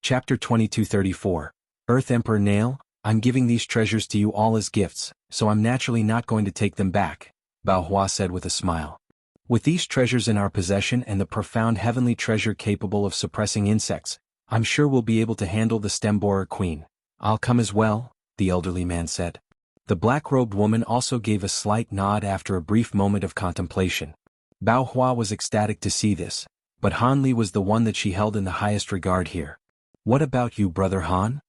Chapter 2234. Earth Emperor Nail, I'm giving these treasures to you all as gifts, so I'm naturally not going to take them back, Bao Hua said with a smile. With these treasures in our possession and the profound heavenly treasure capable of suppressing insects, I'm sure we'll be able to handle the stem borer queen. I'll come as well, the elderly man said. The black-robed woman also gave a slight nod after a brief moment of contemplation. Bao Hua was ecstatic to see this, but Han Li was the one that she held in the highest regard here. What about you, brother Han?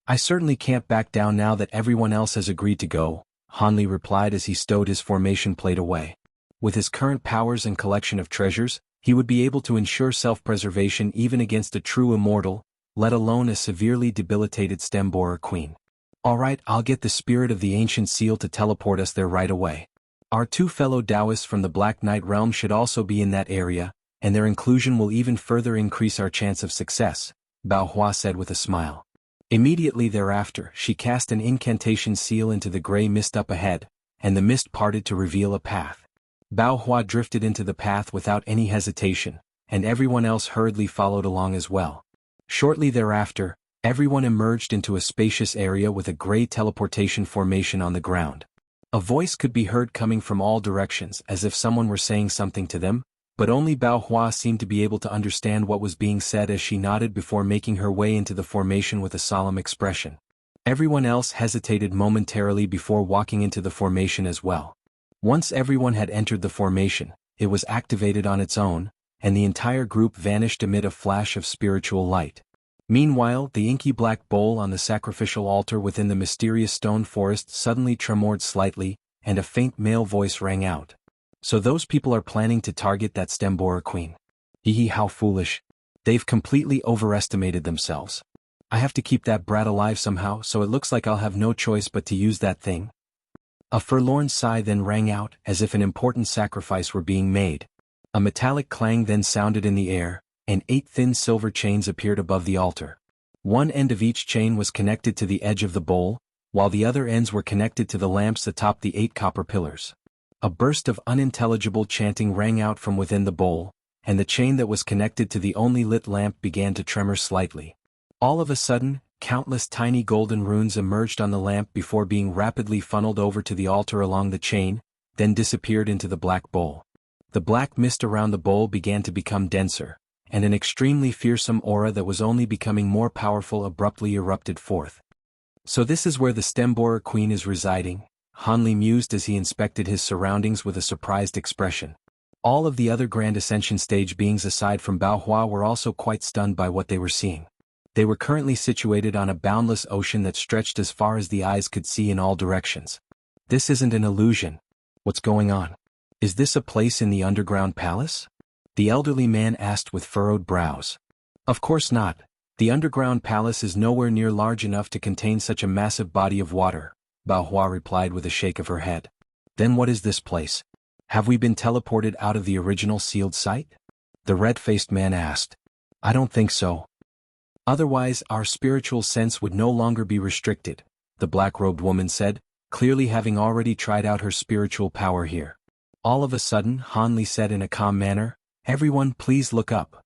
I certainly can't back down now that everyone else has agreed to go, Han Li replied as he stowed his formation plate away. With his current powers and collection of treasures, he would be able to ensure self-preservation even against a true immortal, let alone a severely debilitated stem borer queen. Alright, I'll get the spirit of the ancient seal to teleport us there right away. Our two fellow Taoists from the Black Knight realm should also be in that area, and their inclusion will even further increase our chance of success, Bao Hua said with a smile. Immediately thereafter, she cast an incantation seal into the gray mist up ahead, and the mist parted to reveal a path. Bao Hua drifted into the path without any hesitation, and everyone else hurriedly followed along as well. Shortly thereafter, everyone emerged into a spacious area with a gray teleportation formation on the ground. A voice could be heard coming from all directions as if someone were saying something to them, but only Bao Hua seemed to be able to understand what was being said as she nodded before making her way into the formation with a solemn expression. Everyone else hesitated momentarily before walking into the formation as well. Once everyone had entered the formation, it was activated on its own, and the entire group vanished amid a flash of spiritual light. Meanwhile, the inky black bowl on the sacrificial altar within the mysterious stone forest suddenly tremored slightly, and a faint male voice rang out. So those people are planning to target that stem borer queen. Hee, how foolish. They've completely overestimated themselves. I have to keep that brat alive somehow, so it looks like I'll have no choice but to use that thing. A forlorn sigh then rang out, as if an important sacrifice were being made. A metallic clang then sounded in the air, and 8 thin silver chains appeared above the altar. One end of each chain was connected to the edge of the bowl, while the other ends were connected to the lamps atop the 8 copper pillars. A burst of unintelligible chanting rang out from within the bowl, and the chain that was connected to the only lit lamp began to tremor slightly. All of a sudden, countless tiny golden runes emerged on the lamp before being rapidly funneled over to the altar along the chain, then disappeared into the black bowl. The black mist around the bowl began to become denser, and an extremely fearsome aura that was only becoming more powerful abruptly erupted forth. So this is where the stem borer queen is residing, Han Li mused as he inspected his surroundings with a surprised expression. All of the other Grand Ascension stage beings aside from Bao Hua were also quite stunned by what they were seeing. They were currently situated on a boundless ocean that stretched as far as the eyes could see in all directions. This isn't an illusion. What's going on? Is this a place in the underground palace? The elderly man asked with furrowed brows. Of course not. The underground palace is nowhere near large enough to contain such a massive body of water, Bao Hua replied with a shake of her head. Then what is this place? Have we been teleported out of the original sealed site? The red-faced man asked. I don't think so. Otherwise, our spiritual sense would no longer be restricted, the black-robed woman said, clearly having already tried out her spiritual power here. All of a sudden, Han Li said in a calm manner, Everyone please look up.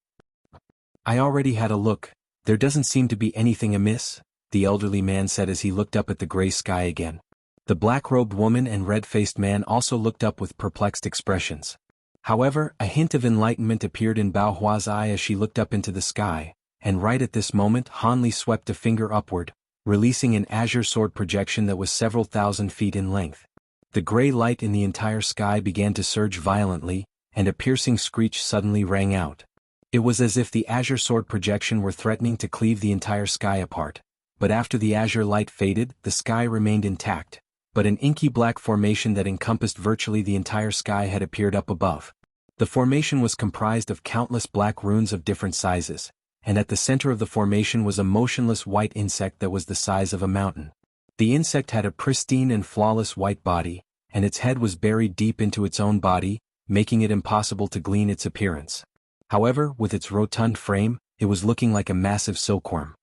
I already had a look, there doesn't seem to be anything amiss, the elderly man said as he looked up at the gray sky again. The black-robed woman and red-faced man also looked up with perplexed expressions. However, a hint of enlightenment appeared in Bao Hua's eye as she looked up into the sky, and right at this moment Han Li swept a finger upward, releasing an azure sword projection that was several thousand feet in length. The gray light in the entire sky began to surge violently, and a piercing screech suddenly rang out. It was as if the azure sword projection were threatening to cleave the entire sky apart. But after the azure light faded, the sky remained intact, but an inky black formation that encompassed virtually the entire sky had appeared up above. The formation was comprised of countless black runes of different sizes, and at the center of the formation was a motionless white insect that was the size of a mountain. The insect had a pristine and flawless white body, and its head was buried deep into its own body, making it impossible to glean its appearance. However, with its rotund frame, it was looking like a massive silkworm.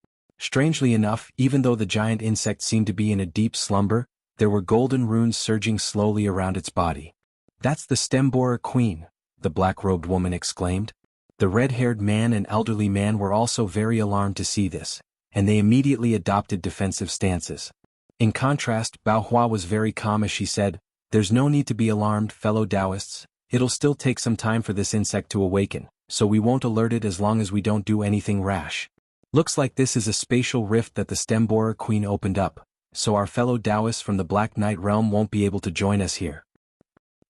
Strangely enough, even though the giant insect seemed to be in a deep slumber, there were golden runes surging slowly around its body. That's the stem borer queen, the black-robed woman exclaimed. The red-haired man and elderly man were also very alarmed to see this, and they immediately adopted defensive stances. In contrast, Bao Hua was very calm as she said, "There's no need to be alarmed, fellow Taoists. It'll still take some time for this insect to awaken, so we won't alert it as long as we don't do anything rash. Looks like this is a spatial rift that the stem-borer queen opened up, so our fellow Taoists from the Black Knight realm won't be able to join us here."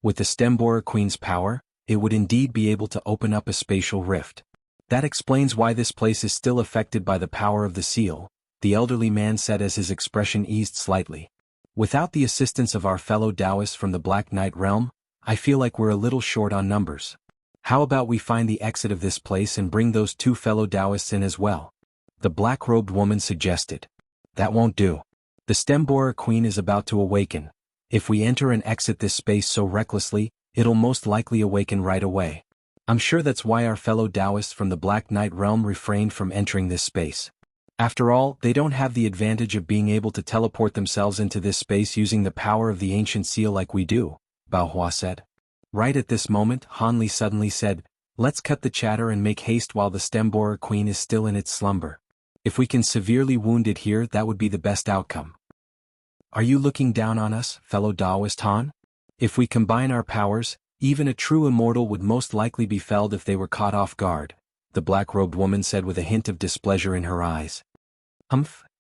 With the stem-borer queen's power, it would indeed be able to open up a spatial rift. That explains why this place is still affected by the power of the seal, the elderly man said as his expression eased slightly. Without the assistance of our fellow Taoists from the Black Knight realm, I feel like we're a little short on numbers. How about we find the exit of this place and bring those two fellow Taoists in as well? The black-robed woman suggested. That won't do. The stem-borer queen is about to awaken. If we enter and exit this space so recklessly, it'll most likely awaken right away. I'm sure that's why our fellow Taoists from the Black Knight realm refrained from entering this space. After all, they don't have the advantage of being able to teleport themselves into this space using the power of the ancient seal like we do, Bao Hua said. Right at this moment, Han Li suddenly said, "Let's cut the chatter and make haste while the stem-borer queen is still in its slumber. If we can severely wound it here, that would be the best outcome." Are you looking down on us, fellow Taoist Han? If we combine our powers, even a true immortal would most likely be felled if they were caught off guard, the black-robed woman said with a hint of displeasure in her eyes.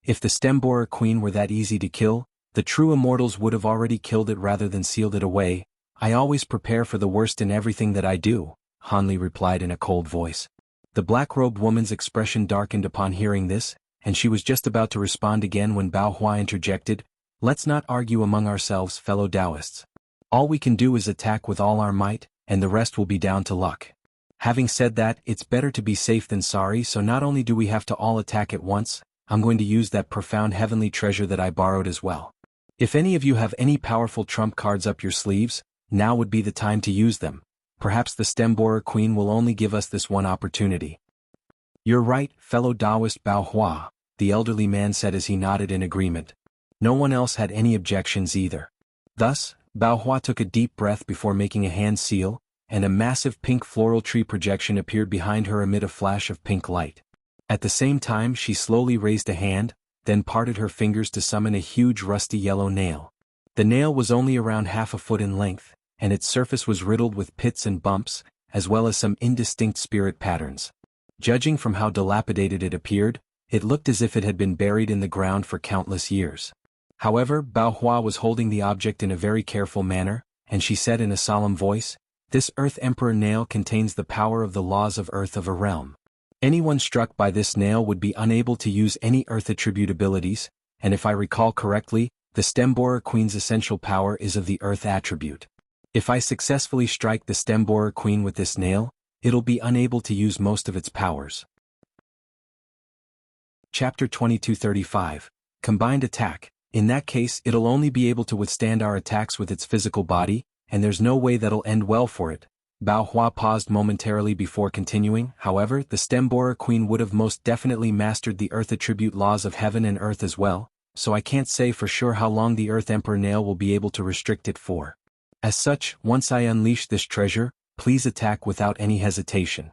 If the stem-borer queen were that easy to kill, the true immortals would have already killed it rather than sealed it away. I always prepare for the worst in everything that I do, Han Li replied in a cold voice. The black-robed woman's expression darkened upon hearing this, and she was just about to respond again when Bao Hua interjected, "Let's not argue among ourselves, fellow Taoists. All we can do is attack with all our might, and the rest will be down to luck. Having said that, it's better to be safe than sorry, so not only do we have to all attack at once, I'm going to use that profound heavenly treasure that I borrowed as well. If any of you have any powerful trump cards up your sleeves, now would be the time to use them. Perhaps the stem-borer queen will only give us this one opportunity." "You're right, fellow Taoist Bao Hua," the elderly man said as he nodded in agreement. No one else had any objections either. Thus, Bao Hua took a deep breath before making a hand seal, and a massive pink floral tree projection appeared behind her amid a flash of pink light. At the same time she slowly raised a hand, then parted her fingers to summon a huge rusty yellow nail. The nail was only around half a foot in length, and its surface was riddled with pits and bumps, as well as some indistinct spirit patterns. Judging from how dilapidated it appeared, it looked as if it had been buried in the ground for countless years. However, Bao Hua was holding the object in a very careful manner, and she said in a solemn voice, "This Earth Emperor nail contains the power of the laws of Earth of a realm. Anyone struck by this nail would be unable to use any Earth attribute abilities, and if I recall correctly, the stem-borer queen's essential power is of the Earth attribute. If I successfully strike the stem-borer queen with this nail, it'll be unable to use most of its powers." Chapter 2235. Combined Attack. In that case, it'll only be able to withstand our attacks with its physical body, and there's no way that'll end well for it. Bao Hua paused momentarily before continuing. However, the stem-borer queen would have most definitely mastered the Earth attribute laws of heaven and earth as well, so I can't say for sure how long the Earth Emperor nail will be able to restrict it for. As such, once I unleash this treasure, please attack without any hesitation.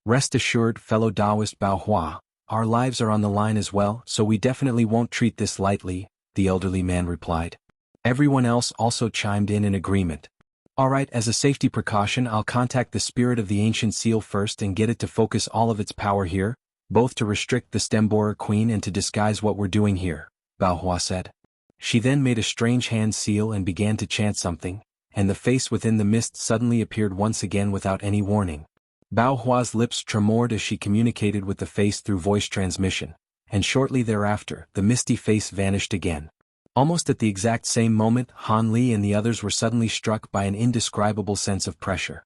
Rest assured, fellow Taoist Bao Hua, our lives are on the line as well, so we definitely won't treat this lightly, the elderly man replied. Everyone else also chimed in agreement. Alright, as a safety precaution I'll contact the spirit of the ancient seal first and get it to focus all of its power here, both to restrict the stem-borer queen and to disguise what we're doing here, Bao Hua said. She then made a strange hand seal and began to chant something, and the face within the mist suddenly appeared once again without any warning. Bao Hua's lips tremored as she communicated with the face through voice transmission, and shortly thereafter, the misty face vanished again. Almost at the exact same moment, Han Li and the others were suddenly struck by an indescribable sense of pressure.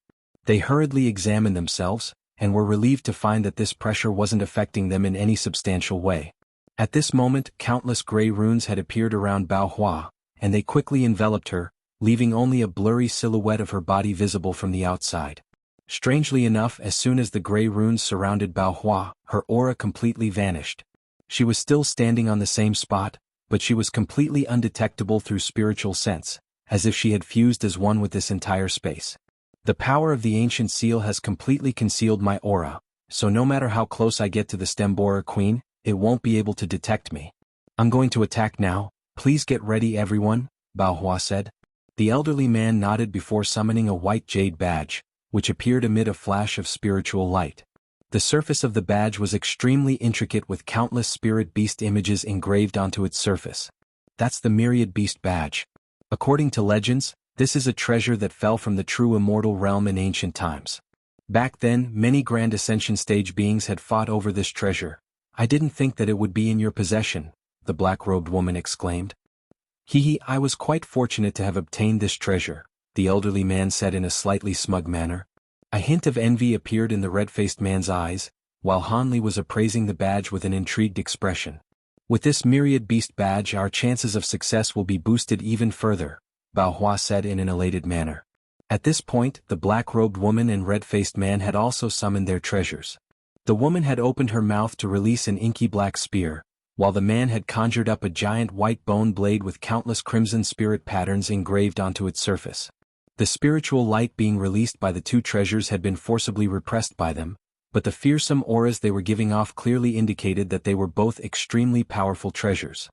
They hurriedly examined themselves, and were relieved to find that this pressure wasn't affecting them in any substantial way. At this moment, countless gray runes had appeared around Bao Hua, and they quickly enveloped her, leaving only a blurry silhouette of her body visible from the outside. Strangely enough, as soon as the gray runes surrounded Bao Hua, her aura completely vanished. She was still standing on the same spot, but she was completely undetectable through spiritual sense, as if she had fused as one with this entire space. The power of the ancient seal has completely concealed my aura, so no matter how close I get to the Stemborer Queen, it won't be able to detect me. I'm going to attack now, please get ready everyone, Bao Hua said. The elderly man nodded before summoning a white jade badge, which appeared amid a flash of spiritual light. The surface of the badge was extremely intricate with countless spirit beast images engraved onto its surface. That's the Myriad Beast badge. According to legends, this is a treasure that fell from the true immortal realm in ancient times. Back then, many Grand Ascension stage beings had fought over this treasure. I didn't think that it would be in your possession, the black-robed woman exclaimed. I was quite fortunate to have obtained this treasure, the elderly man said in a slightly smug manner. A hint of envy appeared in the red-faced man's eyes, while Hanli was appraising the badge with an intrigued expression. With this Myriad Beast badge our chances of success will be boosted even further, Bao Hua said in an elated manner. At this point, the black-robed woman and red-faced man had also summoned their treasures. The woman had opened her mouth to release an inky black spear, while the man had conjured up a giant white bone blade with countless crimson spirit patterns engraved onto its surface. The spiritual light being released by the two treasures had been forcibly repressed by them, but the fearsome auras they were giving off clearly indicated that they were both extremely powerful treasures.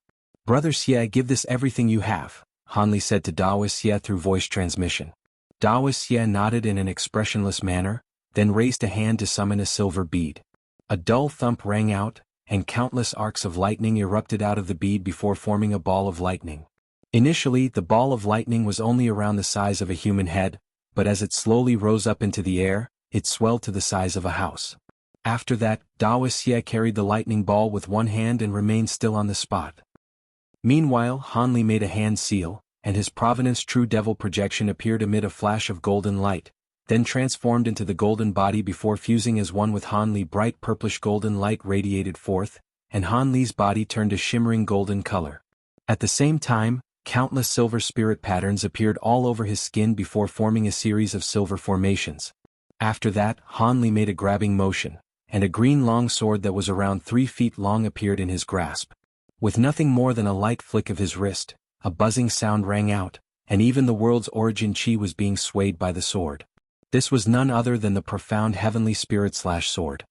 Brother Xie, give this everything you have, Hanli said to Daoist Xie through voice transmission. Daoist Xie nodded in an expressionless manner, then raised a hand to summon a silver bead. A dull thump rang out, and countless arcs of lightning erupted out of the bead before forming a ball of lightning. Initially, the ball of lightning was only around the size of a human head, but as it slowly rose up into the air, it swelled to the size of a house. After that, Daoist Xie carried the lightning ball with one hand and remained still on the spot. Meanwhile, Hanli made a hand seal, and his Provenance True Devil projection appeared amid a flash of golden light, then transformed into the golden body before fusing as one with Hanli. Bright purplish golden light radiated forth, and Hanli's body turned a shimmering golden color. At the same time, countless silver spirit patterns appeared all over his skin before forming a series of silver formations. After that, Hanli made a grabbing motion, and a green long sword that was around 3 feet long appeared in his grasp. With nothing more than a light flick of his wrist, a buzzing sound rang out, and even the world's origin chi was being swayed by the sword. This was none other than the profound heavenly spirit/sword.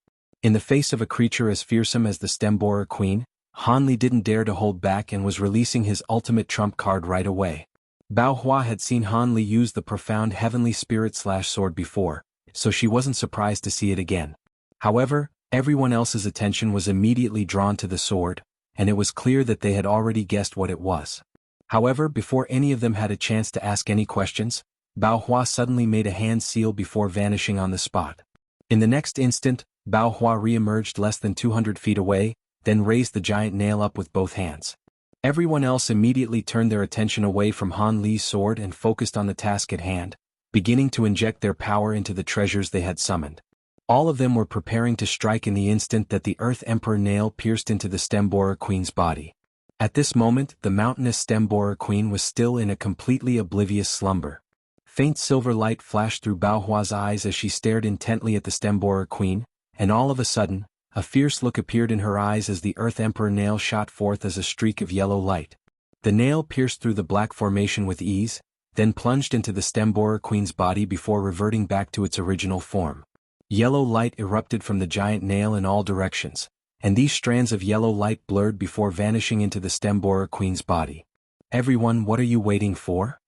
In the face of a creature as fearsome as the Stemborer Queen, Hanli didn't dare to hold back and was releasing his ultimate trump card right away. Bao Hua had seen Hanli use the profound heavenly spirit/sword before, so she wasn't surprised to see it again. However, everyone else's attention was immediately drawn to the sword, and it was clear that they had already guessed what it was. However, before any of them had a chance to ask any questions, Bao Hua suddenly made a hand seal before vanishing on the spot. In the next instant, Bao Hua re-emerged less than 200 feet away, then raised the giant nail up with both hands. Everyone else immediately turned their attention away from Han Li's sword and focused on the task at hand, beginning to inject their power into the treasures they had summoned. All of them were preparing to strike in the instant that the Earth Emperor nail pierced into the Stemborer Queen's body. At this moment, the mountainous Stemborer Queen was still in a completely oblivious slumber. Faint silver light flashed through Bao Hua's eyes as she stared intently at the Stemborer Queen, and all of a sudden, a fierce look appeared in her eyes as the Earth Emperor nail shot forth as a streak of yellow light. The nail pierced through the black formation with ease, then plunged into the Stemborer Queen's body before reverting back to its original form. Yellow light erupted from the giant nail in all directions, and these strands of yellow light blurred before vanishing into the Stemborer Queen's body. Everyone, what are you waiting for?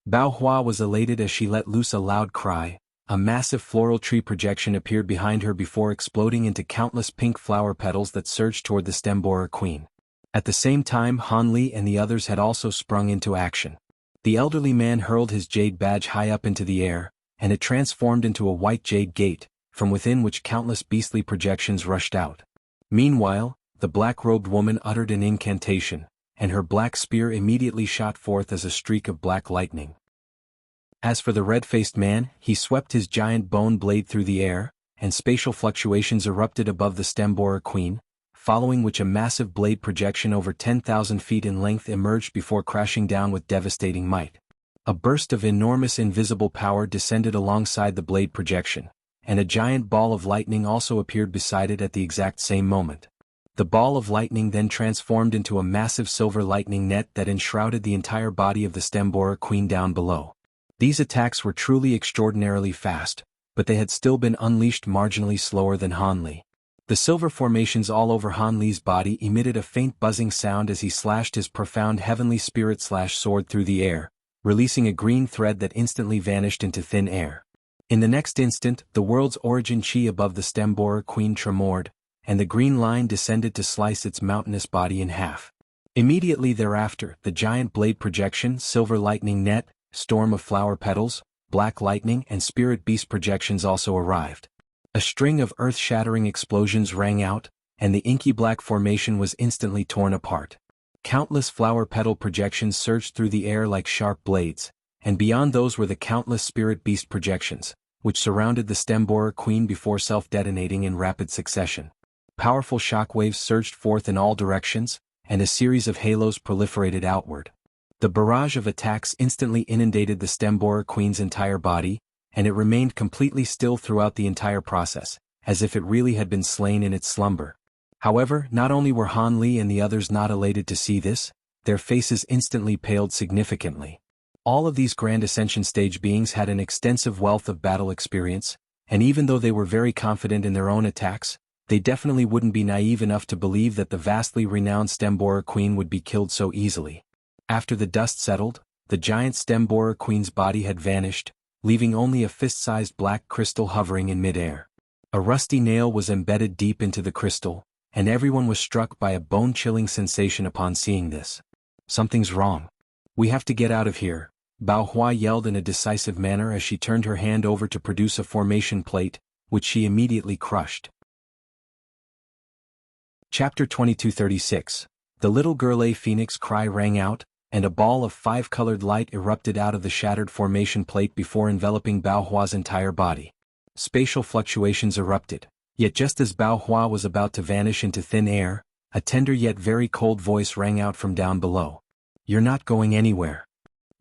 Bao Hua was elated as she let loose a loud cry. A massive floral tree projection appeared behind her before exploding into countless pink flower petals that surged toward the Stemborer Queen. At the same time, Han Li and the others had also sprung into action. The elderly man hurled his jade badge high up into the air, and it transformed into a white jade gate, from within which countless beastly projections rushed out. Meanwhile, the black-robed woman uttered an incantation, and her black spear immediately shot forth as a streak of black lightning. As for the red-faced man, he swept his giant bone blade through the air, and spatial fluctuations erupted above the Stemborer Queen, following which a massive blade projection over 10,000 feet in length emerged before crashing down with devastating might. A burst of enormous invisible power descended alongside the blade projection, and a giant ball of lightning also appeared beside it at the exact same moment. The ball of lightning then transformed into a massive silver lightning net that enshrouded the entire body of the Stemborer Queen down below. These attacks were truly extraordinarily fast, but they had still been unleashed marginally slower than Han Li. The silver formations all over Han Li's body emitted a faint buzzing sound as he slashed his profound heavenly spirit/sword through the air, releasing a green thread that instantly vanished into thin air. In the next instant, the world's origin chi above the stem borer queen tremored, and the green line descended to slice its mountainous body in half. Immediately thereafter, the giant blade projection, silver lightning net, storm of flower petals, black lightning and spirit beast projections also arrived. A string of earth-shattering explosions rang out, and the inky black formation was instantly torn apart. Countless flower petal projections surged through the air like sharp blades, and beyond those were the countless spirit beast projections, which surrounded the stem borer queen before self-detonating in rapid succession. Powerful shockwaves surged forth in all directions, and a series of halos proliferated outward. The barrage of attacks instantly inundated the stem borer queen's entire body, and it remained completely still throughout the entire process, as if it really had been slain in its slumber. However, not only were Han Li and the others not elated to see this, their faces instantly paled significantly. All of these Grand Ascension stage beings had an extensive wealth of battle experience, and even though they were very confident in their own attacks, they definitely wouldn't be naive enough to believe that the vastly renowned stem borer queen would be killed so easily. After the dust settled, the giant stem borer queen's body had vanished, leaving only a fist-sized black crystal hovering in midair. A rusty nail was embedded deep into the crystal, and everyone was struck by a bone-chilling sensation upon seeing this. Something's wrong. We have to get out of here, Bao Hua yelled in a decisive manner as she turned her hand over to produce a formation plate, which she immediately crushed. Chapter 2236. The little girl A Phoenix cry rang out, and a ball of five-colored light erupted out of the shattered formation plate before enveloping Bao Hua's entire body. Spatial fluctuations erupted, yet just as Bao Hua was about to vanish into thin air, a tender yet very cold voice rang out from down below. "You're not going anywhere."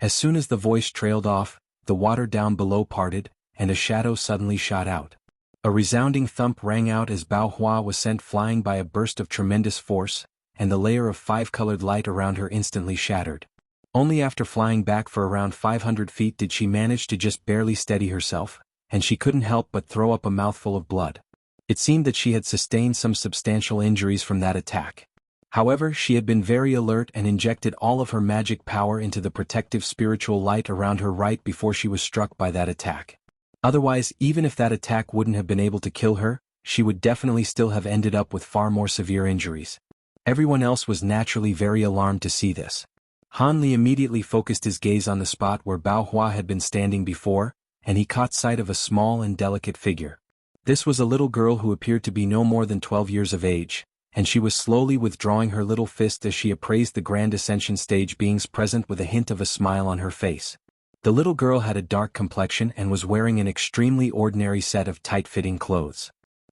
As soon as the voice trailed off, the water down below parted, and a shadow suddenly shot out. A resounding thump rang out as Bao Hua was sent flying by a burst of tremendous force, and the layer of five-colored light around her instantly shattered. Only after flying back for around 500 feet did she manage to just barely steady herself, and she couldn't help but throw up a mouthful of blood. It seemed that she had sustained some substantial injuries from that attack. However, she had been very alert and injected all of her magic power into the protective spiritual light around her right before she was struck by that attack. Otherwise, even if that attack wouldn't have been able to kill her, she would definitely still have ended up with far more severe injuries. Everyone else was naturally very alarmed to see this. Han Li immediately focused his gaze on the spot where Bao Hua had been standing before, and he caught sight of a small and delicate figure. This was a little girl who appeared to be no more than 12 years of age, and she was slowly withdrawing her little fist as she appraised the Grand Ascension stage beings present with a hint of a smile on her face. The little girl had a dark complexion and was wearing an extremely ordinary set of tight-fitting clothes.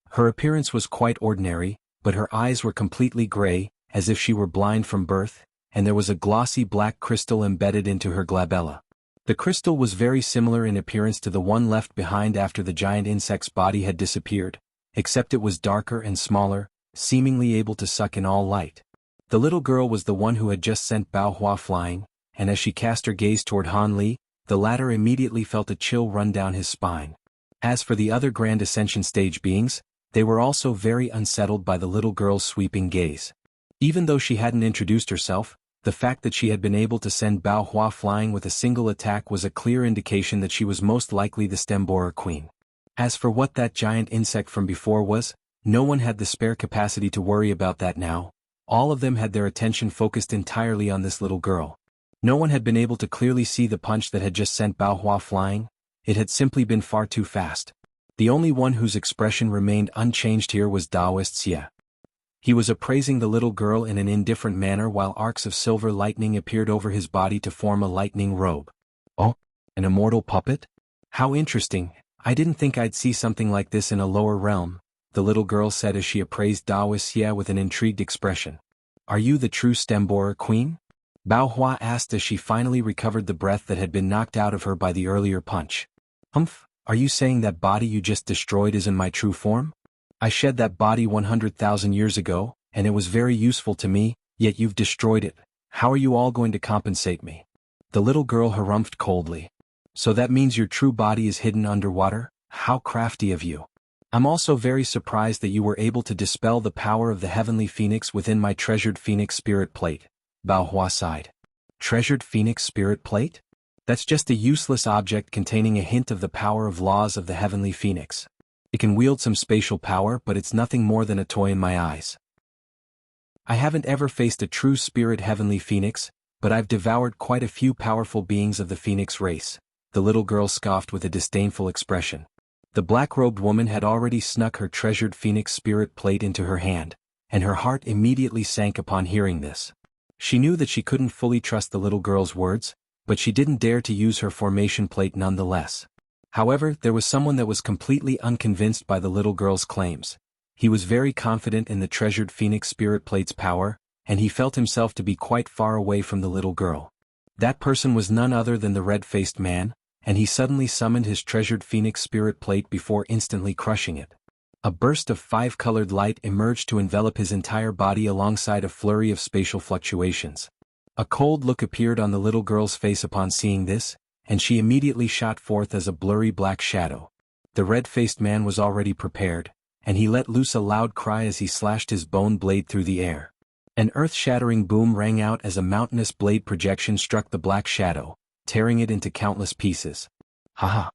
Her appearance was quite ordinary, but her eyes were completely gray, as if she were blind from birth, and there was a glossy black crystal embedded into her glabella. The crystal was very similar in appearance to the one left behind after the giant insect's body had disappeared, except it was darker and smaller, seemingly able to suck in all light. The little girl was the one who had just sent Bao Hua flying, and as she cast her gaze toward Han Li, the latter immediately felt a chill run down his spine. As for the other Grand Ascension stage beings, they were also very unsettled by the little girl's sweeping gaze. Even though she hadn't introduced herself, the fact that she had been able to send Bao Hua flying with a single attack was a clear indication that she was most likely the stem borer queen. As for what that giant insect from before was, no one had the spare capacity to worry about that now. All of them had their attention focused entirely on this little girl. No one had been able to clearly see the punch that had just sent Bao Hua flying. It had simply been far too fast. The only one whose expression remained unchanged here was Taoist Xie. He was appraising the little girl in an indifferent manner while arcs of silver lightning appeared over his body to form a lightning robe. "Oh, an immortal puppet? How interesting, I didn't think I'd see something like this in a lower realm," the little girl said as she appraised Taoist Xie with an intrigued expression. "Are you the true stem borer queen?" Bao Hua asked as she finally recovered the breath that had been knocked out of her by the earlier punch. "Humph, are you saying that body you just destroyed isn't my true form? I shed that body 100,000 years ago, and it was very useful to me, yet you've destroyed it. How are you all going to compensate me?" The little girl harumphed coldly. So that means your true body is hidden underwater? How crafty of you. I'm also very surprised that you were able to dispel the power of the heavenly phoenix within my treasured phoenix spirit plate. Bao Hua sighed. Treasured phoenix spirit plate? That's just a useless object containing a hint of the power of laws of the heavenly phoenix. It can wield some spatial power, but it's nothing more than a toy in my eyes. I haven't ever faced a true spirit heavenly phoenix, but I've devoured quite a few powerful beings of the phoenix race. The little girl scoffed with a disdainful expression. The black-robed woman had already snuck her treasured phoenix spirit plate into her hand, and her heart immediately sank upon hearing this. She knew that she couldn't fully trust the little girl's words, but she didn't dare to use her formation plate nonetheless. However, there was someone that was completely unconvinced by the little girl's claims. He was very confident in the treasured phoenix spirit plate's power, and he felt himself to be quite far away from the little girl. That person was none other than the red-faced man, and he suddenly summoned his treasured phoenix spirit plate before instantly crushing it. A burst of five-colored light emerged to envelop his entire body alongside a flurry of spatial fluctuations. A cold look appeared on the little girl's face upon seeing this, and she immediately shot forth as a blurry black shadow. The red-faced man was already prepared, and he let loose a loud cry as he slashed his bone blade through the air. An earth-shattering boom rang out as a mountainous blade projection struck the black shadow, tearing it into countless pieces. Haha!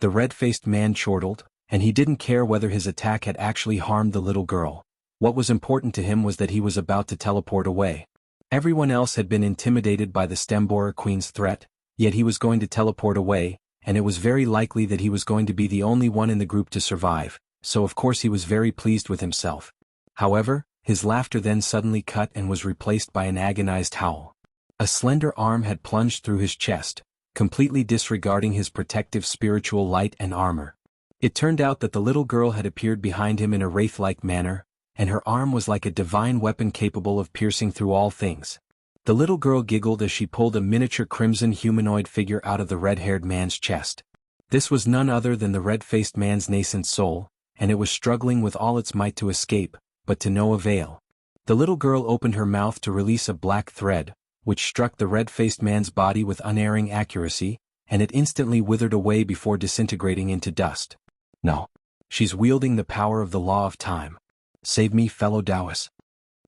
The red-faced man chortled, and he didn't care whether his attack had actually harmed the little girl. What was important to him was that he was about to teleport away. Everyone else had been intimidated by the Stembora Queen's threat, yet he was going to teleport away, and it was very likely that he was going to be the only one in the group to survive, so of course he was very pleased with himself. However, his laughter then suddenly cut and was replaced by an agonized howl. A slender arm had plunged through his chest, completely disregarding his protective spiritual light and armor. It turned out that the little girl had appeared behind him in a wraith-like manner, and her arm was like a divine weapon capable of piercing through all things. The little girl giggled as she pulled a miniature crimson humanoid figure out of the red-haired man's chest. This was none other than the red-faced man's nascent soul, and it was struggling with all its might to escape, but to no avail. The little girl opened her mouth to release a black thread, which struck the red-faced man's body with unerring accuracy, and it instantly withered away before disintegrating into dust. No. She's wielding the power of the law of time. Save me, fellow Taoists.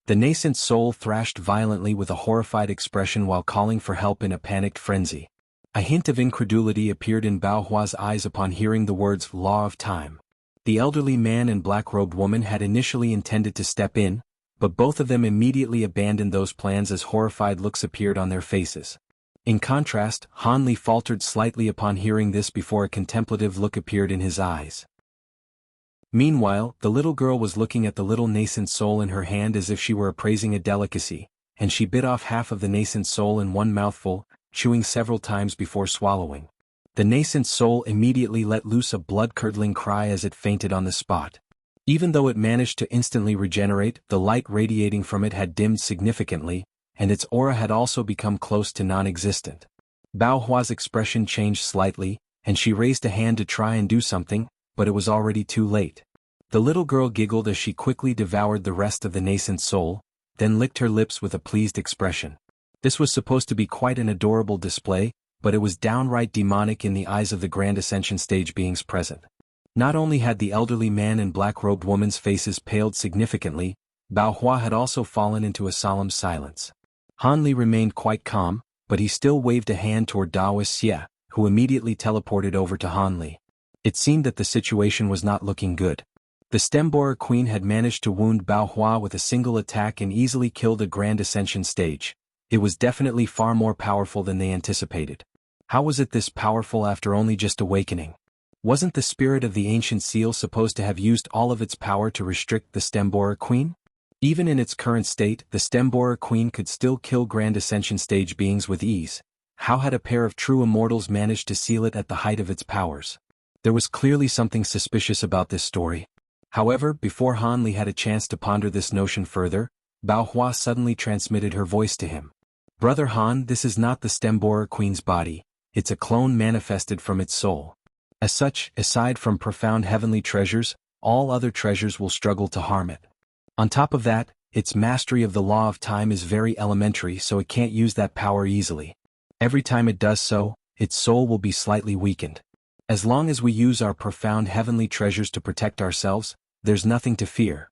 The nascent soul thrashed violently with a horrified expression while calling for help in a panicked frenzy. A hint of incredulity appeared in Bao Hua's eyes upon hearing the words law of time. The elderly man and black-robed woman had initially intended to step in, but both of them immediately abandoned those plans as horrified looks appeared on their faces. In contrast, Han Li faltered slightly upon hearing this before a contemplative look appeared in his eyes. Meanwhile, the little girl was looking at the little nascent soul in her hand as if she were appraising a delicacy, and she bit off half of the nascent soul in one mouthful, chewing several times before swallowing. The nascent soul immediately let loose a blood-curdling cry as it fainted on the spot. Even though it managed to instantly regenerate, the light radiating from it had dimmed significantly, and its aura had also become close to non-existent. Bao Hua's expression changed slightly, and she raised a hand to try and do something, but it was already too late. The little girl giggled as she quickly devoured the rest of the nascent soul, then licked her lips with a pleased expression. This was supposed to be quite an adorable display, but it was downright demonic in the eyes of the Grand Ascension stage beings present. Not only had the elderly man and black-robed woman's faces paled significantly, Bao Hua had also fallen into a solemn silence. Han Li remained quite calm, but he still waved a hand toward Daoist Xie, who immediately teleported over to Han Li. It seemed that the situation was not looking good. The Stembora Queen had managed to wound Bao Hua with a single attack and easily kill the Grand Ascension stage. It was definitely far more powerful than they anticipated. How was it this powerful after only just awakening? Wasn't the spirit of the ancient seal supposed to have used all of its power to restrict the Stembora Queen? Even in its current state, the Stembora Queen could still kill Grand Ascension stage beings with ease. How had a pair of true immortals managed to seal it at the height of its powers? There was clearly something suspicious about this story. However, before Han Li had a chance to ponder this notion further, Bao Hua suddenly transmitted her voice to him. Brother Han, this is not the Stembora Queen's body, it's a clone manifested from its soul. As such, aside from profound heavenly treasures, all other treasures will struggle to harm it. On top of that, its mastery of the law of time is very elementary, so it can't use that power easily. Every time it does so, its soul will be slightly weakened. As long as we use our profound heavenly treasures to protect ourselves, there's nothing to fear.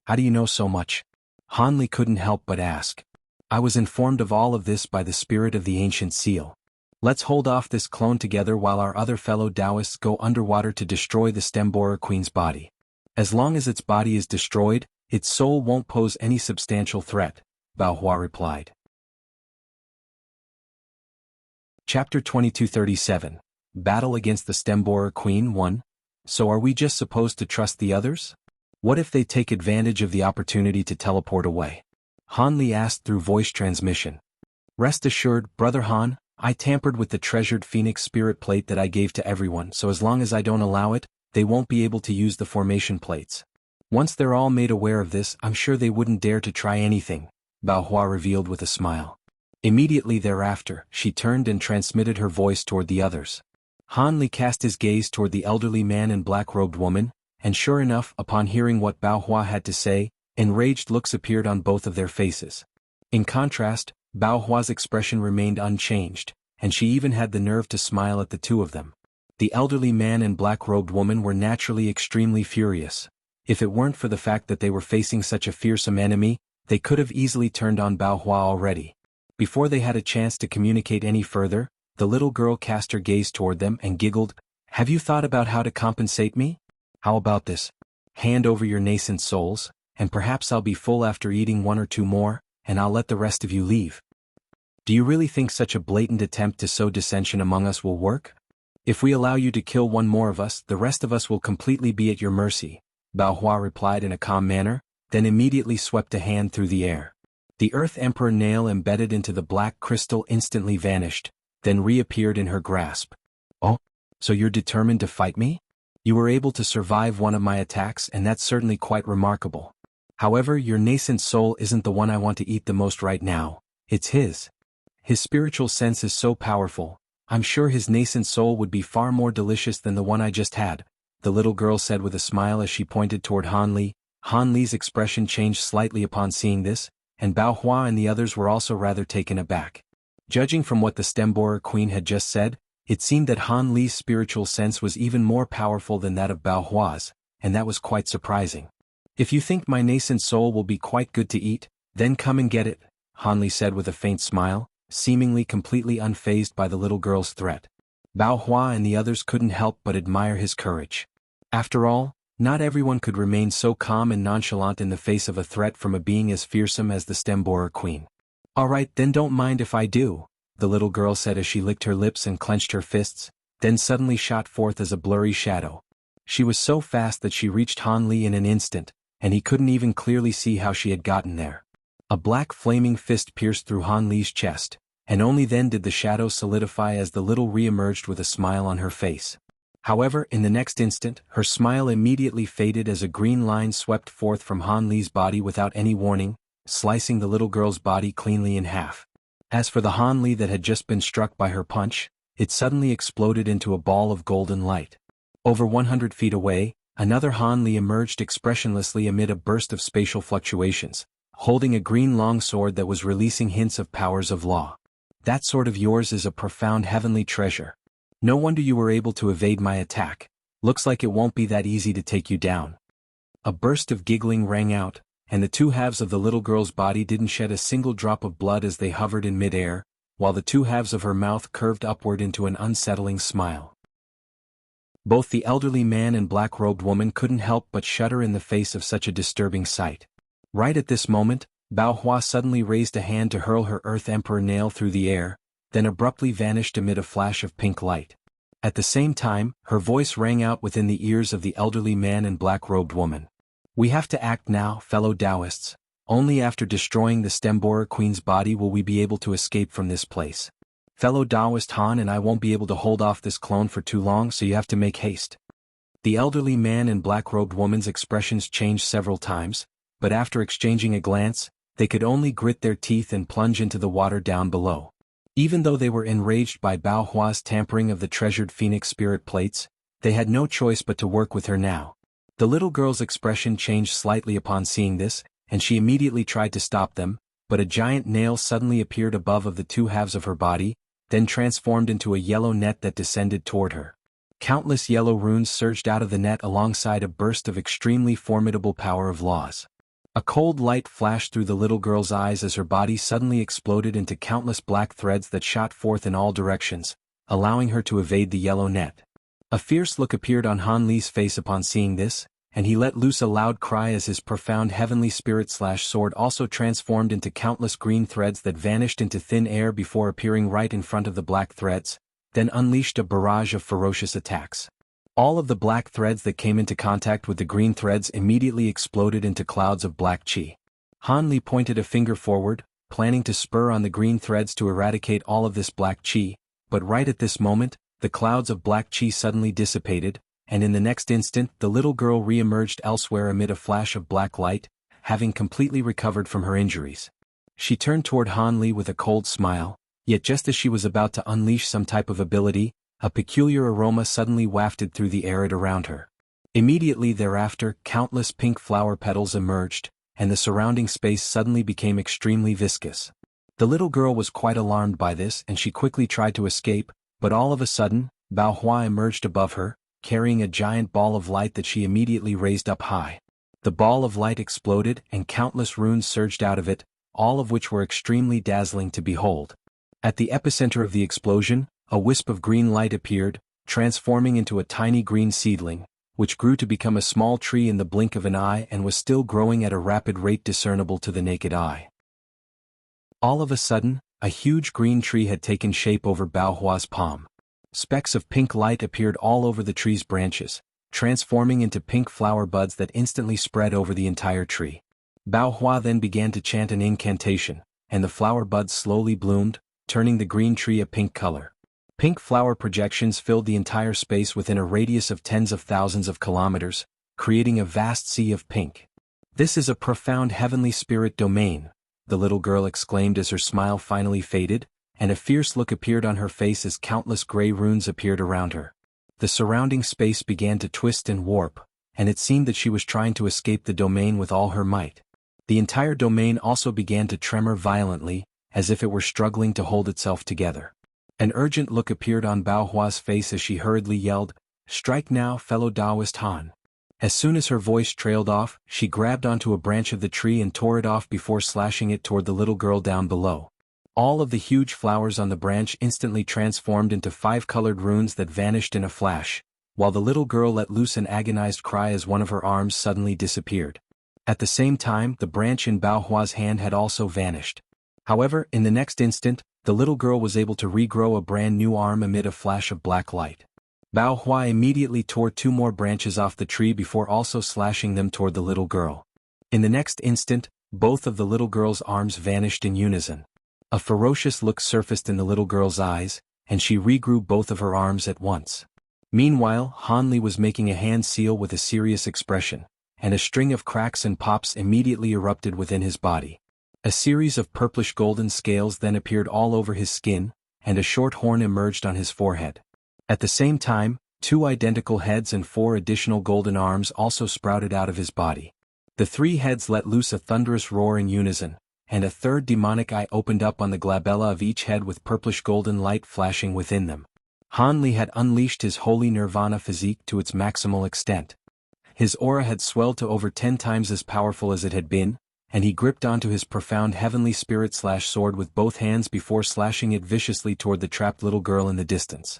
How do you know so much? Hanli couldn't help but ask. I was informed of all of this by the spirit of the ancient seal. Let's hold off this clone together while our other fellow Taoists go underwater to destroy the Stemborer Queen's body. As long as its body is destroyed, its soul won't pose any substantial threat, Bao Hua replied. Chapter 2237. Battle against the Stemborer Queen 1. So are we just supposed to trust the others? What if they take advantage of the opportunity to teleport away? Han Li asked through voice transmission. Rest assured, Brother Han, I tampered with the treasured Phoenix spirit plate that I gave to everyone, so as long as I don't allow it, they won't be able to use the formation plates. Once they're all made aware of this, I'm sure they wouldn't dare to try anything, Bao Hua revealed with a smile. Immediately thereafter, she turned and transmitted her voice toward the others. Han Li cast his gaze toward the elderly man and black-robed woman, and sure enough, upon hearing what Bao Hua had to say, enraged looks appeared on both of their faces. In contrast, Bao Hua's expression remained unchanged, and she even had the nerve to smile at the two of them. The elderly man and black-robed woman were naturally extremely furious. If it weren't for the fact that they were facing such a fearsome enemy, they could have easily turned on Bao Hua already. Before they had a chance to communicate any further, the little girl cast her gaze toward them and giggled. Have you thought about how to compensate me? How about this? Hand over your nascent souls, and perhaps I'll be full after eating one or two more, and I'll let the rest of you leave. Do you really think such a blatant attempt to sow dissension among us will work? If we allow you to kill one more of us, the rest of us will completely be at your mercy, Bao Hua replied in a calm manner, then immediately swept a hand through the air. The Earth Emperor nail embedded into the black crystal instantly vanished, then reappeared in her grasp. Oh, so you're determined to fight me? You were able to survive one of my attacks, and that's certainly quite remarkable. However, your nascent soul isn't the one I want to eat the most right now, it's his. His spiritual sense is so powerful, I'm sure his nascent soul would be far more delicious than the one I just had, the little girl said with a smile as she pointed toward Han Li. Han Li's expression changed slightly upon seeing this, and Bao Hua and the others were also rather taken aback. Judging from what the Stemborer Queen had just said, it seemed that Han Li's spiritual sense was even more powerful than that of Bao Hua's, and that was quite surprising. If you think my nascent soul will be quite good to eat, then come and get it, Han Li said with a faint smile, seemingly completely unfazed by the little girl's threat. Bao Hua and the others couldn't help but admire his courage. After all, not everyone could remain so calm and nonchalant in the face of a threat from a being as fearsome as the Stemborer Queen. All right, then don't mind if I do, the little girl said as she licked her lips and clenched her fists, then suddenly shot forth as a blurry shadow. She was so fast that she reached Han Li in an instant, and he couldn't even clearly see how she had gotten there. A black flaming fist pierced through Han Li's chest, and only then did the shadow solidify as the little re-emerged with a smile on her face. However, in the next instant, her smile immediately faded as a green line swept forth from Han Li's body without any warning, slicing the little girl's body cleanly in half. As for the Han Li that had just been struck by her punch, it suddenly exploded into a ball of golden light. Over 100 feet away, another Han Li emerged expressionlessly amid a burst of spatial fluctuations, holding a green longsword that was releasing hints of powers of law. That sword of yours is a profound heavenly treasure. No wonder you were able to evade my attack. Looks like it won't be that easy to take you down. A burst of giggling rang out, and the two halves of the little girl's body didn't shed a single drop of blood as they hovered in mid-air, while the two halves of her mouth curved upward into an unsettling smile. Both the elderly man and black-robed woman couldn't help but shudder in the face of such a disturbing sight. Right at this moment, Bao Hua suddenly raised a hand to hurl her Earth Emperor nail through the air, then abruptly vanished amid a flash of pink light. At the same time, her voice rang out within the ears of the elderly man and black-robed woman. We have to act now, fellow Taoists. Only after destroying the Stemborer Queen's body will we be able to escape from this place. Fellow Taoist Han and I won't be able to hold off this clone for too long, so you have to make haste. The elderly man and black-robed woman's expressions changed several times, but after exchanging a glance, they could only grit their teeth and plunge into the water down below. Even though they were enraged by Bao Hua's tampering of the treasured Phoenix spirit plates, they had no choice but to work with her now. The little girl's expression changed slightly upon seeing this, and she immediately tried to stop them, but a giant nail suddenly appeared above of the two halves of her body, then transformed into a yellow net that descended toward her. Countless yellow runes surged out of the net alongside a burst of extremely formidable power of laws. A cold light flashed through the little girl's eyes as her body suddenly exploded into countless black threads that shot forth in all directions, allowing her to evade the yellow net. A fierce look appeared on Han Li's face upon seeing this, and he let loose a loud cry as his profound heavenly spirit/sword also transformed into countless green threads that vanished into thin air before appearing right in front of the black threads, then unleashed a barrage of ferocious attacks. All of the black threads that came into contact with the green threads immediately exploded into clouds of black chi. Han Li pointed a finger forward, planning to spur on the green threads to eradicate all of this black chi, but right at this moment, the clouds of black chi suddenly dissipated, and in the next instant the little girl re-emerged elsewhere amid a flash of black light, having completely recovered from her injuries. She turned toward Han Li with a cold smile, yet just as she was about to unleash some type of ability, a peculiar aroma suddenly wafted through the air around her. Immediately thereafter, countless pink flower petals emerged, and the surrounding space suddenly became extremely viscous. The little girl was quite alarmed by this and she quickly tried to escape, but all of a sudden, Bao Hua emerged above her, carrying a giant ball of light that she immediately raised up high. The ball of light exploded and countless runes surged out of it, all of which were extremely dazzling to behold. At the epicenter of the explosion, a wisp of green light appeared, transforming into a tiny green seedling, which grew to become a small tree in the blink of an eye and was still growing at a rapid rate discernible to the naked eye. All of a sudden, a huge green tree had taken shape over Bao Hua's palm. Specks of pink light appeared all over the tree's branches, transforming into pink flower buds that instantly spread over the entire tree. Bao Hua then began to chant an incantation, and the flower buds slowly bloomed, turning the green tree a pink color. Pink flower projections filled the entire space within a radius of tens of thousands of kilometers, creating a vast sea of pink. "This is a profound heavenly spirit domain," the little girl exclaimed as her smile finally faded, and a fierce look appeared on her face as countless gray runes appeared around her. The surrounding space began to twist and warp, and it seemed that she was trying to escape the domain with all her might. The entire domain also began to tremor violently, as if it were struggling to hold itself together. An urgent look appeared on Bao Hua's face as she hurriedly yelled, "Strike now, fellow Taoist Han." As soon as her voice trailed off, she grabbed onto a branch of the tree and tore it off before slashing it toward the little girl down below. All of the huge flowers on the branch instantly transformed into 5-colored runes that vanished in a flash, while the little girl let loose an agonized cry as one of her arms suddenly disappeared. At the same time, the branch in Bao Hua's hand had also vanished. However, in the next instant, the little girl was able to regrow a brand new arm amid a flash of black light. Bao Hua immediately tore 2 more branches off the tree before also slashing them toward the little girl. In the next instant, both of the little girl's arms vanished in unison. A ferocious look surfaced in the little girl's eyes, and she regrew both of her arms at once. Meanwhile, Han Li was making a hand seal with a serious expression, and a string of cracks and pops immediately erupted within his body. A series of purplish golden scales then appeared all over his skin, and a short horn emerged on his forehead. At the same time, 2 identical heads and 4 additional golden arms also sprouted out of his body. The 3 heads let loose a thunderous roar in unison, and a 3rd demonic eye opened up on the glabella of each head with purplish golden light flashing within them. Han Li had unleashed his holy nirvana physique to its maximal extent. His aura had swelled to over 10 times as powerful as it had been, and he gripped onto his profound heavenly spirit/sword with both hands before slashing it viciously toward the trapped little girl in the distance.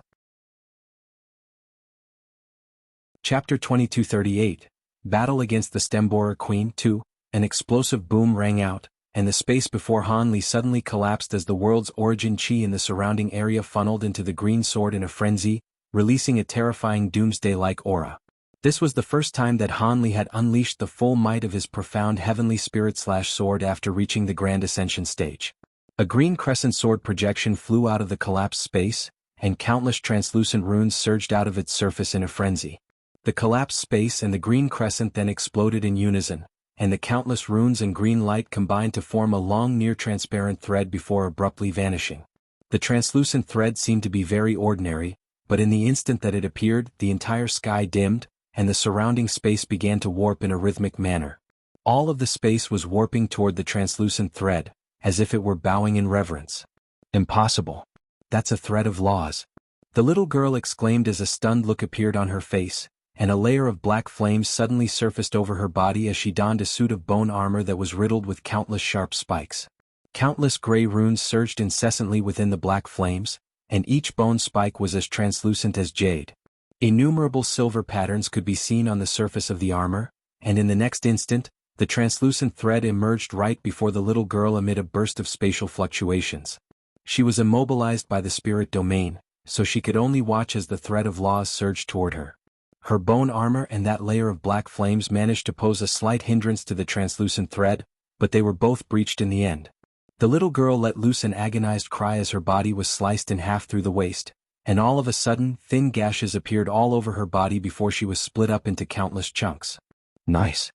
Chapter 2238, Battle Against the Stemborer Queen 2, an explosive boom rang out, and the space before Han Li suddenly collapsed as the world's origin chi in the surrounding area funneled into the green sword in a frenzy, releasing a terrifying doomsday-like aura. This was the first time that Han Li had unleashed the full might of his profound heavenly spirit/sword after reaching the Grand Ascension stage. A green crescent sword projection flew out of the collapsed space, and countless translucent runes surged out of its surface in a frenzy. The collapsed space and the green crescent then exploded in unison, and the countless runes and green light combined to form a long near-transparent thread before abruptly vanishing. The translucent thread seemed to be very ordinary, but in the instant that it appeared, the entire sky dimmed, and the surrounding space began to warp in a rhythmic manner. All of the space was warping toward the translucent thread, as if it were bowing in reverence. Impossible. that's a thread of laws. The little girl exclaimed as a stunned look appeared on her face, and a layer of black flames suddenly surfaced over her body as she donned a suit of bone armor that was riddled with countless sharp spikes. Countless gray runes surged incessantly within the black flames, and each bone spike was as translucent as jade. Innumerable silver patterns could be seen on the surface of the armor, and in the next instant, the translucent thread emerged right before the little girl amid a burst of spatial fluctuations. She was immobilized by the spirit domain, so she could only watch as the thread of laws surged toward her. Her bone armor and that layer of black flames managed to pose a slight hindrance to the translucent thread, but they were both breached in the end. The little girl let loose an agonized cry as her body was sliced in half through the waist, and all of a sudden thin gashes appeared all over her body before she was split up into countless chunks. Nice.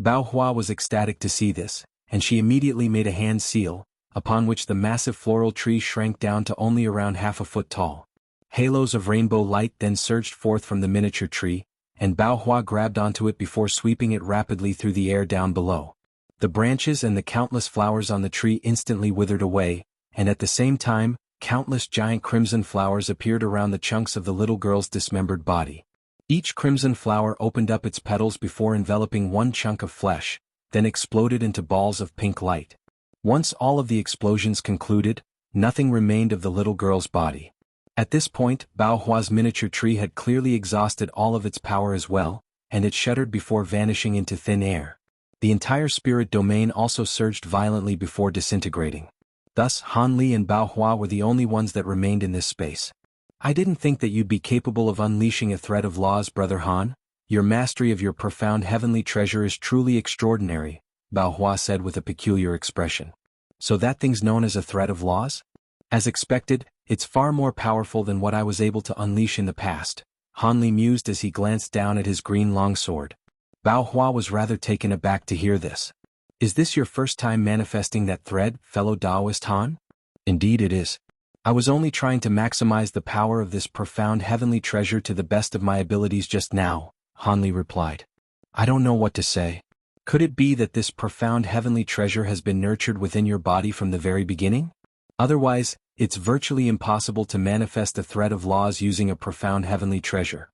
Bao Hua was ecstatic to see this, and she immediately made a hand seal, upon which the massive floral tree shrank down to only around half a foot tall. Halos of rainbow light then surged forth from the miniature tree, and Bao Hua grabbed onto it before sweeping it rapidly through the air down below. The branches and the countless flowers on the tree instantly withered away, and at the same time, countless giant crimson flowers appeared around the chunks of the little girl's dismembered body. Each crimson flower opened up its petals before enveloping one chunk of flesh, then exploded into balls of pink light. Once all of the explosions concluded, nothing remained of the little girl's body. At this point, Bao Hua's miniature tree had clearly exhausted all of its power as well, and it shuddered before vanishing into thin air. The entire spirit domain also surged violently before disintegrating. Thus, Han Li and Bao Hua were the only ones that remained in this space. I didn't think that you'd be capable of unleashing a thread of laws, Brother Han. Your mastery of your profound heavenly treasure is truly extraordinary, Bao Hua said with a peculiar expression. So that thing's known as a thread of laws? As expected, it's far more powerful than what I was able to unleash in the past, Han Li mused as he glanced down at his green longsword. Bao Hua was rather taken aback to hear this. Is this your first time manifesting that thread, fellow Taoist Han? Indeed it is. I was only trying to maximize the power of this profound heavenly treasure to the best of my abilities just now, Han Li replied. I don't know what to say. Could it be that this profound heavenly treasure has been nurtured within your body from the very beginning? Otherwise, it's virtually impossible to manifest a thread of laws using a profound heavenly treasure.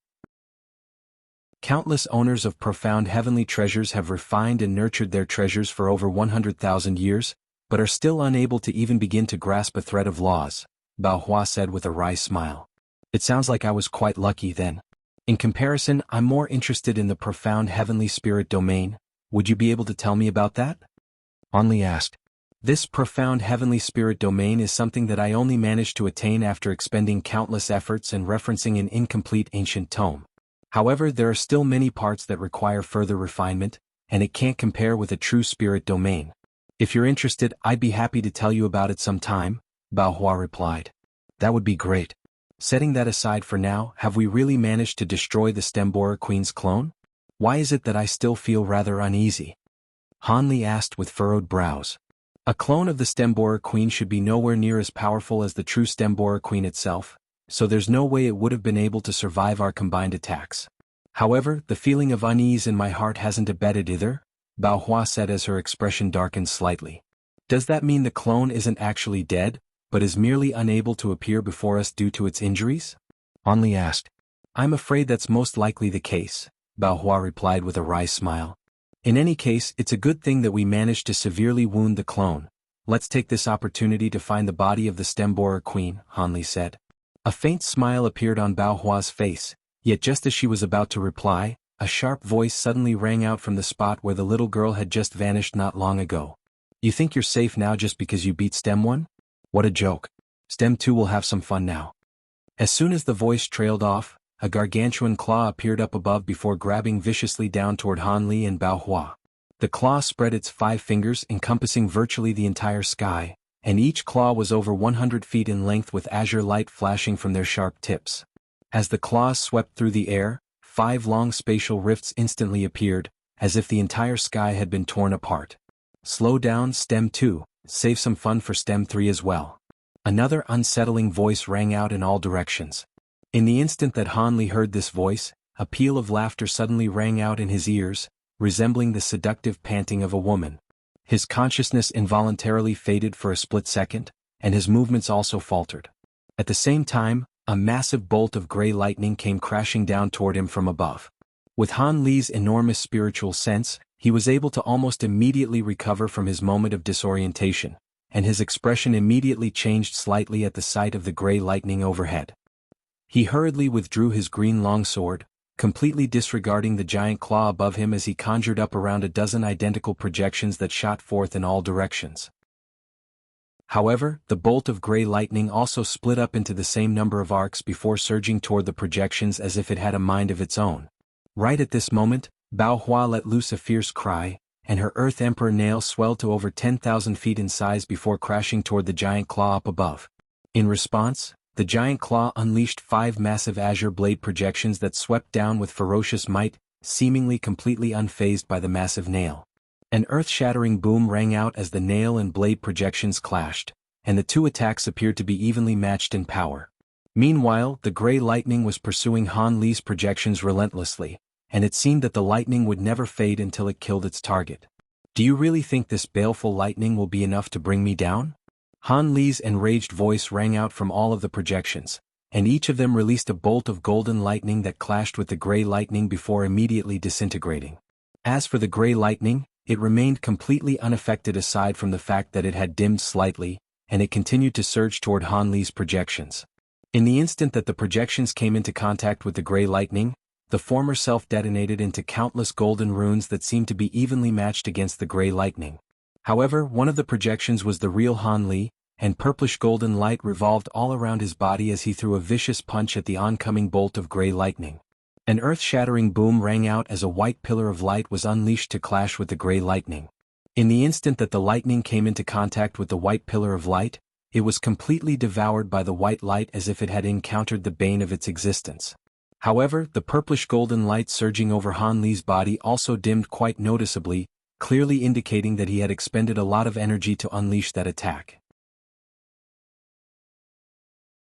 Countless owners of profound heavenly treasures have refined and nurtured their treasures for over 100,000 years, but are still unable to even begin to grasp a thread of laws, Bao Hua said with a wry smile. It sounds like I was quite lucky then. In comparison, I'm more interested in the profound heavenly spirit domain. Would you be able to tell me about that? Han Li asked. This profound heavenly spirit domain is something that I only managed to attain after expending countless efforts and referencing an incomplete ancient tome. However, there are still many parts that require further refinement, and it can't compare with a true spirit domain. If you're interested, I'd be happy to tell you about it sometime, Bao Hua replied. That would be great. Setting that aside for now, have we really managed to destroy the Stemborer Queen's clone? Why is it that I still feel rather uneasy? Han Li asked with furrowed brows. A clone of the Stemborer Queen should be nowhere near as powerful as the true Stemborer Queen itself, so there's no way it would have been able to survive our combined attacks. However, the feeling of unease in my heart hasn't abated either, Bao Hua said as her expression darkened slightly. Does that mean the clone isn't actually dead, but is merely unable to appear before us due to its injuries? Han Li asked. I'm afraid that's most likely the case, Bao Hua replied with a wry smile. In any case, it's a good thing that we managed to severely wound the clone. Let's take this opportunity to find the body of the Stemborer Queen, Han Li said. A faint smile appeared on Bao Hua's face, yet just as she was about to reply, a sharp voice suddenly rang out from the spot where the little girl had just vanished not long ago. You think you're safe now just because you beat Stem 1? What a joke. Stem 2 will have some fun now. As soon as the voice trailed off, a gargantuan claw appeared up above before grabbing viciously down toward Han Li and Bao Hua. The claw spread its 5 fingers encompassing virtually the entire sky, and each claw was over 100 feet in length with azure light flashing from their sharp tips. As the claws swept through the air, 5 long spatial rifts instantly appeared, as if the entire sky had been torn apart. Slow down, Stem 2, save some fun for Stem 3 as well. Another unsettling voice rang out in all directions. In the instant that Han Li heard this voice, a peal of laughter suddenly rang out in his ears, resembling the seductive panting of a woman. His consciousness involuntarily faded for a split second, and his movements also faltered. At the same time, a massive bolt of gray lightning came crashing down toward him from above. With Han Li's enormous spiritual sense, he was able to almost immediately recover from his moment of disorientation, and his expression immediately changed slightly at the sight of the gray lightning overhead. He hurriedly withdrew his green longsword, completely disregarding the giant claw above him as he conjured up around a dozen identical projections that shot forth in all directions. However, the bolt of gray lightning also split up into the same number of arcs before surging toward the projections as if it had a mind of its own. Right at this moment, Bao Hua let loose a fierce cry, and her Earth Emperor nail swelled to over 10,000 feet in size before crashing toward the giant claw up above. In response, the giant claw unleashed 5 massive azure blade projections that swept down with ferocious might, seemingly completely unfazed by the massive nail. An earth-shattering boom rang out as the nail and blade projections clashed, and the two attacks appeared to be evenly matched in power. Meanwhile, the gray lightning was pursuing Han Li's projections relentlessly, and it seemed that the lightning would never fade until it killed its target. "Do you really think this baleful lightning will be enough to bring me down?" Han Li's enraged voice rang out from all of the projections, and each of them released a bolt of golden lightning that clashed with the gray lightning before immediately disintegrating. As for the gray lightning, it remained completely unaffected aside from the fact that it had dimmed slightly, and it continued to surge toward Han Li's projections. In the instant that the projections came into contact with the gray lightning, the former self-detonated into countless golden runes that seemed to be evenly matched against the gray lightning. However, one of the projections was the real Han Li, and purplish golden light revolved all around his body as he threw a vicious punch at the oncoming bolt of gray lightning. An earth-shattering boom rang out as a white pillar of light was unleashed to clash with the gray lightning. In the instant that the lightning came into contact with the white pillar of light, it was completely devoured by the white light as if it had encountered the bane of its existence. However, the purplish golden light surging over Han Li's body also dimmed quite noticeably, clearly indicating that he had expended a lot of energy to unleash that attack.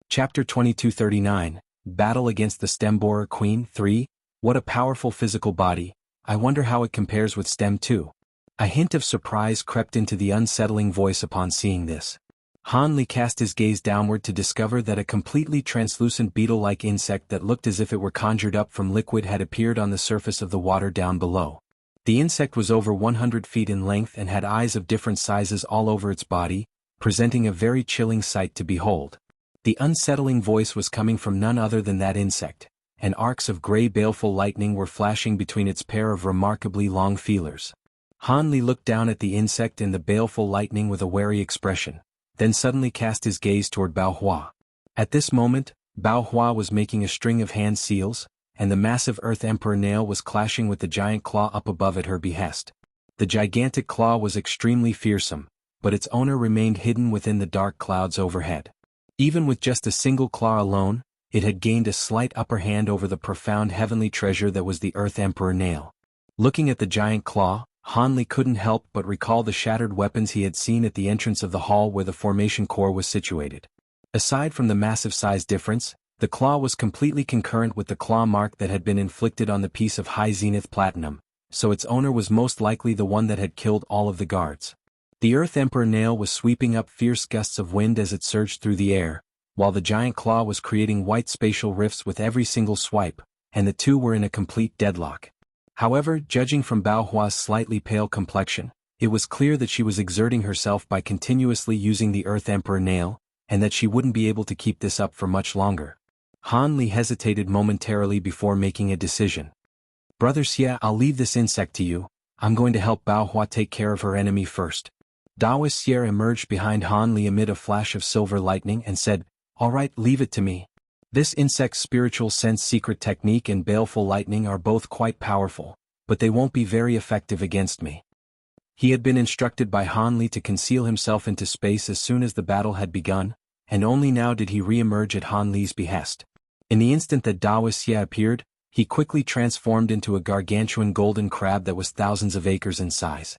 Chapter 2239, Battle Against the Stemborer Queen 3, What a powerful physical body, I wonder how it compares with Stem 2. A hint of surprise crept into the unsettling voice upon seeing this. Han Li cast his gaze downward to discover that a completely translucent beetle-like insect that looked as if it were conjured up from liquid had appeared on the surface of the water down below. The insect was over 100 feet in length and had eyes of different sizes all over its body, presenting a very chilling sight to behold. The unsettling voice was coming from none other than that insect, and arcs of gray baleful lightning were flashing between its pair of remarkably long feelers. Han Li looked down at the insect and the baleful lightning with a wary expression, then suddenly cast his gaze toward Bao Hua. At this moment, Bao Hua was making a string of hand seals, and the massive Earth Emperor nail was clashing with the giant claw up above at her behest. The gigantic claw was extremely fearsome, but its owner remained hidden within the dark clouds overhead. Even with just a single claw alone, it had gained a slight upper hand over the profound heavenly treasure that was the Earth Emperor nail. Looking at the giant claw, Han Li couldn't help but recall the shattered weapons he had seen at the entrance of the hall where the formation core was situated. Aside from the massive size difference, the claw was completely concurrent with the claw mark that had been inflicted on the piece of high zenith platinum, so its owner was most likely the one that had killed all of the guards. The Earth Emperor nail was sweeping up fierce gusts of wind as it surged through the air, while the giant claw was creating white spatial rifts with every single swipe, and the two were in a complete deadlock. However, judging from Bao Hua's slightly pale complexion, it was clear that she was exerting herself by continuously using the Earth Emperor nail, and that she wouldn't be able to keep this up for much longer. Han Li hesitated momentarily before making a decision. "Brother Xie, I'll leave this insect to you. I'm going to help Bao Hua take care of her enemy first." Daoist Xie emerged behind Han Li amid a flash of silver lightning and said, "All right, leave it to me. This insect's spiritual sense secret technique and baleful lightning are both quite powerful, but they won't be very effective against me." He had been instructed by Han Li to conceal himself into space as soon as the battle had begun, and only now did he re-emerge at Han Li's behest. In the instant that Daoist Xie appeared, he quickly transformed into a gargantuan golden crab that was thousands of acres in size.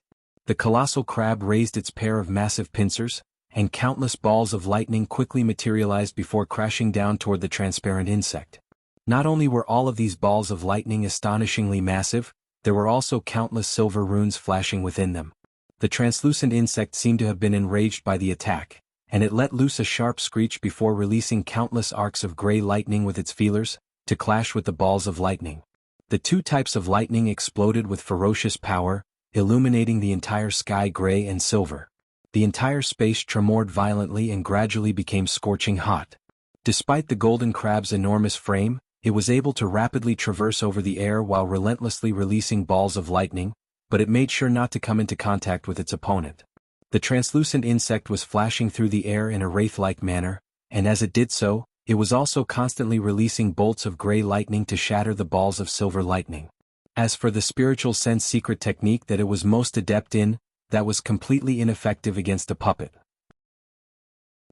The colossal crab raised its pair of massive pincers, and countless balls of lightning quickly materialized before crashing down toward the transparent insect. Not only were all of these balls of lightning astonishingly massive, there were also countless silver runes flashing within them. The translucent insect seemed to have been enraged by the attack, and it let loose a sharp screech before releasing countless arcs of gray lightning with its feelers, to clash with the balls of lightning. The two types of lightning exploded with ferocious power, illuminating the entire sky gray and silver. The entire space tremored violently and gradually became scorching hot. Despite the golden crab's enormous frame, it was able to rapidly traverse over the air while relentlessly releasing balls of lightning, but it made sure not to come into contact with its opponent. The translucent insect was flashing through the air in a wraith-like manner, and as it did so, it was also constantly releasing bolts of gray lightning to shatter the balls of silver lightning. As for the spiritual sense secret technique that it was most adept in, that was completely ineffective against a puppet.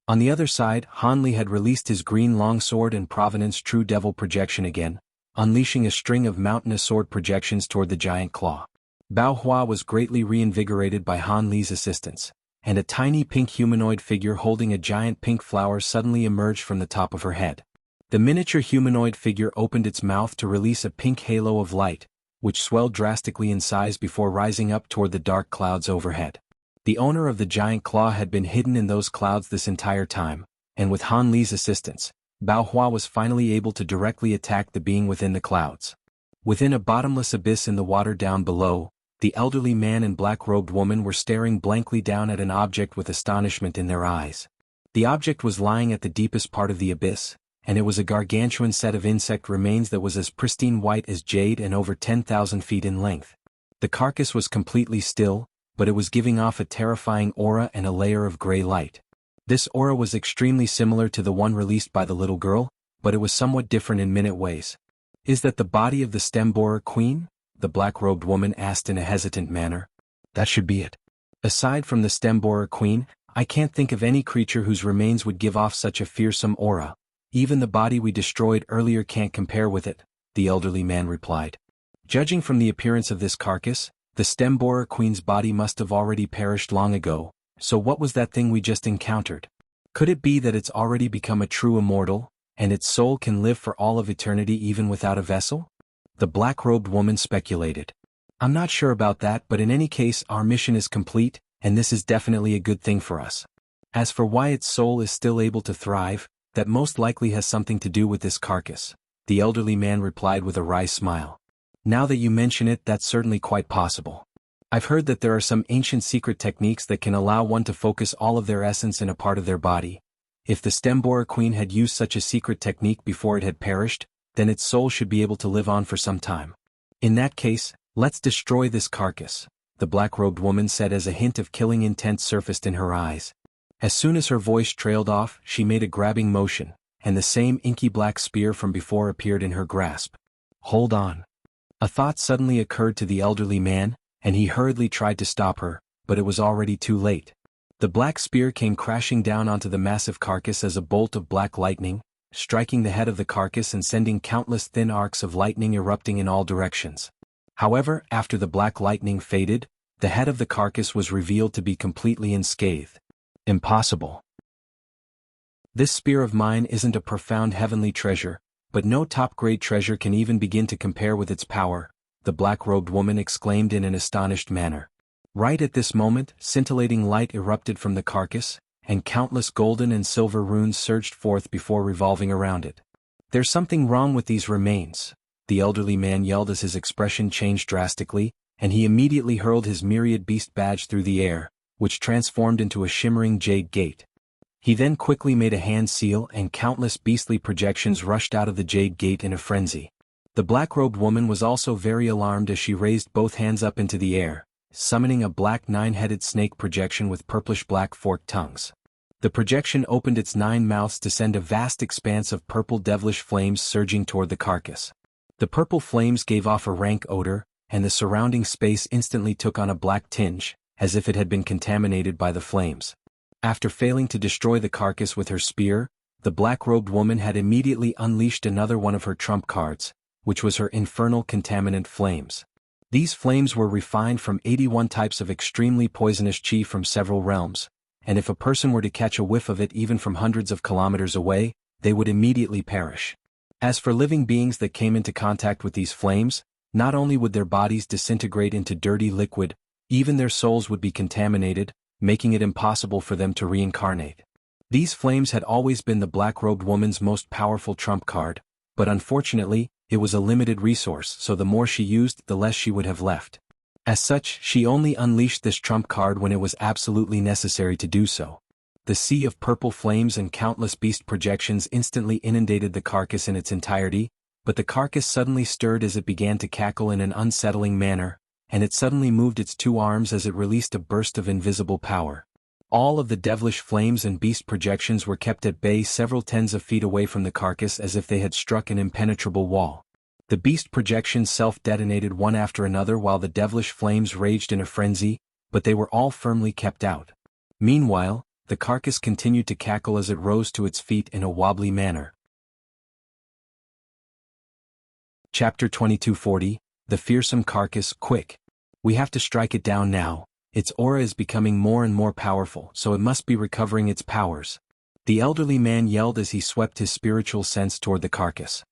On the other side, Hanli had released his green longsword and Provenance True Devil projection again, unleashing a string of mountainous sword projections toward the giant claw. Bao Hua was greatly reinvigorated by Han Li's assistance, and a tiny pink humanoid figure holding a giant pink flower suddenly emerged from the top of her head. The miniature humanoid figure opened its mouth to release a pink halo of light, which swelled drastically in size before rising up toward the dark clouds overhead. The owner of the giant claw had been hidden in those clouds this entire time, and with Han Li's assistance, Bao Hua was finally able to directly attack the being within the clouds. Within a bottomless abyss in the water down below, the elderly man and black-robed woman were staring blankly down at an object with astonishment in their eyes. The object was lying at the deepest part of the abyss, and it was a gargantuan set of insect remains that was as pristine white as jade and over 10,000 feet in length. The carcass was completely still, but it was giving off a terrifying aura and a layer of gray light. This aura was extremely similar to the one released by the little girl, but it was somewhat different in minute ways. "Is that the body of the stem borer queen?" the black-robed woman asked in a hesitant manner. "That should be it. Aside from the stem borer queen, I can't think of any creature whose remains would give off such a fearsome aura. Even the body we destroyed earlier can't compare with it," the elderly man replied. "Judging from the appearance of this carcass, the stem borer queen's body must have already perished long ago, so what was that thing we just encountered? Could it be that it's already become a true immortal, and its soul can live for all of eternity even without a vessel?" the black-robed woman speculated. "I'm not sure about that, but in any case our mission is complete, and this is definitely a good thing for us. As for why its soul is still able to thrive, that most likely has something to do with this carcass," the elderly man replied with a wry smile. "Now that you mention it, that's certainly quite possible. I've heard that there are some ancient secret techniques that can allow one to focus all of their essence in a part of their body. If the stem borer queen had used such a secret technique before it had perished, then its soul should be able to live on for some time. In that case, let's destroy this carcass," the black-robed woman said as a hint of killing intent surfaced in her eyes. As soon as her voice trailed off, she made a grabbing motion, and the same inky black spear from before appeared in her grasp. "Hold on." A thought suddenly occurred to the elderly man, and he hurriedly tried to stop her, but it was already too late. The black spear came crashing down onto the massive carcass as a bolt of black lightning, striking the head of the carcass and sending countless thin arcs of lightning erupting in all directions. However, after the black lightning faded, the head of the carcass was revealed to be completely unscathed. "Impossible. This spear of mine isn't a profound heavenly treasure, but no top-grade treasure can even begin to compare with its power," the black-robed woman exclaimed in an astonished manner. Right at this moment, scintillating light erupted from the carcass, and countless golden and silver runes surged forth before revolving around it. "There's something wrong with these remains," the elderly man yelled as his expression changed drastically, and he immediately hurled his myriad beast badge through the air, which transformed into a shimmering jade gate. He then quickly made a hand seal and countless beastly projections rushed out of the jade gate in a frenzy. The black-robed woman was also very alarmed as she raised both hands up into the air, summoning a black 9-headed snake projection with purplish-black forked tongues. The projection opened its 9 mouths to send a vast expanse of purple devilish flames surging toward the carcass. The purple flames gave off a rank odor, and the surrounding space instantly took on a black tinge, as if it had been contaminated by the flames. After failing to destroy the carcass with her spear, the black-robed woman had immediately unleashed another one of her trump cards, which was her infernal contaminant flames. These flames were refined from 81 types of extremely poisonous chi from several realms, and if a person were to catch a whiff of it even from hundreds of kilometers away, they would immediately perish. As for living beings that came into contact with these flames, not only would their bodies disintegrate into dirty liquid, even their souls would be contaminated, making it impossible for them to reincarnate. These flames had always been the black-robed woman's most powerful trump card, but unfortunately, it was a limited resource, so the more she used, the less she would have left. As such, she only unleashed this trump card when it was absolutely necessary to do so. The sea of purple flames and countless beast projections instantly inundated the carcass in its entirety, but the carcass suddenly stirred as it began to cackle in an unsettling manner, and it suddenly moved its two arms as it released a burst of invisible power. All of the devilish flames and beast projections were kept at bay several tens of feet away from the carcass as if they had struck an impenetrable wall. The beast projections self-detonated one after another while the devilish flames raged in a frenzy, but they were all firmly kept out. Meanwhile, the carcass continued to cackle as it rose to its feet in a wobbly manner. Chapter 2240, The Fearsome Carcass. Quick! We have to strike it down now. Its aura is becoming more and more powerful, so it must be recovering its powers. The elderly man yelled as he swept his spiritual sense toward the carcass.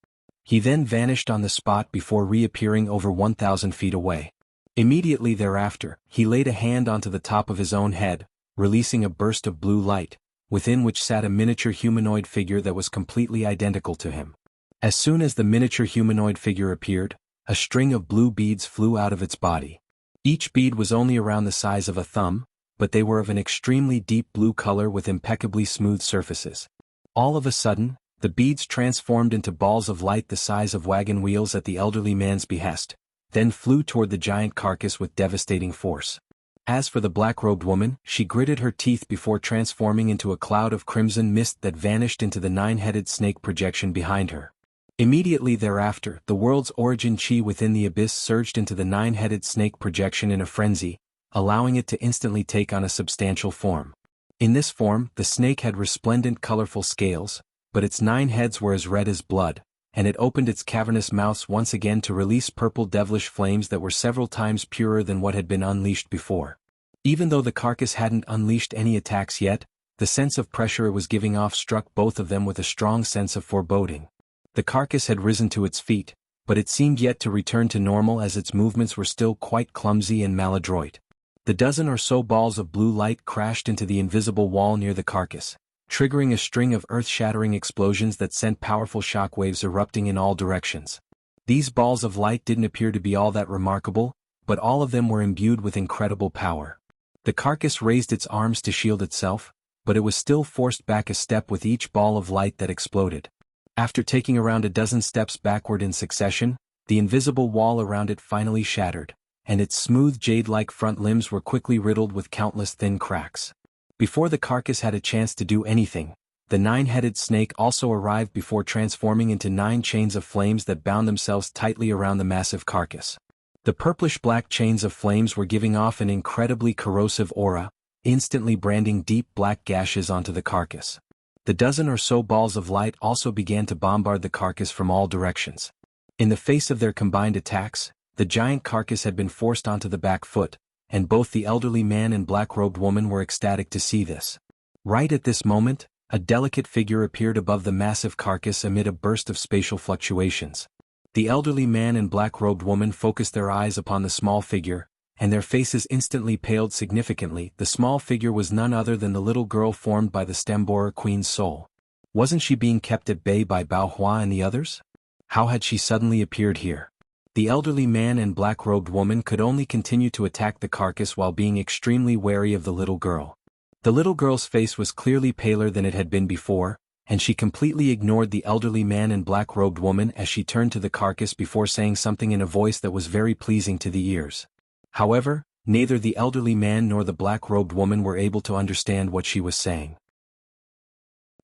He then vanished on the spot before reappearing over 1,000 feet away. Immediately thereafter, he laid a hand onto the top of his own head, releasing a burst of blue light, within which sat a miniature humanoid figure that was completely identical to him. As soon as the miniature humanoid figure appeared, a string of blue beads flew out of its body. Each bead was only around the size of a thumb, but they were of an extremely deep blue color with impeccably smooth surfaces. All of a sudden, the beads transformed into balls of light the size of wagon wheels at the elderly man's behest, then flew toward the giant carcass with devastating force. As for the black-robed woman, she gritted her teeth before transforming into a cloud of crimson mist that vanished into the nine-headed snake projection behind her. Immediately thereafter, the world's origin chi within the abyss surged into the nine-headed snake projection in a frenzy, allowing it to instantly take on a substantial form. In this form, the snake had resplendent colorful scales, but its 9 heads were as red as blood, and it opened its cavernous mouth once again to release purple devilish flames that were several times purer than what had been unleashed before. Even though the carcass hadn't unleashed any attacks yet, the sense of pressure it was giving off struck both of them with a strong sense of foreboding. The carcass had risen to its feet, but it seemed yet to return to normal as its movements were still quite clumsy and maladroit. The dozen or so balls of blue light crashed into the invisible wall near the carcass, triggering a string of earth-shattering explosions that sent powerful shockwaves erupting in all directions. These balls of light didn't appear to be all that remarkable, but all of them were imbued with incredible power. The carcass raised its arms to shield itself, but it was still forced back a step with each ball of light that exploded. After taking around a dozen steps backward in succession, the invisible wall around it finally shattered, and its smooth jade-like front limbs were quickly riddled with countless thin cracks. Before the carcass had a chance to do anything, the 9-headed snake also arrived before transforming into 9 chains of flames that bound themselves tightly around the massive carcass. The purplish-black chains of flames were giving off an incredibly corrosive aura, instantly branding deep black gashes onto the carcass. The dozen or so balls of light also began to bombard the carcass from all directions. In the face of their combined attacks, the giant carcass had been forced onto the back foot, and both the elderly man and black-robed woman were ecstatic to see this. Right at this moment, a delicate figure appeared above the massive carcass amid a burst of spatial fluctuations. The elderly man and black-robed woman focused their eyes upon the small figure, and their faces instantly paled significantly. The small figure was none other than the little girl formed by the Stemborer Queen's soul. Wasn't she being kept at bay by Bao Hua and the others? How had she suddenly appeared here? The elderly man and black-robed woman could only continue to attack the carcass while being extremely wary of the little girl. The little girl's face was clearly paler than it had been before, and she completely ignored the elderly man and black-robed woman as she turned to the carcass before saying something in a voice that was very pleasing to the ears. However, neither the elderly man nor the black-robed woman were able to understand what she was saying.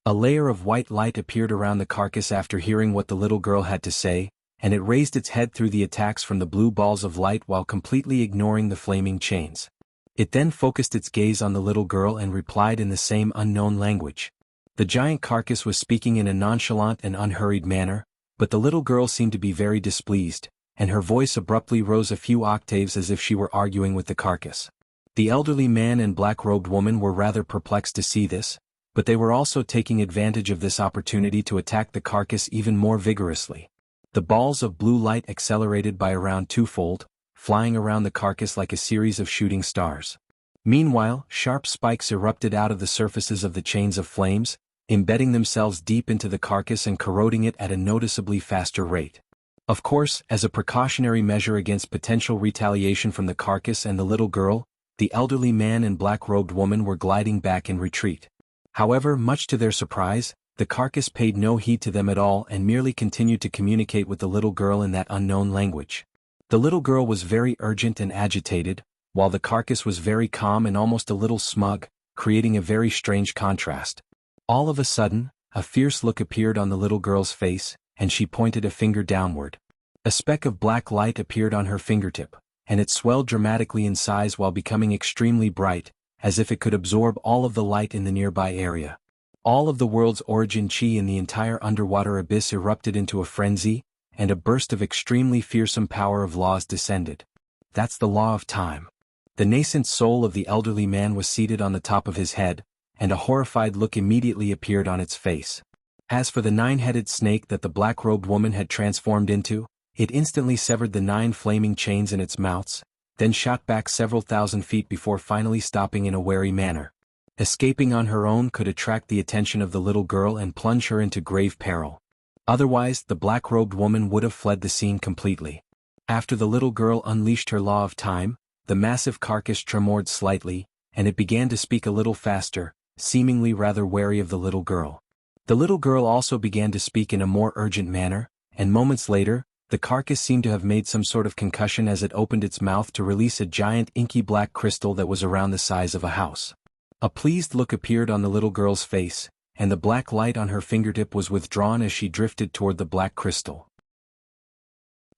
A layer of white light appeared around the carcass after hearing what the little girl had to say, and it raised its head through the attacks from the blue balls of light while completely ignoring the flaming chains. It then focused its gaze on the little girl and replied in the same unknown language. The giant carcass was speaking in a nonchalant and unhurried manner, but the little girl seemed to be very displeased, and her voice abruptly rose a few octaves as if she were arguing with the carcass. The elderly man and black-robed woman were rather perplexed to see this, but they were also taking advantage of this opportunity to attack the carcass even more vigorously. The balls of blue light accelerated by around twofold, flying around the carcass like a series of shooting stars. Meanwhile, sharp spikes erupted out of the surfaces of the chains of flames, embedding themselves deep into the carcass and corroding it at a noticeably faster rate. Of course, as a precautionary measure against potential retaliation from the carcass and the little girl, the elderly man and black-robed woman were gliding back in retreat. However, much to their surprise, the carcass paid no heed to them at all and merely continued to communicate with the little girl in that unknown language. The little girl was very urgent and agitated, while the carcass was very calm and almost a little smug, creating a very strange contrast. All of a sudden, a fierce look appeared on the little girl's face, and she pointed a finger downward. A speck of black light appeared on her fingertip, and it swelled dramatically in size while becoming extremely bright, as if it could absorb all of the light in the nearby area. All of the world's origin chi in the entire underwater abyss erupted into a frenzy, and a burst of extremely fearsome power of laws descended. That's the law of time. The nascent soul of the elderly man was seated on the top of his head, and a horrified look immediately appeared on its face. As for the 9-headed snake that the black-robed woman had transformed into, it instantly severed the 9 flaming chains in its mouths, then shot back several thousand feet before finally stopping in a wary manner. Escaping on her own could attract the attention of the little girl and plunge her into grave peril. Otherwise, the black-robed woman would have fled the scene completely. After the little girl unleashed her law of time, the massive carcass tremored slightly, and it began to speak a little faster, seemingly rather wary of the little girl. The little girl also began to speak in a more urgent manner, and moments later, the carcass seemed to have made some sort of concussion as it opened its mouth to release a giant inky black crystal that was around the size of a house. A pleased look appeared on the little girl's face, and the black light on her fingertip was withdrawn as she drifted toward the black crystal.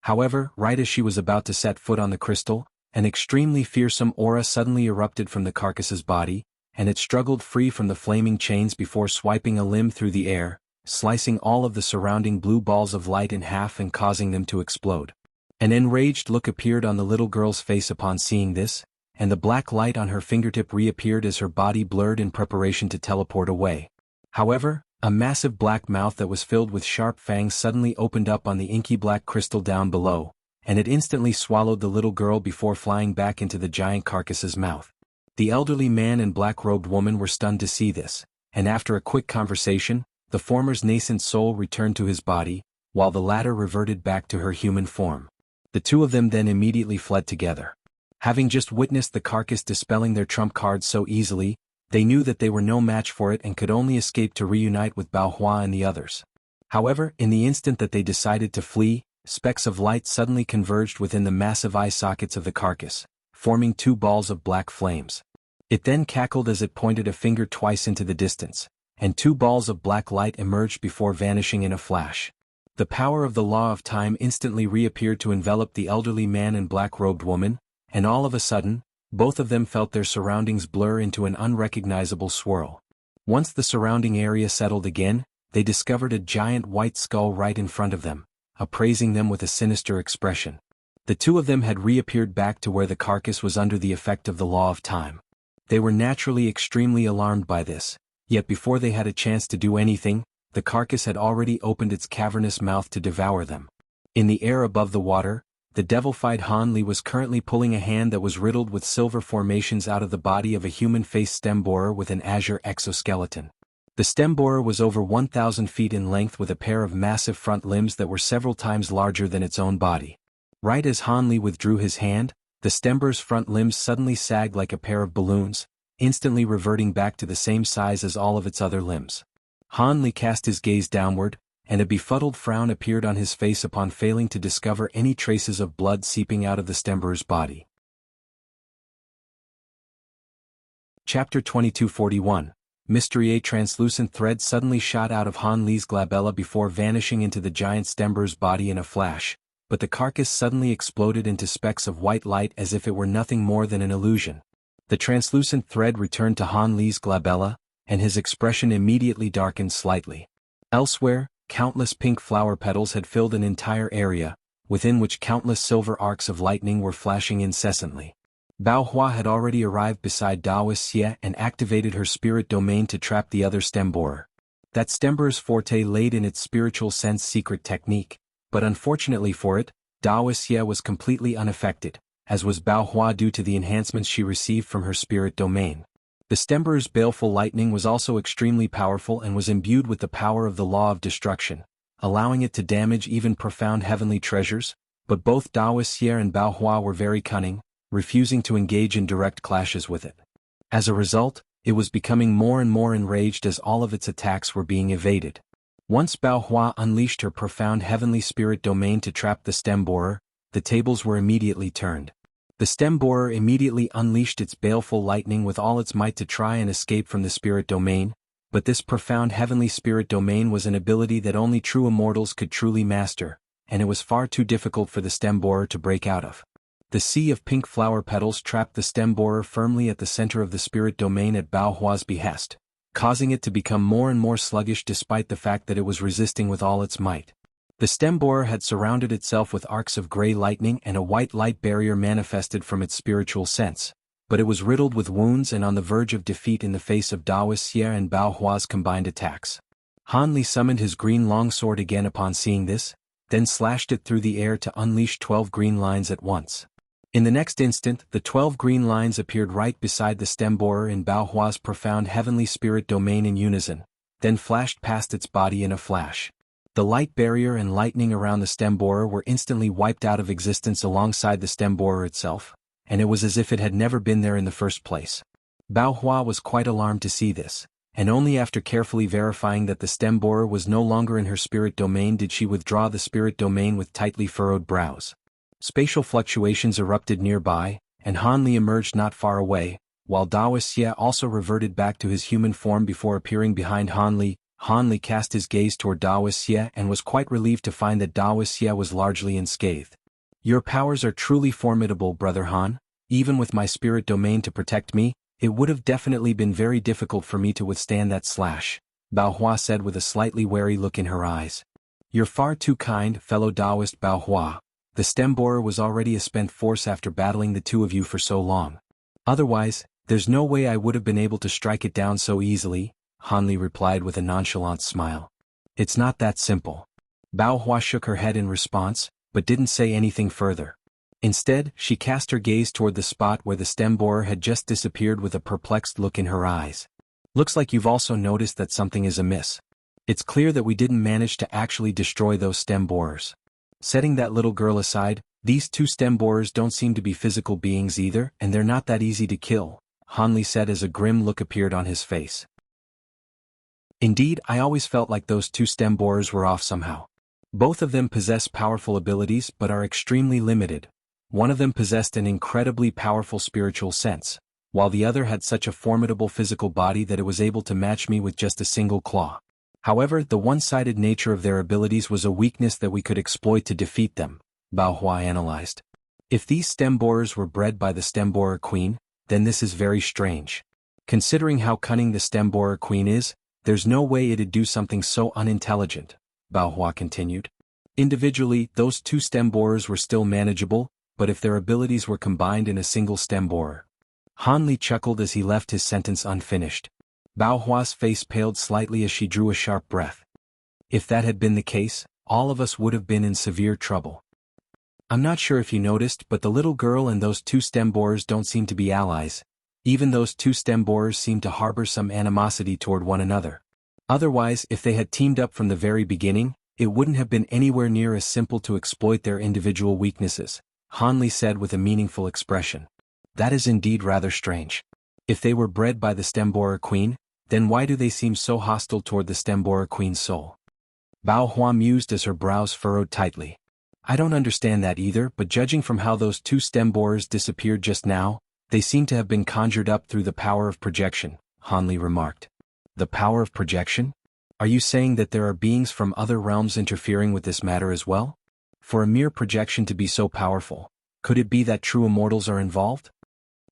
However, right as she was about to set foot on the crystal, an extremely fearsome aura suddenly erupted from the carcass's body, and it struggled free from the flaming chains before swiping a limb through the air, slicing all of the surrounding blue balls of light in half and causing them to explode. An enraged look appeared on the little girl's face upon seeing this, and the black light on her fingertip reappeared as her body blurred in preparation to teleport away. However, a massive black mouth that was filled with sharp fangs suddenly opened up on the inky black crystal down below, and it instantly swallowed the little girl before flying back into the giant carcass's mouth. The elderly man and black-robed woman were stunned to see this, and after a quick conversation, the former's nascent soul returned to his body, while the latter reverted back to her human form. The two of them then immediately fled together. Having just witnessed the carcass dispelling their trump cards so easily, they knew that they were no match for it and could only escape to reunite with Bao Hua and the others. However, in the instant that they decided to flee, specks of light suddenly converged within the massive eye sockets of the carcass, forming 2 balls of black flames. It then cackled as it pointed a finger twice into the distance, and 2 balls of black light emerged before vanishing in a flash. The power of the law of time instantly reappeared to envelop the elderly man and black-robed woman, and all of a sudden, both of them felt their surroundings blur into an unrecognizable swirl. Once the surrounding area settled again, they discovered a giant white skull right in front of them, appraising them with a sinister expression. The two of them had reappeared back to where the carcass was under the effect of the law of time. They were naturally extremely alarmed by this, yet before they had a chance to do anything, the carcass had already opened its cavernous mouth to devour them. In the air above the water, the devil-fied Han Li was currently pulling a hand that was riddled with silver formations out of the body of a human-faced stem borer with an azure exoskeleton. The stem borer was over 1,000 feet in length with a pair of massive front limbs that were several times larger than its own body. Right as Han Li withdrew his hand, the stemborer's front limbs suddenly sagged like a pair of balloons, instantly reverting back to the same size as all of its other limbs. Han Li cast his gaze downward, and a befuddled frown appeared on his face upon failing to discover any traces of blood seeping out of the stemborer's body. Chapter 2241. Mystery. A translucent thread suddenly shot out of Han Li's glabella before vanishing into the giant stemborer's body in a flash, but the carcass suddenly exploded into specks of white light as if it were nothing more than an illusion. The translucent thread returned to Han Li's glabella, and his expression immediately darkened slightly. Elsewhere, countless pink flower petals had filled an entire area, within which countless silver arcs of lightning were flashing incessantly. Bao Hua had already arrived beside Daoist Xie and activated her spirit domain to trap the other stem borer. That stemborer's forte laid in its spiritual sense secret technique, but unfortunately for it, Daoist Xie was completely unaffected, as was Bao Hua due to the enhancements she received from her spirit domain. The stemborer's baleful lightning was also extremely powerful and was imbued with the power of the law of destruction, allowing it to damage even profound heavenly treasures, but both Dao Xie and Bao Hua were very cunning, refusing to engage in direct clashes with it. As a result, it was becoming more and more enraged as all of its attacks were being evaded. Once Bao Hua unleashed her profound heavenly spirit domain to trap the stem borer, the tables were immediately turned. The stem borer immediately unleashed its baleful lightning with all its might to try and escape from the spirit domain, but this profound heavenly spirit domain was an ability that only true immortals could truly master, and it was far too difficult for the stem borer to break out of. The sea of pink flower petals trapped the stem borer firmly at the center of the spirit domain at Bao Hua's behest, causing it to become more and more sluggish despite the fact that it was resisting with all its might. The stem borer had surrounded itself with arcs of gray lightning and a white light barrier manifested from its spiritual sense, but it was riddled with wounds and on the verge of defeat in the face of Dao Xie and Bao Hua's combined attacks. Han Li summoned his green longsword again upon seeing this, then slashed it through the air to unleash 12 green lines at once. In the next instant, the 12 green lines appeared right beside the stem borer in Bao Hua's profound heavenly spirit domain in unison, then flashed past its body in a flash. The light barrier and lightning around the stem borer were instantly wiped out of existence alongside the stem borer itself, and it was as if it had never been there in the first place. Bao Hua was quite alarmed to see this, and only after carefully verifying that the stem borer was no longer in her spirit domain did she withdraw the spirit domain with tightly furrowed brows. Spatial fluctuations erupted nearby, and Han Li emerged not far away, while Dao Xie also reverted back to his human form before appearing behind Han Li. Han Li cast his gaze toward Dao Xie and was quite relieved to find that Dao Xie was largely unscathed. Your powers are truly formidable, Brother Han. Even with my spirit domain to protect me, it would have definitely been very difficult for me to withstand that slash, Bao Hua said with a slightly wary look in her eyes. You're far too kind, fellow Taoist Bao Hua. The stem borer was already a spent force after battling the two of you for so long. Otherwise, there's no way I would have been able to strike it down so easily, Han Li replied with a nonchalant smile. It's not that simple. Bao Hua shook her head in response, but didn't say anything further. Instead, she cast her gaze toward the spot where the stem borer had just disappeared with a perplexed look in her eyes. Looks like you've also noticed that something is amiss. It's clear that we didn't manage to actually destroy those stem borers. Setting that little girl aside, these two stem borers don't seem to be physical beings either, and they're not that easy to kill, Han Li said as a grim look appeared on his face. Indeed, I always felt like those two stem borers were off somehow. Both of them possess powerful abilities but are extremely limited. One of them possessed an incredibly powerful spiritual sense, while the other had such a formidable physical body that it was able to match me with just a single claw. However, the one-sided nature of their abilities was a weakness that we could exploit to defeat them, Bao Hua analyzed. If these stem borers were bred by the stem borer queen, then this is very strange. Considering how cunning the stem borer queen is, there's no way it'd do something so unintelligent, Bao Hua continued. Individually, those two stem borers were still manageable, but if their abilities were combined in a single stem borer. Han Li chuckled as he left his sentence unfinished. Bao Hua's face paled slightly as she drew a sharp breath. If that had been the case, all of us would have been in severe trouble. I'm not sure if you noticed, but the little girl and those two stem borers don't seem to be allies. Even those two stem borers seem to harbor some animosity toward one another. Otherwise, if they had teamed up from the very beginning, it wouldn't have been anywhere near as simple to exploit their individual weaknesses, Han Li said with a meaningful expression. That is indeed rather strange. If they were bred by the stem borer queen, then why do they seem so hostile toward the stem borer queen's soul? Bao Hua mused as her brows furrowed tightly. I don't understand that either, but judging from how those two stem borers disappeared just now, they seem to have been conjured up through the power of projection, Han Li remarked. The power of projection? Are you saying that there are beings from other realms interfering with this matter as well? For a mere projection to be so powerful, could it be that true immortals are involved?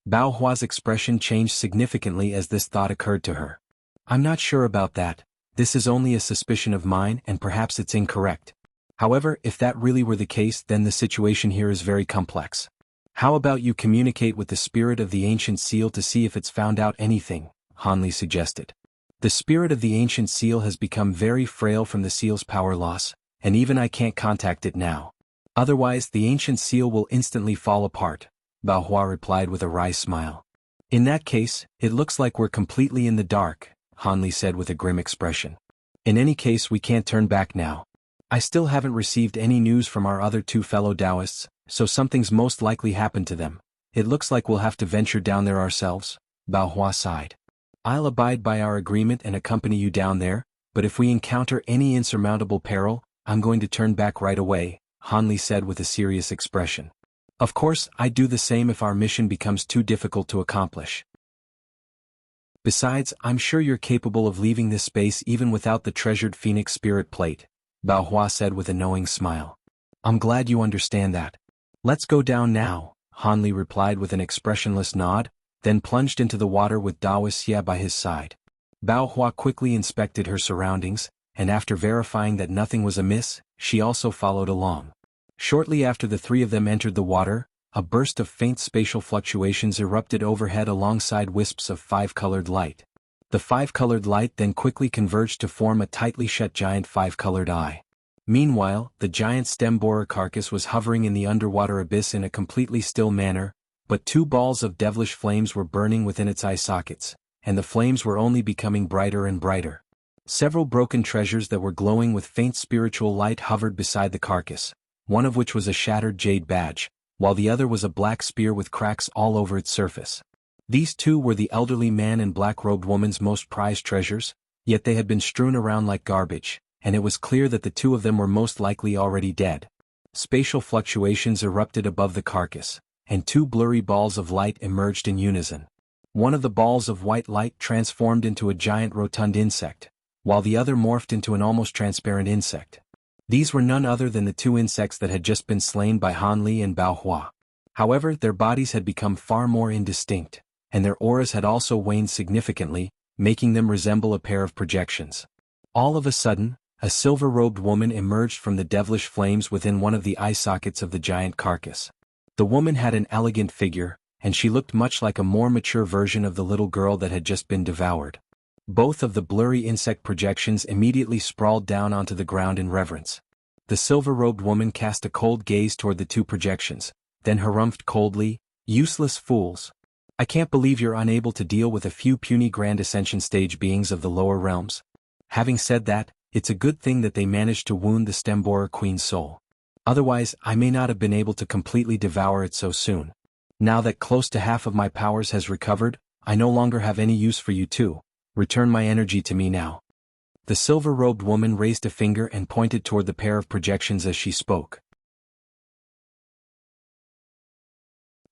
Bao Hua's expression changed significantly as this thought occurred to her. I'm not sure about that. This is only a suspicion of mine and perhaps it's incorrect. However, if that really were the case, then the situation here is very complex. How about you communicate with the spirit of the ancient seal to see if it's found out anything, Han Li suggested. The spirit of the ancient seal has become very frail from the seal's power loss, and even I can't contact it now. Otherwise, the ancient seal will instantly fall apart, Bao Hua replied with a wry smile. In that case, it looks like we're completely in the dark, Han Li said with a grim expression. In any case, we can't turn back now. I still haven't received any news from our other two fellow Taoists, so something's most likely happened to them. It looks like we'll have to venture down there ourselves. Bao Hua sighed. I'll abide by our agreement and accompany you down there, but if we encounter any insurmountable peril, I'm going to turn back right away, Han Li said with a serious expression. Of course, I'd do the same if our mission becomes too difficult to accomplish. Besides, I'm sure you're capable of leaving this space even without the treasured Phoenix Spirit Plate, Bao Hua said with a knowing smile. I'm glad you understand that. Let's go down now, Han Li replied with an expressionless nod, then plunged into the water with Daoist Xie by his side. Bao Hua quickly inspected her surroundings, and after verifying that nothing was amiss, she also followed along. Shortly after the three of them entered the water, a burst of faint spatial fluctuations erupted overhead alongside wisps of five-colored light. The five-colored light then quickly converged to form a tightly shut giant five-colored eye. Meanwhile, the giant stem borer carcass was hovering in the underwater abyss in a completely still manner, but two balls of devilish flames were burning within its eye sockets, and the flames were only becoming brighter and brighter. Several broken treasures that were glowing with faint spiritual light hovered beside the carcass, one of which was a shattered jade badge, while the other was a black spear with cracks all over its surface. These two were the elderly man and black-robed woman's most prized treasures, yet they had been strewn around like garbage, and it was clear that the two of them were most likely already dead. Spatial fluctuations erupted above the carcass, and two blurry balls of light emerged in unison. One of the balls of white light transformed into a giant rotund insect, while the other morphed into an almost transparent insect. These were none other than the two insects that had just been slain by Han Li and Bao Hua. However, their bodies had become far more indistinct, and their auras had also waned significantly, making them resemble a pair of projections. All of a sudden, a silver-robed woman emerged from the devilish flames within one of the eye sockets of the giant carcass. The woman had an elegant figure, and she looked much like a more mature version of the little girl that had just been devoured. Both of the blurry insect projections immediately sprawled down onto the ground in reverence. The silver-robed woman cast a cold gaze toward the two projections, then harumphed coldly, "Useless fools. I can't believe you're unable to deal with a few puny Grand Ascension stage beings of the lower realms." Having said that, it's a good thing that they managed to wound the Stemborer Queen's soul. Otherwise, I may not have been able to completely devour it so soon. Now that close to half of my powers has recovered, I no longer have any use for you too. Return my energy to me now. The silver-robed woman raised a finger and pointed toward the pair of projections as she spoke.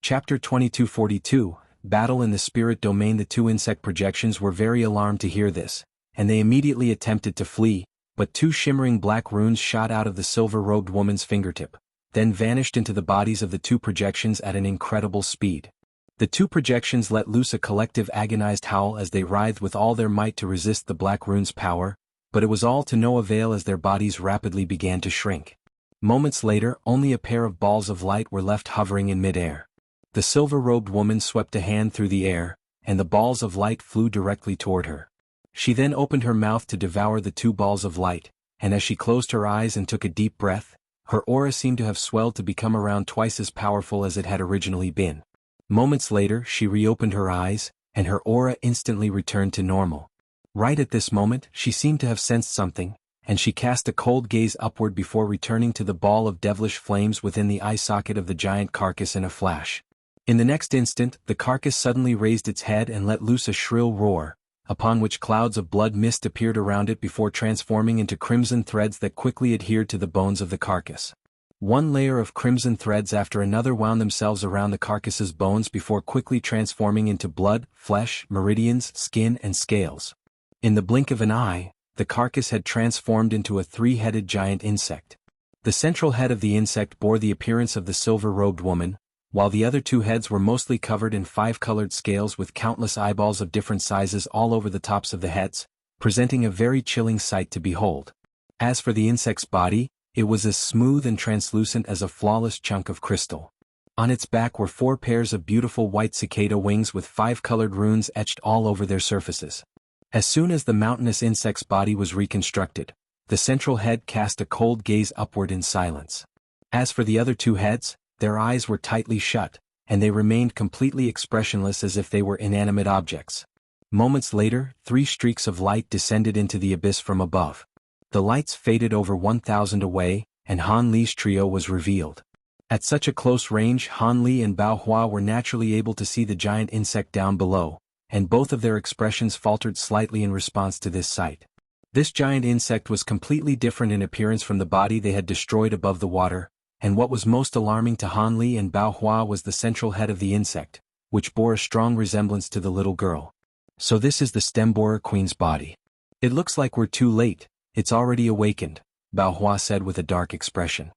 Chapter 2242, Battle in the Spirit Domain. The two insect projections were very alarmed to hear this, and they immediately attempted to flee, but two shimmering black runes shot out of the silver-robed woman's fingertip, then vanished into the bodies of the two projections at an incredible speed. The two projections let loose a collective agonized howl as they writhed with all their might to resist the black rune's power, but it was all to no avail as their bodies rapidly began to shrink. Moments later, only a pair of balls of light were left hovering in midair. The silver-robed woman swept a hand through the air, and the balls of light flew directly toward her. She then opened her mouth to devour the two balls of light, and as she closed her eyes and took a deep breath, her aura seemed to have swelled to become around twice as powerful as it had originally been. Moments later, she reopened her eyes, and her aura instantly returned to normal. Right at this moment, she seemed to have sensed something, and she cast a cold gaze upward before returning to the ball of devilish flames within the eye socket of the giant carcass in a flash. In the next instant, the carcass suddenly raised its head and let loose a shrill roar, upon which clouds of blood mist appeared around it before transforming into crimson threads that quickly adhered to the bones of the carcass. One layer of crimson threads after another wound themselves around the carcass's bones before quickly transforming into blood, flesh, meridians, skin, and scales. In the blink of an eye, the carcass had transformed into a three-headed giant insect. The central head of the insect bore the appearance of the silver-robed woman, while the other two heads were mostly covered in five-colored scales with countless eyeballs of different sizes all over the tops of the heads, presenting a very chilling sight to behold. As for the insect's body, it was as smooth and translucent as a flawless chunk of crystal. On its back were 4 pairs of beautiful white cicada wings with 5-colored runes etched all over their surfaces. As soon as the mountainous insect's body was reconstructed, the central head cast a cold gaze upward in silence. As for the other two heads, their eyes were tightly shut, and they remained completely expressionless as if they were inanimate objects. Moments later, 3 streaks of light descended into the abyss from above. The lights faded over 1,000 away, and Han Li's trio was revealed. At such a close range, Han Li and Bao Hua were naturally able to see the giant insect down below, and both of their expressions faltered slightly in response to this sight. This giant insect was completely different in appearance from the body they had destroyed above the water, and what was most alarming to Han Li and Bao Hua was the central head of the insect, which bore a strong resemblance to the little girl. So this is the stem borer queen's body. It looks like we're too late, it's already awakened, Bao Hua said with a dark expression.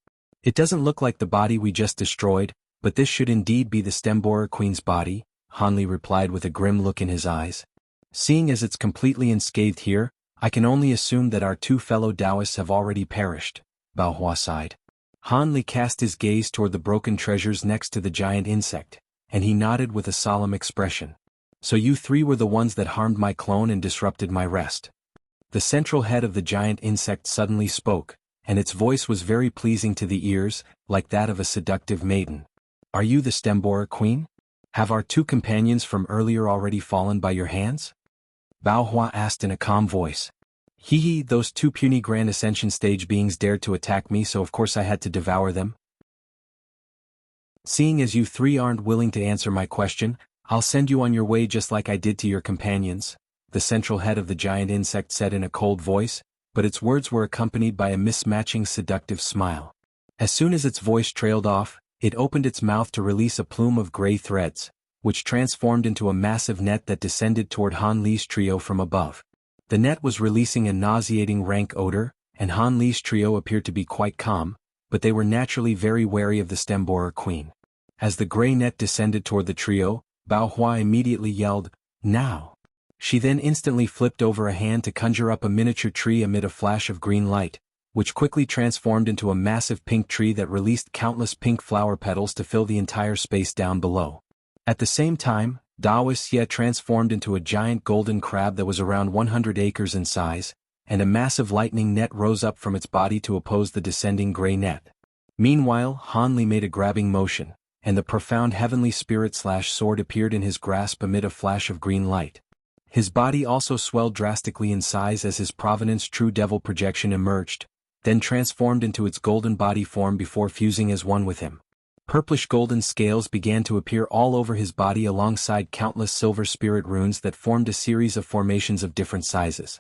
It doesn't look like the body we just destroyed, but this should indeed be the stem borer queen's body, Han Li replied with a grim look in his eyes. Seeing as it's completely unscathed here, I can only assume that our 2 fellow Taoists have already perished, Bao Hua sighed. Han Li cast his gaze toward the broken treasures next to the giant insect, and he nodded with a solemn expression. So you 3 were the ones that harmed my clone and disrupted my rest. The central head of the giant insect suddenly spoke, and its voice was very pleasing to the ears, like that of a seductive maiden. Are you the stem borer queen? Have our 2 companions from earlier already fallen by your hands? Bao Hua asked in a calm voice. Hee, those 2 puny Grand Ascension stage beings dared to attack me, so of course I had to devour them. Seeing as you 3 aren't willing to answer my question, I'll send you on your way just like I did to your companions, the central head of the giant insect said in a cold voice, but its words were accompanied by a mismatching seductive smile. As soon as its voice trailed off, it opened its mouth to release a plume of gray threads, which transformed into a massive net that descended toward Han Li's trio from above. The net was releasing a nauseating rank odor, and Han Li's trio appeared to be quite calm, but they were naturally very wary of the stem borer queen. As the gray net descended toward the trio, Bao Hua immediately yelled, "Now!" She then instantly flipped over a hand to conjure up a miniature tree amid a flash of green light, which quickly transformed into a massive pink tree that released countless pink flower petals to fill the entire space down below. At the same time, Dao Xie transformed into a giant golden crab that was around 100 acres in size, and a massive lightning net rose up from its body to oppose the descending gray net. Meanwhile, Han Li made a grabbing motion, and the profound heavenly spirit/sword appeared in his grasp amid a flash of green light. His body also swelled drastically in size as his provenance true devil projection emerged, then transformed into its golden body form before fusing as one with him. Purplish golden scales began to appear all over his body alongside countless silver spirit runes that formed a series of formations of different sizes.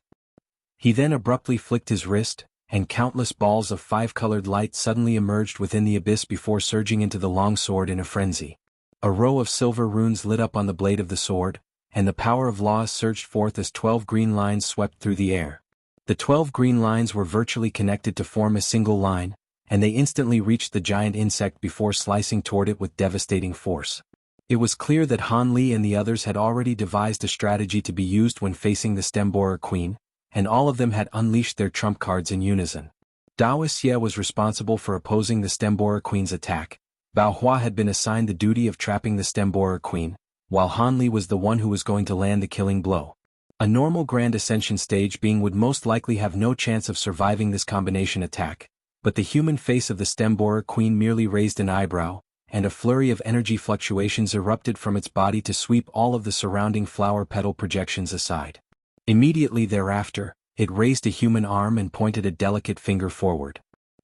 He then abruptly flicked his wrist, and countless balls of 5-colored light suddenly emerged within the abyss before surging into the long sword in a frenzy. A row of silver runes lit up on the blade of the sword, and the power of laws surged forth as 12 green lines swept through the air. The 12 green lines were virtually connected to form a single line, and they instantly reached the giant insect before slicing toward it with devastating force. It was clear that Han Li and the others had already devised a strategy to be used when facing the stem borer queen, and all of them had unleashed their trump cards in unison. Dao Xie was responsible for opposing the stem borer queen's attack. Bao Hua had been assigned the duty of trapping the stem borer queen, while Han Li was the one who was going to land the killing blow. A normal Grand Ascension stage being would most likely have no chance of surviving this combination attack, but the human face of the stem borer queen merely raised an eyebrow, and a flurry of energy fluctuations erupted from its body to sweep all of the surrounding flower petal projections aside. Immediately thereafter, it raised a human arm and pointed a delicate finger forward.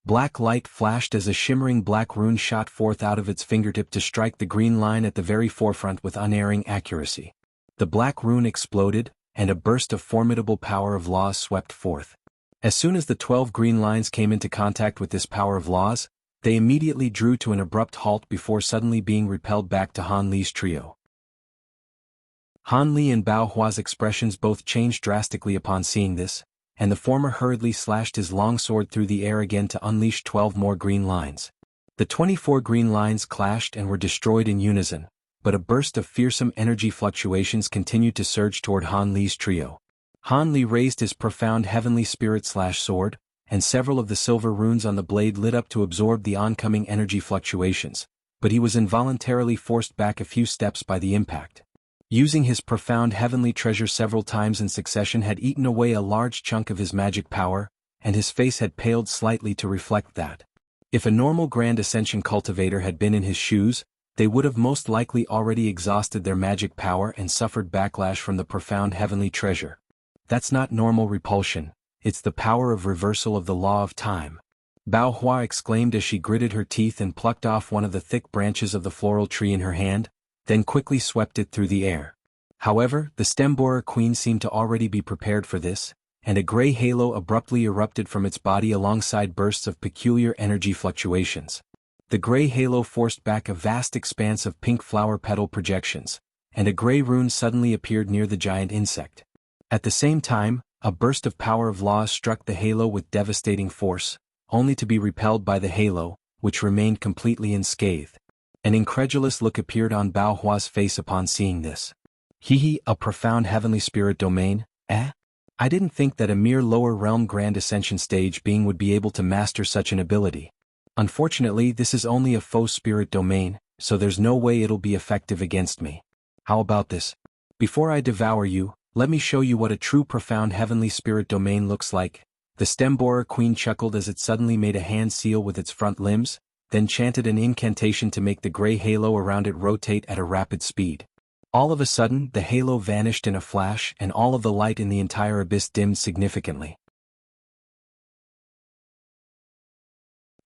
Black light flashed as a shimmering black rune shot forth out of its fingertip to strike the green line at the very forefront with unerring accuracy. The black rune exploded, and a burst of formidable power of laws swept forth. As soon as the 12 green lines came into contact with this power of laws, they immediately drew to an abrupt halt before suddenly being repelled back to Han Li's trio. Han Li and Bao Hua's expressions both changed drastically upon seeing this, and the former hurriedly slashed his longsword through the air again to unleash 12 more green lines. The 24 green lines clashed and were destroyed in unison, but a burst of fearsome energy fluctuations continued to surge toward Han Li's trio. Han Li raised his profound heavenly spirit/sword, and several of the silver runes on the blade lit up to absorb the oncoming energy fluctuations, but he was involuntarily forced back a few steps by the impact. Using his profound heavenly treasure several times in succession had eaten away a large chunk of his magic power, and his face had paled slightly to reflect that. If a normal Grand Ascension cultivator had been in his shoes, they would have most likely already exhausted their magic power and suffered backlash from the profound heavenly treasure. That's not normal repulsion, it's the power of reversal of the law of time. Bao Hua exclaimed as she gritted her teeth and plucked off one of the thick branches of the floral tree in her hand, then quickly swept it through the air. However, the stem-borer queen seemed to already be prepared for this, and a gray halo abruptly erupted from its body alongside bursts of peculiar energy fluctuations. The gray halo forced back a vast expanse of pink flower petal projections, and a gray rune suddenly appeared near the giant insect. At the same time, a burst of power of laws struck the halo with devastating force, only to be repelled by the halo, which remained completely unscathed. An incredulous look appeared on Bao Hua's face upon seeing this. Hee, a profound heavenly spirit domain, eh? I didn't think that a mere lower realm grand ascension stage being would be able to master such an ability. Unfortunately, this is only a faux spirit domain, so there's no way it'll be effective against me. How about this? Before I devour you, let me show you what a true profound heavenly spirit domain looks like. The stem-borer queen chuckled as it suddenly made a hand seal with its front limbs, then chanted an incantation to make the gray halo around it rotate at a rapid speed. All of a sudden, the halo vanished in a flash and all of the light in the entire abyss dimmed significantly.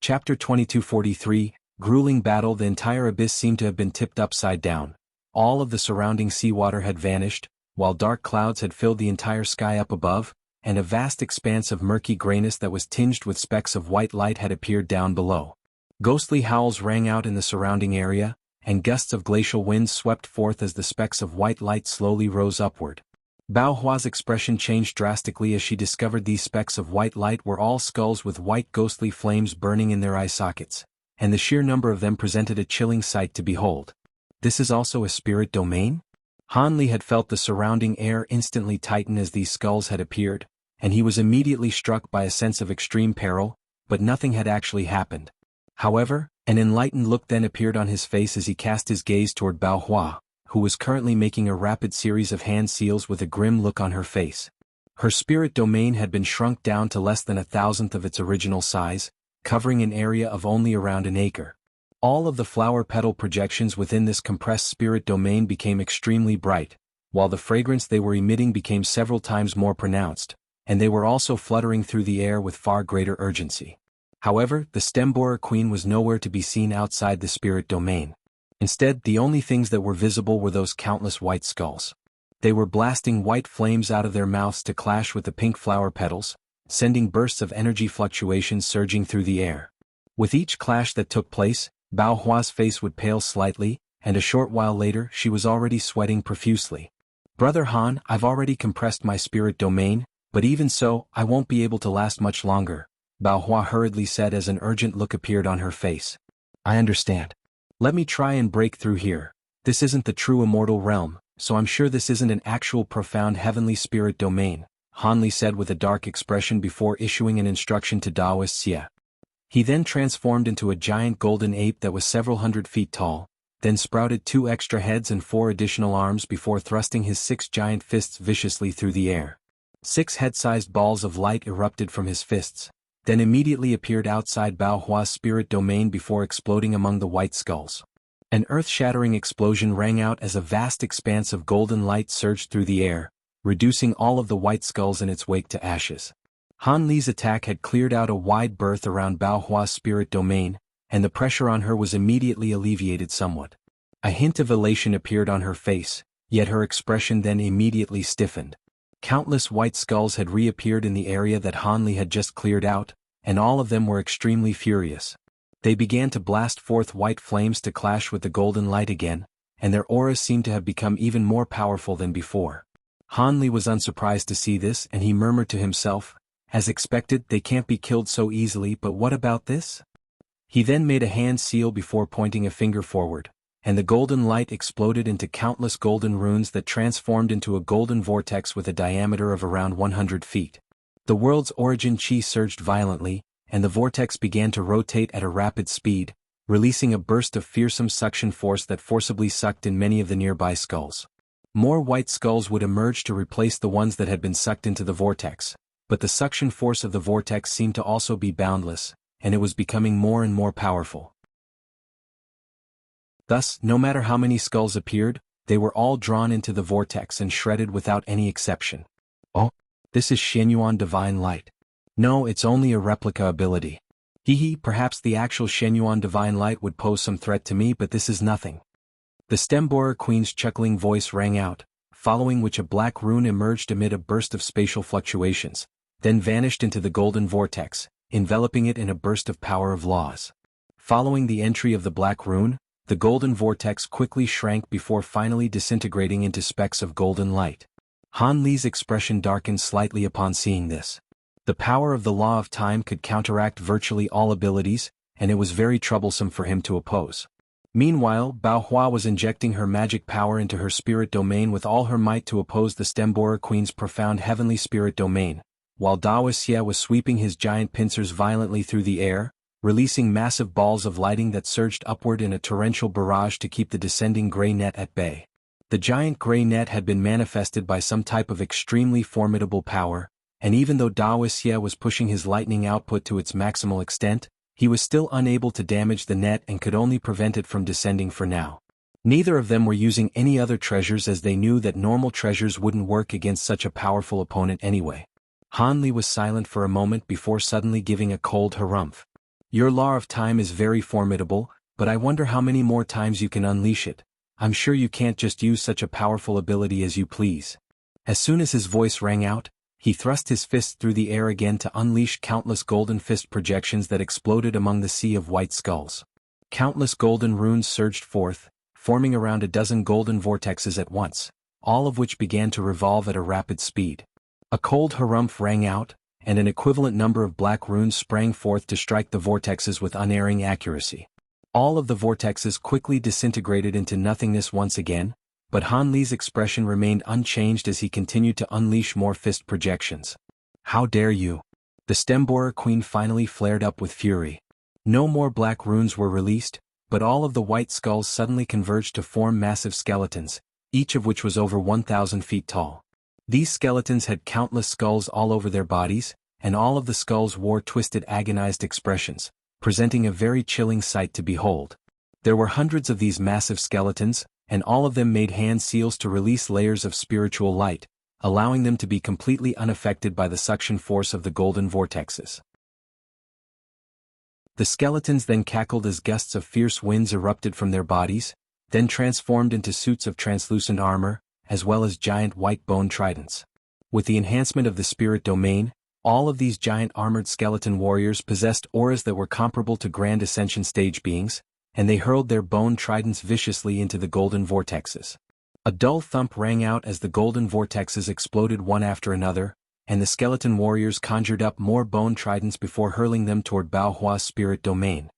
Chapter 2243, Grueling Battle. The entire abyss seemed to have been tipped upside down. All of the surrounding seawater had vanished, while dark clouds had filled the entire sky up above, and a vast expanse of murky grayness that was tinged with specks of white light had appeared down below. Ghostly howls rang out in the surrounding area, and gusts of glacial winds swept forth as the specks of white light slowly rose upward. Bao Hua's expression changed drastically as she discovered these specks of white light were all skulls with white ghostly flames burning in their eye sockets, and the sheer number of them presented a chilling sight to behold. This is also a spirit domain? Han Li had felt the surrounding air instantly tighten as these skulls had appeared, and he was immediately struck by a sense of extreme peril, but nothing had actually happened. However, an enlightened look then appeared on his face as he cast his gaze toward Bao Hua, who was currently making a rapid series of hand seals with a grim look on her face. Her spirit domain had been shrunk down to less than 1,000th of its original size, covering an area of only around an acre. All of the flower petal projections within this compressed spirit domain became extremely bright, while the fragrance they were emitting became several times more pronounced, and they were also fluttering through the air with far greater urgency. However, the stem-borer queen was nowhere to be seen outside the spirit domain. Instead, the only things that were visible were those countless white skulls. They were blasting white flames out of their mouths to clash with the pink flower petals, sending bursts of energy fluctuations surging through the air. With each clash that took place, Bao Hua's face would pale slightly, and a short while later she was already sweating profusely. Brother Han, I've already compressed my spirit domain, but even so, I won't be able to last much longer, Bao Hua hurriedly said as an urgent look appeared on her face. I understand. Let me try and break through here. This isn't the true immortal realm, so I'm sure this isn't an actual profound heavenly spirit domain, Han Li said with a dark expression before issuing an instruction to Daoist Xie. He then transformed into a giant golden ape that was several hundred feet tall, then sprouted 2 extra heads and 4 additional arms before thrusting his 6 giant fists viciously through the air. 6 head-sized balls of light erupted from his fists, then immediately appeared outside Bao Hua's spirit domain before exploding among the white skulls. An earth-shattering explosion rang out as a vast expanse of golden light surged through the air, reducing all of the white skulls in its wake to ashes. Han Li's attack had cleared out a wide berth around Bao Hua's spirit domain, and the pressure on her was immediately alleviated somewhat. A hint of elation appeared on her face, yet her expression then immediately stiffened. Countless white skulls had reappeared in the area that Han Li had just cleared out, and all of them were extremely furious. They began to blast forth white flames to clash with the golden light again, and their auras seemed to have become even more powerful than before. Han Li was unsurprised to see this, and he murmured to himself, as expected, they can't be killed so easily, but what about this? He then made a hand seal before pointing a finger forward, and the golden light exploded into countless golden runes that transformed into a golden vortex with a diameter of around 100 feet. The world's origin chi surged violently, and the vortex began to rotate at a rapid speed, releasing a burst of fearsome suction force that forcibly sucked in many of the nearby skulls. More white skulls would emerge to replace the ones that had been sucked into the vortex, but the suction force of the vortex seemed to also be boundless, and it was becoming more and more powerful. Thus, no matter how many skulls appeared, they were all drawn into the vortex and shredded without any exception. Oh, this is Shenyuan Divine Light. No, it's only a replica ability. Perhaps the actual Shenyuan Divine Light would pose some threat to me, but this is nothing. The Stemborer Queen's chuckling voice rang out, following which a black rune emerged amid a burst of spatial fluctuations, then vanished into the golden vortex, enveloping it in a burst of power of laws. Following the entry of the black rune, the golden vortex quickly shrank before finally disintegrating into specks of golden light. Han Li's expression darkened slightly upon seeing this. The power of the law of time could counteract virtually all abilities, and it was very troublesome for him to oppose. Meanwhile, Bao Hua was injecting her magic power into her spirit domain with all her might to oppose the Stemborer Queen's profound heavenly spirit domain, while Dao Xie was sweeping his giant pincers violently through the air, releasing massive balls of lighting that surged upward in a torrential barrage to keep the descending gray net at bay. The giant gray net had been manifested by some type of extremely formidable power, and even though Dao Xie was pushing his lightning output to its maximal extent, he was still unable to damage the net and could only prevent it from descending for now. Neither of them were using any other treasures, as they knew that normal treasures wouldn't work against such a powerful opponent anyway. Han Li was silent for a moment before suddenly giving a cold harumph. Your law of time is very formidable, but I wonder how many more times you can unleash it. I'm sure you can't just use such a powerful ability as you please. As soon as his voice rang out, he thrust his fist through the air again to unleash countless golden fist projections that exploded among the sea of white skulls. Countless golden runes surged forth, forming around a dozen golden vortexes at once, all of which began to revolve at a rapid speed. A cold harumph rang out, and an equivalent number of black runes sprang forth to strike the vortexes with unerring accuracy. All of the vortexes quickly disintegrated into nothingness once again, but Han Li's expression remained unchanged as he continued to unleash more fist projections. How dare you! The Stemborer Queen finally flared up with fury. No more black runes were released, but all of the white skulls suddenly converged to form massive skeletons, each of which was over 1,000 feet tall. These skeletons had countless skulls all over their bodies, and all of the skulls wore twisted, agonized expressions, presenting a very chilling sight to behold. There were hundreds of these massive skeletons, and all of them made hand seals to release layers of spiritual light, allowing them to be completely unaffected by the suction force of the golden vortexes. The skeletons then cackled as gusts of fierce winds erupted from their bodies, then transformed into suits of translucent armor, as well as giant white bone tridents. With the enhancement of the spirit domain, all of these giant armored skeleton warriors possessed auras that were comparable to Grand Ascension stage beings, and they hurled their bone tridents viciously into the golden vortexes. A dull thump rang out as the golden vortexes exploded one after another, and the skeleton warriors conjured up more bone tridents before hurling them toward Bao Hua's spirit domain.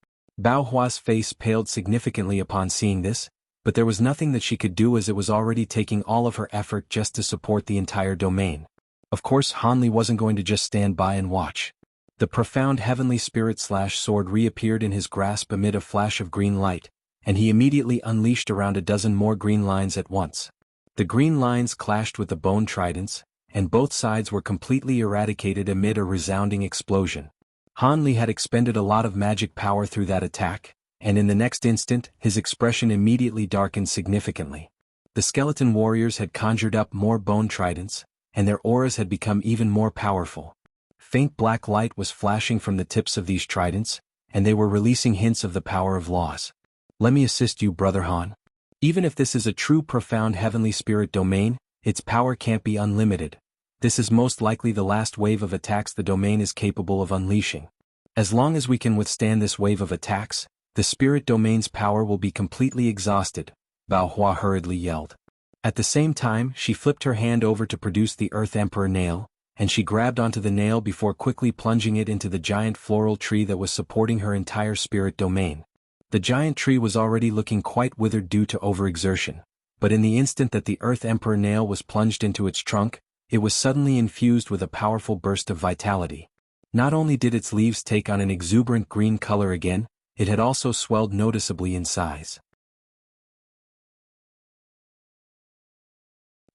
Bao Hua's face paled significantly upon seeing this, but there was nothing that she could do, as it was already taking all of her effort just to support the entire domain. Of course, Han Li wasn't going to just stand by and watch. The profound heavenly spirit/sword reappeared in his grasp amid a flash of green light, and he immediately unleashed around a dozen more green lines at once. The green lines clashed with the bone tridents, and both sides were completely eradicated amid a resounding explosion. Han Li had expended a lot of magic power through that attack, and in the next instant, his expression immediately darkened significantly. The skeleton warriors had conjured up more bone tridents, and their auras had become even more powerful. Faint black light was flashing from the tips of these tridents, and they were releasing hints of the power of laws. Let me assist you, Brother Han. Even if this is a true profound heavenly spirit domain, its power can't be unlimited. This is most likely the last wave of attacks the domain is capable of unleashing. As long as we can withstand this wave of attacks, the spirit domain's power will be completely exhausted, Bao Hua hurriedly yelled. At the same time, she flipped her hand over to produce the Earth Emperor nail, and she grabbed onto the nail before quickly plunging it into the giant floral tree that was supporting her entire spirit domain. The giant tree was already looking quite withered due to overexertion, but in the instant that the Earth Emperor nail was plunged into its trunk, it was suddenly infused with a powerful burst of vitality. Not only did its leaves take on an exuberant green color again, it had also swelled noticeably in size.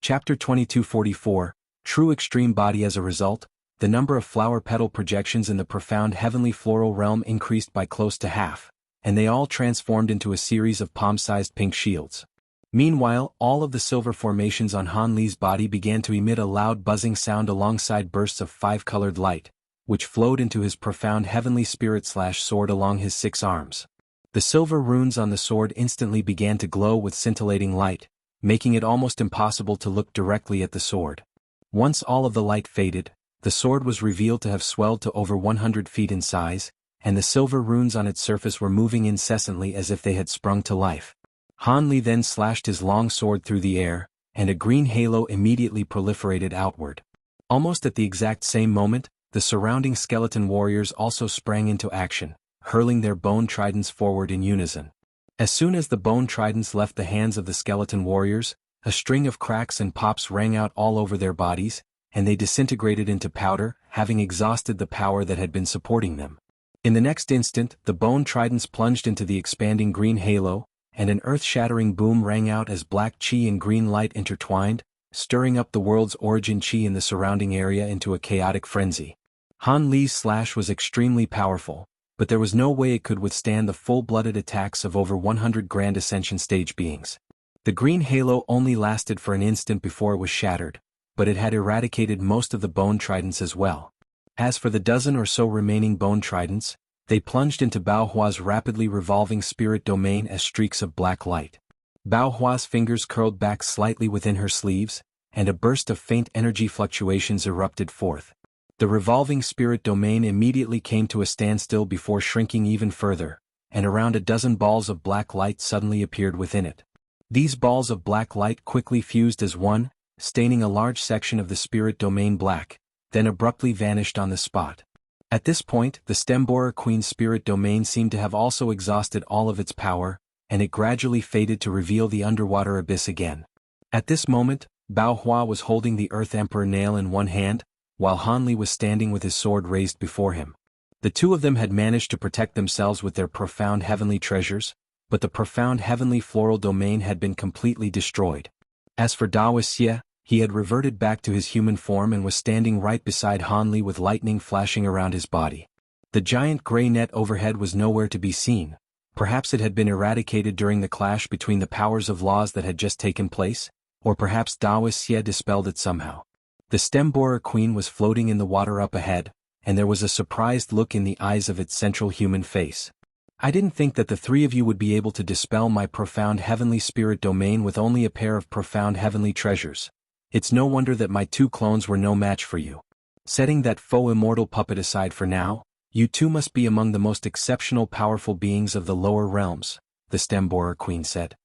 Chapter 2244, True Extreme Body. As a result, the number of flower petal projections in the profound heavenly floral realm increased by close to half, and they all transformed into a series of palm-sized pink shields. Meanwhile, all of the silver formations on Han Li's body began to emit a loud buzzing sound alongside bursts of five-colored light, which flowed into his profound heavenly spirit/sword along his 6 arms. The silver runes on the sword instantly began to glow with scintillating light, making it almost impossible to look directly at the sword. Once all of the light faded, the sword was revealed to have swelled to over 100 feet in size, and the silver runes on its surface were moving incessantly as if they had sprung to life. Han Li then slashed his long sword through the air, and a green halo immediately proliferated outward. Almost at the exact same moment, the surrounding skeleton warriors also sprang into action, hurling their bone tridents forward in unison. As soon as the bone tridents left the hands of the skeleton warriors, a string of cracks and pops rang out all over their bodies, and they disintegrated into powder, having exhausted the power that had been supporting them. In the next instant, the bone tridents plunged into the expanding green halo, and an earth-shattering boom rang out as black chi and green light intertwined, stirring up the world's origin chi in the surrounding area into a chaotic frenzy. Han Li's slash was extremely powerful, but there was no way it could withstand the full-blooded attacks of over 100 Grand Ascension stage beings. The green halo only lasted for an instant before it was shattered, but it had eradicated most of the bone tridents as well. As for the dozen or so remaining bone tridents, they plunged into Bao Hua's rapidly revolving spirit domain as streaks of black light. Bao Hua's fingers curled back slightly within her sleeves, and a burst of faint energy fluctuations erupted forth. The revolving spirit domain immediately came to a standstill before shrinking even further, and around a dozen balls of black light suddenly appeared within it. These balls of black light quickly fused as one, staining a large section of the spirit domain black, then abruptly vanished on the spot. At this point, the Stemborer Queen's spirit domain seemed to have also exhausted all of its power, and it gradually faded to reveal the underwater abyss again. At this moment, Bao Hua was holding the Earth Emperor nail in one hand, while Han Li was standing with his sword raised before him. The two of them had managed to protect themselves with their profound heavenly treasures, but the profound heavenly floral domain had been completely destroyed. As for Dao Xie, he had reverted back to his human form and was standing right beside Han Li with lightning flashing around his body. The giant gray net overhead was nowhere to be seen. Perhaps it had been eradicated during the clash between the powers of laws that had just taken place, or perhaps Dao Xie dispelled it somehow. The Stemborer Queen was floating in the water up ahead, and there was a surprised look in the eyes of its central human face. I didn't think that the three of you would be able to dispel my profound heavenly spirit domain with only a pair of profound heavenly treasures. It's no wonder that my 2 clones were no match for you. Setting that faux immortal puppet aside for now, you two must be among the most exceptional powerful beings of the lower realms, the Stemborer Queen said.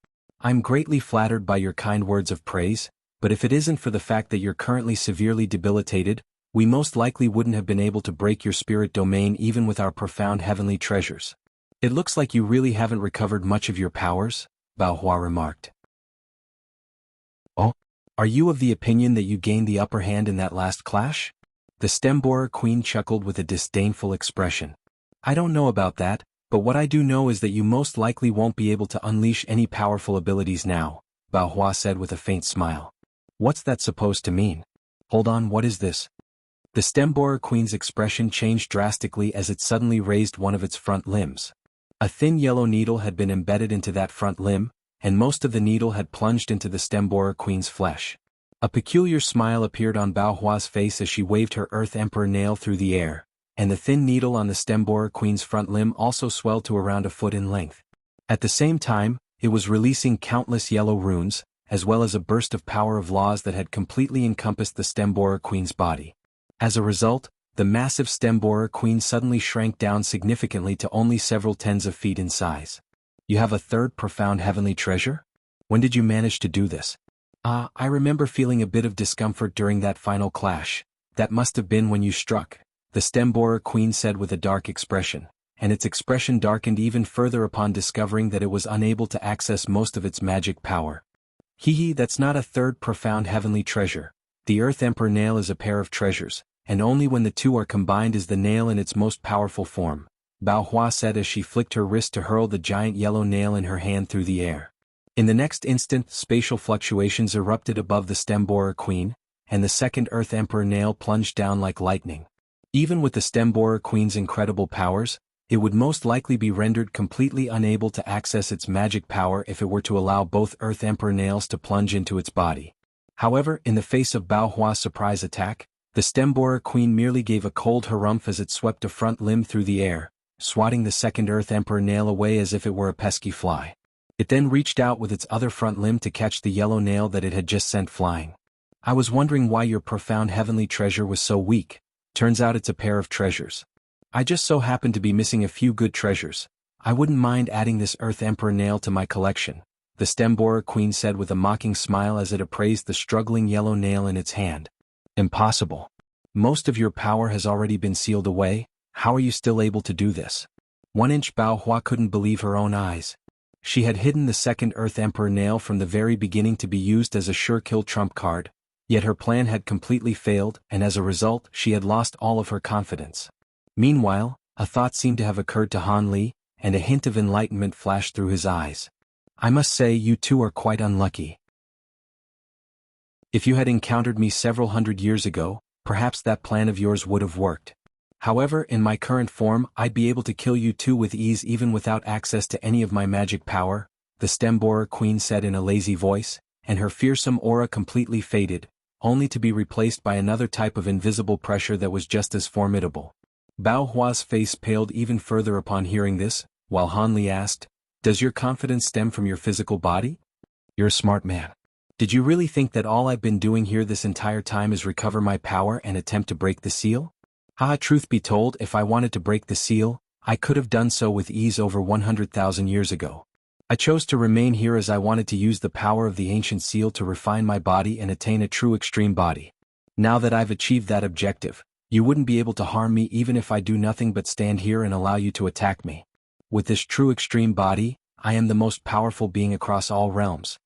I'm greatly flattered by your kind words of praise, but if it isn't for the fact that you're currently severely debilitated, we most likely wouldn't have been able to break your spirit domain even with our profound heavenly treasures. It looks like you really haven't recovered much of your powers, Bao Hua remarked. Oh? Are you of the opinion that you gained the upper hand in that last clash? The Stemborer Queen chuckled with a disdainful expression. I don't know about that, but what I do know is that you most likely won't be able to unleash any powerful abilities now, Bao Hua said with a faint smile. What's that supposed to mean? Hold on, what is this? The Stemborer Queen's expression changed drastically as it suddenly raised one of its front limbs. A thin yellow needle had been embedded into that front limb, and most of the needle had plunged into the Stemborer Queen's flesh. A peculiar smile appeared on Bao Hua's face as she waved her Earth Emperor nail through the air, and the thin needle on the Stemborer Queen's front limb also swelled to around a foot in length. At the same time, it was releasing countless yellow runes, as well as a burst of power of laws that had completely encompassed the Stemborer Queen's body. As a result, the massive Stemborer Queen suddenly shrank down significantly to only several tens of feet in size. You have a third profound heavenly treasure? When did you manage to do this? I remember feeling a bit of discomfort during that final clash. That must have been when you struck, the Stemborer Queen said with a dark expression, and its expression darkened even further upon discovering that it was unable to access most of its magic power. That's not a third profound heavenly treasure. The Earth Emperor nail is a pair of treasures, and only when the two are combined is the nail in its most powerful form, Bao Hua said as she flicked her wrist to hurl the giant yellow nail in her hand through the air. In the next instant, spatial fluctuations erupted above the Stemborer Queen, and the second Earth Emperor nail plunged down like lightning. Even with the Stemborer Queen's incredible powers, It would most likely be rendered completely unable to access its magic power if it were to allow both Earth Emperor nails to plunge into its body. However, in the face of Bao Hua's surprise attack, the stem-borer queen merely gave a cold harumph as it swept a front limb through the air, swatting the second Earth Emperor nail away as if it were a pesky fly. It then reached out with its other front limb to catch the yellow nail that it had just sent flying. I was wondering why your profound heavenly treasure was so weak. Turns out it's a pair of treasures. I just so happen to be missing a few good treasures. I wouldn't mind adding this Earth Emperor nail to my collection, the stem-borer queen said with a mocking smile as it appraised the struggling yellow nail in its hand. Impossible. Most of your power has already been sealed away. How are you still able to do this? 1-inch Bao Hua couldn't believe her own eyes. She had hidden the second Earth Emperor nail from the very beginning to be used as a sure-kill trump card, yet her plan had completely failed, and as a result she had lost all of her confidence. Meanwhile, a thought seemed to have occurred to Han Li, and a hint of enlightenment flashed through his eyes. I must say you two are quite unlucky. If you had encountered me several hundred years ago, perhaps that plan of yours would have worked. However, in my current form, I'd be able to kill you two with ease even without access to any of my magic power, the stem-borer queen said in a lazy voice, and her fearsome aura completely faded, only to be replaced by another type of invisible pressure that was just as formidable. Bao Hua's face paled even further upon hearing this, while Han Li asked, "Does your confidence stem from your physical body? You're a smart man. Did you really think that all I've been doing here this entire time is recover my power and attempt to break the seal? Truth be told, if I wanted to break the seal, I could have done so with ease over 100,000 years ago. I chose to remain here as I wanted to use the power of the ancient seal to refine my body and attain a true extreme body. Now that I've achieved that objective, you wouldn't be able to harm me even if I do nothing but stand here and allow you to attack me. With this true extreme body, I am the most powerful being across all realms."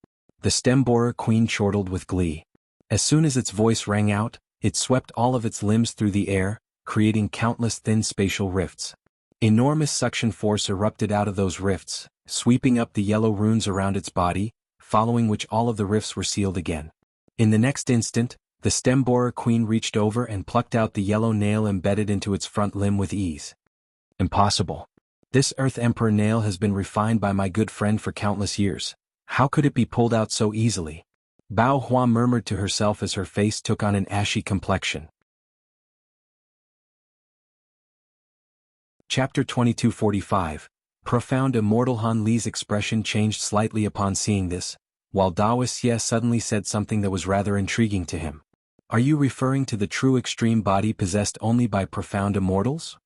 The stem-borer queen chortled with glee. As soon as its voice rang out, it swept all of its limbs through the air, creating countless thin spatial rifts. Enormous suction force erupted out of those rifts, sweeping up the yellow runes around its body, following which all of the rifts were sealed again. In the next instant, the stem-borer queen reached over and plucked out the yellow nail embedded into its front limb with ease. Impossible. This Earth Emperor nail has been refined by my good friend for countless years. How could it be pulled out so easily? Bao Hua murmured to herself as her face took on an ashy complexion. Chapter 2245. Profound Immortal. Han Li's expression changed slightly upon seeing this, while Daoist Xie suddenly said something that was rather intriguing to him. Are you referring to the true extreme body possessed only by profound immortals?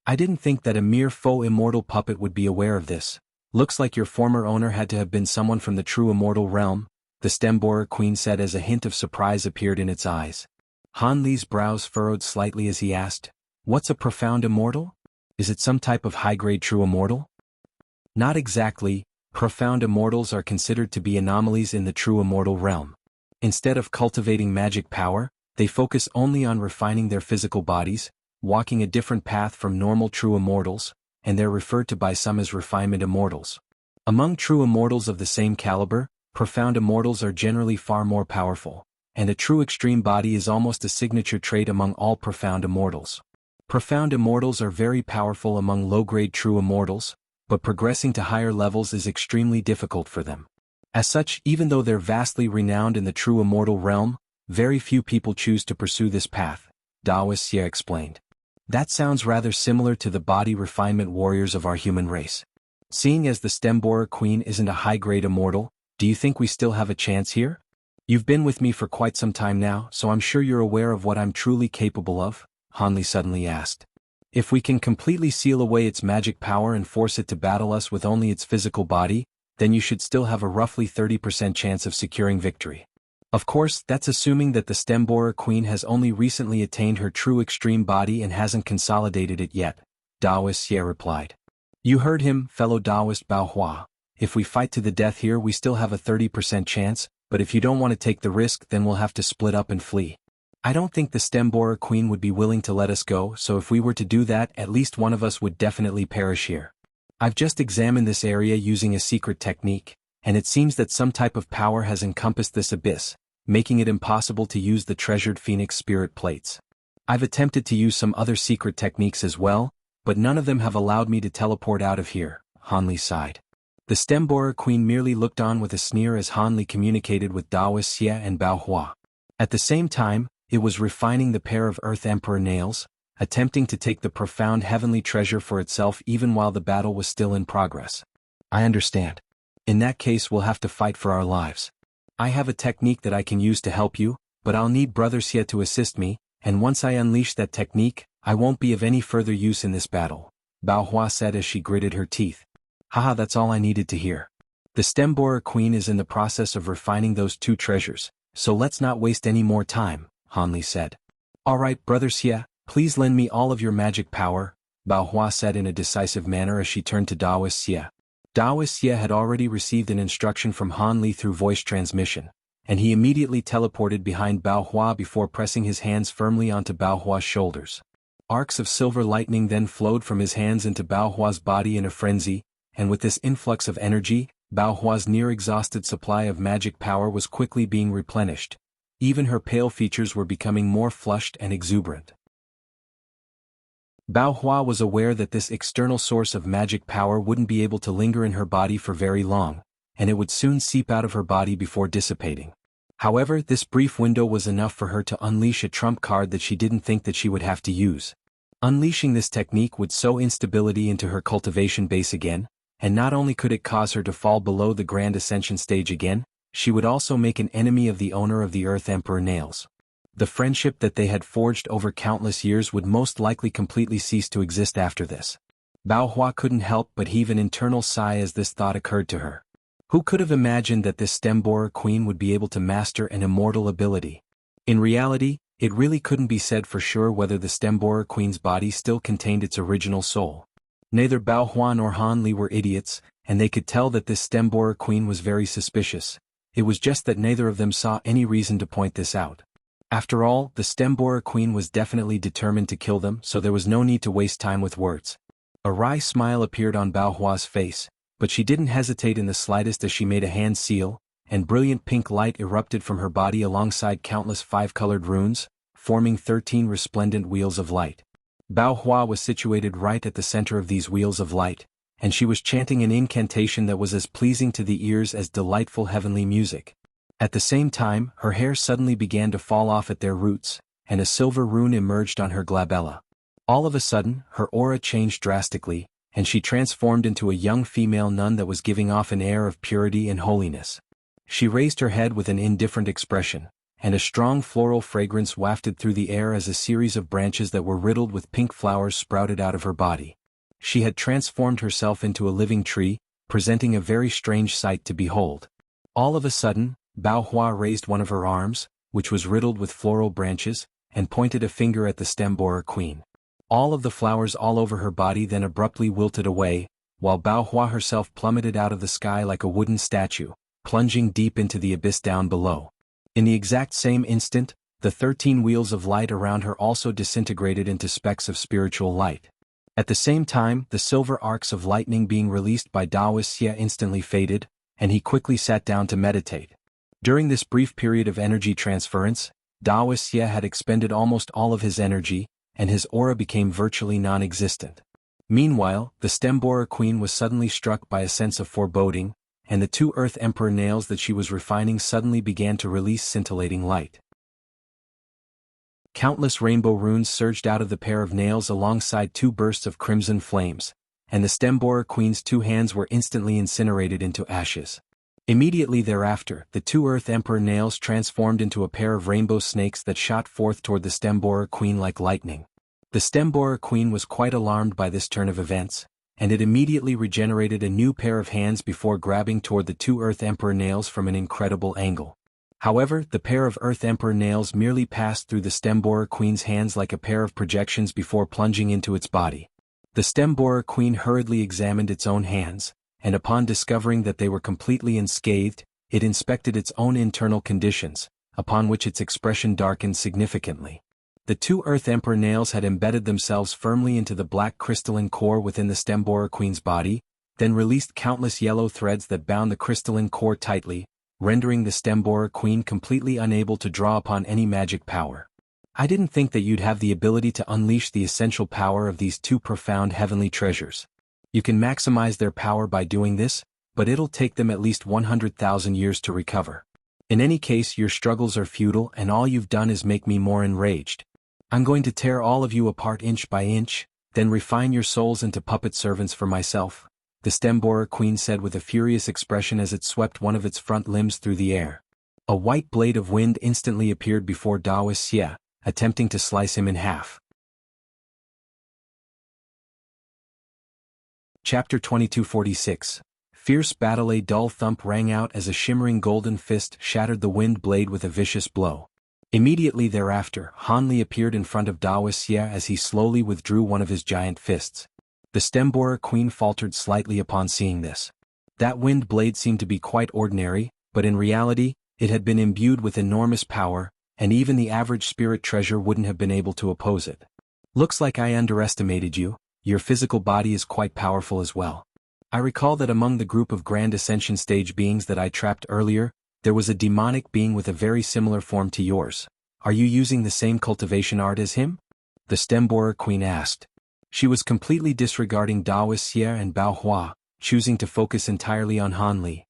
I didn't think that a mere faux immortal puppet would be aware of this. Looks like your former owner had to have been someone from the true immortal realm, the stem-borer queen said as a hint of surprise appeared in its eyes. Han Li's brows furrowed slightly as he asked, "What's a profound immortal? Is it some type of high-grade true immortal?" Not exactly. Profound immortals are considered to be anomalies in the true immortal realm. Instead of cultivating magic power, they focus only on refining their physical bodies, walking a different path from normal true immortals, and they're referred to by some as refinement immortals. Among true immortals of the same caliber, profound immortals are generally far more powerful, and a true extreme body is almost a signature trait among all profound immortals. Profound immortals are very powerful among low-grade true immortals, but progressing to higher levels is extremely difficult for them. As such, even though they're vastly renowned in the true immortal realm, very few people choose to pursue this path, Daoist Xie explained. That sounds rather similar to the body refinement warriors of our human race. Seeing as the stem-borer queen isn't a high-grade immortal, do you think we still have a chance here? You've been with me for quite some time now, so I'm sure you're aware of what I'm truly capable of, Han Li suddenly asked. If we can completely seal away its magic power and force it to battle us with only its physical body, then you should still have a roughly 30% chance of securing victory. Of course, that's assuming that the stem-borer queen has only recently attained her true extreme body and hasn't consolidated it yet, Daoist Xie replied. You heard him, fellow Daoist Bao Hua. If we fight to the death here we still have a 30% chance, but if you don't want to take the risk then we'll have to split up and flee. I don't think the stem-borer queen would be willing to let us go, so if we were to do that at least one of us would definitely perish here. I've just examined this area using a secret technique, and it seems that some type of power has encompassed this abyss, making it impossible to use the treasured phoenix spirit plates. I've attempted to use some other secret techniques as well, but none of them have allowed me to teleport out of here, Hanli sighed. The Stemborer Queen merely looked on with a sneer as Hanli communicated with Daoist Xie and Bao Hua. At the same time, it was refining the pair of Earth Emperor nails, attempting to take the profound heavenly treasure for itself even while the battle was still in progress. I understand. In that case we'll have to fight for our lives. I have a technique that I can use to help you, but I'll need Brother Xie to assist me, and once I unleash that technique, I won't be of any further use in this battle, Bao Hua said as she gritted her teeth. Haha, that's all I needed to hear. The Stemborer Queen is in the process of refining those two treasures, so let's not waste any more time, Hanli said. Alright, Brother Xie, please lend me all of your magic power, Bao Hua said in a decisive manner as she turned to Daoist Xie. Daoist Xie had already received an instruction from Hanli through voice transmission, and he immediately teleported behind Bao Hua before pressing his hands firmly onto Bao Hua's shoulders. Arcs of silver lightning then flowed from his hands into Bao Hua's body in a frenzy, and with this influx of energy, Bao Hua's near-exhausted supply of magic power was quickly being replenished. Even her pale features were becoming more flushed and exuberant. Bao Hua was aware that this external source of magic power wouldn't be able to linger in her body for very long, and it would soon seep out of her body before dissipating. However, this brief window was enough for her to unleash a trump card that she didn't think that she would have to use. Unleashing this technique would sow instability into her cultivation base again, and not only could it cause her to fall below the Grand Ascension stage again, she would also make an enemy of the owner of the Earth Emperor nails. The friendship that they had forged over countless years would most likely completely cease to exist after this. Bao Hua couldn't help but heave an internal sigh as this thought occurred to her. Who could have imagined that this Stemborer Queen would be able to master an immortal ability? In reality, it really couldn't be said for sure whether the Stemborer Queen's body still contained its original soul. Neither Bao Hua nor Hanli were idiots, and they could tell that this Stemborer Queen was very suspicious. It was just that neither of them saw any reason to point this out. After all, the Stemborer Queen was definitely determined to kill them, so there was no need to waste time with words. A wry smile appeared on Bao Hua's face, but she didn't hesitate in the slightest as she made a hand seal, and brilliant pink light erupted from her body alongside countless five-colored runes, forming 13 resplendent wheels of light. Bao Hua was situated right at the center of these wheels of light, and she was chanting an incantation that was as pleasing to the ears as delightful heavenly music. At the same time, her hair suddenly began to fall off at their roots, and a silver rune emerged on her glabella. All of a sudden, her aura changed drastically, and she transformed into a young female nun that was giving off an air of purity and holiness. She raised her head with an indifferent expression, and a strong floral fragrance wafted through the air as a series of branches that were riddled with pink flowers sprouted out of her body. She had transformed herself into a living tree, presenting a very strange sight to behold. All of a sudden, Bao Hua raised one of her arms, which was riddled with floral branches, and pointed a finger at the Stemborer Queen. All of the flowers all over her body then abruptly wilted away, while Bao Hua herself plummeted out of the sky like a wooden statue, plunging deep into the abyss down below. In the exact same instant, the 13 wheels of light around her also disintegrated into specks of spiritual light. At the same time, the silver arcs of lightning being released by Daoist Xie instantly faded, and he quickly sat down to meditate. During this brief period of energy transference, Daoist Xie had expended almost all of his energy, and his aura became virtually non-existent. Meanwhile, the Stemborer Queen was suddenly struck by a sense of foreboding, and the two Earth Emperor nails that she was refining suddenly began to release scintillating light. Countless rainbow runes surged out of the pair of nails alongside two bursts of crimson flames, and the Stemborer Queen's two hands were instantly incinerated into ashes. Immediately thereafter, the two Earth Emperor nails transformed into a pair of rainbow snakes that shot forth toward the Stemborer Queen like lightning. The Stemborer Queen was quite alarmed by this turn of events, and it immediately regenerated a new pair of hands before grabbing toward the two Earth Emperor nails from an incredible angle. However, the pair of Earth Emperor nails merely passed through the Stemborer Queen's hands like a pair of projections before plunging into its body. The Stemborer Queen hurriedly examined its own hands, and upon discovering that they were completely unscathed, it inspected its own internal conditions, upon which its expression darkened significantly. The two Earth Emperor nails had embedded themselves firmly into the black crystalline core within the Stemborer Queen's body, then released countless yellow threads that bound the crystalline core tightly, rendering the Stemborer Queen completely unable to draw upon any magic power. I didn't think that you'd have the ability to unleash the essential power of these two profound heavenly treasures. You can maximize their power by doing this, but it'll take them at least 100,000 years to recover. In any case, your struggles are futile and all you've done is make me more enraged. I'm going to tear all of you apart inch by inch, then refine your souls into puppet servants for myself, the stem-borer queen said with a furious expression as it swept one of its front limbs through the air. A white blade of wind instantly appeared before Dao Xie, attempting to slice him in half. Chapter 2246. Fierce battle. A dull thump rang out as a shimmering golden fist shattered the wind blade with a vicious blow. Immediately thereafter, Han Li appeared in front of Dao Xie as he slowly withdrew one of his giant fists. The stem-borer queen faltered slightly upon seeing this. That wind blade seemed to be quite ordinary, but in reality, it had been imbued with enormous power, and even the average spirit treasure wouldn't have been able to oppose it. Looks like I underestimated you. Your physical body is quite powerful as well. I recall that among the group of Grand Ascension stage beings that I trapped earlier, there was a demonic being with a very similar form to yours. Are you using the same cultivation art as him? The stem-borer queen asked. She was completely disregarding Dao Xie and Bao Hua, choosing to focus entirely on Han Li.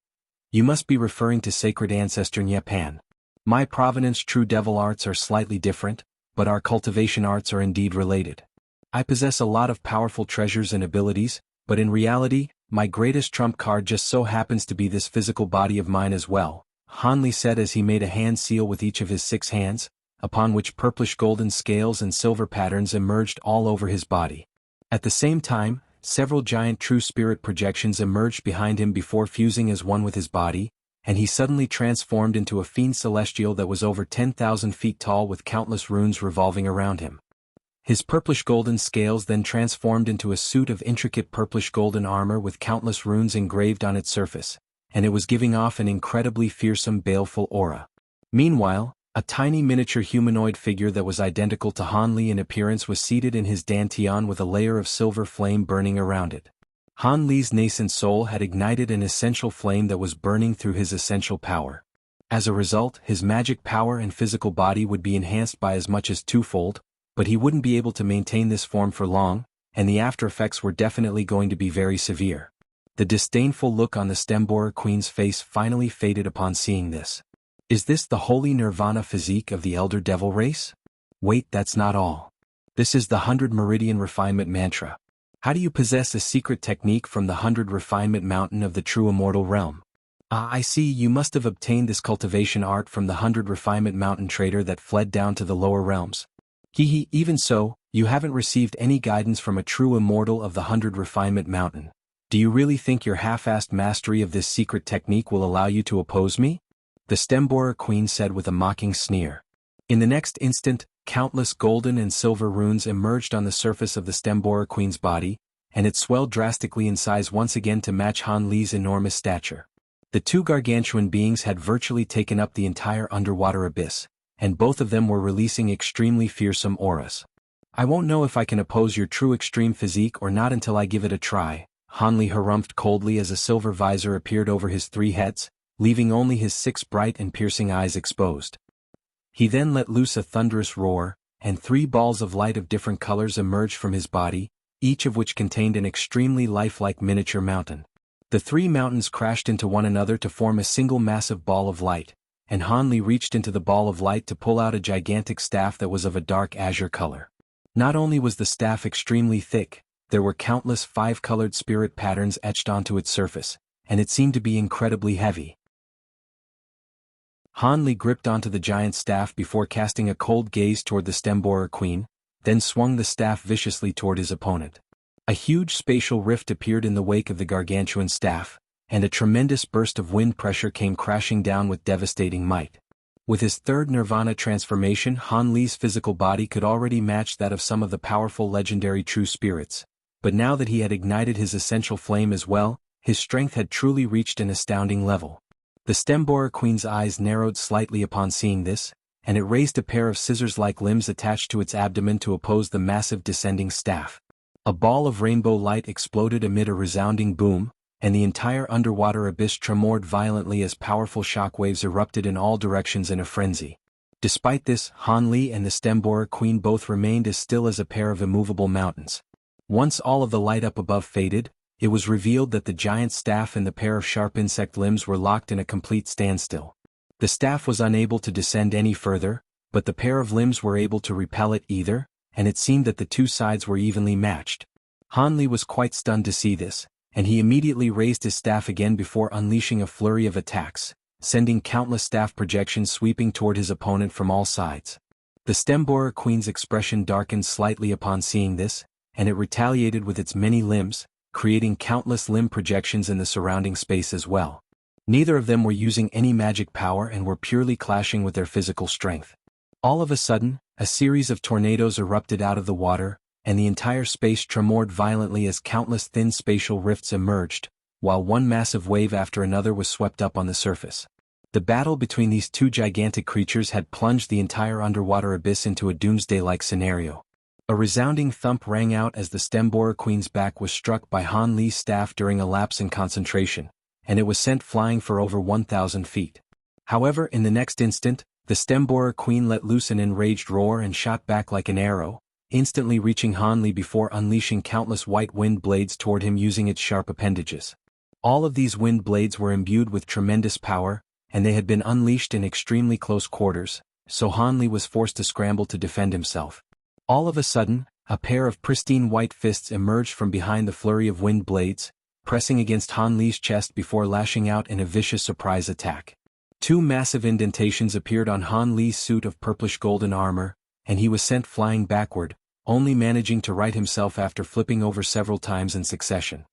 You must be referring to sacred ancestor Pan. My provenance true devil arts are slightly different, but our cultivation arts are indeed related. I possess a lot of powerful treasures and abilities, but in reality, my greatest trump card just so happens to be this physical body of mine as well, Han Li said as he made a hand seal with each of his 6 hands, upon which purplish golden scales and silver patterns emerged all over his body. At the same time, several giant true spirit projections emerged behind him before fusing as one with his body, and he suddenly transformed into a fiend celestial that was over 10,000 feet tall with countless runes revolving around him. His purplish golden scales then transformed into a suit of intricate purplish golden armor with countless runes engraved on its surface, and it was giving off an incredibly fearsome baleful aura. Meanwhile, a tiny miniature humanoid figure that was identical to Han Li in appearance was seated in his dantian with a layer of silver flame burning around it. Han Li's nascent soul had ignited an essential flame that was burning through his essential power. As a result, his magic power and physical body would be enhanced by as much as twofold, but he wouldn't be able to maintain this form for long, and the after effects were definitely going to be very severe. The disdainful look on the stem-borer queen's face finally faded upon seeing this. Is this the holy nirvana physique of the elder devil race? Wait, that's not all. This is the 100 Meridian Refinement Mantra. How do you possess a secret technique from the 100 Refinement Mountain of the true immortal realm? I see, you must have obtained this cultivation art from the 100 Refinement Mountain trader that fled down to the lower realms. Even so, you haven't received any guidance from a true immortal of the 100 Refinement Mountain. Do you really think your half-assed mastery of this secret technique will allow you to oppose me? The stem-borer queen said with a mocking sneer. In the next instant, countless golden and silver runes emerged on the surface of the stem-borer queen's body, and it swelled drastically in size once again to match Han Li's enormous stature. The two gargantuan beings had virtually taken up the entire underwater abyss, and both of them were releasing extremely fearsome auras. I won't know if I can oppose your true extreme physique or not until I give it a try, Han Li harumphed coldly as a silver visor appeared over his 3 heads, leaving only his 6 bright and piercing eyes exposed. He then let loose a thunderous roar, and 3 balls of light of different colors emerged from his body, each of which contained an extremely lifelike miniature mountain. The 3 mountains crashed into one another to form a single massive ball of light, and Han Li reached into the ball of light to pull out a gigantic staff that was of a dark azure color. Not only was the staff extremely thick, there were countless 5-colored spirit patterns etched onto its surface, and it seemed to be incredibly heavy. Han Li gripped onto the giant staff before casting a cold gaze toward the stem-borer queen, then swung the staff viciously toward his opponent. A huge spatial rift appeared in the wake of the gargantuan staff, and a tremendous burst of wind pressure came crashing down with devastating might. With his 3rd nirvana transformation, Han Li's physical body could already match that of some of the powerful legendary true spirits, but now that he had ignited his essential flame as well, his strength had truly reached an astounding level. The stem-borer queen's eyes narrowed slightly upon seeing this, and it raised a pair of scissors-like limbs attached to its abdomen to oppose the massive descending staff. A ball of rainbow light exploded amid a resounding boom, and the entire underwater abyss tremored violently as powerful shockwaves erupted in all directions in a frenzy. Despite this, Han Li and the Stemborer Queen both remained as still as a pair of immovable mountains. Once all of the light up above faded, it was revealed that the giant staff and the pair of sharp insect limbs were locked in a complete standstill. The staff was unable to descend any further, but the pair of limbs were able to repel it either, and it seemed that the two sides were evenly matched. Han Li was quite stunned to see this, and he immediately raised his staff again before unleashing a flurry of attacks, sending countless staff projections sweeping toward his opponent from all sides. The Stemborer Queen's expression darkened slightly upon seeing this, and it retaliated with its many limbs, creating countless limb projections in the surrounding space as well. Neither of them were using any magic power and were purely clashing with their physical strength. All of a sudden, a series of tornadoes erupted out of the water, and the entire space tremored violently as countless thin spatial rifts emerged, while one massive wave after another was swept up on the surface. The battle between these two gigantic creatures had plunged the entire underwater abyss into a doomsday-like scenario. A resounding thump rang out as the Stemborer Queen's back was struck by Han Li's staff during a lapse in concentration, and it was sent flying for over 1,000 feet. However, in the next instant, the Stemborer Queen let loose an enraged roar and shot back like an arrow, instantly reaching Han Li before unleashing countless white wind blades toward him using its sharp appendages. All of these wind blades were imbued with tremendous power, and they had been unleashed in extremely close quarters, so Han Li was forced to scramble to defend himself. All of a sudden, a pair of pristine white fists emerged from behind the flurry of wind blades, pressing against Han Li's chest before lashing out in a vicious surprise attack. Two massive indentations appeared on Han Li's suit of purplish-golden armor, and he was sent flying backward, only managing to right himself after flipping over several times in succession.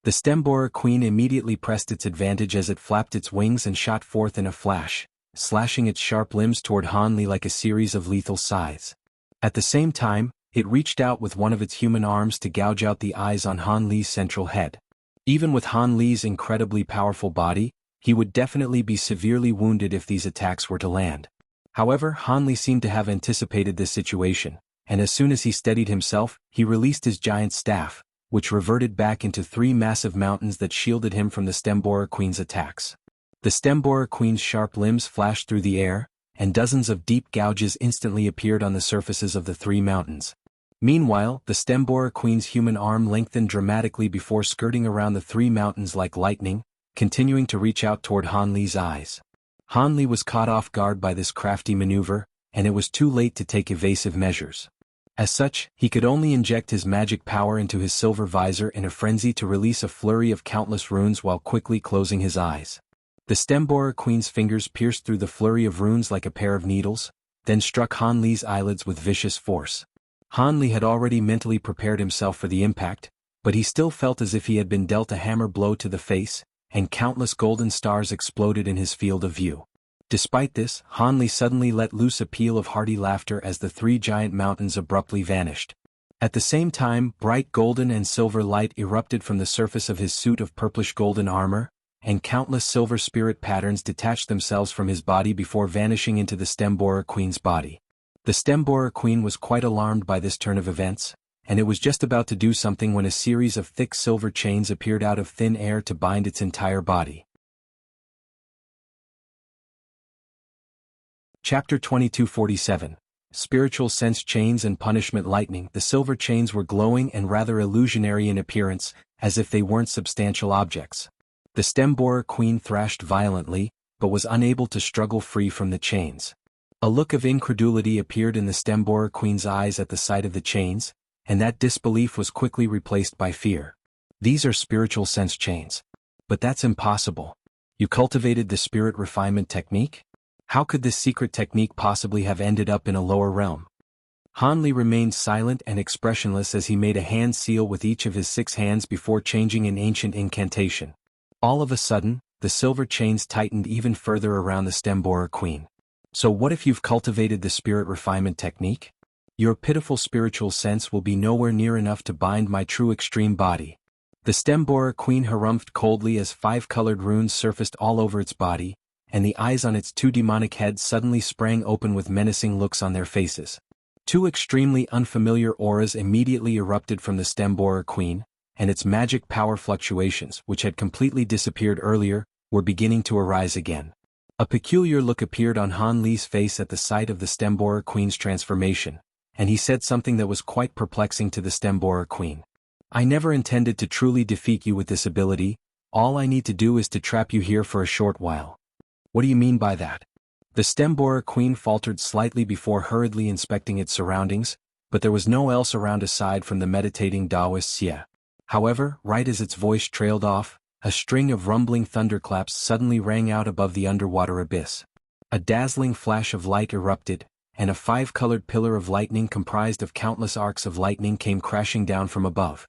The Stemborer Queen immediately pressed its advantage as it flapped its wings and shot forth in a flash, slashing its sharp limbs toward Han Li like a series of lethal scythes. At the same time, it reached out with one of its human arms to gouge out the eyes on Han Li's central head. Even with Han Li's incredibly powerful body, he would definitely be severely wounded if these attacks were to land. However, Han Li seemed to have anticipated this situation, and as soon as he steadied himself, he released his giant staff, which reverted back into three massive mountains that shielded him from the Stemborer Queen's attacks. The Stemborer Queen's sharp limbs flashed through the air, and dozens of deep gouges instantly appeared on the surfaces of the three mountains. Meanwhile, the Stemborer Queen's human arm lengthened dramatically before skirting around the three mountains like lightning, continuing to reach out toward Han Li's eyes. Han Li was caught off guard by this crafty maneuver, and it was too late to take evasive measures. As such, he could only inject his magic power into his silver visor in a frenzy to release a flurry of countless runes while quickly closing his eyes. The Stemborer Queen's fingers pierced through the flurry of runes like a pair of needles, then struck Han Li's eyelids with vicious force. Han Li had already mentally prepared himself for the impact, but he still felt as if he had been dealt a hammer blow to the face, and countless golden stars exploded in his field of view. Despite this, Han Li suddenly let loose a peal of hearty laughter as the three giant mountains abruptly vanished. At the same time, bright golden and silver light erupted from the surface of his suit of purplish-golden armor, and countless silver spirit patterns detached themselves from his body before vanishing into the Stemborer Queen's body. The Stemborer Queen was quite alarmed by this turn of events, and it was just about to do something when a series of thick silver chains appeared out of thin air to bind its entire body. Chapter 2247. Spiritual Sense Chains and Punishment Lightning. The silver chains were glowing and rather illusionary in appearance, as if they weren't substantial objects. The Stemborer Queen thrashed violently, but was unable to struggle free from the chains. A look of incredulity appeared in the Stemborer Queen's eyes at the sight of the chains, and that disbelief was quickly replaced by fear. These are spiritual sense chains. But that's impossible. You cultivated the spirit refinement technique? How could this secret technique possibly have ended up in a lower realm? Han Li remained silent and expressionless as he made a hand seal with each of his 6 hands before changing an ancient incantation. All of a sudden, the silver chains tightened even further around the Stemborer Queen. So what if you've cultivated the spirit refinement technique? Your pitiful spiritual sense will be nowhere near enough to bind my true extreme body. The Stemborer Queen harumphed coldly as 5 colored runes surfaced all over its body, and the eyes on its 2 demonic heads suddenly sprang open with menacing looks on their faces. 2 extremely unfamiliar auras immediately erupted from the Stemborer Queen, and its magic power fluctuations, which had completely disappeared earlier, were beginning to arise again. A peculiar look appeared on Han Li's face at the sight of the Stemborer Queen's transformation, and he said something that was quite perplexing to the Stemborer Queen. I never intended to truly defeat you with this ability. All I need to do is to trap you here for a short while. What do you mean by that? The Stemborer Queen faltered slightly before hurriedly inspecting its surroundings, but there was no else around aside from the meditating Taoist Xie. However, right as its voice trailed off, a string of rumbling thunderclaps suddenly rang out above the underwater abyss. A dazzling flash of light erupted, and a five-colored pillar of lightning comprised of countless arcs of lightning came crashing down from above.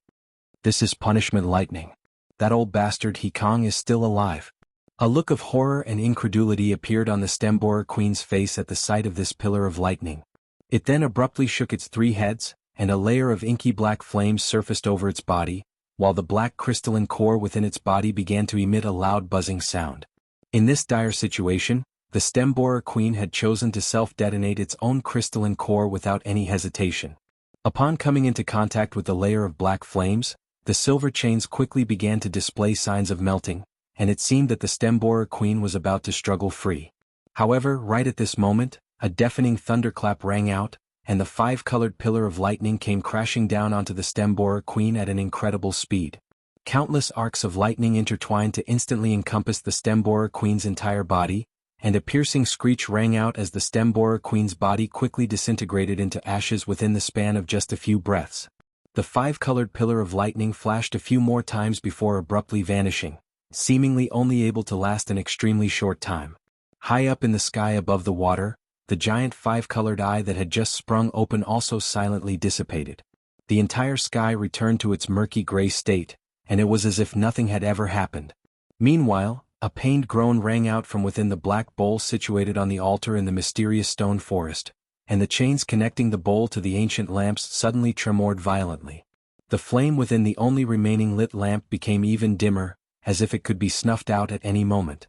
This is punishment lightning. That old bastard He Kong is still alive. A look of horror and incredulity appeared on the Stemborer Queen's face at the sight of this pillar of lightning. It then abruptly shook its three heads, and a layer of inky black flames surfaced over its body, while the black crystalline core within its body began to emit a loud buzzing sound. In this dire situation, the Stemborer Queen had chosen to self-detonate its own crystalline core without any hesitation. Upon coming into contact with the layer of black flames, the silver chains quickly began to display signs of melting, and it seemed that the Stemborer Queen was about to struggle free. However, right at this moment, a deafening thunderclap rang out, and the five-colored pillar of lightning came crashing down onto the Stemborer Queen at an incredible speed. Countless arcs of lightning intertwined to instantly encompass the Stemborer Queen's entire body, and a piercing screech rang out as the Stemborer Queen's body quickly disintegrated into ashes within the span of just a few breaths. The five-colored pillar of lightning flashed a few more times before abruptly vanishing, seemingly only able to last an extremely short time. High up in the sky above the water, the giant five-colored eye that had just sprung open also silently dissipated. The entire sky returned to its murky gray state, and it was as if nothing had ever happened. Meanwhile, a pained groan rang out from within the black bowl situated on the altar in the mysterious stone forest, and the chains connecting the bowl to the ancient lamps suddenly tremored violently. The flame within the only remaining lit lamp became even dimmer, as if it could be snuffed out at any moment.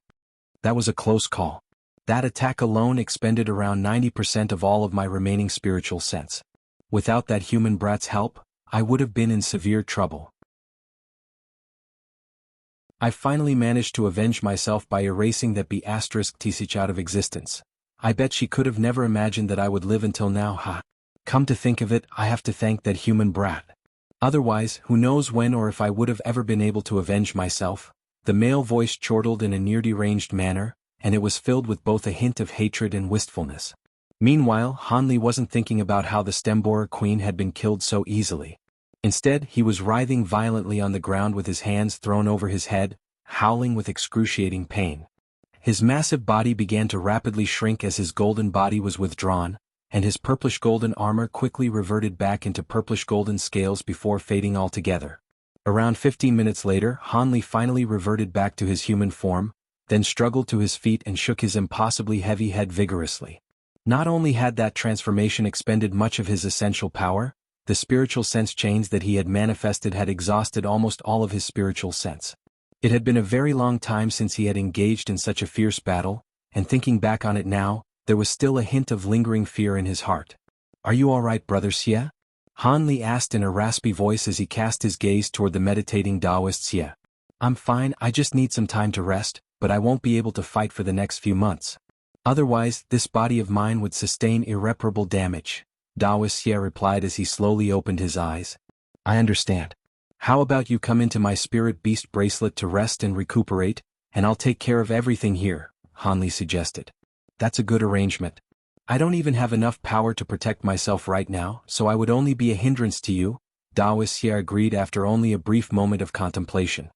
That was a close call. That attack alone expended around 90% of all of my remaining spiritual sense. Without that human brat's help, I would have been in severe trouble. I finally managed to avenge myself by erasing that B*Tsich out of existence. I bet she could have never imagined that I would live until now, ha. Come to think of it, I have to thank that human brat. Otherwise, who knows when or if I would have ever been able to avenge myself. The male voice chortled in a near-deranged manner, and it was filled with both a hint of hatred and wistfulness. Meanwhile, Han Li wasn't thinking about how the Stemborer Queen had been killed so easily. Instead, he was writhing violently on the ground with his hands thrown over his head, howling with excruciating pain. His massive body began to rapidly shrink as his golden body was withdrawn, and his purplish-golden armor quickly reverted back into purplish-golden scales before fading altogether. Around 15 minutes later, Han Li finally reverted back to his human form, then struggled to his feet and shook his impossibly heavy head vigorously. Not only had that transformation expended much of his essential power, the spiritual sense chains that he had manifested had exhausted almost all of his spiritual sense. It had been a very long time since he had engaged in such a fierce battle, and thinking back on it now, there was still a hint of lingering fear in his heart. "Are you all right, Brother Xie?" Han Li asked in a raspy voice as he cast his gaze toward the meditating Taoist Xie. "I'm fine, I just need some time to rest, but I won't be able to fight for the next few months. Otherwise, this body of mine would sustain irreparable damage," Taoist Xie replied as he slowly opened his eyes. "I understand. How about you come into my spirit beast bracelet to rest and recuperate, and I'll take care of everything here," Han Li suggested. "That's a good arrangement. I don't even have enough power to protect myself right now, so I would only be a hindrance to you," Taoist Xie agreed after only a brief moment of contemplation.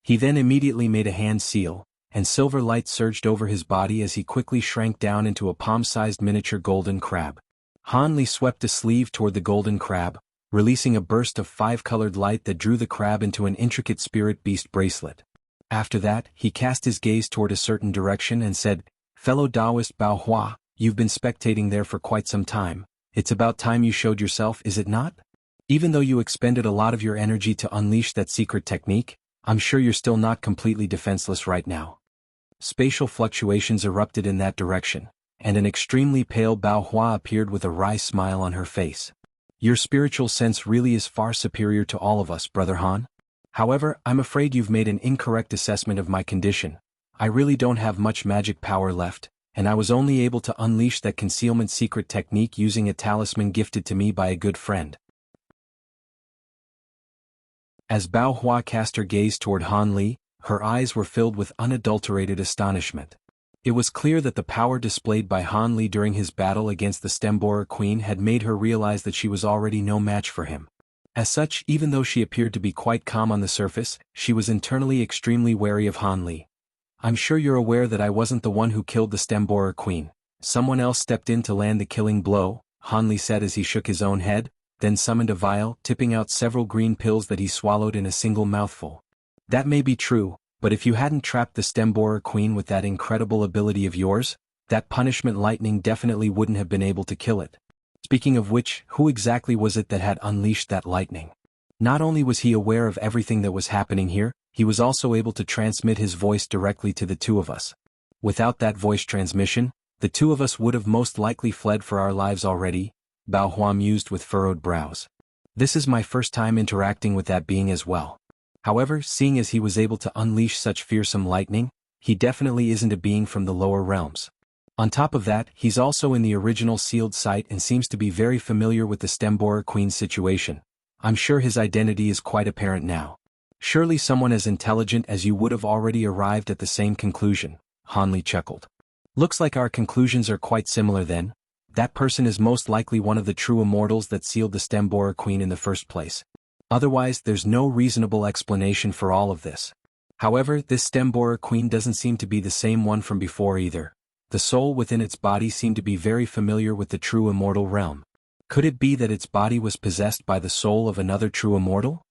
He then immediately made a hand seal, and silver light surged over his body as he quickly shrank down into a palm-sized miniature golden crab. Han Li swept a sleeve toward the golden crab, releasing a burst of five-colored light that drew the crab into an intricate spirit beast bracelet. After that, he cast his gaze toward a certain direction and said, "Fellow Taoist Bao Hua, you've been spectating there for quite some time. It's about time you showed yourself, is it not? Even though you expended a lot of your energy to unleash that secret technique, I'm sure you're still not completely defenseless right now." Spatial fluctuations erupted in that direction, and an extremely pale Bao Hua appeared with a wry smile on her face. "Your spiritual sense really is far superior to all of us, Brother Han. However, I'm afraid you've made an incorrect assessment of my condition. I really don't have much magic power left, and I was only able to unleash that concealment secret technique using a talisman gifted to me by a good friend. As Bao Hua cast her gaze toward Han Li, her eyes were filled with unadulterated astonishment. It was clear that the power displayed by Han Li during his battle against the Stemborer Queen had made her realize that she was already no match for him. As such, even though she appeared to be quite calm on the surface, she was internally extremely wary of Han Li. I'm sure you're aware that I wasn't the one who killed the Stemborer Queen. Someone else stepped in to land the killing blow, Han Li said as he shook his own head, then summoned a vial, tipping out several green pills that he swallowed in a single mouthful. That may be true, but if you hadn't trapped the Stemborer Queen with that incredible ability of yours, that punishment lightning definitely wouldn't have been able to kill it. Speaking of which, who exactly was it that had unleashed that lightning? Not only was he aware of everything that was happening here, he was also able to transmit his voice directly to the two of us. Without that voice transmission, the two of us would have most likely fled for our lives already, Bao Hua mused with furrowed brows. This is my first time interacting with that being as well. However, seeing as he was able to unleash such fearsome lightning, he definitely isn't a being from the lower realms. On top of that, he's also in the original sealed site and seems to be very familiar with the Stemborer Queen's situation. I'm sure his identity is quite apparent now. Surely someone as intelligent as you would have already arrived at the same conclusion, Han Li chuckled. Looks like our conclusions are quite similar then. That person is most likely one of the true immortals that sealed the Stemborer Queen in the first place. Otherwise, there's no reasonable explanation for all of this. However, this Stemborer Queen doesn't seem to be the same one from before either. The soul within its body seemed to be very familiar with the true immortal realm. Could it be that its body was possessed by the soul of another true immortal?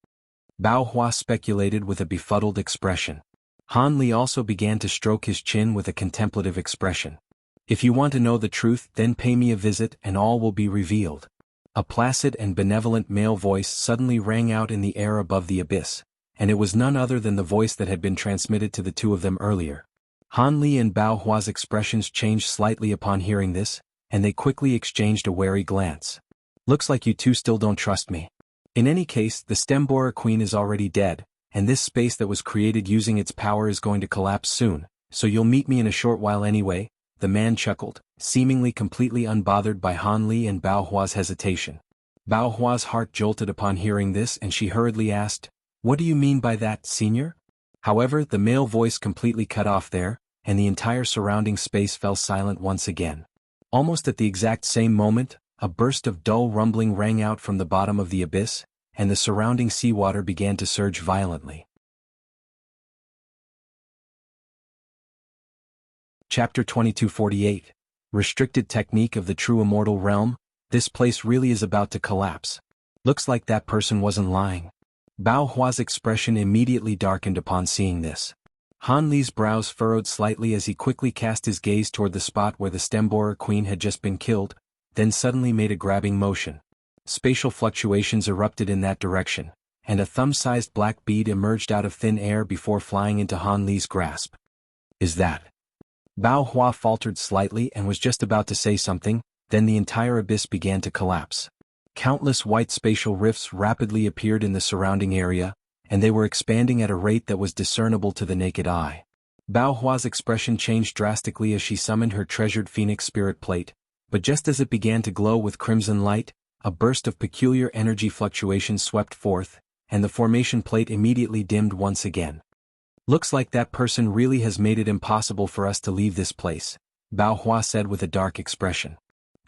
Bao Hua speculated with a befuddled expression. Han Li also began to stroke his chin with a contemplative expression. If you want to know the truth, then pay me a visit and all will be revealed. A placid and benevolent male voice suddenly rang out in the air above the abyss, and it was none other than the voice that had been transmitted to the two of them earlier. Han Li and Bao Hua's expressions changed slightly upon hearing this, and they quickly exchanged a wary glance. Looks like you two still don't trust me. In any case, the Stemborer Queen is already dead, and this space that was created using its power is going to collapse soon, so you'll meet me in a short while anyway, the man chuckled, seemingly completely unbothered by Han Li and Bao Hua's hesitation. Bao Hua's heart jolted upon hearing this and she hurriedly asked, "What do you mean by that, senior?" However, the male voice completely cut off there, and the entire surrounding space fell silent once again. Almost at the exact same moment, a burst of dull rumbling rang out from the bottom of the abyss, and the surrounding seawater began to surge violently. Chapter 2248. Restricted Technique of the True Immortal Realm. This place really is about to collapse. Looks like that person wasn't lying. Bao Hua's expression immediately darkened upon seeing this. Han Li's brows furrowed slightly as he quickly cast his gaze toward the spot where the Stemborer Queen had just been killed, then suddenly made a grabbing motion. Spatial fluctuations erupted in that direction, and a thumb-sized black bead emerged out of thin air before flying into Han Li's grasp. Is that? Bao Hua faltered slightly and was just about to say something, then the entire abyss began to collapse. Countless white spatial rifts rapidly appeared in the surrounding area, and they were expanding at a rate that was discernible to the naked eye. Bao Hua's expression changed drastically as she summoned her treasured phoenix spirit plate, but just as it began to glow with crimson light, a burst of peculiar energy fluctuations swept forth, and the formation plate immediately dimmed once again. Looks like that person really has made it impossible for us to leave this place, Bao Hua said with a dark expression.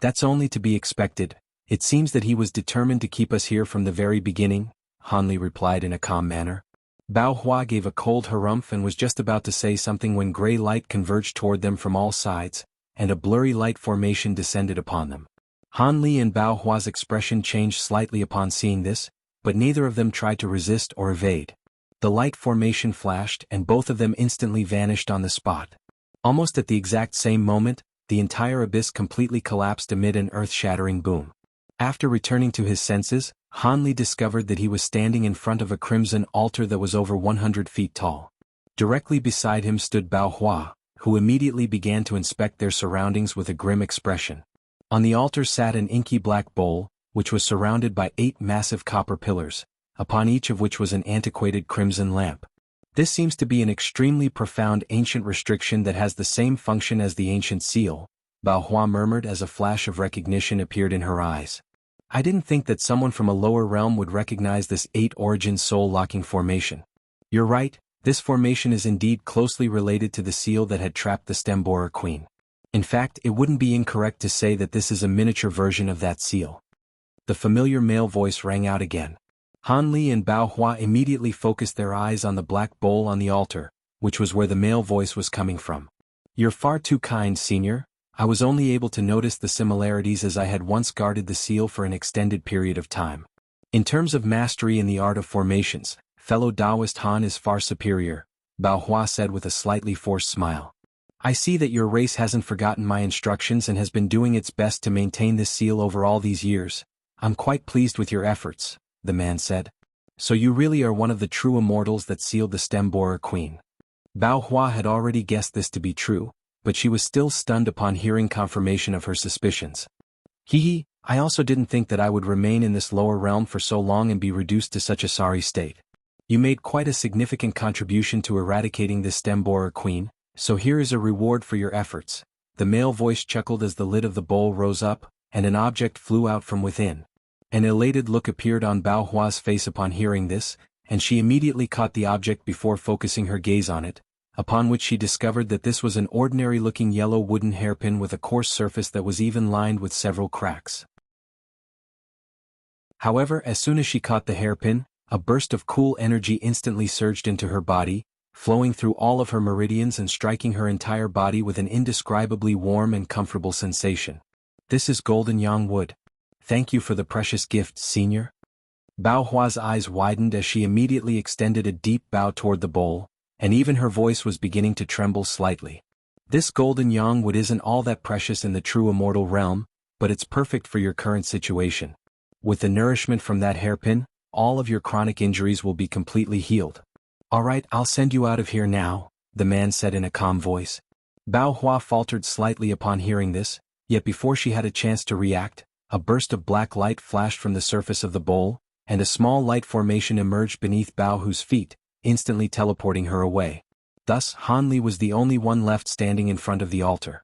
That's only to be expected. It seems that he was determined to keep us here from the very beginning, Han Li replied in a calm manner. Bao Hua gave a cold harumph and was just about to say something when gray light converged toward them from all sides, and a blurry light formation descended upon them. Han Li and Bao Hua's expression changed slightly upon seeing this, but neither of them tried to resist or evade. The light formation flashed and both of them instantly vanished on the spot. Almost at the exact same moment, the entire abyss completely collapsed amid an earth-shattering boom. After returning to his senses, Han Li discovered that he was standing in front of a crimson altar that was over 100 feet tall. Directly beside him stood Bao Hua, who immediately began to inspect their surroundings with a grim expression. On the altar sat an inky black bowl, which was surrounded by 8 massive copper pillars, upon each of which was an antiquated crimson lamp. This seems to be an extremely profound ancient restriction that has the same function as the ancient seal, Bao Hua murmured as a flash of recognition appeared in her eyes. I didn't think that someone from a lower realm would recognize this 8-origin soul-locking formation. You're right, this formation is indeed closely related to the seal that had trapped the Stemborer Queen. In fact, it wouldn't be incorrect to say that this is a miniature version of that seal. The familiar male voice rang out again. Han Li and Bao Hua immediately focused their eyes on the black bowl on the altar, which was where the male voice was coming from. You're far too kind, Senior. I was only able to notice the similarities as I had once guarded the seal for an extended period of time. In terms of mastery in the art of formations, fellow Taoist Han is far superior, Bao Hua said with a slightly forced smile. I see that your race hasn't forgotten my instructions and has been doing its best to maintain this seal over all these years. I'm quite pleased with your efforts, the man said. So you really are one of the true immortals that sealed the Stemborer Queen. Bao Hua had already guessed this to be true, but she was still stunned upon hearing confirmation of her suspicions. I also didn't think that I would remain in this lower realm for so long and be reduced to such a sorry state. You made quite a significant contribution to eradicating this Stemborer Queen, so here is a reward for your efforts. The male voice chuckled as the lid of the bowl rose up, and an object flew out from within. An elated look appeared on Bao Hua's face upon hearing this, and she immediately caught the object before focusing her gaze on it, upon which she discovered that this was an ordinary-looking yellow wooden hairpin with a coarse surface that was even lined with several cracks. However, as soon as she caught the hairpin, a burst of cool energy instantly surged into her body, flowing through all of her meridians and striking her entire body with an indescribably warm and comfortable sensation. This is golden yang wood. Thank you for the precious gift, Senior. Bao Hua's eyes widened as she immediately extended a deep bow toward the bowl, and even her voice was beginning to tremble slightly. This golden yang wood isn't all that precious in the true immortal realm, but it's perfect for your current situation. With the nourishment from that hairpin, all of your chronic injuries will be completely healed. Alright, I'll send you out of here now, the man said in a calm voice. Bao Hua faltered slightly upon hearing this, yet before she had a chance to react, a burst of black light flashed from the surface of the bowl, and a small light formation emerged beneath Bao Hu's feet, instantly teleporting her away. Thus, Han Li was the only one left standing in front of the altar.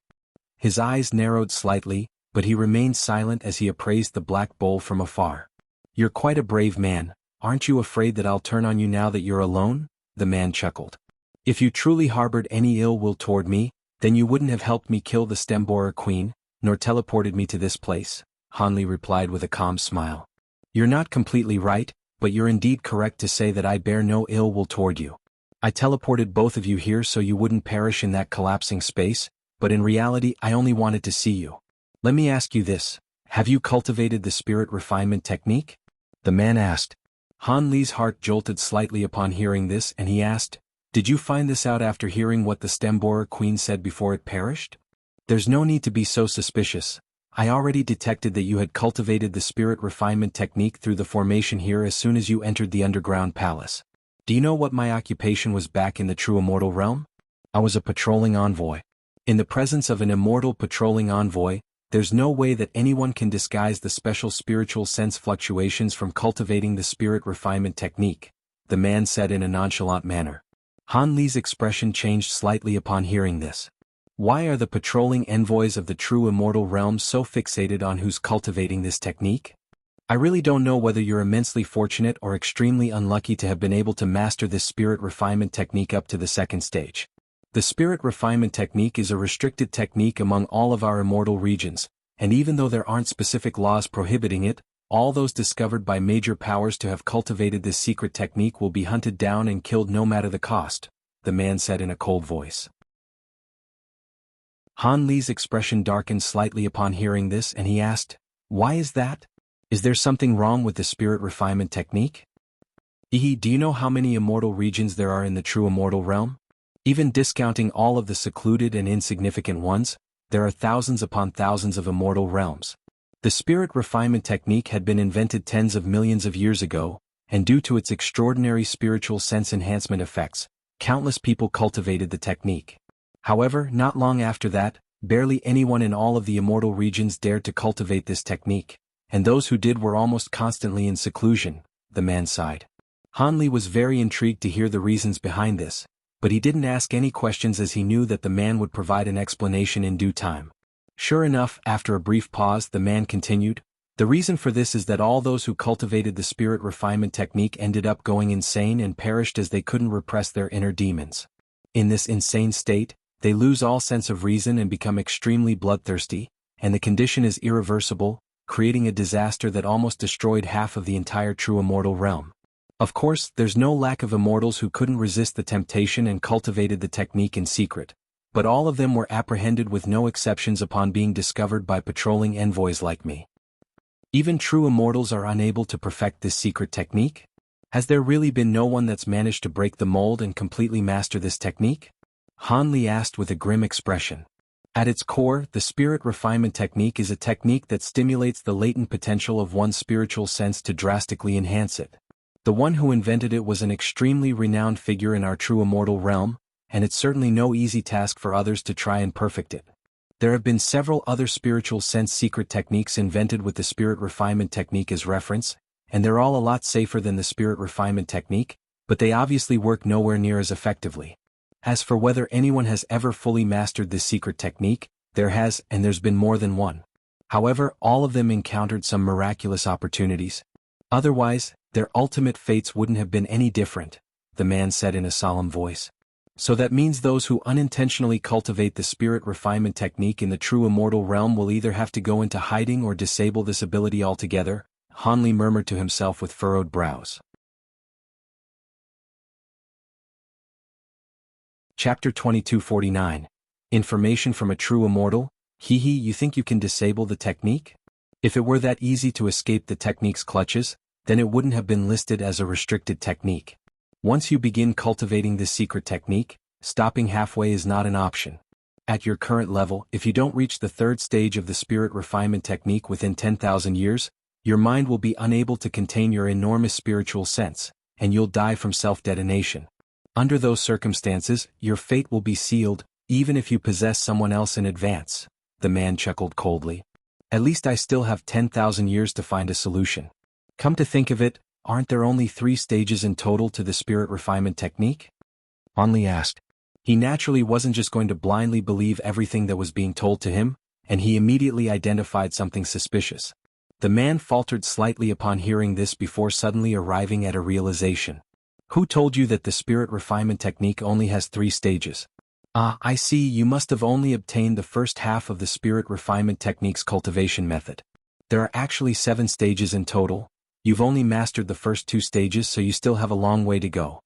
His eyes narrowed slightly, but he remained silent as he appraised the black bowl from afar. You're quite a brave man, aren't you afraid that I'll turn on you now that you're alone? The man chuckled. If you truly harbored any ill will toward me, then you wouldn't have helped me kill the Stemborer Queen, nor teleported me to this place, Han Li replied with a calm smile. You're not completely right, but you're indeed correct to say that I bear no ill will toward you. I teleported both of you here so you wouldn't perish in that collapsing space, but in reality I only wanted to see you. Let me ask you this, have you cultivated the spirit refinement technique? The man asked. Han Li's heart jolted slightly upon hearing this and he asked, did you find this out after hearing what the Stemborer Queen said before it perished? There's no need to be so suspicious. I already detected that you had cultivated the spirit refinement technique through the formation here as soon as you entered the underground palace. Do you know what my occupation was back in the true immortal realm? I was a patrolling envoy. In the presence of an immortal patrolling envoy, there's no way that anyone can disguise the special spiritual sense fluctuations from cultivating the spirit refinement technique, the man said in a nonchalant manner. Han Li's expression changed slightly upon hearing this. Why are the patrolling envoys of the true immortal realm so fixated on who's cultivating this technique? I really don't know whether you're immensely fortunate or extremely unlucky to have been able to master this spirit refinement technique up to the second stage. The spirit refinement technique is a restricted technique among all of our immortal regions, and even though there aren't specific laws prohibiting it, all those discovered by major powers to have cultivated this secret technique will be hunted down and killed no matter the cost, the man said in a cold voice. Han Li's expression darkened slightly upon hearing this and he asked, why is that? Is there something wrong with the spirit refinement technique? Do you know how many immortal regions there are in the true immortal realm? Even discounting all of the secluded and insignificant ones, there are thousands upon thousands of immortal realms. The spirit refinement technique had been invented tens of millions of years ago, and due to its extraordinary spiritual sense enhancement effects, countless people cultivated the technique. However, not long after that, barely anyone in all of the immortal regions dared to cultivate this technique, and those who did were almost constantly in seclusion, the man sighed. Han Li was very intrigued to hear the reasons behind this, but he didn't ask any questions as he knew that the man would provide an explanation in due time. Sure enough, after a brief pause, the man continued, "The reason for this is that all those who cultivated the spirit refinement technique ended up going insane and perished as they couldn't repress their inner demons. In this insane state, they lose all sense of reason and become extremely bloodthirsty, and the condition is irreversible, creating a disaster that almost destroyed half of the entire true immortal realm. Of course, there's no lack of immortals who couldn't resist the temptation and cultivated the technique in secret, but all of them were apprehended with no exceptions upon being discovered by patrolling envoys like me. Even true immortals are unable to perfect this secret technique? Has there really been no one that's managed to break the mold and completely master this technique?" Han Li asked with a grim expression. At its core, the spirit refinement technique is a technique that stimulates the latent potential of one's spiritual sense to drastically enhance it. The one who invented it was an extremely renowned figure in our true immortal realm, and it's certainly no easy task for others to try and perfect it. There have been several other spiritual sense secret techniques invented with the spirit refinement technique as reference, and they're all a lot safer than the spirit refinement technique, but they obviously work nowhere near as effectively. As for whether anyone has ever fully mastered this secret technique, there has, and there's been more than one. However, all of them encountered some miraculous opportunities. Otherwise, their ultimate fates wouldn't have been any different, the man said in a solemn voice. So that means those who unintentionally cultivate the spirit refinement technique in the true immortal realm will either have to go into hiding or disable this ability altogether, Han Li murmured to himself with furrowed brows. Chapter 2249. Information from a true immortal? You think you can disable the technique? If it were that easy to escape the technique's clutches, then it wouldn't have been listed as a restricted technique. Once you begin cultivating this secret technique, stopping halfway is not an option. At your current level, if you don't reach the third stage of the spirit refinement technique within 10,000 years, your mind will be unable to contain your enormous spiritual sense, and you'll die from self-detonation. Under those circumstances, your fate will be sealed, even if you possess someone else in advance, the man chuckled coldly. At least I still have 10,000 years to find a solution. Come to think of it, aren't there only 3 stages in total to the spirit refinement technique? Han Li asked. He naturally wasn't just going to blindly believe everything that was being told to him, and he immediately identified something suspicious. The man faltered slightly upon hearing this before suddenly arriving at a realization. Who told you that the spirit refinement technique only has 3 stages? Ah, I see, you must have only obtained the first half of the spirit refinement technique's cultivation method. There are actually 7 stages in total. You've only mastered the first 2 stages, so you still have a long way to go.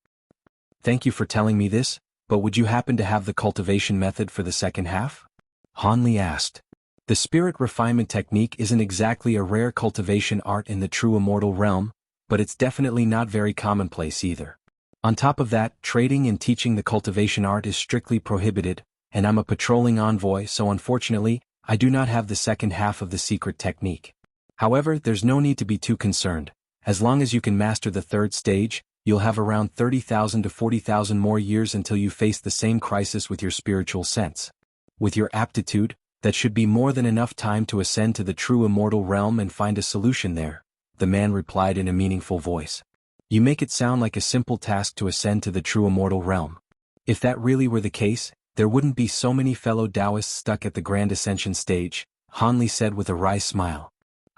Thank you for telling me this, but would you happen to have the cultivation method for the second half? Han Li asked. The spirit refinement technique isn't exactly a rare cultivation art in the true immortal realm, but it's definitely not very commonplace either. On top of that, trading and teaching the cultivation art is strictly prohibited, and I'm a patrolling envoy, so unfortunately, I do not have the second half of the secret technique. However, there's no need to be too concerned. As long as you can master the third stage, you'll have around 30,000 to 40,000 more years until you face the same crisis with your spiritual sense. With your aptitude, that should be more than enough time to ascend to the true immortal realm and find a solution there, the man replied in a meaningful voice. You make it sound like a simple task to ascend to the true immortal realm. If that really were the case, there wouldn't be so many fellow Taoists stuck at the grand ascension stage, Han Li said with a wry smile.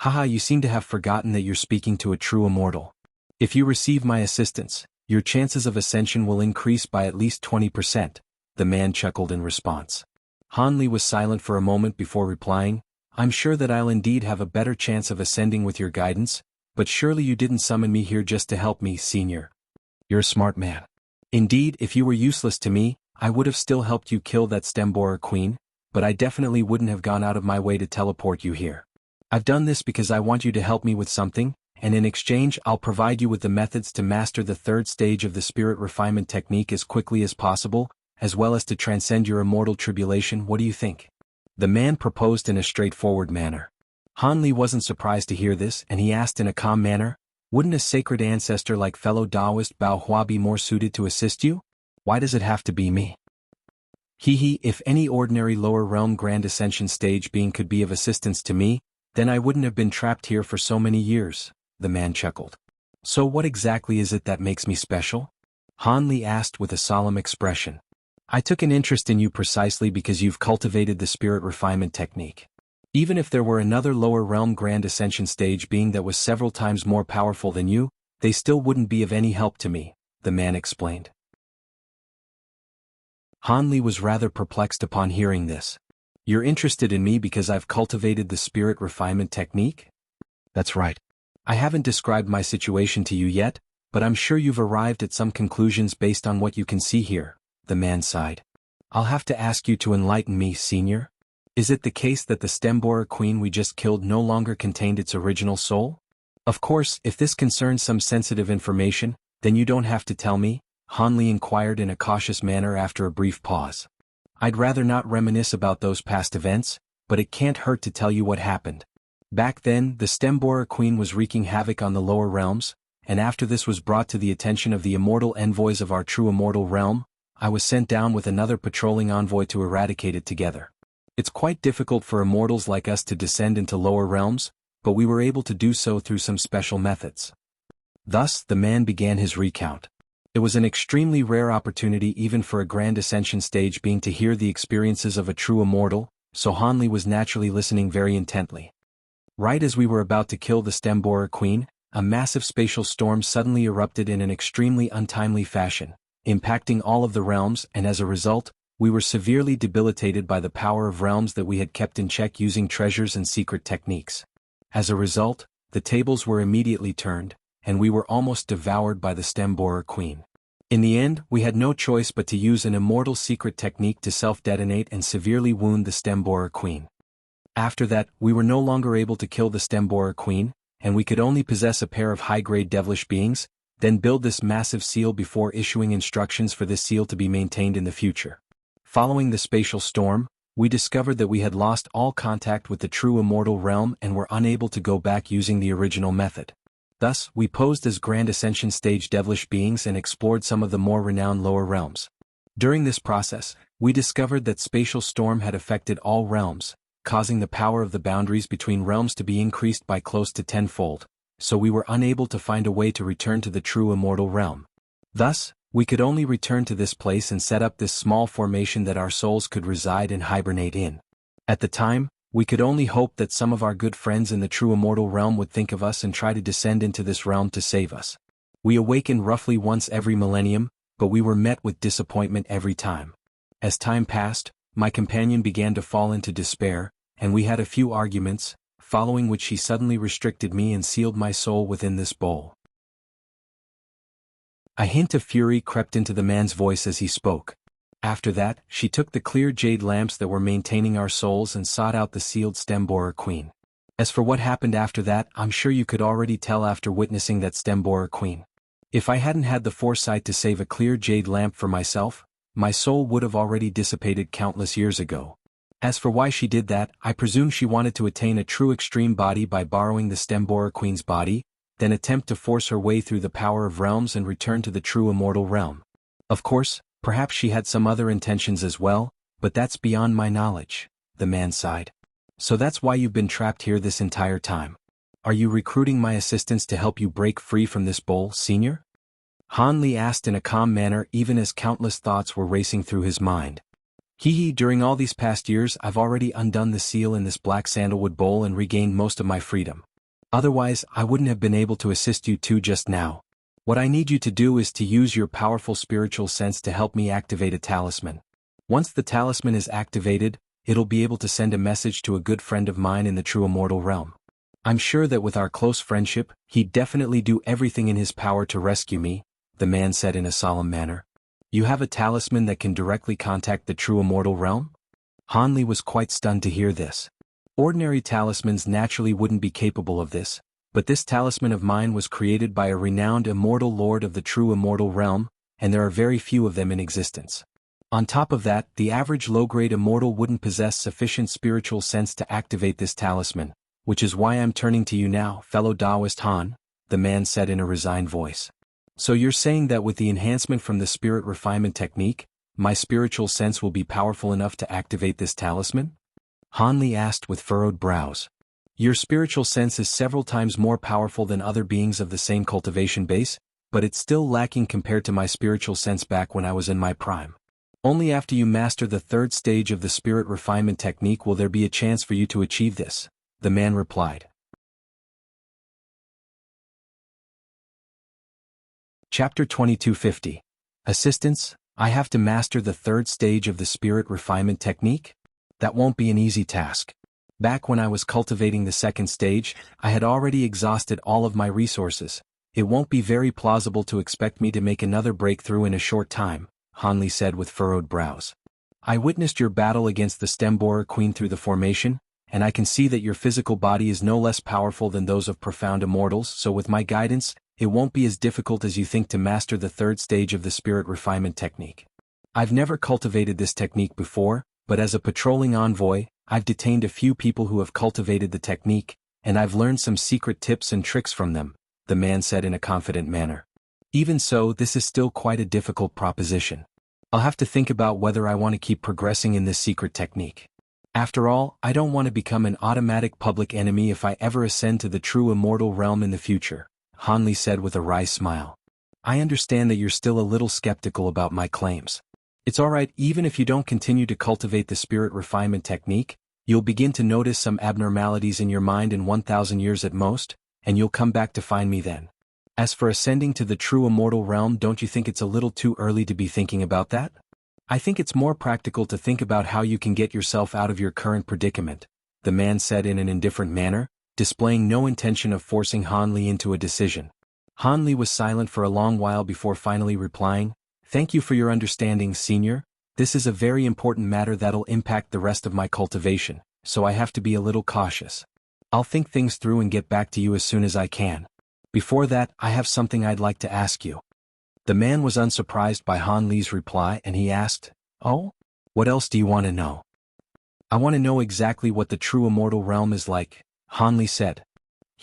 Haha, you seem to have forgotten that you're speaking to a true immortal. If you receive my assistance, your chances of ascension will increase by at least 20%, the man chuckled in response. Han Li was silent for a moment before replying, I'm sure that I'll indeed have a better chance of ascending with your guidance, but surely you didn't summon me here just to help me, senior. You're a smart man. Indeed, if you were useless to me, I would have still helped you kill that Stemborer queen, but I definitely wouldn't have gone out of my way to teleport you here. I've done this because I want you to help me with something, and in exchange I'll provide you with the methods to master the third stage of the spirit refinement technique as quickly as possible, as well as to transcend your immortal tribulation. What do you think? The man proposed in a straightforward manner. Han Li wasn't surprised to hear this, and he asked in a calm manner, wouldn't a sacred ancestor like fellow Taoist Bao Hua be more suited to assist you? Why does it have to be me? If any ordinary lower realm grand ascension stage being could be of assistance to me, then I wouldn't have been trapped here for so many years, the man chuckled. So what exactly is it that makes me special? Han Li asked with a solemn expression. I took an interest in you precisely because you've cultivated the spirit refinement technique. Even if there were another lower realm grand ascension stage being that was several times more powerful than you, they still wouldn't be of any help to me, the man explained. Han Li was rather perplexed upon hearing this. You're interested in me because I've cultivated the spirit refinement technique? That's right. I haven't described my situation to you yet, but I'm sure you've arrived at some conclusions based on what you can see here, the man sighed. I'll have to ask you to enlighten me, senior. Is it the case that the Stemborer queen we just killed no longer contained its original soul? Of course, if this concerns some sensitive information, then you don't have to tell me, Han Li inquired in a cautious manner after a brief pause. I'd rather not reminisce about those past events, but it can't hurt to tell you what happened. Back then, the Stemborer queen was wreaking havoc on the lower realms, and after this was brought to the attention of the immortal envoys of our true immortal realm, I was sent down with another patrolling envoy to eradicate it together. It's quite difficult for immortals like us to descend into lower realms, but we were able to do so through some special methods. Thus, the man began his recount. It was an extremely rare opportunity even for a grand ascension stage being to hear the experiences of a true immortal, so Han Li was naturally listening very intently. Right as we were about to kill the Stemborer queen, a massive spatial storm suddenly erupted in an extremely untimely fashion, impacting all of the realms, and as a result, we were severely debilitated by the power of realms that we had kept in check using treasures and secret techniques. As a result, the tables were immediately turned, and we were almost devoured by the Stemborer queen. In the end, we had no choice but to use an immortal secret technique to self-detonate and severely wound the Stemborer queen. After that, we were no longer able to kill the Stemborer queen, and we could only possess a pair of high-grade devilish beings, then build this massive seal before issuing instructions for this seal to be maintained in the future. Following the spatial storm, we discovered that we had lost all contact with the true immortal realm and were unable to go back using the original method. Thus, we posed as Grand Ascension stage devilish beings and explored some of the more renowned lower realms. During this process, we discovered that spatial storm had affected all realms, causing the power of the boundaries between realms to be increased by close to tenfold, so we were unable to find a way to return to the true immortal realm. Thus, we could only return to this place and set up this small formation that our souls could reside and hibernate in. At the time, we could only hope that some of our good friends in the true immortal realm would think of us and try to descend into this realm to save us. We awakened roughly once every millennium, but we were met with disappointment every time. As time passed, my companion began to fall into despair, and we had a few arguments, following which she suddenly restricted me and sealed my soul within this bowl. A hint of fury crept into the man's voice as he spoke. After that, she took the clear jade lamps that were maintaining our souls and sought out the sealed Stemborer queen. As for what happened after that, I'm sure you could already tell after witnessing that Stemborer queen. If I hadn't had the foresight to save a clear jade lamp for myself, my soul would have already dissipated countless years ago. As for why she did that, I presume she wanted to attain a true extreme body by borrowing the Stemborer queen's body, then attempt to force her way through the power of realms and return to the true immortal realm. Of course, perhaps she had some other intentions as well, but that's beyond my knowledge, the man sighed. So that's why you've been trapped here this entire time. Are you recruiting my assistance to help you break free from this bowl, senior? Han Li asked in a calm manner even as countless thoughts were racing through his mind. During all these past years I've already undone the seal in this black sandalwood bowl and regained most of my freedom. Otherwise, I wouldn't have been able to assist you two just now. What I need you to do is to use your powerful spiritual sense to help me activate a talisman. Once the talisman is activated, it'll be able to send a message to a good friend of mine in the true immortal realm. I'm sure that with our close friendship, he'd definitely do everything in his power to rescue me, the man said in a solemn manner. You have a talisman that can directly contact the true immortal realm? Han Li was quite stunned to hear this. Ordinary talismans naturally wouldn't be capable of this, but this talisman of mine was created by a renowned immortal lord of the true immortal realm, and there are very few of them in existence. On top of that, the average low-grade immortal wouldn't possess sufficient spiritual sense to activate this talisman, which is why I'm turning to you now, fellow Taoist Han, the man said in a resigned voice. So you're saying that with the enhancement from the spirit refinement technique, my spiritual sense will be powerful enough to activate this talisman? Han Li asked with furrowed brows. Your spiritual sense is several times more powerful than other beings of the same cultivation base, but it's still lacking compared to my spiritual sense back when I was in my prime. Only after you master the third stage of the spirit refinement technique will there be a chance for you to achieve this, the man replied. Chapter 2250. Assistance, I have to master the third stage of the spirit refinement technique? That won't be an easy task. Back when I was cultivating the second stage, I had already exhausted all of my resources. It won't be very plausible to expect me to make another breakthrough in a short time, Hanli said with furrowed brows. I witnessed your battle against the Stemborer Queen through the formation, and I can see that your physical body is no less powerful than those of profound immortals, so with my guidance, it won't be as difficult as you think to master the third stage of the spirit refinement technique. I've never cultivated this technique before, but as a patrolling envoy, I've detained a few people who have cultivated the technique, and I've learned some secret tips and tricks from them, the man said in a confident manner. Even so, this is still quite a difficult proposition. I'll have to think about whether I want to keep progressing in this secret technique. After all, I don't want to become an automatic public enemy if I ever ascend to the true immortal realm in the future, Hanli said with a wry smile. I understand that you're still a little skeptical about my claims. It's alright, even if you don't continue to cultivate the spirit refinement technique, you'll begin to notice some abnormalities in your mind in 1,000 years at most, and you'll come back to find me then. As for ascending to the true immortal realm, don't you think it's a little too early to be thinking about that? I think it's more practical to think about how you can get yourself out of your current predicament, the man said in an indifferent manner, displaying no intention of forcing Hanli into a decision. Hanli was silent for a long while before finally replying, Thank you for your understanding, Senior. This is a very important matter that'll impact the rest of my cultivation, so I have to be a little cautious. I'll think things through and get back to you as soon as I can. Before that, I have something I'd like to ask you. The man was unsurprised by Hanli's reply and he asked, Oh? What else do you want to know? I want to know exactly what the true immortal realm is like, Hanli said.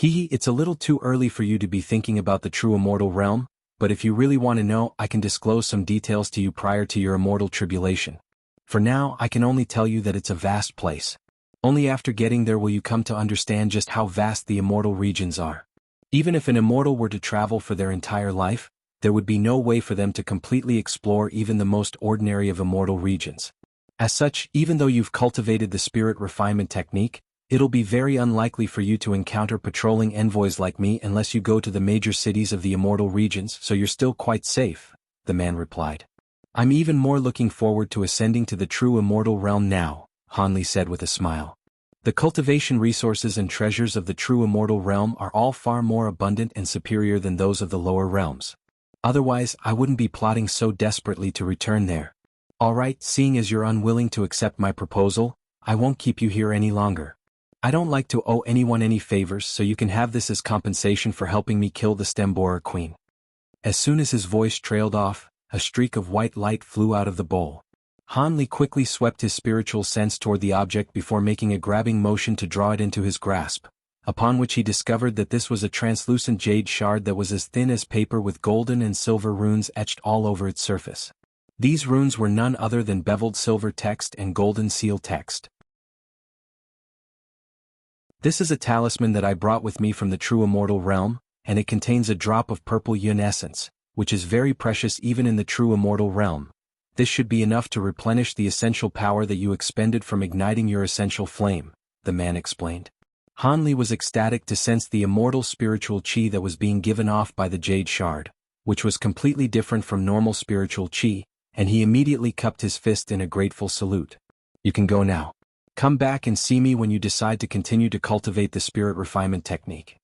It's a little too early for you to be thinking about the true immortal realm, but if you really want to know, I can disclose some details to you prior to your immortal tribulation. For now, I can only tell you that it's a vast place. Only after getting there will you come to understand just how vast the immortal regions are. Even if an immortal were to travel for their entire life, there would be no way for them to completely explore even the most ordinary of immortal regions. As such, even though you've cultivated the spirit refinement technique, it'll be very unlikely for you to encounter patrolling envoys like me unless you go to the major cities of the immortal regions, so you're still quite safe, the man replied. I'm even more looking forward to ascending to the true immortal realm now, Hanli said with a smile. The cultivation resources and treasures of the true immortal realm are all far more abundant and superior than those of the lower realms. Otherwise, I wouldn't be plotting so desperately to return there. Alright, seeing as you're unwilling to accept my proposal, I won't keep you here any longer. I don't like to owe anyone any favors, so you can have this as compensation for helping me kill the Stemborer Queen. As soon as his voice trailed off, a streak of white light flew out of the bowl. Hanli quickly swept his spiritual sense toward the object before making a grabbing motion to draw it into his grasp, upon which he discovered that this was a translucent jade shard that was as thin as paper with golden and silver runes etched all over its surface. These runes were none other than beveled silver text and golden seal text. This is a talisman that I brought with me from the true immortal realm, and it contains a drop of purple yun essence, which is very precious even in the true immortal realm. This should be enough to replenish the essential power that you expended from igniting your essential flame, the man explained. Hanli was ecstatic to sense the immortal spiritual chi that was being given off by the jade shard, which was completely different from normal spiritual chi, and he immediately cupped his fist in a grateful salute. You can go now. Come back and see me when you decide to continue to cultivate the spirit refinement technique.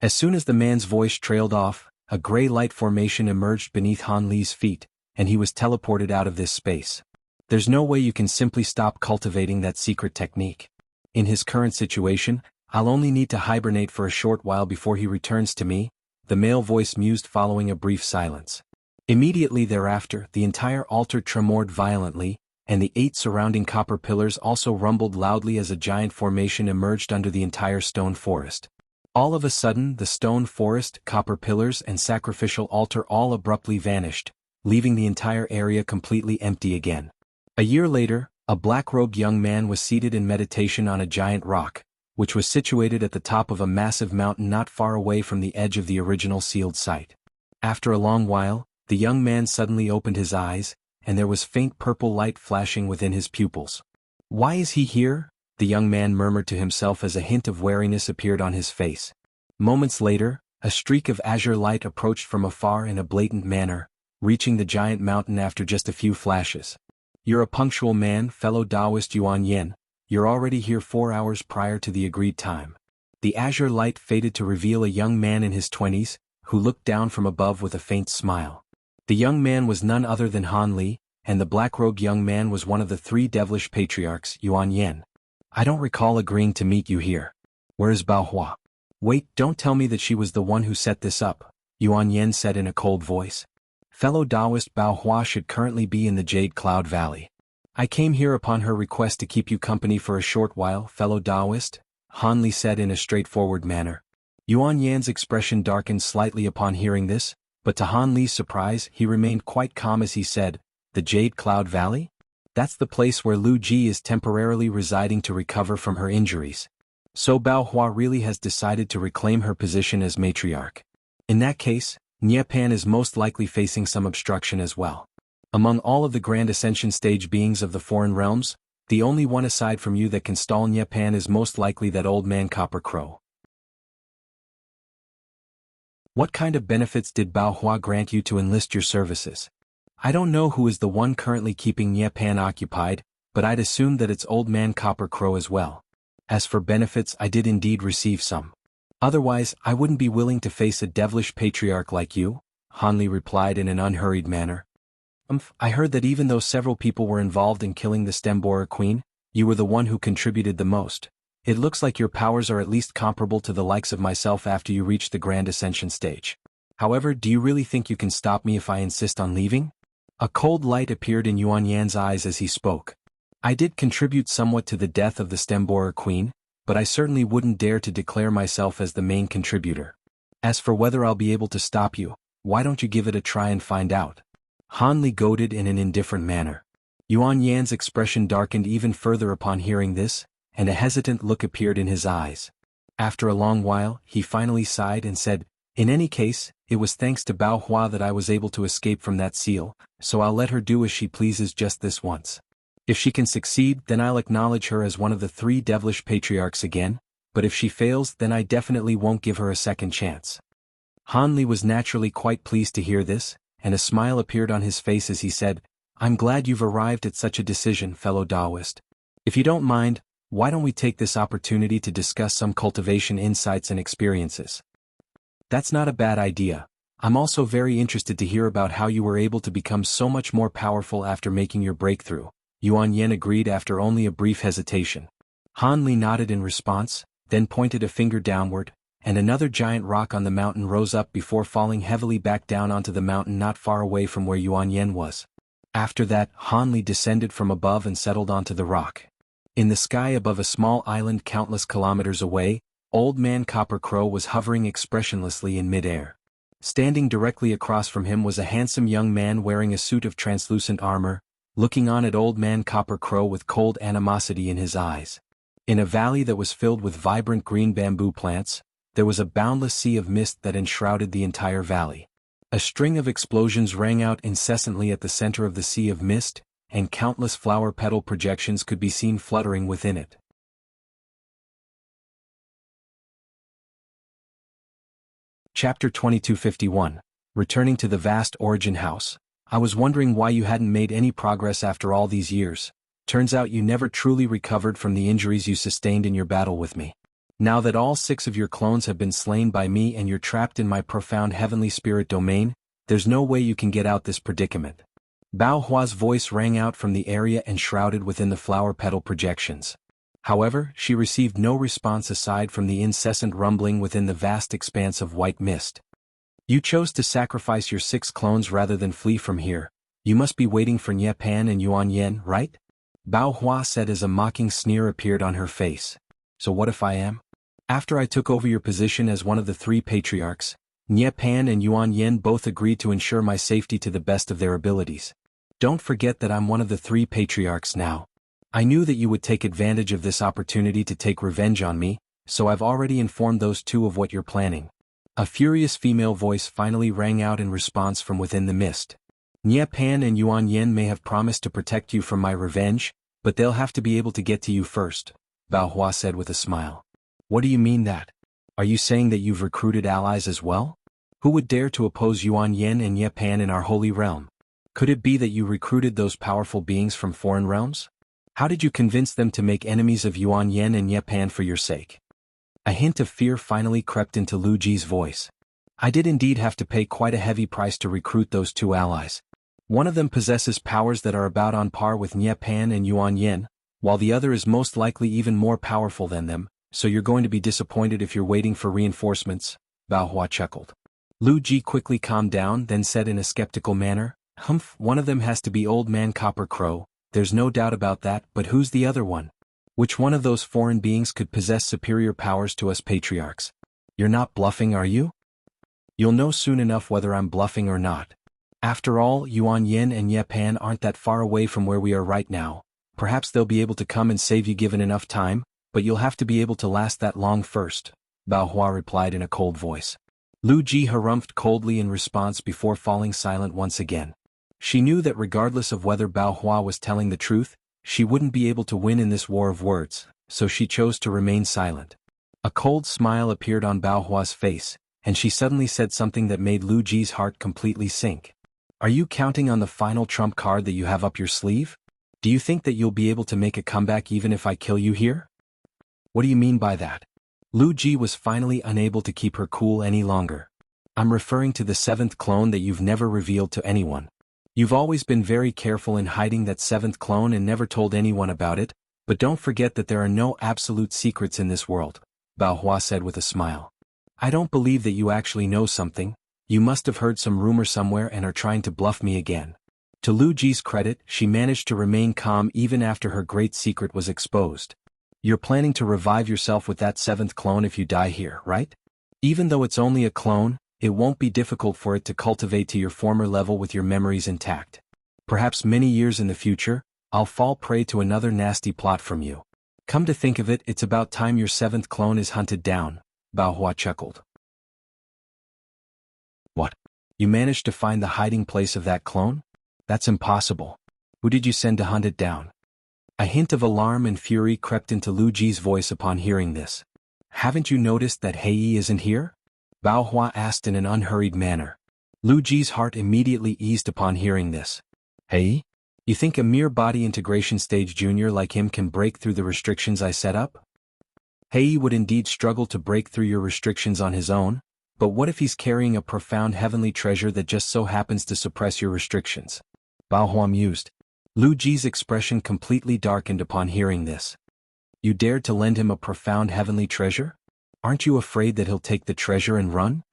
As soon as the man's voice trailed off, a gray light formation emerged beneath Hanli's feet, and he was teleported out of this space. There's no way you can simply stop cultivating that secret technique. In his current situation, I'll only need to hibernate for a short while before he returns to me, the male voice mused following a brief silence. Immediately thereafter, the entire altar tremored violently, and the 8 surrounding copper pillars also rumbled loudly as a giant formation emerged under the entire stone forest. All of a sudden, the stone forest, copper pillars, and sacrificial altar all abruptly vanished, leaving the entire area completely empty again. A year later, a black-robed young man was seated in meditation on a giant rock, which was situated at the top of a massive mountain not far away from the edge of the original sealed site. After a long while, the young man suddenly opened his eyes, and there was faint purple light flashing within his pupils. "Why is he here?" the young man murmured to himself as a hint of wariness appeared on his face. Moments later, a streak of azure light approached from afar in a blatant manner, reaching the giant mountain after just a few flashes. "You're a punctual man, fellow Taoist Yuan Yen. You're already here 4 hours prior to the agreed time." The azure light faded to reveal a young man in his 20s, who looked down from above with a faint smile. The young man was none other than Han Li, and the black-robed young man was one of the 3 devilish patriarchs, Yuan Yen. "I don't recall agreeing to meet you here. Where is Bao Hua?" "Wait, don't tell me that she was the one who set this up," Yuan Yen said in a cold voice. "Fellow Taoist Bao Hua should currently be in the Jade Cloud Valley. I came here upon her request to keep you company for a short while, fellow Taoist," Han Li said in a straightforward manner. Yuan Yan's expression darkened slightly upon hearing this, but to Han Li's surprise he remained quite calm as he said, "The Jade Cloud Valley? That's the place where Lu Ji is temporarily residing to recover from her injuries. So Bao Hua really has decided to reclaim her position as matriarch. In that case, Nye Pan is most likely facing some obstruction as well. Among all of the Grand Ascension stage beings of the foreign realms, the only one aside from you that can stall Nye Pan is most likely that old man Copper Crow. What kind of benefits did Bao Hua grant you to enlist your services? I don't know who is the one currently keeping Nye Pan occupied, but I'd assume that it's old man Copper Crow as well. As for benefits, I did indeed receive some. Otherwise, I wouldn't be willing to face a devilish patriarch like you," Han Li replied in an unhurried manner. I heard that even though several people were involved in killing the Stemborer Queen, you were the one who contributed the most. It looks like your powers are at least comparable to the likes of myself after you reach the Grand Ascension stage. However, do you really think you can stop me if I insist on leaving?" A cold light appeared in Yuan Yan's eyes as he spoke. "I did contribute somewhat to the death of the Stemborer Queen, but I certainly wouldn't dare to declare myself as the main contributor. As for whether I'll be able to stop you, why don't you give it a try and find out?" Han Li goaded in an indifferent manner. Yuan Yan's expression darkened even further upon hearing this, and a hesitant look appeared in his eyes. After a long while, he finally sighed and said, "In any case, it was thanks to Bao Hua that I was able to escape from that seal, so I'll let her do as she pleases just this once. If she can succeed, then I'll acknowledge her as one of the 3 devilish patriarchs again, but if she fails, then I definitely won't give her a second chance." Han Li was naturally quite pleased to hear this, and a smile appeared on his face as he said, "I'm glad you've arrived at such a decision, fellow Taoist. If you don't mind, why don't we take this opportunity to discuss some cultivation insights and experiences?" "That's not a bad idea. I'm also very interested to hear about how you were able to become so much more powerful after making your breakthrough," Yuan Yen agreed after only a brief hesitation. Han Li nodded in response, then pointed a finger downward, and another giant rock on the mountain rose up before falling heavily back down onto the mountain not far away from where Yuan Yen was. After that, Han Li descended from above and settled onto the rock. In the sky above a small island countless kilometers away, old man Copper Crow was hovering expressionlessly in midair. Standing directly across from him was a handsome young man wearing a suit of translucent armor, looking on at old man Copper Crow with cold animosity in his eyes. In a valley that was filled with vibrant green bamboo plants, there was a boundless sea of mist that enshrouded the entire valley. A string of explosions rang out incessantly at the center of the sea of mist, and countless flower petal projections could be seen fluttering within it. Chapter 2251. Returning to the vast Origin House. "I was wondering why you hadn't made any progress after all these years. Turns out you never truly recovered from the injuries you sustained in your battle with me. Now that all 6 of your clones have been slain by me and you're trapped in my profound heavenly spirit domain, there's no way you can get out this predicament." Bao Hua's voice rang out from the area enshrouded within the flower petal projections. However, she received no response aside from the incessant rumbling within the vast expanse of white mist. "You chose to sacrifice your 6 clones rather than flee from here. You must be waiting for Nye Pan and Yuan Yen, right?" Bao Hua said as a mocking sneer appeared on her face. "So what if I am? After I took over your position as one of the 3 patriarchs, Nye Pan and Yuan Yen both agreed to ensure my safety to the best of their abilities. Don't forget that I'm one of the 3 patriarchs now. I knew that you would take advantage of this opportunity to take revenge on me, so I've already informed those two of what you're planning. A furious female voice finally rang out in response from within the mist. Nie Pan and Yuan Yen may have promised to protect you from my revenge, but they'll have to be able to get to you first, Bao Hua said with a smile. What do you mean that? Are you saying that you've recruited allies as well? Who would dare to oppose Yuan Yen and Nie Pan in our holy realm? Could it be that you recruited those powerful beings from foreign realms? How did you convince them to make enemies of Yuan Yen and Nie Pan for your sake? A hint of fear finally crept into Lu Ji's voice. I did indeed have to pay quite a heavy price to recruit those two allies. One of them possesses powers that are about on par with Nie Pan and Yuan Yen, while the other is most likely even more powerful than them, so you're going to be disappointed if you're waiting for reinforcements, Bao Hua chuckled. Lu Ji quickly calmed down, then said in a skeptical manner, Humph, one of them has to be Old Man Copper Crow, there's no doubt about that, but who's the other one? Which one of those foreign beings could possess superior powers to us patriarchs? You're not bluffing, are you? You'll know soon enough whether I'm bluffing or not. After all, Yuan Yen and Nie Pan aren't that far away from where we are right now. Perhaps they'll be able to come and save you given enough time, but you'll have to be able to last that long first, Bao Hua replied in a cold voice. Lu Ji harumphed coldly in response before falling silent once again. She knew that regardless of whether Bao Hua was telling the truth, she wouldn't be able to win in this war of words, so she chose to remain silent. A cold smile appeared on Bao Hua's face, and she suddenly said something that made Lu Ji's heart completely sink. Are you counting on the final trump card that you have up your sleeve? Do you think that you'll be able to make a comeback even if I kill you here? What do you mean by that? Lu Ji was finally unable to keep her cool any longer. I'm referring to the seventh clone that you've never revealed to anyone. You've always been very careful in hiding that seventh clone and never told anyone about it, but don't forget that there are no absolute secrets in this world, Bao Hua said with a smile. I don't believe that you actually know something. You must have heard some rumor somewhere and are trying to bluff me again. To Lu Ji's credit, she managed to remain calm even after her great secret was exposed. You're planning to revive yourself with that seventh clone if you die here, right? Even though it's only a clone, it won't be difficult for it to cultivate to your former level with your memories intact. Perhaps many years in the future, I'll fall prey to another nasty plot from you. Come to think of it, it's about time your seventh clone is hunted down, Bao Hua chuckled. What? You managed to find the hiding place of that clone? That's impossible. Who did you send to hunt it down? A hint of alarm and fury crept into Lu Ji's voice upon hearing this. Haven't you noticed that Hei isn't here? Bao Hua asked in an unhurried manner. Lu Ji's heart immediately eased upon hearing this. Hei? You think a mere body integration stage junior like him can break through the restrictions I set up? Hei would indeed struggle to break through your restrictions on his own, but what if he's carrying a profound heavenly treasure that just so happens to suppress your restrictions? Bao Hua mused. Lu Ji's expression completely darkened upon hearing this. You dared to lend him a profound heavenly treasure? Aren't you afraid that he'll take the treasure and run?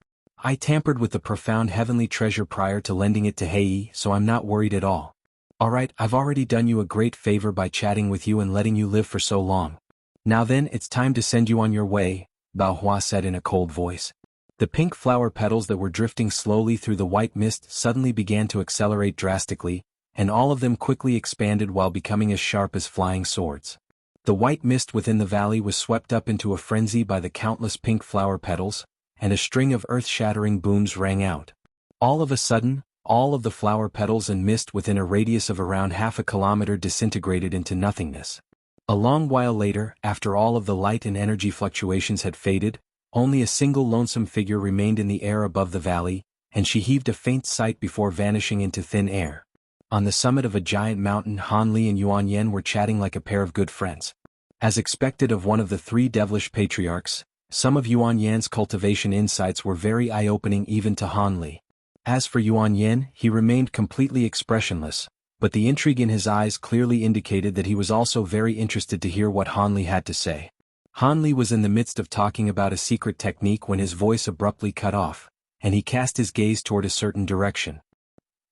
I tampered with the profound heavenly treasure prior to lending it to Hei, so I'm not worried at all. Alright, I've already done you a great favor by chatting with you and letting you live for so long. Now then, it's time to send you on your way, Bao Hua said in a cold voice. The pink flower petals that were drifting slowly through the white mist suddenly began to accelerate drastically, and all of them quickly expanded while becoming as sharp as flying swords. The white mist within the valley was swept up into a frenzy by the countless pink flower petals, and a string of earth-shattering booms rang out. All of a sudden, all of the flower petals and mist within a radius of around half a kilometer disintegrated into nothingness. A long while later, after all of the light and energy fluctuations had faded, only a single lonesome figure remained in the air above the valley, and she heaved a faint sigh before vanishing into thin air. On the summit of a giant mountain, Han Li and Yuan Yen were chatting like a pair of good friends. As expected of one of the three devilish patriarchs, some of Yuan Yan's cultivation insights were very eye-opening even to Han Li. As for Yuan Yen, he remained completely expressionless, but the intrigue in his eyes clearly indicated that he was also very interested to hear what Han Li had to say. Han Li was in the midst of talking about a secret technique when his voice abruptly cut off, and he cast his gaze toward a certain direction.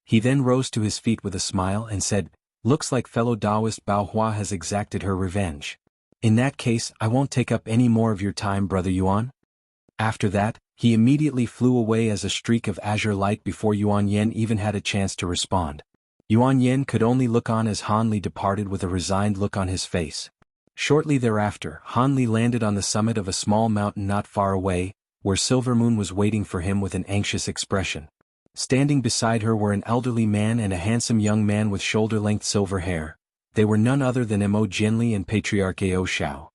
He then rose to his feet with a smile and said, "Looks like fellow Taoist Bao Hua has exacted her revenge. In that case, I won't take up any more of your time, Brother Yuan." After that, he immediately flew away as a streak of azure light before Yuan Yen even had a chance to respond. Yuan Yen could only look on as Han Li departed with a resigned look on his face. Shortly thereafter, Han Li landed on the summit of a small mountain not far away, where Silvermoon was waiting for him with an anxious expression. Standing beside her were an elderly man and a handsome young man with shoulder-length silver hair. They were none other than Mo Jianli and Patriarch Ao Shao.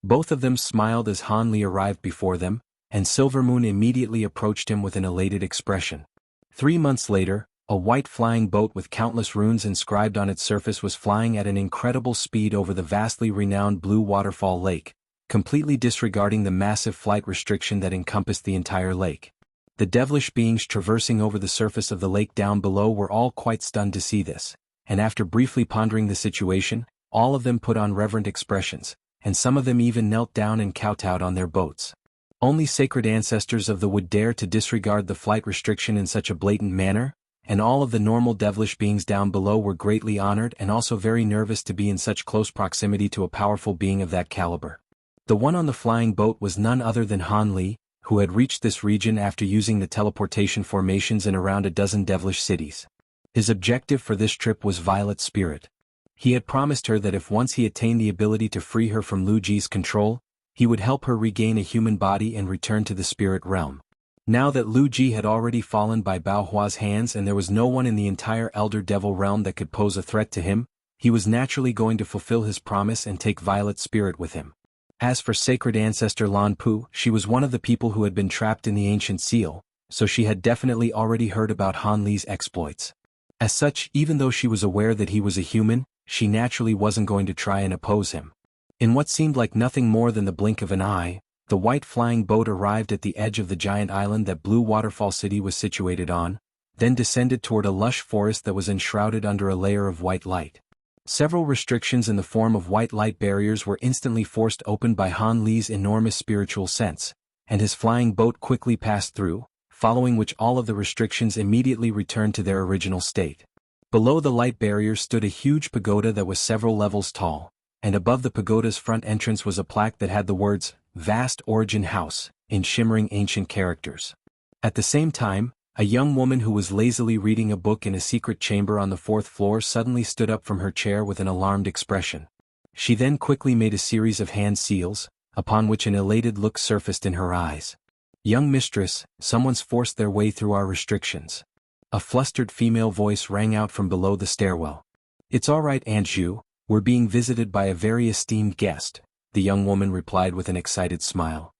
Both of them smiled as Han Li arrived before them, and Silvermoon immediately approached him with an elated expression. 3 months later, a white flying boat with countless runes inscribed on its surface was flying at an incredible speed over the vastly renowned Blue Waterfall Lake, completely disregarding the massive flight restriction that encompassed the entire lake. The devilish beings traversing over the surface of the lake down below were all quite stunned to see this, and after briefly pondering the situation, all of them put on reverent expressions, and some of them even knelt down and kowtowed on their boats. Only sacred ancestors of the would dare to disregard the flight restriction in such a blatant manner, and all of the normal devilish beings down below were greatly honored and also very nervous to be in such close proximity to a powerful being of that caliber. The one on the flying boat was none other than Han Li, who had reached this region after using the teleportation formations in around a dozen devilish cities. His objective for this trip was Violet Spirit. He had promised her that if once he attained the ability to free her from Lu Ji's control, he would help her regain a human body and return to the spirit realm. Now that Lu Ji had already fallen by Bao Hua's hands and there was no one in the entire Elder Devil realm that could pose a threat to him, he was naturally going to fulfill his promise and take Violet Spirit with him. As for sacred ancestor Lan Pu, she was one of the people who had been trapped in the ancient seal, so she had definitely already heard about Han Li's exploits. As such, even though she was aware that he was a human, she naturally wasn't going to try and oppose him. In what seemed like nothing more than the blink of an eye, the white flying boat arrived at the edge of the giant island that Blue Waterfall City was situated on, then descended toward a lush forest that was enshrouded under a layer of white light. Several restrictions in the form of white light barriers were instantly forced open by Han Li's enormous spiritual sense, and his flying boat quickly passed through, following which all of the restrictions immediately returned to their original state. Below the light barrier stood a huge pagoda that was several levels tall, and above the pagoda's front entrance was a plaque that had the words, "Vast Origin House," in shimmering ancient characters. At the same time, a young woman who was lazily reading a book in a secret chamber on the 4th floor suddenly stood up from her chair with an alarmed expression. She then quickly made a series of hand seals, upon which an elated look surfaced in her eyes. "Young mistress, someone's forced their way through our restrictions." A flustered female voice rang out from below the stairwell. "It's all right, Aunt Zhu, we're being visited by a very esteemed guest," the young woman replied with an excited smile.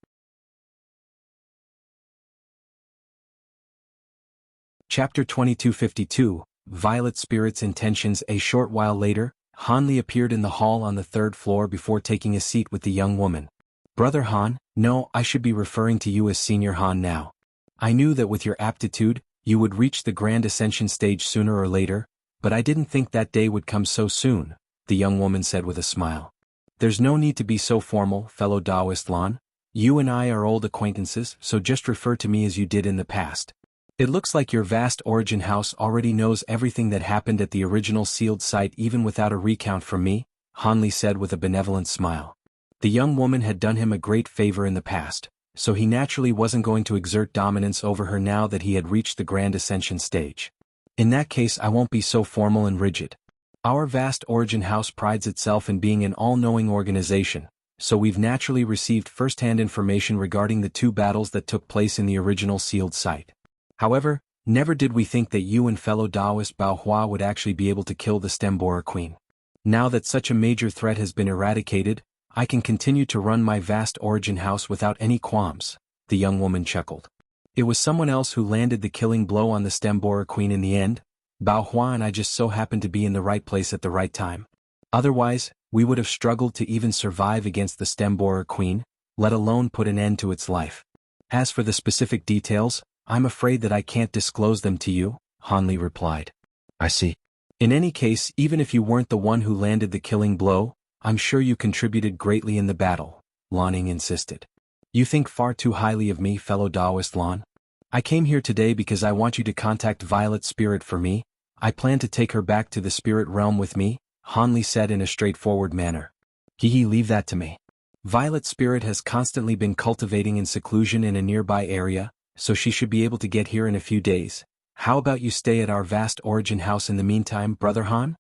Chapter 2252, Violet Spirit's Intentions. A short while later, Han Li appeared in the hall on the 3rd floor before taking a seat with the young woman. "Brother Han, no, I should be referring to you as Senior Han now. I knew that with your aptitude, you would reach the Grand Ascension stage sooner or later, but I didn't think that day would come so soon," the young woman said with a smile. "There's no need to be so formal, fellow Taoist Lan. You and I are old acquaintances, so just refer to me as you did in the past. It looks like your vast origin house already knows everything that happened at the original sealed site even without a recount from me," Han Li said with a benevolent smile. The young woman had done him a great favor in the past, so he naturally wasn't going to exert dominance over her now that he had reached the Grand Ascension stage. "In that case, I won't be so formal and rigid. Our vast origin house prides itself in being an all-knowing organization, so we've naturally received first-hand information regarding the 2 battles that took place in the original sealed site. However, never did we think that you and fellow Taoist Bao Hua would actually be able to kill the Stemborer Queen. Now that such a major threat has been eradicated, I can continue to run my vast origin house without any qualms," the young woman chuckled. "It was someone else who landed the killing blow on the Stemborer Queen in the end. Bao Hua and I just so happened to be in the right place at the right time. Otherwise, we would have struggled to even survive against the Stemborer Queen, let alone put an end to its life. As for the specific details, I'm afraid that I can't disclose them to you," Han Li replied. "I see. In any case, even if you weren't the one who landed the killing blow, I'm sure you contributed greatly in the battle," Lan Ning insisted. "You think far too highly of me, fellow Taoist Lan. I came here today because I want you to contact Violet Spirit for me. I plan to take her back to the spirit realm with me," Han Li said in a straightforward manner. Leave that to me. Violet Spirit has constantly been cultivating in seclusion in a nearby area, so she should be able to get here in a few days. How about you stay at our vast origin house in the meantime, Brother Han?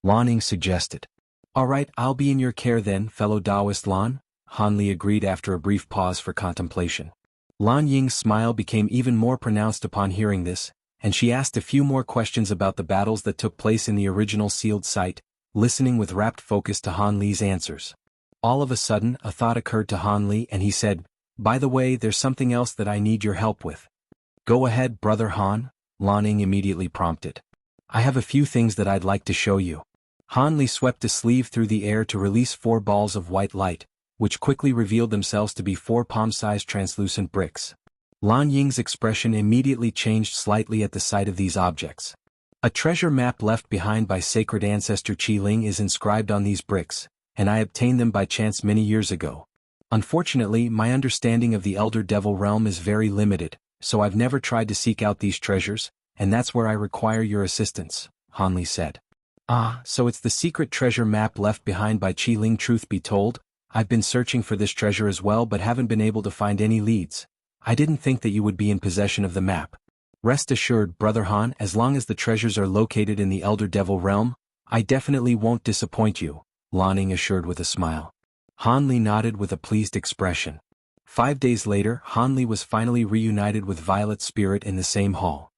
Lan Ying suggested. All right, I'll be in your care then, fellow Taoist Lan, Han Li agreed after a brief pause for contemplation. Lan Ying's smile became even more pronounced upon hearing this, and she asked a few more questions about the battles that took place in the original sealed site, listening with rapt focus to Han Li's answers. All of a sudden, a thought occurred to Han Li and he said, "By the way, there's something else that I need your help with." "Go ahead, Brother Han," Lan Ying immediately prompted. "I have a few things that I'd like to show you." Han Li swept a sleeve through the air to release 4 balls of white light, which quickly revealed themselves to be 4 palm-sized translucent bricks. Lan Ying's expression immediately changed slightly at the sight of these objects. A treasure map left behind by sacred ancestor Qi Ling is inscribed on these bricks, and I obtained them by chance many years ago. Unfortunately, my understanding of the Elder Devil realm is very limited, so I've never tried to seek out these treasures, and that's where I require your assistance, Han Li said. Ah, so it's the secret treasure map left behind by Qi Ling. Truth be told, I've been searching for this treasure as well but haven't been able to find any leads. I didn't think that you would be in possession of the map. Rest assured, Brother Han, as long as the treasures are located in the Elder Devil realm, I definitely won't disappoint you, Lan Ying assured with a smile. Han Li nodded with a pleased expression. 5 days later, Han Li was finally reunited with Violet Spirit in the same hall.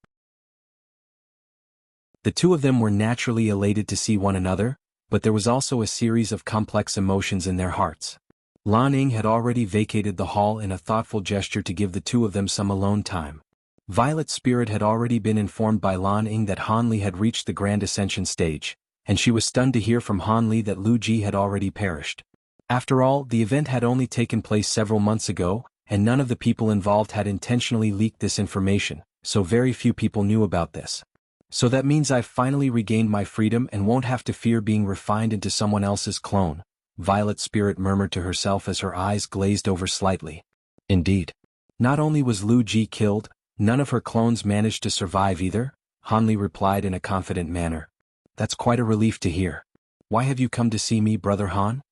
The two of them were naturally elated to see one another, but there was also a series of complex emotions in their hearts. Lan Ying had already vacated the hall in a thoughtful gesture to give the two of them some alone time. Violet Spirit had already been informed by Lan Ying that Han Li had reached the Grand Ascension stage, and she was stunned to hear from Han Li that Lu Ji had already perished. After all, the event had only taken place several months ago, and none of the people involved had intentionally leaked this information, so very few people knew about this. So that means I've finally regained my freedom and won't have to fear being refined into someone else's clone, Violet Spirit murmured to herself as her eyes glazed over slightly. Indeed. Not only was Lu Ji killed, none of her clones managed to survive either, Han Li replied in a confident manner. That's quite a relief to hear. Why have you come to see me, Brother Han?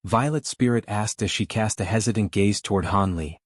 Violet Spirit asked as she cast a hesitant gaze toward Han Li.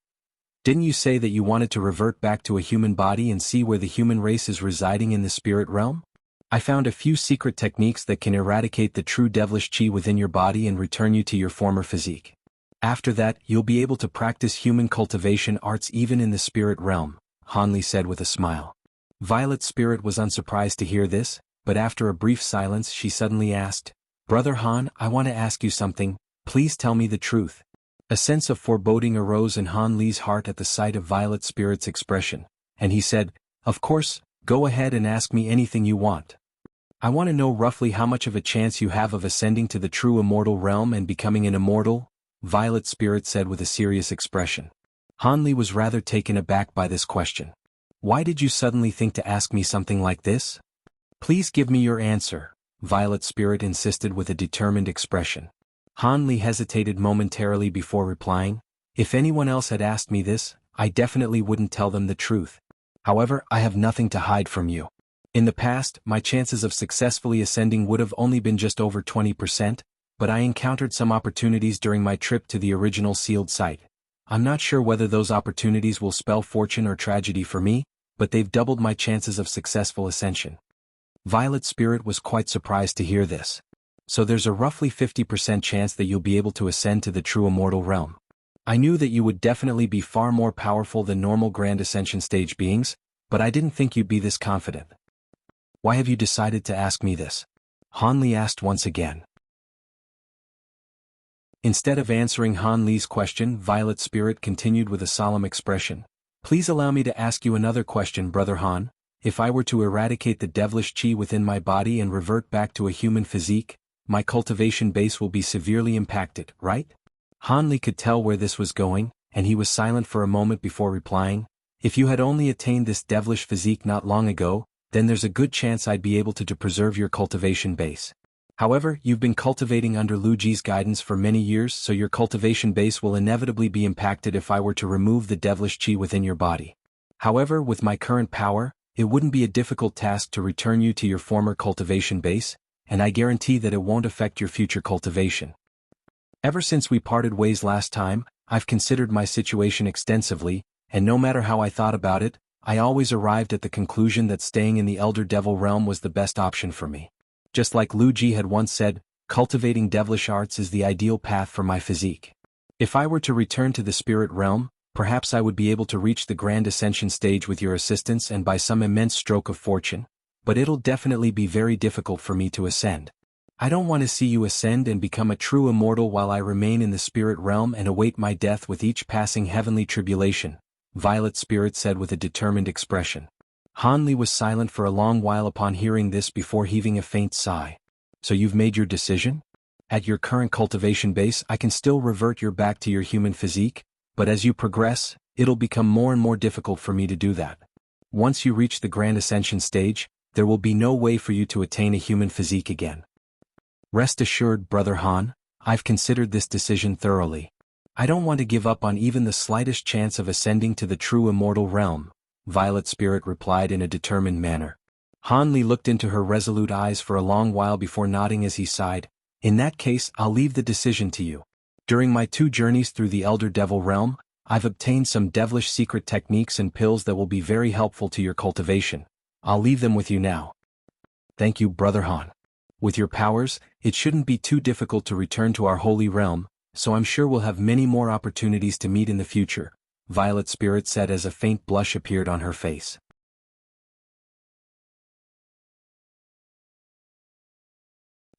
Didn't you say that you wanted to revert back to a human body and see where the human race is residing in the spirit realm? I found a few secret techniques that can eradicate the true devilish qi within your body and return you to your former physique. After that, you'll be able to practice human cultivation arts even in the spirit realm, Han Li said with a smile. Violet Spirit was unsurprised to hear this, but after a brief silence she suddenly asked, Brother Han, I want to ask you something, please tell me the truth. A sense of foreboding arose in Han Li's heart at the sight of Violet Spirit's expression, and he said, Of course, go ahead and ask me anything you want. I want to know roughly how much of a chance you have of ascending to the true immortal realm and becoming an immortal, Violet Spirit said with a serious expression. Han Li was rather taken aback by this question. Why did you suddenly think to ask me something like this? Please give me your answer, Violet Spirit insisted with a determined expression. Han Li hesitated momentarily before replying, If anyone else had asked me this, I definitely wouldn't tell them the truth. However, I have nothing to hide from you. In the past, my chances of successfully ascending would have only been just over 20%, but I encountered some opportunities during my trip to the original sealed site. I'm not sure whether those opportunities will spell fortune or tragedy for me, but they've doubled my chances of successful ascension. Violet Spirit was quite surprised to hear this. So there's a roughly 50% chance that you'll be able to ascend to the true immortal realm. I knew that you would definitely be far more powerful than normal Grand Ascension stage beings, but I didn't think you'd be this confident. Why have you decided to ask me this? Han Li asked once again. Instead of answering Han Li's question, Violet Spirit continued with a solemn expression. Please allow me to ask you another question, Brother Han. If I were to eradicate the devilish qi within my body and revert back to a human physique, my cultivation base will be severely impacted, right? Han Li could tell where this was going, and he was silent for a moment before replying. If you had only attained this devilish physique not long ago, then there's a good chance I'd be able to preserve your cultivation base. However, you've been cultivating under Lu Ji's guidance for many years, so your cultivation base will inevitably be impacted if I were to remove the devilish qi within your body. However, with my current power, it wouldn't be a difficult task to return you to your former cultivation base, and I guarantee that it won't affect your future cultivation. Ever since we parted ways last time, I've considered my situation extensively, and no matter how I thought about it, I always arrived at the conclusion that staying in the Elder Devil realm was the best option for me. Just like Lu Ji had once said, cultivating devilish arts is the ideal path for my physique. If I were to return to the spirit realm, perhaps I would be able to reach the grand ascension stage with your assistance and by some immense stroke of fortune, but it'll definitely be very difficult for me to ascend. I don't want to see you ascend and become a true immortal while I remain in the spirit realm and await my death with each passing heavenly tribulation, Violet Spirit said with a determined expression. Han Li was silent for a long while upon hearing this before heaving a faint sigh. So you've made your decision? At your current cultivation base I can still revert you back to your human physique, but as you progress, it'll become more and more difficult for me to do that. Once you reach the grand ascension stage, there will be no way for you to attain a human physique again. Rest assured, Brother Han, I've considered this decision thoroughly. I don't want to give up on even the slightest chance of ascending to the true immortal realm, Violet Spirit replied in a determined manner. Han Li looked into her resolute eyes for a long while before nodding as he sighed. In that case, I'll leave the decision to you. During my 2 journeys through the Elder Devil realm, I've obtained some devilish secret techniques and pills that will be very helpful to your cultivation. I'll leave them with you now. Thank you, Brother Han. With your powers, it shouldn't be too difficult to return to our holy realm, so I'm sure we'll have many more opportunities to meet in the future, Violet Spirit said as a faint blush appeared on her face.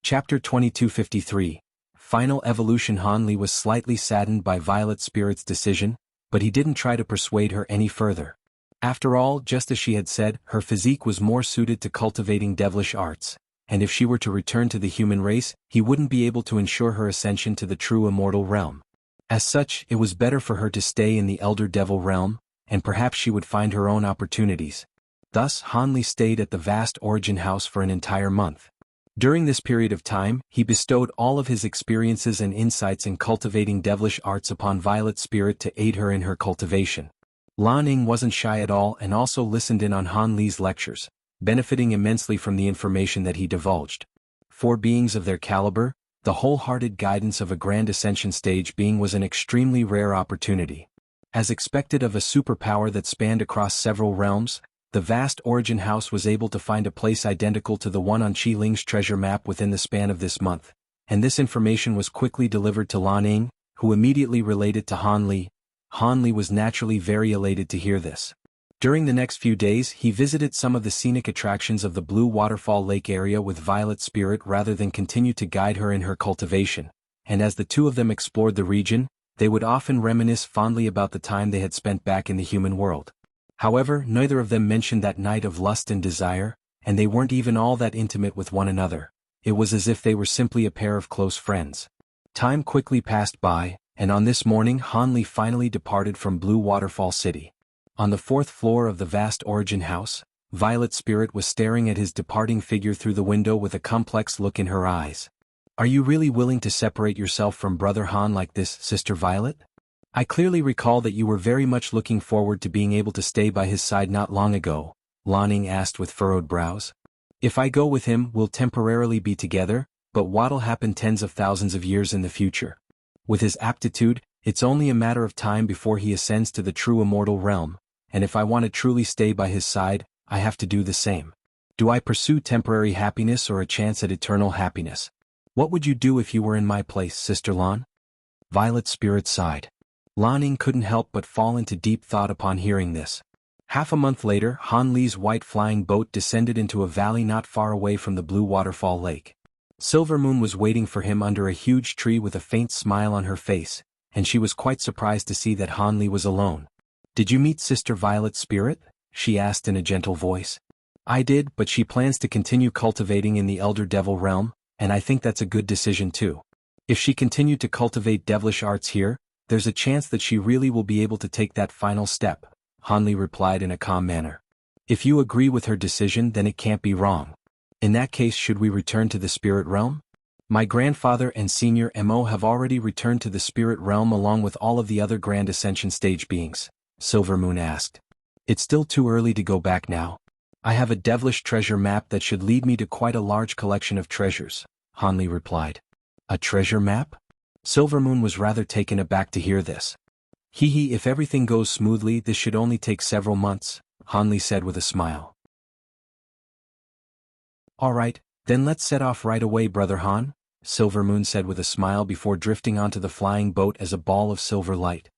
Chapter 2253. Final Evolution. Han Li was slightly saddened by Violet Spirit's decision, but he didn't try to persuade her any further. After all, just as she had said, her physique was more suited to cultivating devilish arts, and if she were to return to the human race, he wouldn't be able to ensure her ascension to the true immortal realm. As such, it was better for her to stay in the Elder Devil realm, and perhaps she would find her own opportunities. Thus, Han Li stayed at the vast Origin House for an entire month. During this period of time, he bestowed all of his experiences and insights in cultivating devilish arts upon Violet Spirit to aid her in her cultivation. Lan Ning wasn't shy at all and also listened in on Han Li's lectures, benefiting immensely from the information that he divulged. For beings of their caliber, the wholehearted guidance of a grand ascension stage being was an extremely rare opportunity. As expected of a superpower that spanned across several realms, the vast Origin House was able to find a place identical to the one on Qi Ling's treasure map within the span of this month, and this information was quickly delivered to Lan Ning, who immediately related to Han Li. Han Li was naturally very elated to hear this. During the next few days he visited some of the scenic attractions of the Blue Waterfall Lake area with Violet Spirit rather than continue to guide her in her cultivation, and as the two of them explored the region, they would often reminisce fondly about the time they had spent back in the human world. However, neither of them mentioned that night of lust and desire, and they weren't even all that intimate with one another. It was as if they were simply a pair of close friends. Time quickly passed by, and on this morning Han Li finally departed from Blue Waterfall City. On the 4th floor of the vast Origin House, Violet Spirit was staring at his departing figure through the window with a complex look in her eyes. Are you really willing to separate yourself from Brother Han like this, Sister Violet? I clearly recall that you were very much looking forward to being able to stay by his side not long ago, Lan Ning asked with furrowed brows. If I go with him, we'll temporarily be together, but what'll happen tens of thousands of years in the future? With his aptitude, it's only a matter of time before he ascends to the true immortal realm, and if I want to truly stay by his side, I have to do the same. Do I pursue temporary happiness or a chance at eternal happiness? What would you do if you were in my place, Sister Lan? Violet Spirit sighed. Lan Ning couldn't help but fall into deep thought upon hearing this. Half a month later, Han Li's white flying boat descended into a valley not far away from the Blue Waterfall Lake. Silver Moon was waiting for him under a huge tree with a faint smile on her face, and she was quite surprised to see that Han Li was alone. Did you meet Sister Violet Spirit? She asked in a gentle voice. I did, but she plans to continue cultivating in the Elder Devil realm, and I think that's a good decision too. If she continued to cultivate devilish arts here, there's a chance that she really will be able to take that final step, Han Li replied in a calm manner. If you agree with her decision, then it can't be wrong. In that case, should we return to the spirit realm? My grandfather and Senior Mo have already returned to the spirit realm along with all of the other Grand Ascension stage beings, Silver Moon asked. It's still too early to go back now. I have a devilish treasure map that should lead me to quite a large collection of treasures, Han Li replied. A treasure map? Silver Moon was rather taken aback to hear this. If everything goes smoothly, this should only take several months, Han Li said with a smile. Alright, then let's set off right away, Brother Han, Silvermoon said with a smile before drifting onto the flying boat as a ball of silver light.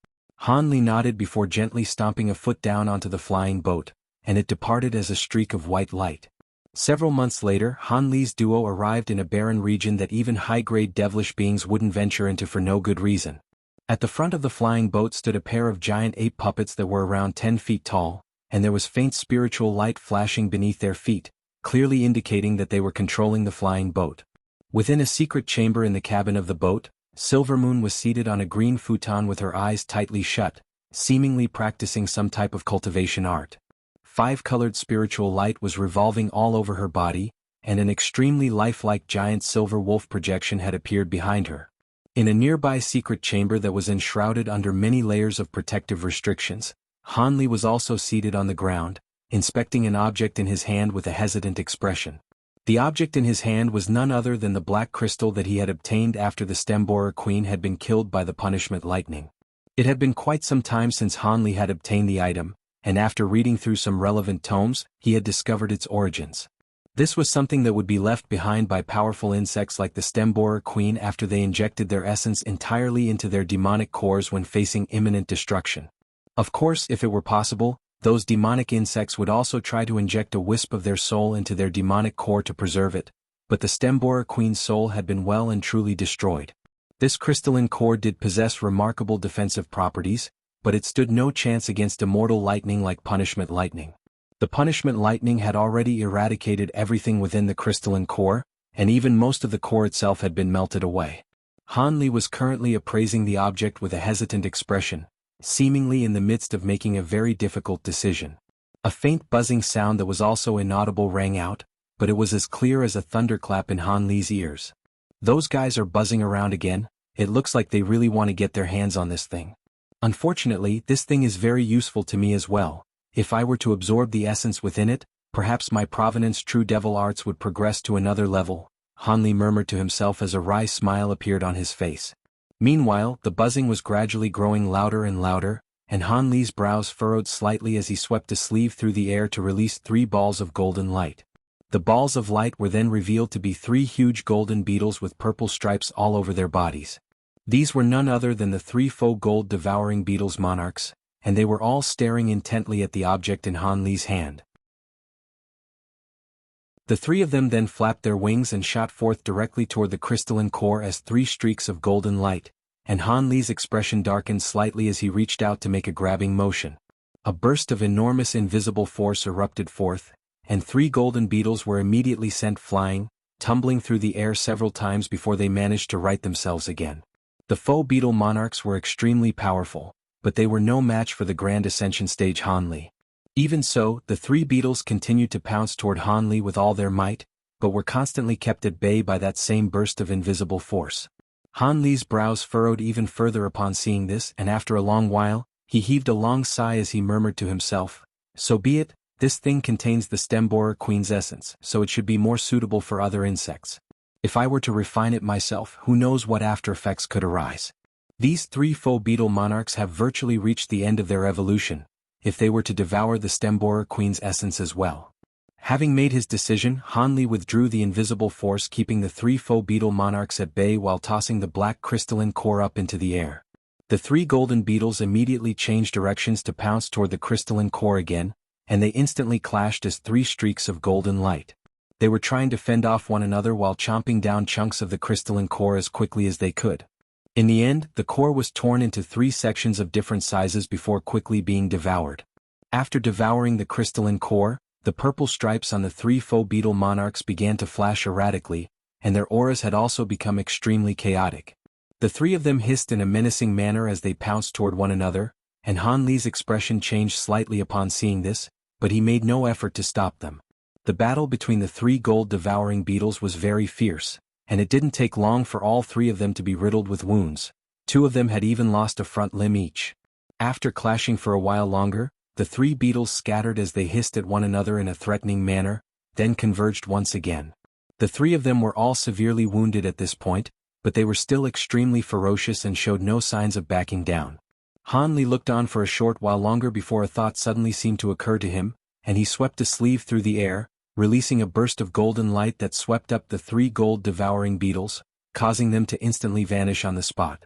Han Li nodded before gently stomping a foot down onto the flying boat, and it departed as a streak of white light. Several months later, Han Li's duo arrived in a barren region that even high-grade devilish beings wouldn't venture into for no good reason. At the front of the flying boat stood a pair of giant ape puppets that were around 10 feet tall, and there was faint spiritual light flashing beneath their feet, clearly indicating that they were controlling the flying boat. Within a secret chamber in the cabin of the boat, Silvermoon was seated on a green futon with her eyes tightly shut, seemingly practicing some type of cultivation art. 5-colored spiritual light was revolving all over her body, and an extremely lifelike giant silver wolf projection had appeared behind her. In a nearby secret chamber that was enshrouded under many layers of protective restrictions, Han Li was also seated on the ground, inspecting an object in his hand with a hesitant expression. The object in his hand was none other than the black crystal that he had obtained after the Stemborer Queen had been killed by the punishment lightning. It had been quite some time since Han Li had obtained the item, and after reading through some relevant tomes, he had discovered its origins. This was something that would be left behind by powerful insects like the Stemborer Queen after they injected their essence entirely into their demonic cores when facing imminent destruction. Of course, if it were possible, those demonic insects would also try to inject a wisp of their soul into their demonic core to preserve it, but the Stemborer Queen's soul had been well and truly destroyed. This crystalline core did possess remarkable defensive properties, but it stood no chance against immortal lightning like punishment lightning. The punishment lightning had already eradicated everything within the crystalline core, and even most of the core itself had been melted away. Han Li was currently appraising the object with a hesitant expression, seemingly in the midst of making a very difficult decision. A faint buzzing sound that was also inaudible rang out, but it was as clear as a thunderclap in Han Li's ears. Those guys are buzzing around again. It looks like they really want to get their hands on this thing. Unfortunately, this thing is very useful to me as well. If I were to absorb the essence within it, perhaps my Provenance True Devil Arts would progress to another level, Han Li murmured to himself as a wry smile appeared on his face. Meanwhile, the buzzing was gradually growing louder and louder, and Han Li's brows furrowed slightly as he swept a sleeve through the air to release 3 balls of golden light. The balls of light were then revealed to be 3 huge golden beetles with purple stripes all over their bodies. These were none other than the 3 faux gold devouring beetles monarchs, and they were all staring intently at the object in Han Li's hand. The 3 of them then flapped their wings and shot forth directly toward the crystalline core as 3 streaks of golden light, and Han Li's expression darkened slightly as he reached out to make a grabbing motion. A burst of enormous invisible force erupted forth, and 3 golden beetles were immediately sent flying, tumbling through the air several times before they managed to right themselves again. The faux beetle monarchs were extremely powerful, but they were no match for the Grand Ascension Stage Han Li. Even so, the 3 beetles continued to pounce toward Han Li with all their might, but were constantly kept at bay by that same burst of invisible force. Han Li's brows furrowed even further upon seeing this, and after a long while, he heaved a long sigh as he murmured to himself, "So be it, this thing contains the Stemborer Queen's essence, so it should be more suitable for other insects. If I were to refine it myself, who knows what after effects could arise. These 3 faux beetle monarchs have virtually reached the end of their evolution, if they were to devour the Stemborer Queen's essence as well." Having made his decision, Han Li withdrew the invisible force keeping the 3 faux beetle monarchs at bay while tossing the black crystalline core up into the air. The 3 golden beetles immediately changed directions to pounce toward the crystalline core again, and they instantly clashed as 3 streaks of golden light. They were trying to fend off one another while chomping down chunks of the crystalline core as quickly as they could. In the end, the core was torn into 3 sections of different sizes before quickly being devoured. After devouring the crystalline core, the purple stripes on the 3 faux beetle monarchs began to flash erratically, and their auras had also become extremely chaotic. The 3 of them hissed in a menacing manner as they pounced toward one another, and Han Li's expression changed slightly upon seeing this, but he made no effort to stop them. The battle between the 3 gold-devouring beetles was very fierce, and it didn't take long for all 3 of them to be riddled with wounds. 2 of them had even lost a front limb each. After clashing for a while longer, the 3 beetles scattered as they hissed at one another in a threatening manner, then converged once again. The 3 of them were all severely wounded at this point, but they were still extremely ferocious and showed no signs of backing down. Han Li looked on for a short while longer before a thought suddenly seemed to occur to him, and he swept a sleeve through the air, releasing a burst of golden light that swept up the 3 gold-devouring beetles, causing them to instantly vanish on the spot.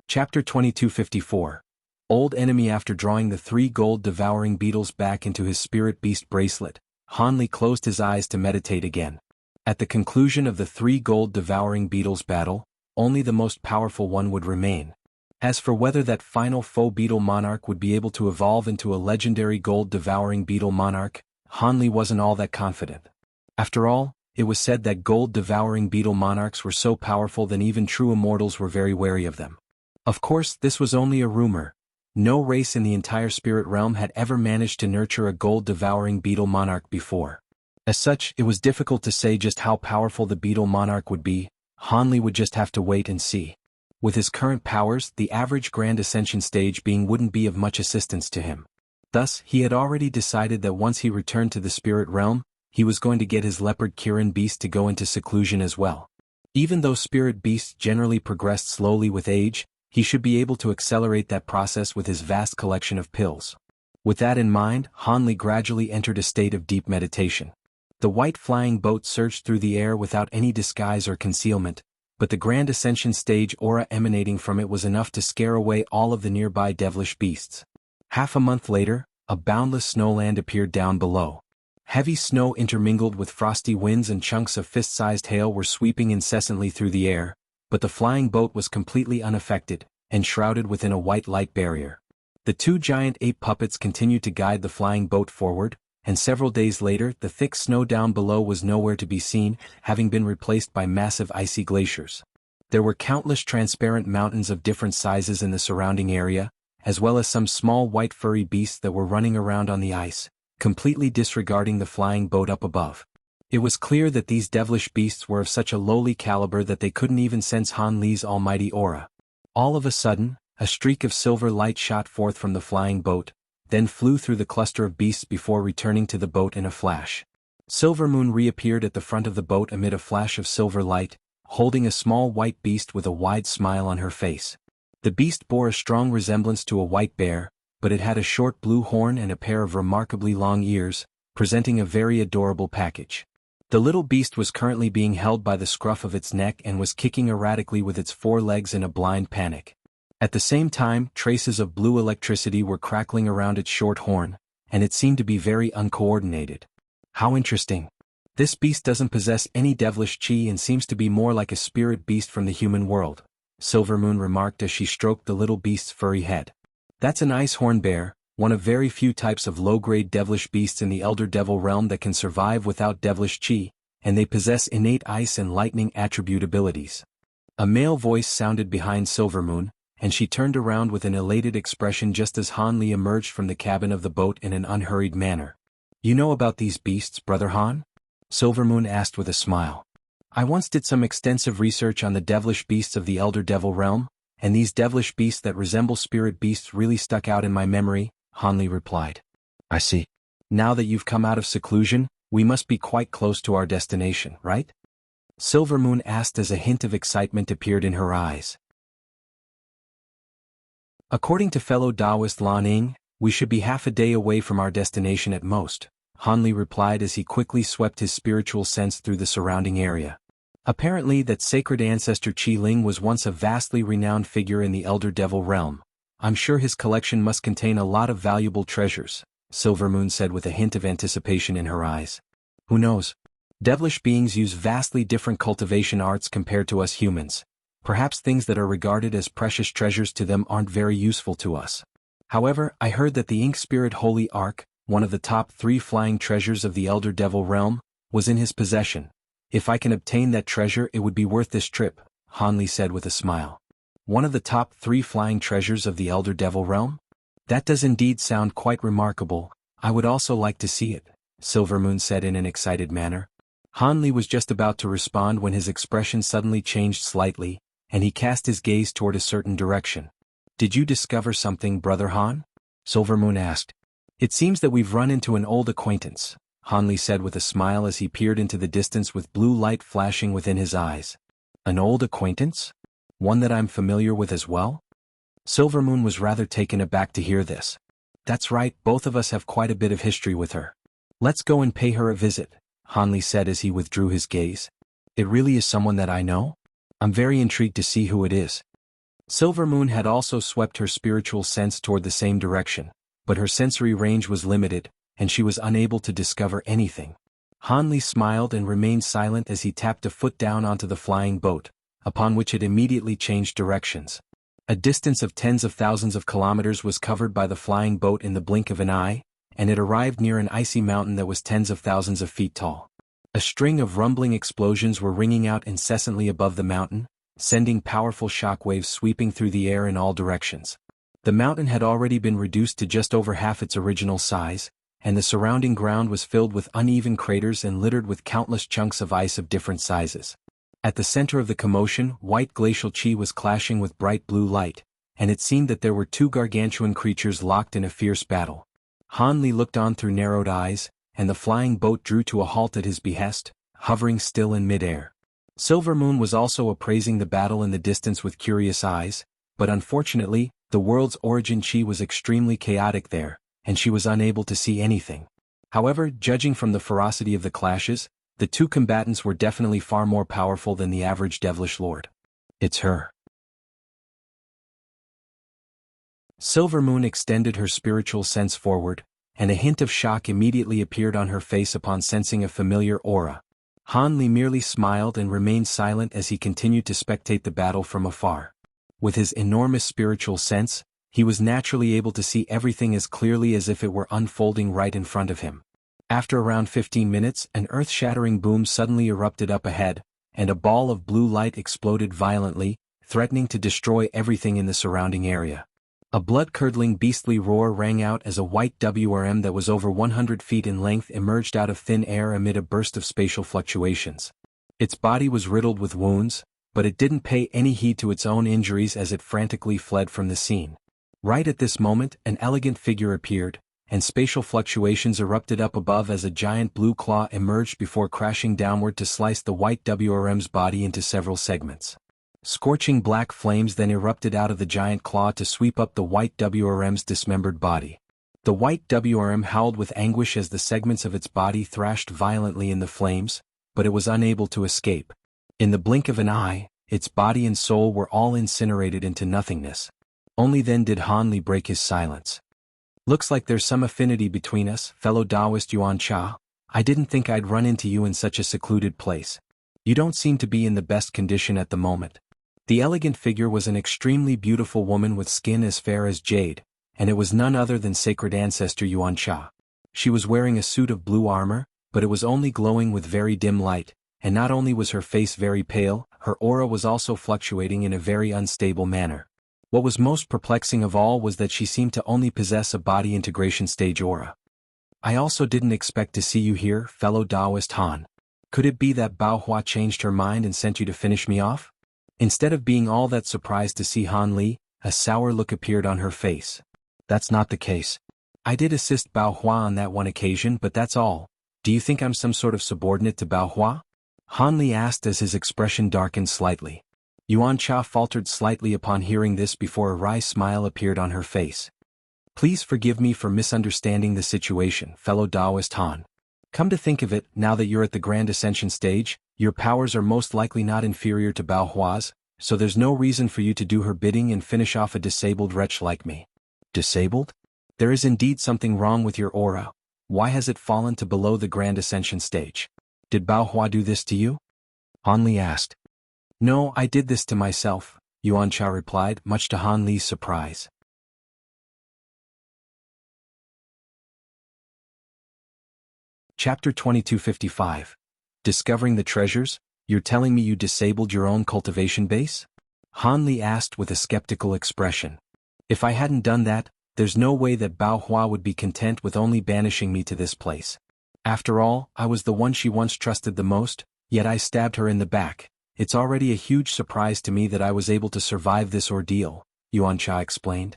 Chapter 2254. Old Enemy. After drawing the 3 gold-devouring beetles back into his spirit beast bracelet, Han Li closed his eyes to meditate again. At the conclusion of the 3 gold-devouring beetles battle, only the most powerful one would remain. As for whether that final foe beetle monarch would be able to evolve into a legendary gold-devouring beetle monarch, Han Li wasn't all that confident. After all, it was said that gold-devouring beetle monarchs were so powerful that even true immortals were very wary of them. Of course, this was only a rumor. No race in the entire spirit realm had ever managed to nurture a gold-devouring beetle monarch before. As such, it was difficult to say just how powerful the beetle monarch would be. Han Li would just have to wait and see. With his current powers, the average Grand Ascension stage being wouldn't be of much assistance to him. Thus, he had already decided that once he returned to the spirit realm, he was going to get his leopard Kirin beast to go into seclusion as well. Even though spirit beasts generally progressed slowly with age, he should be able to accelerate that process with his vast collection of pills. With that in mind, Han Li gradually entered a state of deep meditation. The white flying boat surged through the air without any disguise or concealment, but the Grand Ascension stage aura emanating from it was enough to scare away all of the nearby devilish beasts. Half a month later, a boundless snowland appeared down below. Heavy snow intermingled with frosty winds and chunks of fist-sized hail were sweeping incessantly through the air, but the flying boat was completely unaffected, enshrouded within a white light barrier. The 2 giant ape puppets continued to guide the flying boat forward, and several days later the thick snow down below was nowhere to be seen, having been replaced by massive icy glaciers. There were countless transparent mountains of different sizes in the surrounding area, as well as some small white furry beasts that were running around on the ice, completely disregarding the flying boat up above. It was clear that these devilish beasts were of such a lowly caliber that they couldn't even sense Han Li's almighty aura. All of a sudden, a streak of silver light shot forth from the flying boat, then flew through the cluster of beasts before returning to the boat in a flash. Silvermoon reappeared at the front of the boat amid a flash of silver light, holding a small white beast with a wide smile on her face. The beast bore a strong resemblance to a white bear, but it had a short blue horn and a pair of remarkably long ears, presenting a very adorable package. The little beast was currently being held by the scruff of its neck and was kicking erratically with its 4 legs in a blind panic. At the same time, traces of blue electricity were crackling around its short horn, and it seemed to be very uncoordinated. How interesting. This beast doesn't possess any devilish chi and seems to be more like a spirit beast from the human world, Silvermoon remarked as she stroked the little beast's furry head. That's an ice horn bear, one of very few types of low-grade devilish beasts in the Elder Devil realm that can survive without devilish chi, and they possess innate ice and lightning attribute abilities. A male voice sounded behind Silvermoon, and she turned around with an elated expression just as Han Li emerged from the cabin of the boat in an unhurried manner. You know about these beasts, Brother Han? Silvermoon asked with a smile. I once did some extensive research on the devilish beasts of the Elder Devil realm, and these devilish beasts that resemble spirit beasts really stuck out in my memory, Han Li replied. I see. Now that you've come out of seclusion, we must be quite close to our destination, right? Silvermoon asked as a hint of excitement appeared in her eyes. According to fellow Taoist Lan Ning, we should be half a day away from our destination at most, Han Li replied as he quickly swept his spiritual sense through the surrounding area. Apparently that sacred ancestor Qi Ling was once a vastly renowned figure in the Elder Devil realm. I'm sure his collection must contain a lot of valuable treasures, Silvermoon said with a hint of anticipation in her eyes. Who knows? Devilish beings use vastly different cultivation arts compared to us humans. Perhaps things that are regarded as precious treasures to them aren't very useful to us. However, I heard that the Ink Spirit Holy Ark, one of the top 3 flying treasures of the Elder Devil realm, was in his possession. If I can obtain that treasure, it would be worth this trip, Han Li said with a smile. One of the top 3 flying treasures of the Elder Devil realm? That does indeed sound quite remarkable. I would also like to see it, Silvermoon said in an excited manner. Han Li was just about to respond when his expression suddenly changed slightly, and he cast his gaze toward a certain direction. Did you discover something, Brother Han? Silvermoon asked. It seems that we've run into an old acquaintance, Han Li said with a smile as he peered into the distance with blue light flashing within his eyes. An old acquaintance? One that I'm familiar with as well? Silvermoon was rather taken aback to hear this. That's right, both of us have quite a bit of history with her. Let's go and pay her a visit, Hanli said as he withdrew his gaze. It really is someone that I know? I'm very intrigued to see who it is. Silvermoon had also swept her spiritual sense toward the same direction, but her sensory range was limited, and she was unable to discover anything. Hanli smiled and remained silent as he tapped a foot down onto the flying boat, upon which it immediately changed directions. A distance of tens of thousands of kilometers was covered by the flying boat in the blink of an eye, and it arrived near an icy mountain that was tens of thousands of feet tall. A string of rumbling explosions were ringing out incessantly above the mountain, sending powerful shock waves sweeping through the air in all directions. The mountain had already been reduced to just over half its original size, and the surrounding ground was filled with uneven craters and littered with countless chunks of ice of different sizes. At the center of the commotion, white glacial chi was clashing with bright blue light, and it seemed that there were two gargantuan creatures locked in a fierce battle. Hanli looked on through narrowed eyes, and the flying boat drew to a halt at his behest, hovering still in midair. Silvermoon was also appraising the battle in the distance with curious eyes, but unfortunately, the world's origin chi was extremely chaotic there, and she was unable to see anything. However, judging from the ferocity of the clashes, the two combatants were definitely far more powerful than the average devilish lord. It's her. Silvermoon extended her spiritual sense forward, and a hint of shock immediately appeared on her face upon sensing a familiar aura. Hanli merely smiled and remained silent as he continued to spectate the battle from afar. With his enormous spiritual sense, he was naturally able to see everything as clearly as if it were unfolding right in front of him. After around 15 minutes, an earth-shattering boom suddenly erupted up ahead, and a ball of blue light exploded violently, threatening to destroy everything in the surrounding area. A blood-curdling beastly roar rang out as a white WRM that was over 100 feet in length emerged out of thin air amid a burst of spatial fluctuations. Its body was riddled with wounds, but it didn't pay any heed to its own injuries as it frantically fled from the scene. Right at this moment, an elegant figure appeared, and spatial fluctuations erupted up above as a giant blue claw emerged before crashing downward to slice the white WRM's body into several segments. Scorching black flames then erupted out of the giant claw to sweep up the white WRM's dismembered body. The white WRM howled with anguish as the segments of its body thrashed violently in the flames, but it was unable to escape. In the blink of an eye, its body and soul were all incinerated into nothingness. Only then did Hanli break his silence. Looks like there's some affinity between us, fellow Taoist Yuan Cha. I didn't think I'd run into you in such a secluded place. You don't seem to be in the best condition at the moment. The elegant figure was an extremely beautiful woman with skin as fair as jade, and it was none other than sacred ancestor Yuan Cha. She was wearing a suit of blue armor, but it was only glowing with very dim light, and not only was her face very pale, her aura was also fluctuating in a very unstable manner. What was most perplexing of all was that she seemed to only possess a body integration stage aura. I also didn't expect to see you here, fellow Taoist Han. Could it be that Bao Hua changed her mind and sent you to finish me off? Instead of being all that surprised to see Han Li, a sour look appeared on her face. That's not the case. I did assist Bao Hua on that one occasion, but that's all. Do you think I'm some sort of subordinate to Bao Hua? Han Li asked as his expression darkened slightly. Yuan Cha faltered slightly upon hearing this before a wry smile appeared on her face. Please forgive me for misunderstanding the situation, fellow Taoist Han. Come to think of it, now that you're at the Grand Ascension stage, your powers are most likely not inferior to Bao Hua's, so there's no reason for you to do her bidding and finish off a disabled wretch like me. Disabled? There is indeed something wrong with your aura. Why has it fallen to below the Grand Ascension stage? Did Bao Hua do this to you? Han Li asked. No, I did this to myself, Yuan Cha replied, much to Han Li's surprise. Chapter 2255. Discovering the treasures? You're telling me you disabled your own cultivation base? Han Li asked with a skeptical expression. If I hadn't done that, there's no way that Bao Hua would be content with only banishing me to this place. After all, I was the one she once trusted the most, yet I stabbed her in the back. It's already a huge surprise to me that I was able to survive this ordeal, Yuan Cha explained.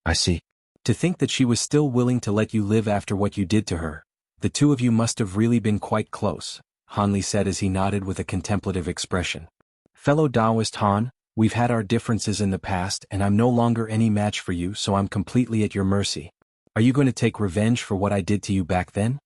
I see. To think that she was still willing to let you live after what you did to her. The two of you must have really been quite close, Han Li said as he nodded with a contemplative expression. Fellow Taoist Han, we've had our differences in the past and I'm no longer any match for you, so I'm completely at your mercy. Are you going to take revenge for what I did to you back then?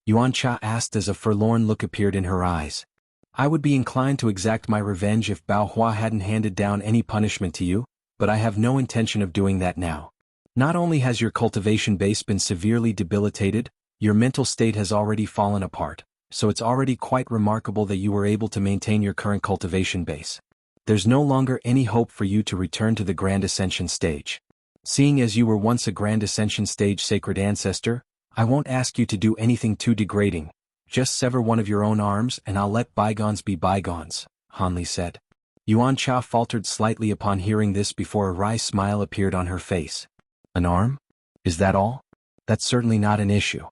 Yuan Cha asked as a forlorn look appeared in her eyes. I would be inclined to exact my revenge if Bao Hua hadn't handed down any punishment to you, but I have no intention of doing that now. Not only has your cultivation base been severely debilitated, your mental state has already fallen apart, so it's already quite remarkable that you were able to maintain your current cultivation base. There's no longer any hope for you to return to the Grand Ascension stage. Seeing as you were once a Grand Ascension stage sacred ancestor, I won't ask you to do anything too degrading. Just sever one of your own arms and I'll let bygones be bygones, Han Li said. Yuan Cha faltered slightly upon hearing this before a wry smile appeared on her face. An arm? Is that all? That's certainly not an issue.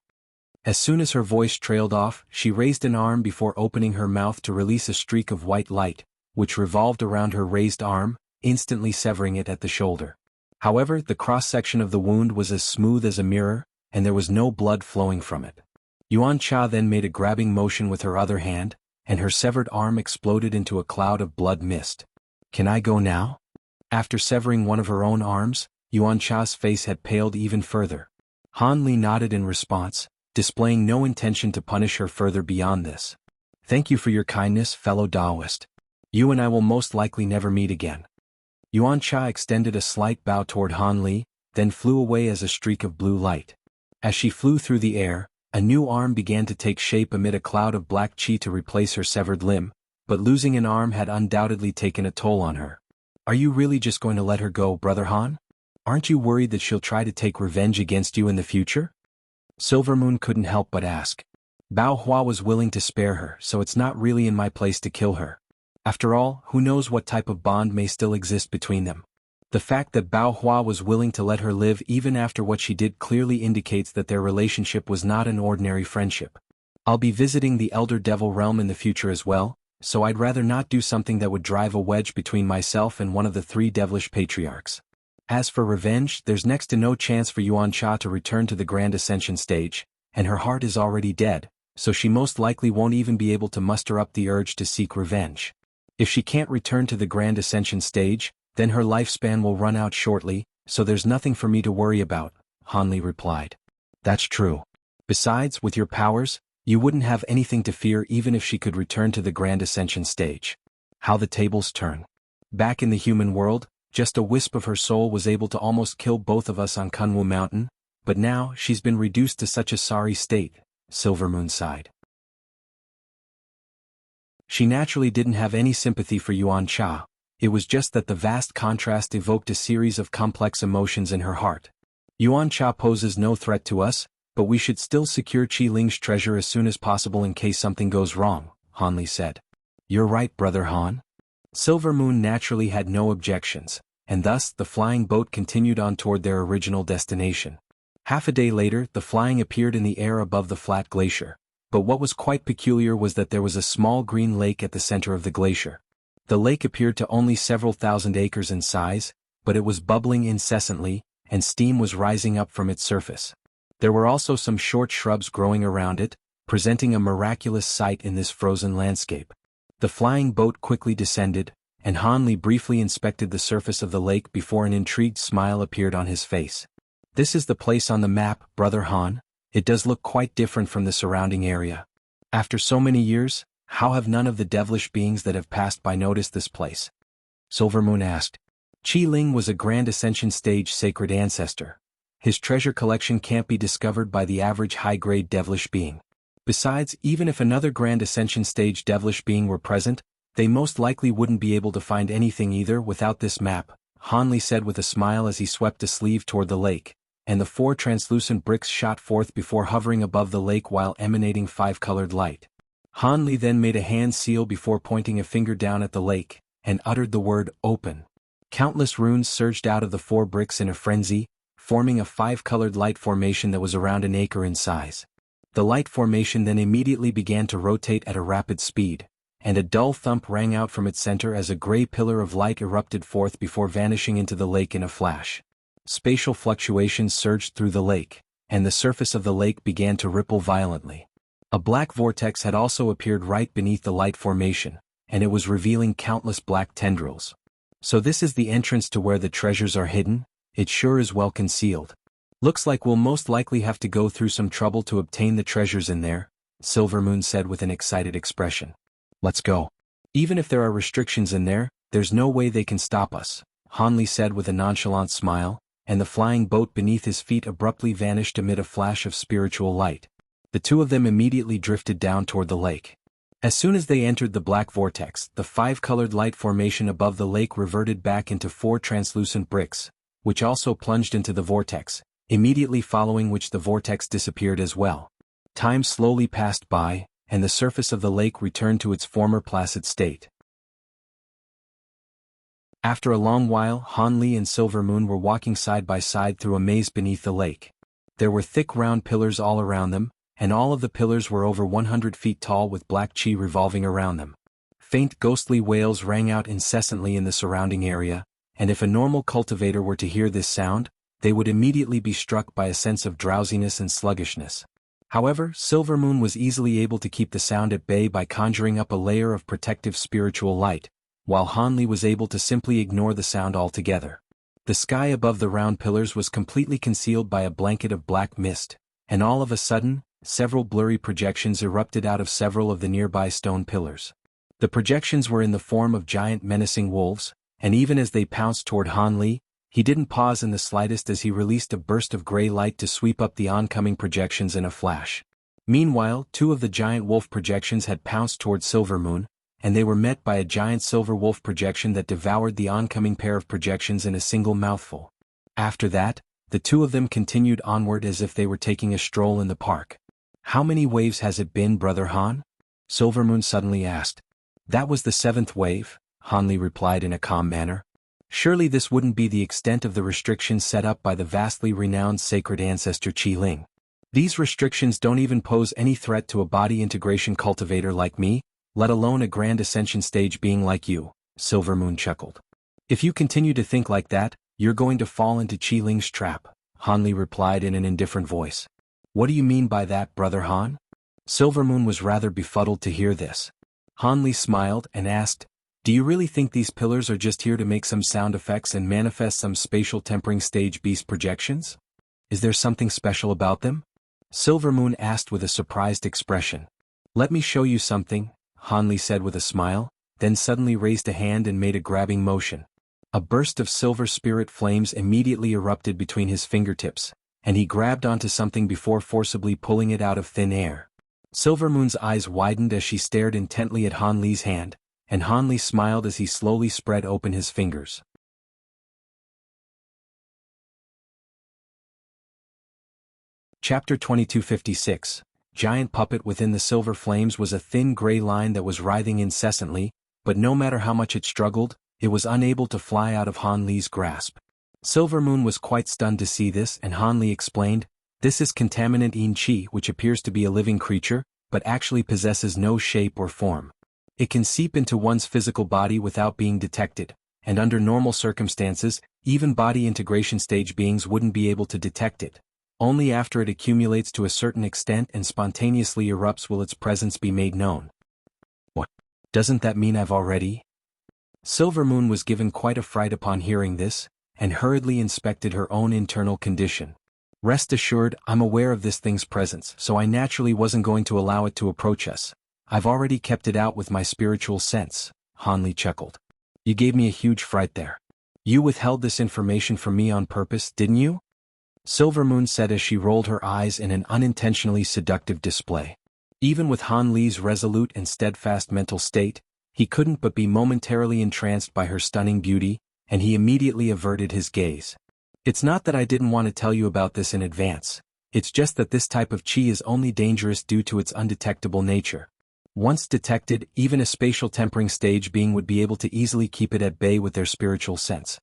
As soon as her voice trailed off, she raised an arm before opening her mouth to release a streak of white light, which revolved around her raised arm, instantly severing it at the shoulder. However, the cross-section of the wound was as smooth as a mirror, and there was no blood flowing from it. Yuan Cha then made a grabbing motion with her other hand, and her severed arm exploded into a cloud of blood mist. Can I go now? After severing one of her own arms, Yuan Cha's face had paled even further. Han Li nodded in response, displaying no intention to punish her further beyond this. Thank you for your kindness, fellow Taoist. You and I will most likely never meet again. Yuan Cha extended a slight bow toward Han Li, then flew away as a streak of blue light. As she flew through the air, a new arm began to take shape amid a cloud of black chi to replace her severed limb, but losing an arm had undoubtedly taken a toll on her. Are you really just going to let her go, Brother Han? Aren't you worried that she'll try to take revenge against you in the future? Silvermoon couldn't help but ask. Bao Hua was willing to spare her, so it's not really in my place to kill her. After all, who knows what type of bond may still exist between them. The fact that Bao Hua was willing to let her live even after what she did clearly indicates that their relationship was not an ordinary friendship. I'll be visiting the Elder Devil Realm in the future as well, so I'd rather not do something that would drive a wedge between myself and one of the 3 devilish patriarchs. As for revenge, there's next to no chance for Yuan Cha to return to the Grand Ascension stage, and her heart is already dead, so she most likely won't even be able to muster up the urge to seek revenge. If she can't return to the Grand Ascension stage, then her lifespan will run out shortly, so there's nothing for me to worry about, Han Li replied. That's true. Besides, with your powers, you wouldn't have anything to fear even if she could return to the Grand Ascension stage. How the tables turn. Back in the human world, just a wisp of her soul was able to almost kill both of us on Kunwu Mountain, but now she's been reduced to such a sorry state, Silvermoon sighed. She naturally didn't have any sympathy for Yuan Cha. It was just that the vast contrast evoked a series of complex emotions in her heart. Yuan Cha poses no threat to us, but we should still secure Qi Ling's treasure as soon as possible in case something goes wrong, Han Li said. You're right, Brother Han. Silvermoon naturally had no objections, and thus the flying boat continued on toward their original destination. Half a day later, the flying appeared in the air above the flat glacier, but what was quite peculiar was that there was a small green lake at the center of the glacier. The lake appeared to only several thousand acres in size, but it was bubbling incessantly, and steam was rising up from its surface. There were also some short shrubs growing around it, presenting a miraculous sight in this frozen landscape. The flying boat quickly descended, and Han Li briefly inspected the surface of the lake before an intrigued smile appeared on his face. This is the place on the map, Brother Han. It does look quite different from the surrounding area. After so many years, how have none of the devilish beings that have passed by noticed this place? Silvermoon asked. Qi Ling was a Grand Ascension stage sacred ancestor. His treasure collection can't be discovered by the average high-grade devilish being. Besides, even if another Grand Ascension stage devilish being were present, they most likely wouldn't be able to find anything either without this map, Han Li said with a smile as he swept a sleeve toward the lake, and the 4 translucent bricks shot forth before hovering above the lake while emanating 5-colored light. Han Li then made a hand seal before pointing a finger down at the lake, and uttered the word, open. Countless runes surged out of the 4 bricks in a frenzy, forming a 5-colored light formation that was around an acre in size. The light formation then immediately began to rotate at a rapid speed, and a dull thump rang out from its center as a gray pillar of light erupted forth before vanishing into the lake in a flash. Spatial fluctuations surged through the lake, and the surface of the lake began to ripple violently. A black vortex had also appeared right beneath the light formation, and it was revealing countless black tendrils. So this is the entrance to where the treasures are hidden? It sure is well concealed. Looks like we'll most likely have to go through some trouble to obtain the treasures in there, Silvermoon said with an excited expression. Let's go. Even if there are restrictions in there, there's no way they can stop us, Hanli said with a nonchalant smile, and the flying boat beneath his feet abruptly vanished amid a flash of spiritual light. The two of them immediately drifted down toward the lake. As soon as they entered the black vortex, the five-colored light formation above the lake reverted back into four translucent bricks, which also plunged into the vortex, immediately following which the vortex disappeared as well. Time slowly passed by, and the surface of the lake returned to its former placid state. After a long while, Hanli and Silvermoon were walking side by side through a maze beneath the lake. There were thick round pillars all around them, and all of the pillars were over 100 feet tall with black chi revolving around them. Faint ghostly wails rang out incessantly in the surrounding area, and if a normal cultivator were to hear this sound, they would immediately be struck by a sense of drowsiness and sluggishness. However, Silvermoon was easily able to keep the sound at bay by conjuring up a layer of protective spiritual light, while Hanli was able to simply ignore the sound altogether. The sky above the round pillars was completely concealed by a blanket of black mist, and all of a sudden, several blurry projections erupted out of several of the nearby stone pillars. The projections were in the form of giant menacing wolves, and even as they pounced toward Hanli, he didn't pause in the slightest as he released a burst of gray light to sweep up the oncoming projections in a flash. Meanwhile, two of the giant wolf projections had pounced toward Silvermoon, and they were met by a giant silver wolf projection that devoured the oncoming pair of projections in a single mouthful. After that, the two of them continued onward as if they were taking a stroll in the park. "How many waves has it been, Brother Han?" Silvermoon suddenly asked. "That was the 7th wave," Hanli replied in a calm manner. "Surely this wouldn't be the extent of the restrictions set up by the vastly renowned sacred ancestor Qi Ling. These restrictions don't even pose any threat to a body integration cultivator like me, let alone a grand ascension stage being like you," Silvermoon chuckled. "If you continue to think like that, you're going to fall into Qi Ling's trap," Hanli replied in an indifferent voice. "What do you mean by that, Brother Han?" Silvermoon was rather befuddled to hear this. Hanli smiled and asked, "Do you really think these pillars are just here to make some sound effects and manifest some spatial tempering stage beast projections? Is there something special about them?" Silvermoon asked with a surprised expression. "Let me show you something," Hanli said with a smile, then suddenly raised a hand and made a grabbing motion. A burst of silver spirit flames immediately erupted between his fingertips, and he grabbed onto something before forcibly pulling it out of thin air. Silvermoon's eyes widened as she stared intently at Hanli's hand, and Hanli smiled as he slowly spread open his fingers. Chapter 2256. Giant puppet within the silver flames was a thin gray line that was writhing incessantly, but no matter how much it struggled, it was unable to fly out of Hanli's grasp. Silvermoon was quite stunned to see this, and Hanli explained, "This is contaminant Yin Qi, which appears to be a living creature, but actually possesses no shape or form. It can seep into one's physical body without being detected, and under normal circumstances, even body integration stage beings wouldn't be able to detect it. Only after it accumulates to a certain extent and spontaneously erupts will its presence be made known." "What? Doesn't that mean I've already?" Silvermoon was given quite a fright upon hearing this, and hurriedly inspected her own internal condition. "Rest assured, I'm aware of this thing's presence, so I naturally wasn't going to allow it to approach us. I've already kept it out with my spiritual sense," Hanli chuckled. "You gave me a huge fright there. You withheld this information from me on purpose, didn't you?" Silvermoon said as she rolled her eyes in an unintentionally seductive display. Even with Hanli's resolute and steadfast mental state, he couldn't but be momentarily entranced by her stunning beauty, and he immediately averted his gaze. "It's not that I didn't want to tell you about this in advance, it's just that this type of chi is only dangerous due to its undetectable nature. Once detected, even a spatial tempering stage being would be able to easily keep it at bay with their spiritual sense.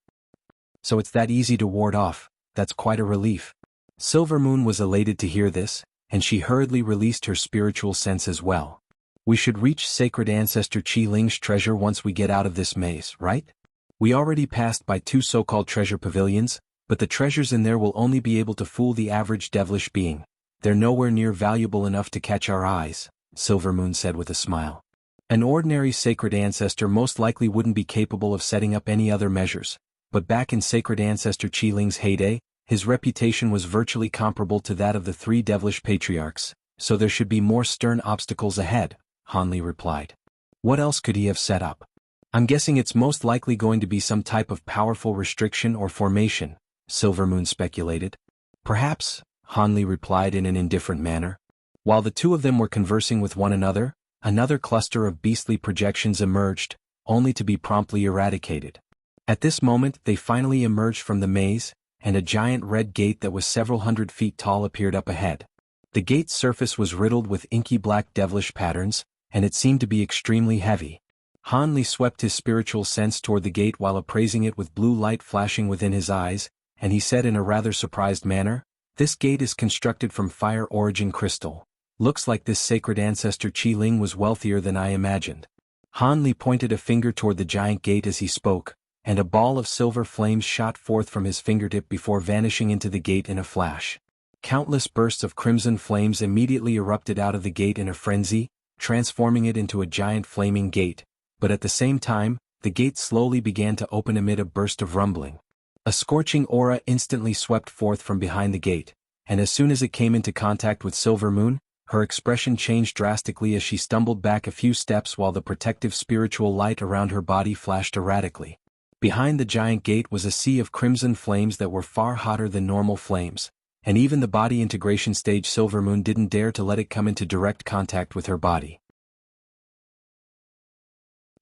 So it's that easy to ward off. That's quite a relief." Silvermoon was elated to hear this, and she hurriedly released her spiritual sense as well. "We should reach sacred ancestor Qi Ling's treasure once we get out of this maze, right? We already passed by 2 so-called treasure pavilions, but the treasures in there will only be able to fool the average devilish being. They're nowhere near valuable enough to catch our eyes," Silvermoon said with a smile. An ordinary sacred ancestor most likely wouldn't be capable of setting up any other measures, but back in sacred ancestor Qiling's heyday, his reputation was virtually comparable to that of the three devilish patriarchs, so there should be more stern obstacles ahead, Hanli replied. What else could he have set up? I'm guessing it's most likely going to be some type of powerful restriction or formation, Silvermoon speculated. Perhaps, Hanli replied in an indifferent manner. While the two of them were conversing with one another, another cluster of beastly projections emerged, only to be promptly eradicated. At this moment they finally emerged from the maze, and a giant red gate that was several hundred feet tall appeared up ahead. The gate's surface was riddled with inky black devilish patterns, and it seemed to be extremely heavy. Hanli swept his spiritual sense toward the gate while appraising it with blue light flashing within his eyes, and he said in a rather surprised manner, "This gate is constructed from fire origin crystal. Looks like this sacred ancestor Qiling was wealthier than I imagined." Hanli pointed a finger toward the giant gate as he spoke, and a ball of silver flames shot forth from his fingertip before vanishing into the gate in a flash. Countless bursts of crimson flames immediately erupted out of the gate in a frenzy, transforming it into a giant flaming gate, but at the same time, the gate slowly began to open amid a burst of rumbling. A scorching aura instantly swept forth from behind the gate, and as soon as it came into contact with Silvermoon, her expression changed drastically as she stumbled back a few steps while the protective spiritual light around her body flashed erratically. Behind the giant gate was a sea of crimson flames that were far hotter than normal flames, and even the body integration stage Silvermoon didn't dare to let it come into direct contact with her body.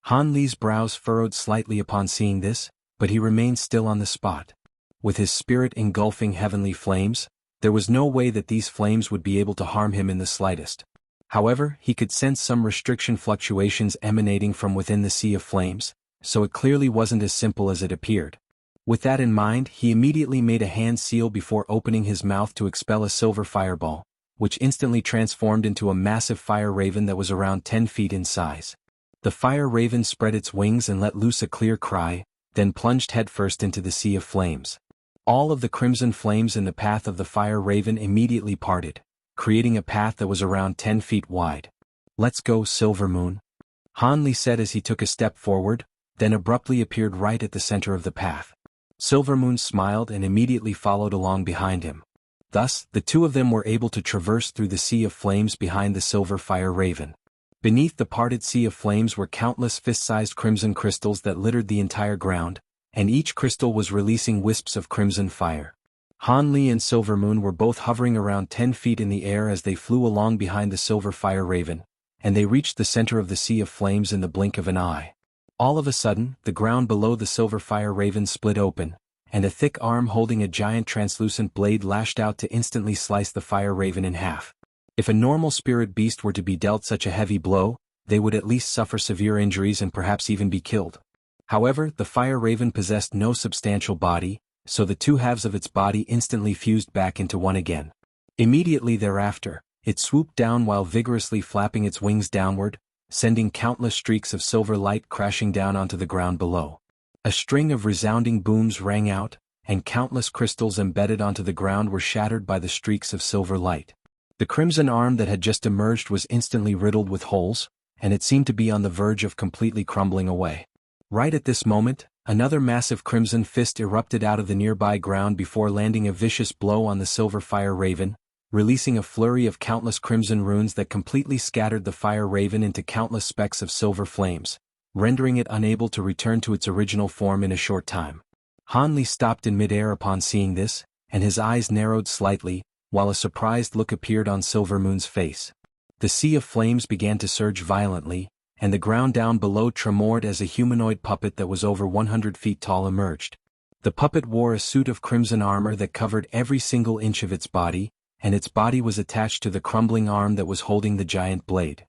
Hanli's brows furrowed slightly upon seeing this, but he remained still on the spot. With his spirit engulfing heavenly flames, there was no way that these flames would be able to harm him in the slightest. However, he could sense some restriction fluctuations emanating from within the sea of flames, so it clearly wasn't as simple as it appeared. With that in mind, he immediately made a hand seal before opening his mouth to expel a silver fireball, which instantly transformed into a massive fire raven that was around 10 feet in size. The fire raven spread its wings and let loose a clear cry, then plunged headfirst into the sea of flames. All of the crimson flames in the path of the fire raven immediately parted, creating a path that was around 10 feet wide. "Let's go, Silvermoon," Hanli said as he took a step forward, then abruptly appeared right at the center of the path. Silvermoon smiled and immediately followed along behind him. Thus, the two of them were able to traverse through the sea of flames behind the silver fire raven. Beneath the parted sea of flames were countless fist-sized crimson crystals that littered the entire ground, and each crystal was releasing wisps of crimson fire. Hanli and Silvermoon were both hovering around 10 feet in the air as they flew along behind the silver fire raven, and they reached the center of the sea of flames in the blink of an eye. All of a sudden, the ground below the silver fire raven split open, and a thick arm holding a giant translucent blade lashed out to instantly slice the fire raven in half. If a normal spirit beast were to be dealt such a heavy blow, they would at least suffer severe injuries and perhaps even be killed. However, the fire raven possessed no substantial body, so the two halves of its body instantly fused back into one again. Immediately thereafter, it swooped down while vigorously flapping its wings downward, sending countless streaks of silver light crashing down onto the ground below. A string of resounding booms rang out, and countless crystals embedded onto the ground were shattered by the streaks of silver light. The crimson arm that had just emerged was instantly riddled with holes, and it seemed to be on the verge of completely crumbling away. Right at this moment, another massive crimson fist erupted out of the nearby ground before landing a vicious blow on the silver fire raven, releasing a flurry of countless crimson runes that completely scattered the fire raven into countless specks of silver flames, rendering it unable to return to its original form in a short time. Hanli stopped in midair upon seeing this, and his eyes narrowed slightly, while a surprised look appeared on Silvermoon's face. The sea of flames began to surge violently, and the ground down below tremored as a humanoid puppet that was over 100 feet tall emerged. The puppet wore a suit of crimson armor that covered every single inch of its body, and its body was attached to the crumbling arm that was holding the giant blade.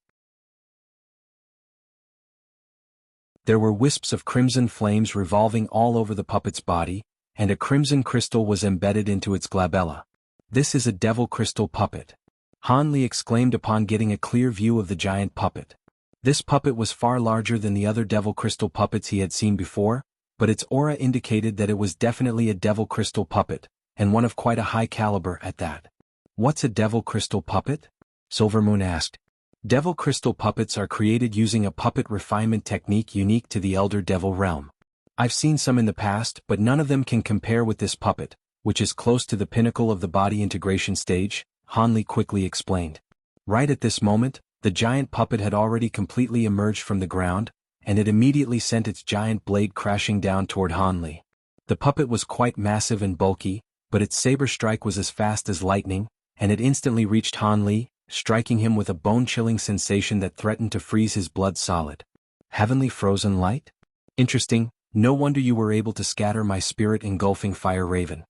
There were wisps of crimson flames revolving all over the puppet's body, and a crimson crystal was embedded into its glabella. "This is a devil crystal puppet," Hanli exclaimed upon getting a clear view of the giant puppet. This puppet was far larger than the other devil crystal puppets he had seen before, but its aura indicated that it was definitely a devil crystal puppet, and one of quite a high caliber at that. "What's a devil crystal puppet?" Silvermoon asked. Devil crystal puppets are created using a puppet refinement technique unique to the Elder Devil realm. I've seen some in the past, but none of them can compare with this puppet, which is close to the pinnacle of the body integration stage, Hanli quickly explained. Right at this moment, the giant puppet had already completely emerged from the ground, and it immediately sent its giant blade crashing down toward Hanli. The puppet was quite massive and bulky, but its saber strike was as fast as lightning, and it instantly reached Hanli, striking him with a bone-chilling sensation that threatened to freeze his blood solid. Heavenly frozen light? Interesting, no wonder you were able to scatter my spirit-engulfing fire raven.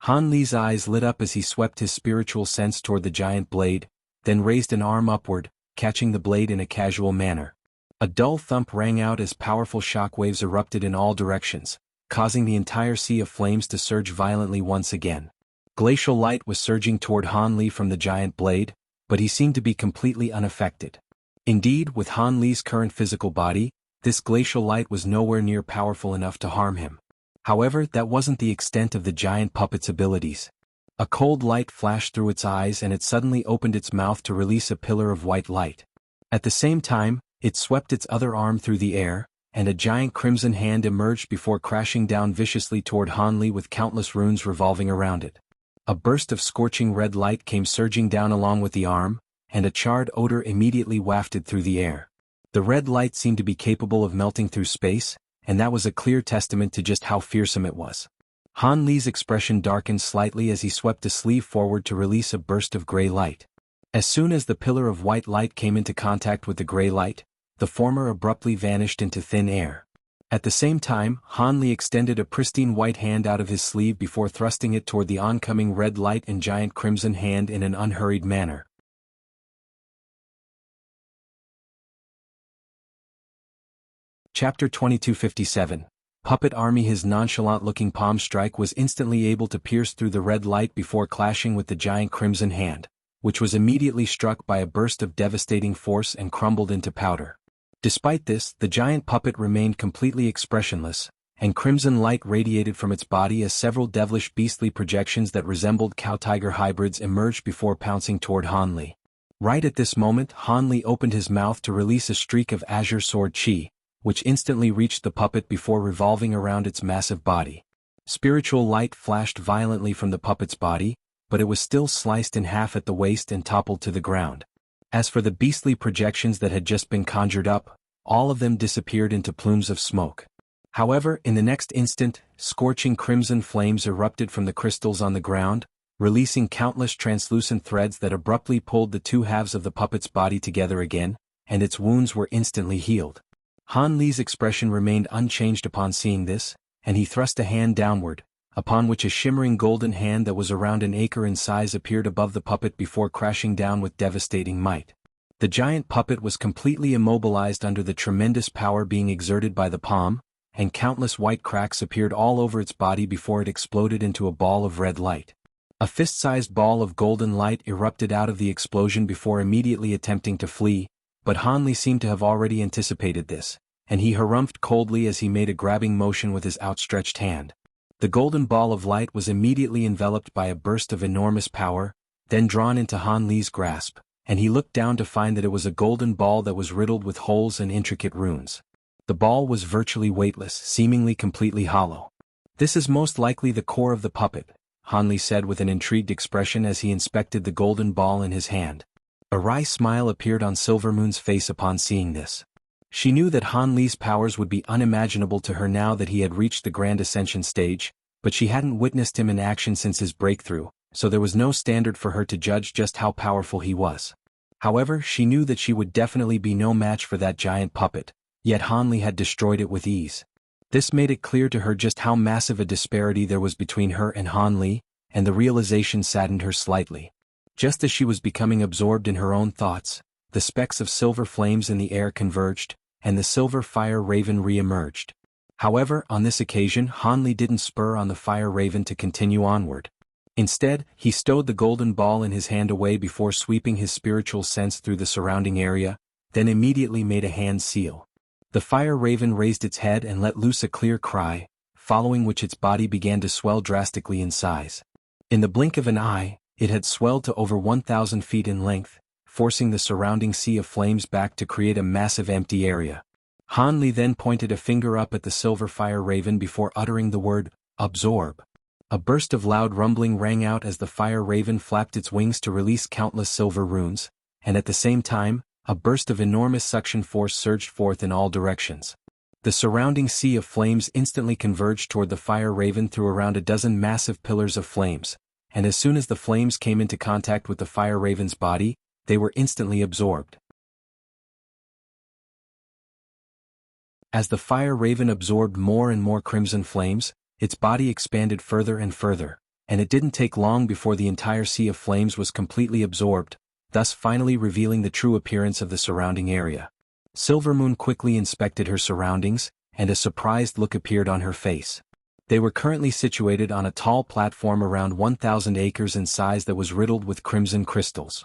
Hanli's eyes lit up as he swept his spiritual sense toward the giant blade, then raised an arm upward, catching the blade in a casual manner. A dull thump rang out as powerful shockwaves erupted in all directions, causing the entire sea of flames to surge violently once again. Glacial light was surging toward Hanli from the giant blade, but he seemed to be completely unaffected. Indeed, with Hanli's current physical body, this glacial light was nowhere near powerful enough to harm him. However, that wasn't the extent of the giant puppet's abilities. A cold light flashed through its eyes and it suddenly opened its mouth to release a pillar of white light. At the same time, it swept its other arm through the air, and a giant crimson hand emerged before crashing down viciously toward Hanli with countless runes revolving around it. A burst of scorching red light came surging down along with the arm, and a charred odor immediately wafted through the air. The red light seemed to be capable of melting through space, and that was a clear testament to just how fearsome it was. Hanli's expression darkened slightly as he swept a sleeve forward to release a burst of gray light. As soon as the pillar of white light came into contact with the gray light, the former abruptly vanished into thin air. At the same time, Hanli extended a pristine white hand out of his sleeve before thrusting it toward the oncoming red light and giant crimson hand in an unhurried manner. Chapter 2257. Puppet Army. His nonchalant-looking palm strike was instantly able to pierce through the red light before clashing with the giant crimson hand, which was immediately struck by a burst of devastating force and crumbled into powder. Despite this, the giant puppet remained completely expressionless, and crimson light radiated from its body as several devilish beastly projections that resembled cow-tiger hybrids emerged before pouncing toward Hanli. Right at this moment, Hanli opened his mouth to release a streak of azure sword chi, which instantly reached the puppet before revolving around its massive body. Spiritual light flashed violently from the puppet's body, but it was still sliced in half at the waist and toppled to the ground. As for the beastly projections that had just been conjured up, all of them disappeared into plumes of smoke. However, in the next instant, scorching crimson flames erupted from the crystals on the ground, releasing countless translucent threads that abruptly pulled the two halves of the puppet's body together again, and its wounds were instantly healed. Hanli's expression remained unchanged upon seeing this, and he thrust a hand downward, upon which a shimmering golden hand that was around an acre in size appeared above the puppet before crashing down with devastating might. The giant puppet was completely immobilized under the tremendous power being exerted by the palm, and countless white cracks appeared all over its body before it exploded into a ball of red light. A fist-sized ball of golden light erupted out of the explosion before immediately attempting to flee, but Hanli seemed to have already anticipated this, and he harumphed coldly as he made a grabbing motion with his outstretched hand. The golden ball of light was immediately enveloped by a burst of enormous power, then drawn into Hanli's grasp, and he looked down to find that it was a golden ball that was riddled with holes and intricate runes. The ball was virtually weightless, seemingly completely hollow. "This is most likely the core of the puppet," Hanli said with an intrigued expression as he inspected the golden ball in his hand. A wry smile appeared on Silvermoon's face upon seeing this. She knew that Hanli's powers would be unimaginable to her now that he had reached the Grand Ascension stage, but she hadn't witnessed him in action since his breakthrough, so there was no standard for her to judge just how powerful he was. However, she knew that she would definitely be no match for that giant puppet, yet Hanli had destroyed it with ease. This made it clear to her just how massive a disparity there was between her and Hanli, and the realization saddened her slightly. Just as she was becoming absorbed in her own thoughts, the specks of silver flames in the air converged, and the silver fire raven re-emerged. However, on this occasion Hanli didn't spur on the fire raven to continue onward. Instead, he stowed the golden ball in his hand away before sweeping his spiritual sense through the surrounding area, then immediately made a hand seal. The fire raven raised its head and let loose a clear cry, following which its body began to swell drastically in size. In the blink of an eye, it had swelled to over 1,000 feet in length, forcing the surrounding sea of flames back to create a massive empty area. Han Li then pointed a finger up at the silver fire raven before uttering the word, absorb. A burst of loud rumbling rang out as the fire raven flapped its wings to release countless silver runes, and at the same time, a burst of enormous suction force surged forth in all directions. The surrounding sea of flames instantly converged toward the fire raven through around a dozen massive pillars of flames, and as soon as the flames came into contact with the fire raven's body, they were instantly absorbed. As the fire raven absorbed more and more crimson flames, its body expanded further and further, and it didn't take long before the entire sea of flames was completely absorbed, thus finally revealing the true appearance of the surrounding area. Silvermoon quickly inspected her surroundings, and a surprised look appeared on her face. They were currently situated on a tall platform around 1,000 acres in size that was riddled with crimson crystals.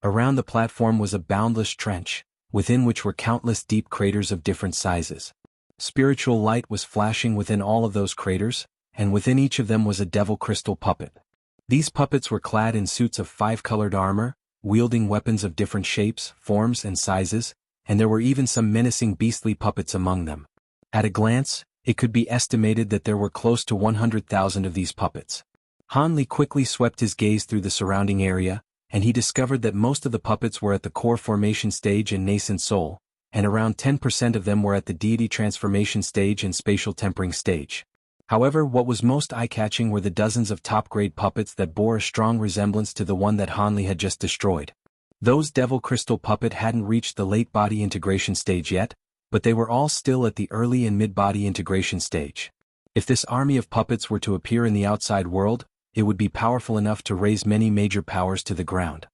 Around the platform was a boundless trench, within which were countless deep craters of different sizes. Spiritual light was flashing within all of those craters, and within each of them was a devil crystal puppet. These puppets were clad in suits of 5-colored armor, wielding weapons of different shapes, forms, and sizes, and there were even some menacing beastly puppets among them. At a glance, it could be estimated that there were close to 100,000 of these puppets. Han Li quickly swept his gaze through the surrounding area, and he discovered that most of the puppets were at the core formation stage and nascent soul, and around 10% of them were at the deity transformation stage and spatial tempering stage. However, what was most eye-catching were the dozens of top-grade puppets that bore a strong resemblance to the one that Han Li had just destroyed. Those devil crystal puppet hadn't reached the late body integration stage yet, but they were all still at the early and mid-body integration stage. If this army of puppets were to appear in the outside world, it would be powerful enough to raise many major powers to the ground.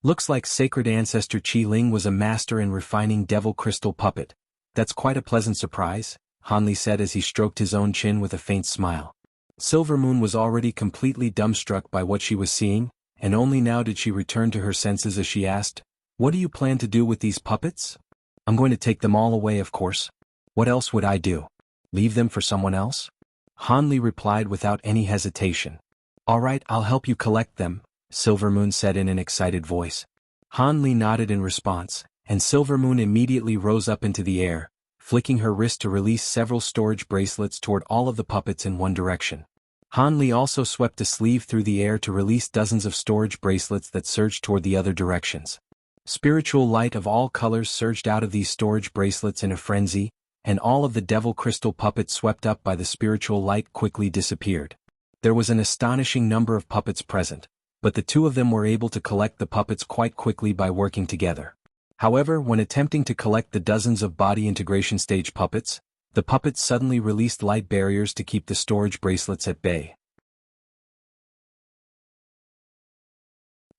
Looks like Sacred Ancestor Qi Ling was a master in refining devil crystal puppet. That's quite a pleasant surprise, Han Li said as he stroked his own chin with a faint smile. Silvermoon was already completely dumbstruck by what she was seeing, and only now did she return to her senses as she asked, "What do you plan to do with these puppets?" "I'm going to take them all away, of course. What else would I do? Leave them for someone else?" Han Li replied without any hesitation. "All right, I'll help you collect them," Silvermoon said in an excited voice. Han Li nodded in response, and Silvermoon immediately rose up into the air, flicking her wrist to release several storage bracelets toward all of the puppets in one direction. Han Li also swept a sleeve through the air to release dozens of storage bracelets that surged toward the other directions. Spiritual light of all colors surged out of these storage bracelets in a frenzy, and all of the devil crystal puppets swept up by the spiritual light quickly disappeared. There was an astonishing number of puppets present, but the two of them were able to collect the puppets quite quickly by working together. However, when attempting to collect the dozens of body integration stage puppets, the puppets suddenly released light barriers to keep the storage bracelets at bay.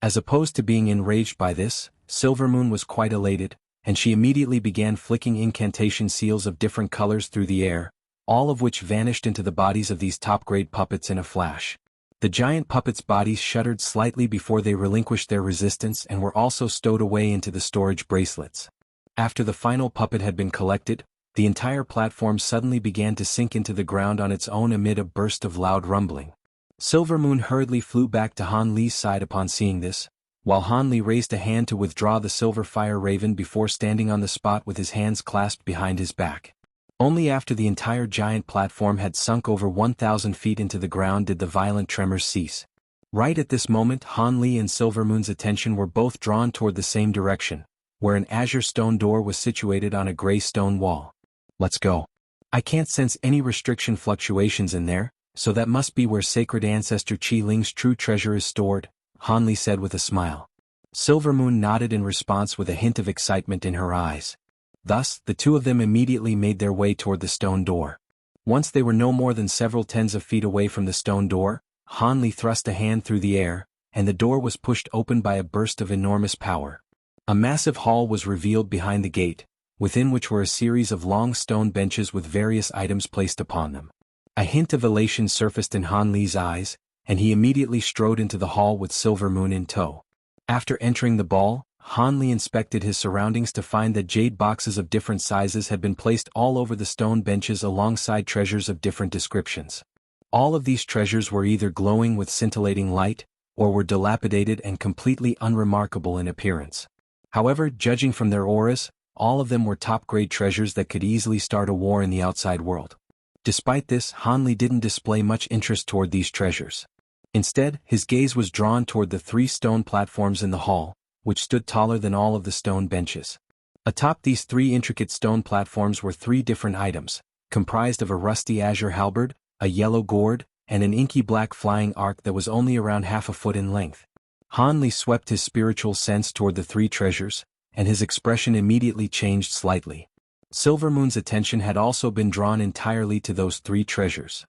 As opposed to being enraged by this, Silvermoon was quite elated, and she immediately began flicking incantation seals of different colors through the air, all of which vanished into the bodies of these top-grade puppets in a flash. The giant puppets' bodies shuddered slightly before they relinquished their resistance and were also stowed away into the storage bracelets. After the final puppet had been collected, the entire platform suddenly began to sink into the ground on its own amid a burst of loud rumbling. Silvermoon hurriedly flew back to Han Li's side upon seeing this, while Han Li raised a hand to withdraw the silver fire raven before standing on the spot with his hands clasped behind his back. Only after the entire giant platform had sunk over 1,000 feet into the ground did the violent tremors cease. Right at this moment, Han Li and Silvermoon's attention were both drawn toward the same direction, where an azure stone door was situated on a gray stone wall. "Let's go. I can't sense any restriction fluctuations in there, so that must be where Sacred Ancestor Qi Ling's true treasure is stored," Han Li said with a smile. Silvermoon nodded in response with a hint of excitement in her eyes. Thus, the two of them immediately made their way toward the stone door. Once they were no more than several tens of feet away from the stone door, Han Li thrust a hand through the air, and the door was pushed open by a burst of enormous power. A massive hall was revealed behind the gate, within which were a series of long stone benches with various items placed upon them. A hint of elation surfaced in Han Li's eyes, and he immediately strode into the hall with Silvermoon in tow. After entering the ball, Han Li inspected his surroundings to find that jade boxes of different sizes had been placed all over the stone benches alongside treasures of different descriptions. All of these treasures were either glowing with scintillating light, or were dilapidated and completely unremarkable in appearance. However, judging from their auras, all of them were top-grade treasures that could easily start a war in the outside world. Despite this, Hanli didn't display much interest toward these treasures. Instead, his gaze was drawn toward the 3 stone platforms in the hall, which stood taller than all of the stone benches. Atop these 3 intricate stone platforms were 3 different items, comprised of a rusty azure halberd, a yellow gourd, and an inky black flying arc that was only around half a foot in length. Hanli swept his spiritual sense toward the 3 treasures, and his expression immediately changed slightly. Silvermoon's attention had also been drawn entirely to those 3 treasures.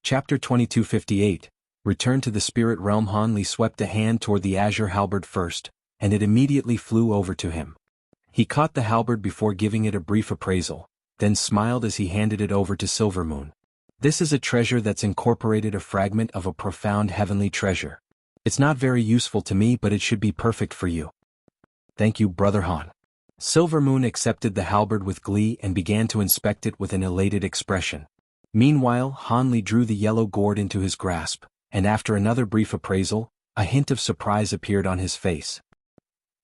Chapter 2258. Return to the spirit realm. Hanli swept a hand toward the azure halberd first, and it immediately flew over to him. He caught the halberd before giving it a brief appraisal, then smiled as he handed it over to Silvermoon. This is a treasure that's incorporated a fragment of a profound heavenly treasure. It's not very useful to me, but it should be perfect for you. Thank you, Brother Han. Silvermoon accepted the halberd with glee and began to inspect it with an elated expression. Meanwhile, Hanli drew the yellow gourd into his grasp, and after another brief appraisal, a hint of surprise appeared on his face.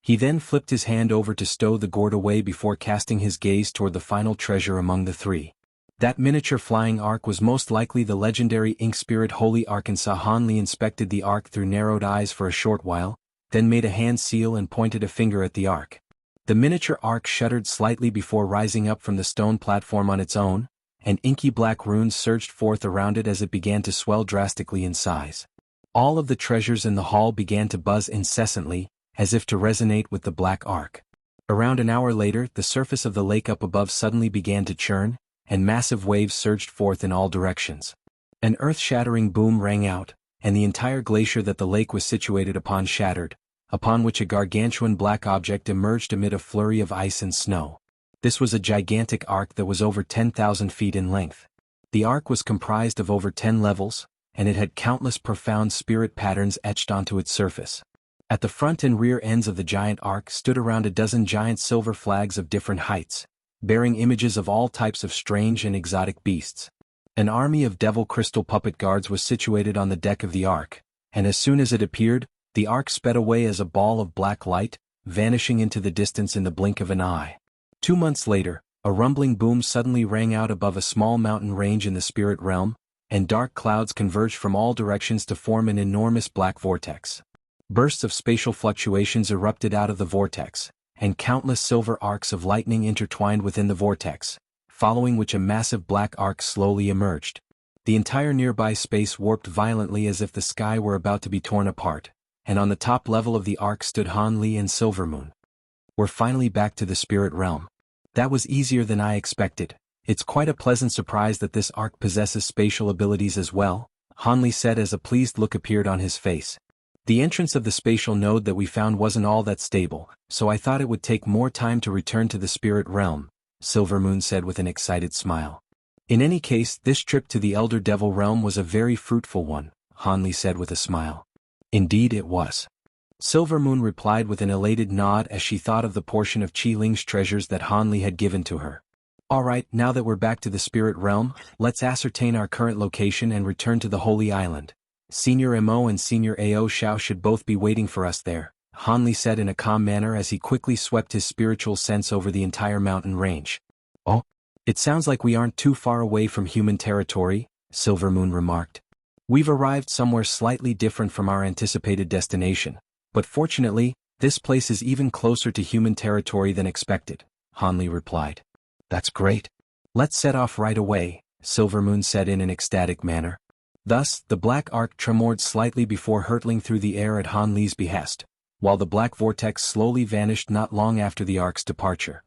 He then flipped his hand over to stow the gourd away before casting his gaze toward the final treasure among the 3. That miniature flying arc was most likely the legendary Ink Spirit Holy Arkansas. Hanli inspected the arc through narrowed eyes for a short while, then made a hand seal and pointed a finger at the arc. The miniature arc shuddered slightly before rising up from the stone platform on its own, and inky black runes surged forth around it as it began to swell drastically in size. All of the treasures in the hall began to buzz incessantly, as if to resonate with the black arc. Around an hour later, the surface of the lake up above suddenly began to churn, and massive waves surged forth in all directions. An earth-shattering boom rang out, and the entire glacier that the lake was situated upon shattered, upon which a gargantuan black object emerged amid a flurry of ice and snow. This was a gigantic arc that was over 10,000 feet in length. The arc was comprised of over 10 levels, and it had countless profound spirit patterns etched onto its surface. At the front and rear ends of the giant arc stood around a dozen giant silver flags of different heights, bearing images of all types of strange and exotic beasts. An army of devil crystal puppet guards was situated on the deck of the ark, and as soon as it appeared, the ark sped away as a ball of black light, vanishing into the distance in the blink of an eye. 2 months later, a rumbling boom suddenly rang out above a small mountain range in the spirit realm, and dark clouds converged from all directions to form an enormous black vortex. Bursts of spatial fluctuations erupted out of the vortex, and countless silver arcs of lightning intertwined within the vortex, following which a massive black arc slowly emerged. The entire nearby space warped violently as if the sky were about to be torn apart, and on the top level of the arc stood Hanli and Silvermoon. We're finally back to the spirit realm. That was easier than I expected. It's quite a pleasant surprise that this arc possesses spatial abilities as well, Hanli said as a pleased look appeared on his face. The entrance of the spatial node that we found wasn't all that stable, so I thought it would take more time to return to the spirit realm, Silvermoon said with an excited smile. In any case, this trip to the Elder Devil realm was a very fruitful one, Hanli said with a smile. Indeed it was. Silvermoon replied with an elated nod as she thought of the portion of Qi Ling's treasures that Hanli had given to her. Alright, now that we're back to the spirit realm, let's ascertain our current location and return to the Holy Island. Senior Mo and Senior Ao Shao should both be waiting for us there, Hanli said in a calm manner as he quickly swept his spiritual sense over the entire mountain range. Oh, it sounds like we aren't too far away from human territory, Silvermoon remarked. We've arrived somewhere slightly different from our anticipated destination, but fortunately, this place is even closer to human territory than expected, Hanli replied. That's great. Let's set off right away, Silvermoon said in an ecstatic manner. Thus, the black arc tremored slightly before hurtling through the air at Hanli's behest, while the black vortex slowly vanished not long after the arc's departure.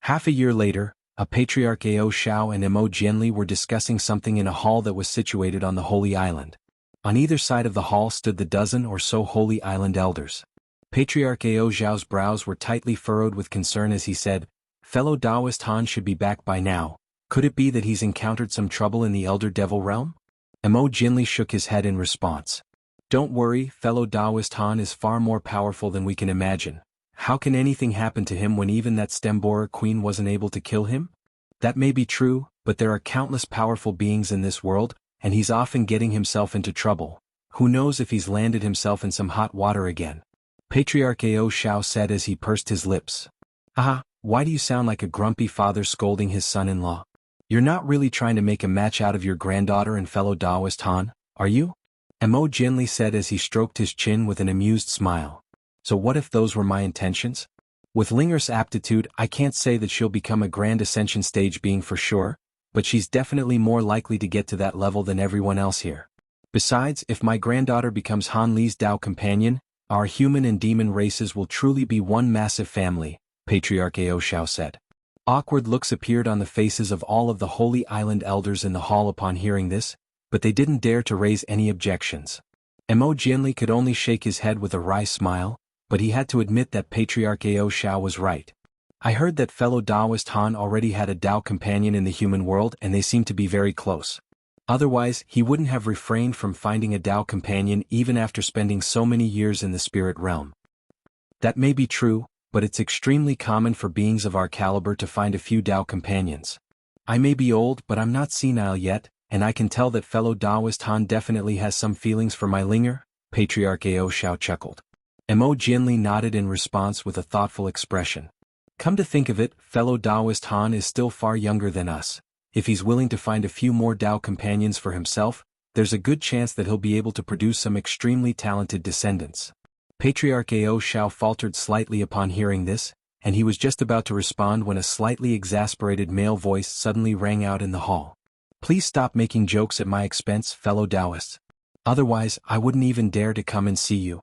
Half a year later, a Patriarch Ao Shao and Mo Jianli were discussing something in a hall that was situated on the Holy Island. On either side of the hall stood the dozen or so Holy Island elders. Patriarch Ao Zhao's brows were tightly furrowed with concern as he said, "Fellow Taoist Han should be back by now. Could it be that he's encountered some trouble in the Elder Devil realm?" Mo Jinli shook his head in response. "Don't worry, fellow Taoist Han is far more powerful than we can imagine. How can anything happen to him when even that Stemborer Queen wasn't able to kill him?" "That may be true," but there are countless powerful beings in this world, and he's often getting himself into trouble. Who knows if he's landed himself in some hot water again? Patriarch Ao Shao said as he pursed his lips. Ah, why do you sound like a grumpy father scolding his son-in-law? You're not really trying to make a match out of your granddaughter and fellow Taoist Han, are you? Mo Jianli said as he stroked his chin with an amused smile. So what if those were my intentions? With Linger's aptitude, I can't say that she'll become a grand ascension stage being for sure, but she's definitely more likely to get to that level than everyone else here. Besides, if my granddaughter becomes Han Li's Tao companion, our human and demon races will truly be one massive family, Patriarch Ao Shao said. Awkward looks appeared on the faces of all of the Holy Island elders in the hall upon hearing this, but they didn't dare to raise any objections. Mo Jianli could only shake his head with a wry smile, but he had to admit that Patriarch Ao Shao was right. I heard that fellow Taoist Han already had a Tao companion in the human world and they seem to be very close. Otherwise, he wouldn't have refrained from finding a Tao companion even after spending so many years in the spirit realm. That may be true, but it's extremely common for beings of our caliber to find a few Tao companions. I may be old, but I'm not senile yet, and I can tell that fellow Taoist Han definitely has some feelings for my Linger, Patriarch Ao Shao chuckled. Mo Jianli nodded in response with a thoughtful expression. Come to think of it, fellow Taoist Han is still far younger than us. If he's willing to find a few more Tao companions for himself, there's a good chance that he'll be able to produce some extremely talented descendants. Patriarch Ao Shao faltered slightly upon hearing this, and he was just about to respond when a slightly exasperated male voice suddenly rang out in the hall. Please stop making jokes at my expense, fellow Taoists. Otherwise, I wouldn't even dare to come and see you.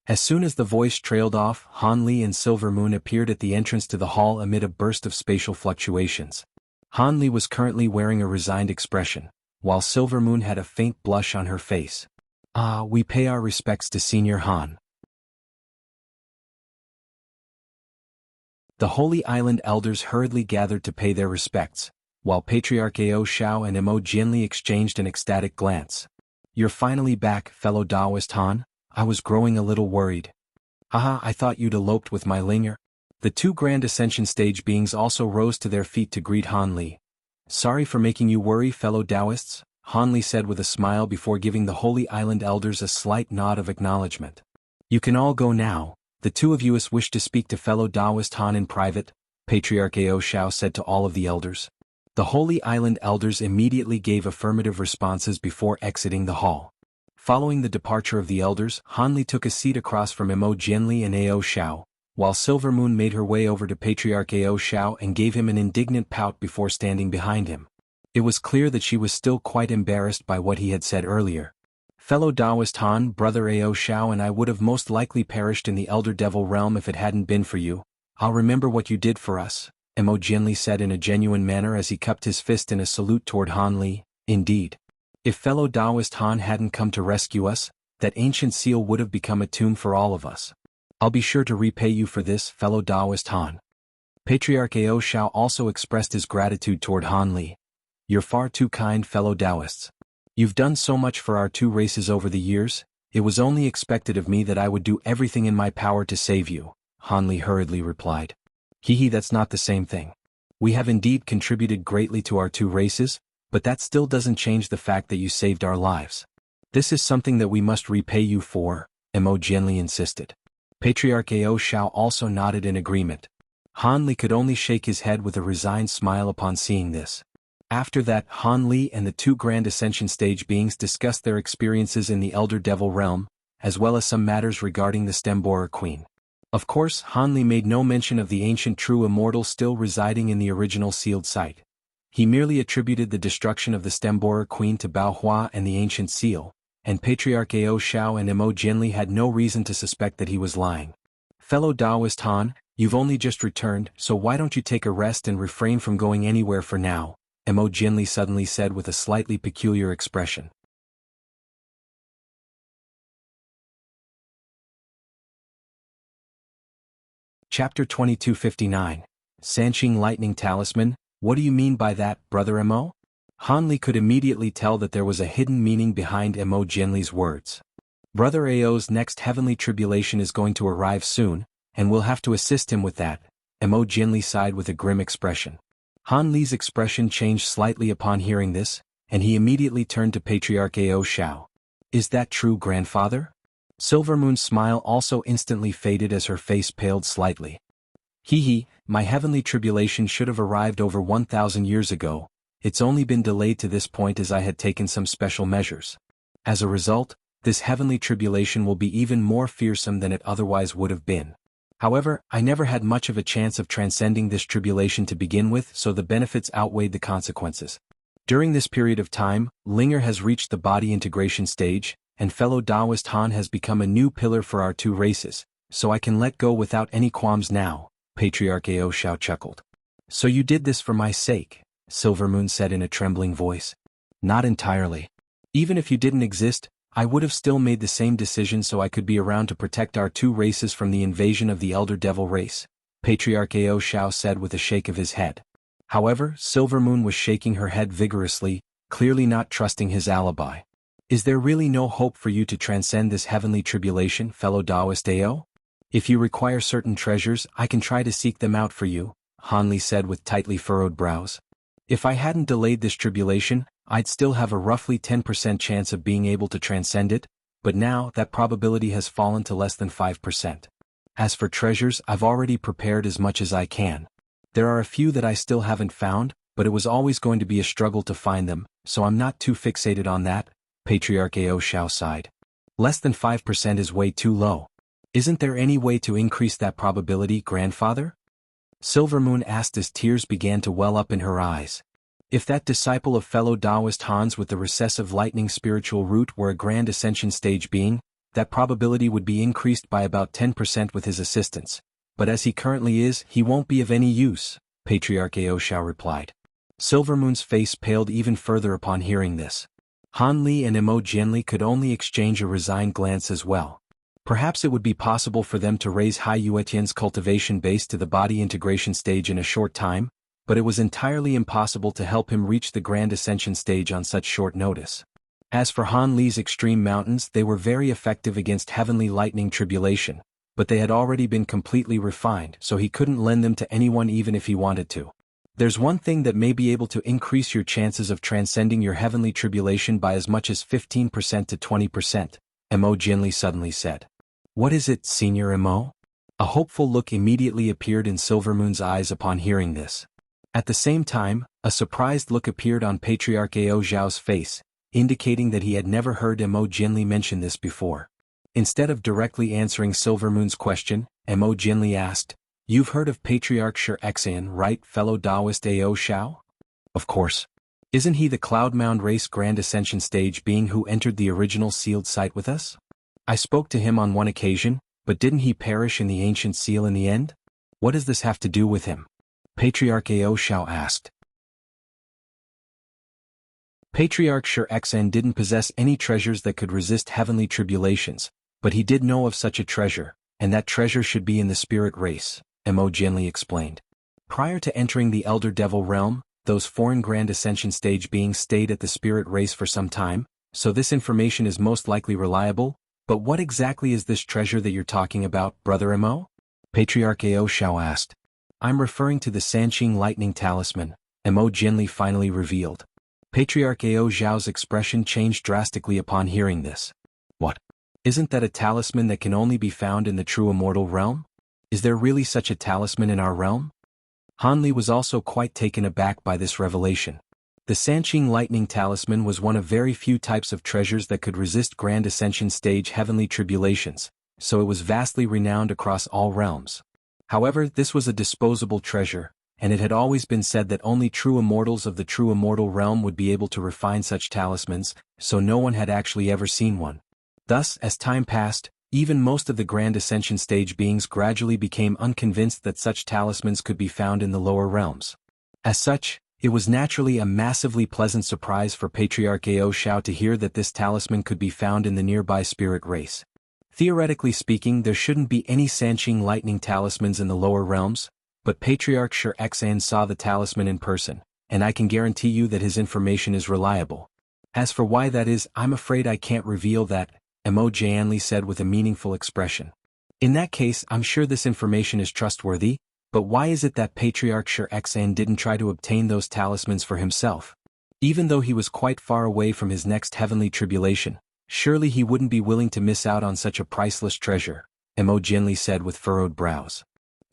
As soon as the voice trailed off, Han Li and Silver Moon appeared at the entrance to the hall amid a burst of spatial fluctuations. Han Li was currently wearing a resigned expression, while Silver Moon had a faint blush on her face. We pay our respects to Senior Han. The Holy Island elders hurriedly gathered to pay their respects, while Patriarch Ao Shao and Mo Jianli exchanged an ecstatic glance. You're finally back, fellow Taoist Han? I was growing a little worried. I thought you'd eloped with my Linger. The two Grand Ascension stage beings also rose to their feet to greet Han Li. Sorry for making you worry, fellow Taoists, Han Li said with a smile before giving the Holy Island elders a slight nod of acknowledgement. You can all go now. The two of you wish to speak to fellow Taoist Han in private, Patriarch Ao Shao said to all of the elders. The Holy Island elders immediately gave affirmative responses before exiting the hall. Following the departure of the elders, Han Li took a seat across from Mo Jianli and Ao Shao, while Silver Moon made her way over to Patriarch Ao Shao and gave him an indignant pout before standing behind him. It was clear that she was still quite embarrassed by what he had said earlier. Fellow Taoist Han, brother Ao Shao and I would have most likely perished in the Elder Devil realm if it hadn't been for you. I'll remember what you did for us, Mo Jianli said in a genuine manner as he cupped his fist in a salute toward Han Li. Indeed. If fellow Taoist Han hadn't come to rescue us, that ancient seal would have become a tomb for all of us. I'll be sure to repay you for this, fellow Taoist Han. Patriarch Ao Shao also expressed his gratitude toward Han Li. You're far too kind, fellow Taoists. You've done so much for our two races over the years, it was only expected of me that I would do everything in my power to save you, Han Li hurriedly replied. That's not the same thing. We have indeed contributed greatly to our two races, but that still doesn't change the fact that you saved our lives. This is something that we must repay you for, Mo Jianli insisted. Patriarch Ao Shao also nodded in agreement. Han Li could only shake his head with a resigned smile upon seeing this. After that, Han Li and the two Grand Ascension stage beings discussed their experiences in the Elder Devil realm, as well as some matters regarding the Stemborer Queen. Of course, Han Li made no mention of the ancient true immortal still residing in the original sealed site. He merely attributed the destruction of the Stemborer Queen to Bao Hua and the ancient seal, and Patriarch Ao Shao and Mo Jianli had no reason to suspect that he was lying. Fellow Taoist Han, you've only just returned, so why don't you take a rest and refrain from going anywhere for now, Mo Jianli suddenly said with a slightly peculiar expression. Chapter 2259. Sanqing Lightning Talisman, what do you mean by that, Brother Mo? Han Li could immediately tell that there was a hidden meaning behind Mo Jianli's words. Brother Ao's next heavenly tribulation is going to arrive soon, and we'll have to assist him with that, Mo Jianli sighed with a grim expression. Han Li's expression changed slightly upon hearing this, and he immediately turned to Patriarch Ao Shao. Is that true, grandfather? Silvermoon's smile also instantly faded as her face paled slightly. Hee, my heavenly tribulation should have arrived over 1,000 years ago. It's only been delayed to this point as I had taken some special measures. As a result, this heavenly tribulation will be even more fearsome than it otherwise would have been. However, I never had much of a chance of transcending this tribulation to begin with, so the benefits outweighed the consequences. During this period of time, Linger has reached the body integration stage, and fellow Taoist Han has become a new pillar for our two races, so I can let go without any qualms now, Patriarch Ao Shao chuckled. So you did this for my sake, Silvermoon said in a trembling voice. Not entirely. Even if you didn't exist, I would have still made the same decision so I could be around to protect our two races from the invasion of the Elder Devil race, Patriarch Ao Shao said with a shake of his head. However, Silvermoon was shaking her head vigorously, clearly not trusting his alibi. Is there really no hope for you to transcend this heavenly tribulation, fellow Taoist Ao? If you require certain treasures, I can try to seek them out for you, Han Li said with tightly furrowed brows. If I hadn't delayed this tribulation, I'd still have a roughly 10% chance of being able to transcend it, but now that probability has fallen to less than 5%. As for treasures, I've already prepared as much as I can. There are a few that I still haven't found, but it was always going to be a struggle to find them, so I'm not too fixated on that, Patriarch Ao Shao sighed. Less than 5% is way too low. Isn't there any way to increase that probability, grandfather? Silvermoon asked as tears began to well up in her eyes. If that disciple of fellow Taoist Hans with the recessive lightning spiritual root were a grand ascension stage being, that probability would be increased by about 10% with his assistance. But as he currently is, he won't be of any use, Patriarch Ao Shao replied. Silvermoon's face paled even further upon hearing this. Han Li and Mo Jianli could only exchange a resigned glance as well. Perhaps it would be possible for them to raise Hai Yuetian's cultivation base to the body integration stage in a short time, but it was entirely impossible to help him reach the Grand Ascension stage on such short notice. As for Han Li's extreme mountains, they were very effective against heavenly lightning tribulation, but they had already been completely refined, so he couldn't lend them to anyone even if he wanted to. There's one thing that may be able to increase your chances of transcending your heavenly tribulation by as much as 15% to 20%, Mo Jianli suddenly said. What is it, Senior Mo? A hopeful look immediately appeared in Silvermoon's eyes upon hearing this. At the same time, a surprised look appeared on Patriarch Ao Zhao's face, indicating that he had never heard Mo Jianli mention this before. Instead of directly answering Silvermoon's question, Mo Jianli asked, You've heard of Patriarch Shi Xan, right, fellow Taoist Ao Shao? Of course. Isn't he the Cloudmound race Grand Ascension stage being who entered the original sealed site with us? I spoke to him on one occasion, but didn't he perish in the ancient seal in the end? What does this have to do with him? Patriarch Ao Shao asked. Patriarch Shi Xan didn't possess any treasures that could resist heavenly tribulations, but he did know of such a treasure, and that treasure should be in the spirit race, Mo Jianli explained. Prior to entering the Elder Devil realm, those foreign Grand Ascension stage beings stayed at the spirit race for some time, so this information is most likely reliable. But what exactly is this treasure that you're talking about, Brother Mo? Patriarch Ao Shao asked. I'm referring to the Sanqing Lightning Talisman, Mo Jianli finally revealed. Patriarch Ao Zhao's expression changed drastically upon hearing this. What? Isn't that a talisman that can only be found in the true immortal realm? Is there really such a talisman in our realm? Han Li was also quite taken aback by this revelation. The Sanqing Lightning Talisman was one of very few types of treasures that could resist Grand Ascension stage heavenly tribulations, so it was vastly renowned across all realms. However, this was a disposable treasure, and it had always been said that only true immortals of the true immortal realm would be able to refine such talismans, so no one had actually ever seen one. Thus, as time passed, even most of the Grand Ascension stage beings gradually became unconvinced that such talismans could be found in the lower realms. As such, it was naturally a massively pleasant surprise for Patriarch Ao Shao to hear that this talisman could be found in the nearby spirit race. Theoretically speaking, there shouldn't be any Sanqing lightning talismans in the lower realms, but Patriarch Shi Xan saw the talisman in person, and I can guarantee you that his information is reliable. As for why that is, I'm afraid I can't reveal that, Mo Jianli said with a meaningful expression. In that case, I'm sure this information is trustworthy, But why is it that Patriarch Shur-Xan didn't try to obtain those talismans for himself? Even though he was quite far away from his next heavenly tribulation, surely he wouldn't be willing to miss out on such a priceless treasure, Mo Jianli said with furrowed brows.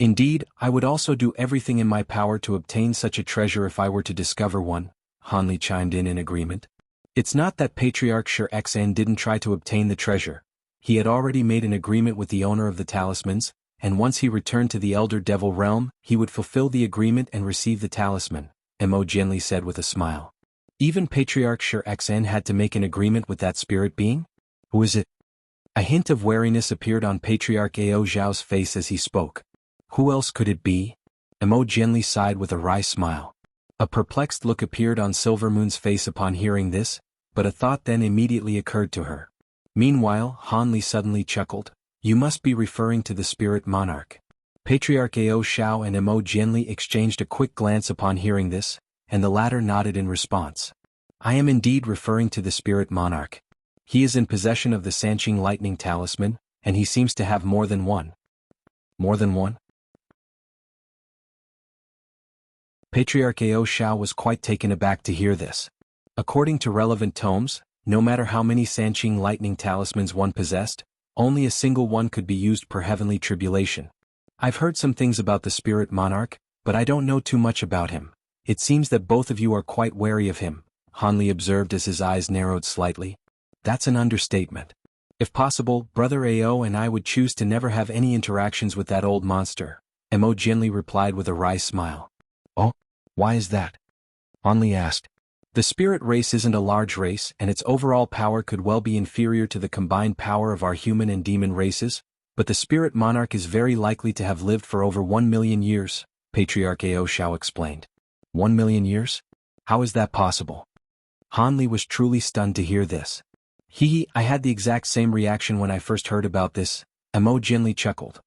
Indeed, I would also do everything in my power to obtain such a treasure if I were to discover one, Han Li chimed in agreement. It's not that Patriarch Shur-Xan didn't try to obtain the treasure. He had already made an agreement with the owner of the talismans, and once he returned to the Elder Devil realm, he would fulfill the agreement and receive the talisman, Mo Jianli said with a smile. Even Patriarch Shur-Xan had to make an agreement with that spirit being? Who is it? A hint of wariness appeared on Patriarch Ao Zhao's face as he spoke. Who else could it be? Mo Jianli sighed with a wry smile. A perplexed look appeared on Silver Moon's face upon hearing this, but a thought then immediately occurred to her. Meanwhile, Han Li suddenly chuckled. You must be referring to the spirit monarch. Patriarch Ao Zhao and Mo Jianli exchanged a quick glance upon hearing this, and the latter nodded in response. I am indeed referring to the spirit monarch. He is in possession of the Sanqing lightning talisman, and he seems to have more than one. More than one? Patriarch Ao Zhao was quite taken aback to hear this. According to relevant tomes, no matter how many Sanqing lightning talismans one possessed, only a single one could be used per heavenly tribulation. I've heard some things about the spirit monarch, but I don't know too much about him. It seems that both of you are quite wary of him, Han Li observed as his eyes narrowed slightly. That's an understatement. If possible, Brother Ao and I would choose to never have any interactions with that old monster, Mo Jianli replied with a wry smile. Oh, why is that? Han Li asked. The spirit race isn't a large race, and its overall power could well be inferior to the combined power of our human and demon races, but the spirit monarch is very likely to have lived for over 1 million years, Patriarch Ao Zhao explained. 1 million years? How is that possible? Han Li was truly stunned to hear this. I had the exact same reaction when I first heard about this, Mo Jianli chuckled.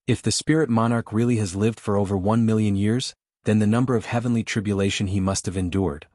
If the spirit monarch really has lived for over 1 million years, then the number of heavenly tribulation he must have endured.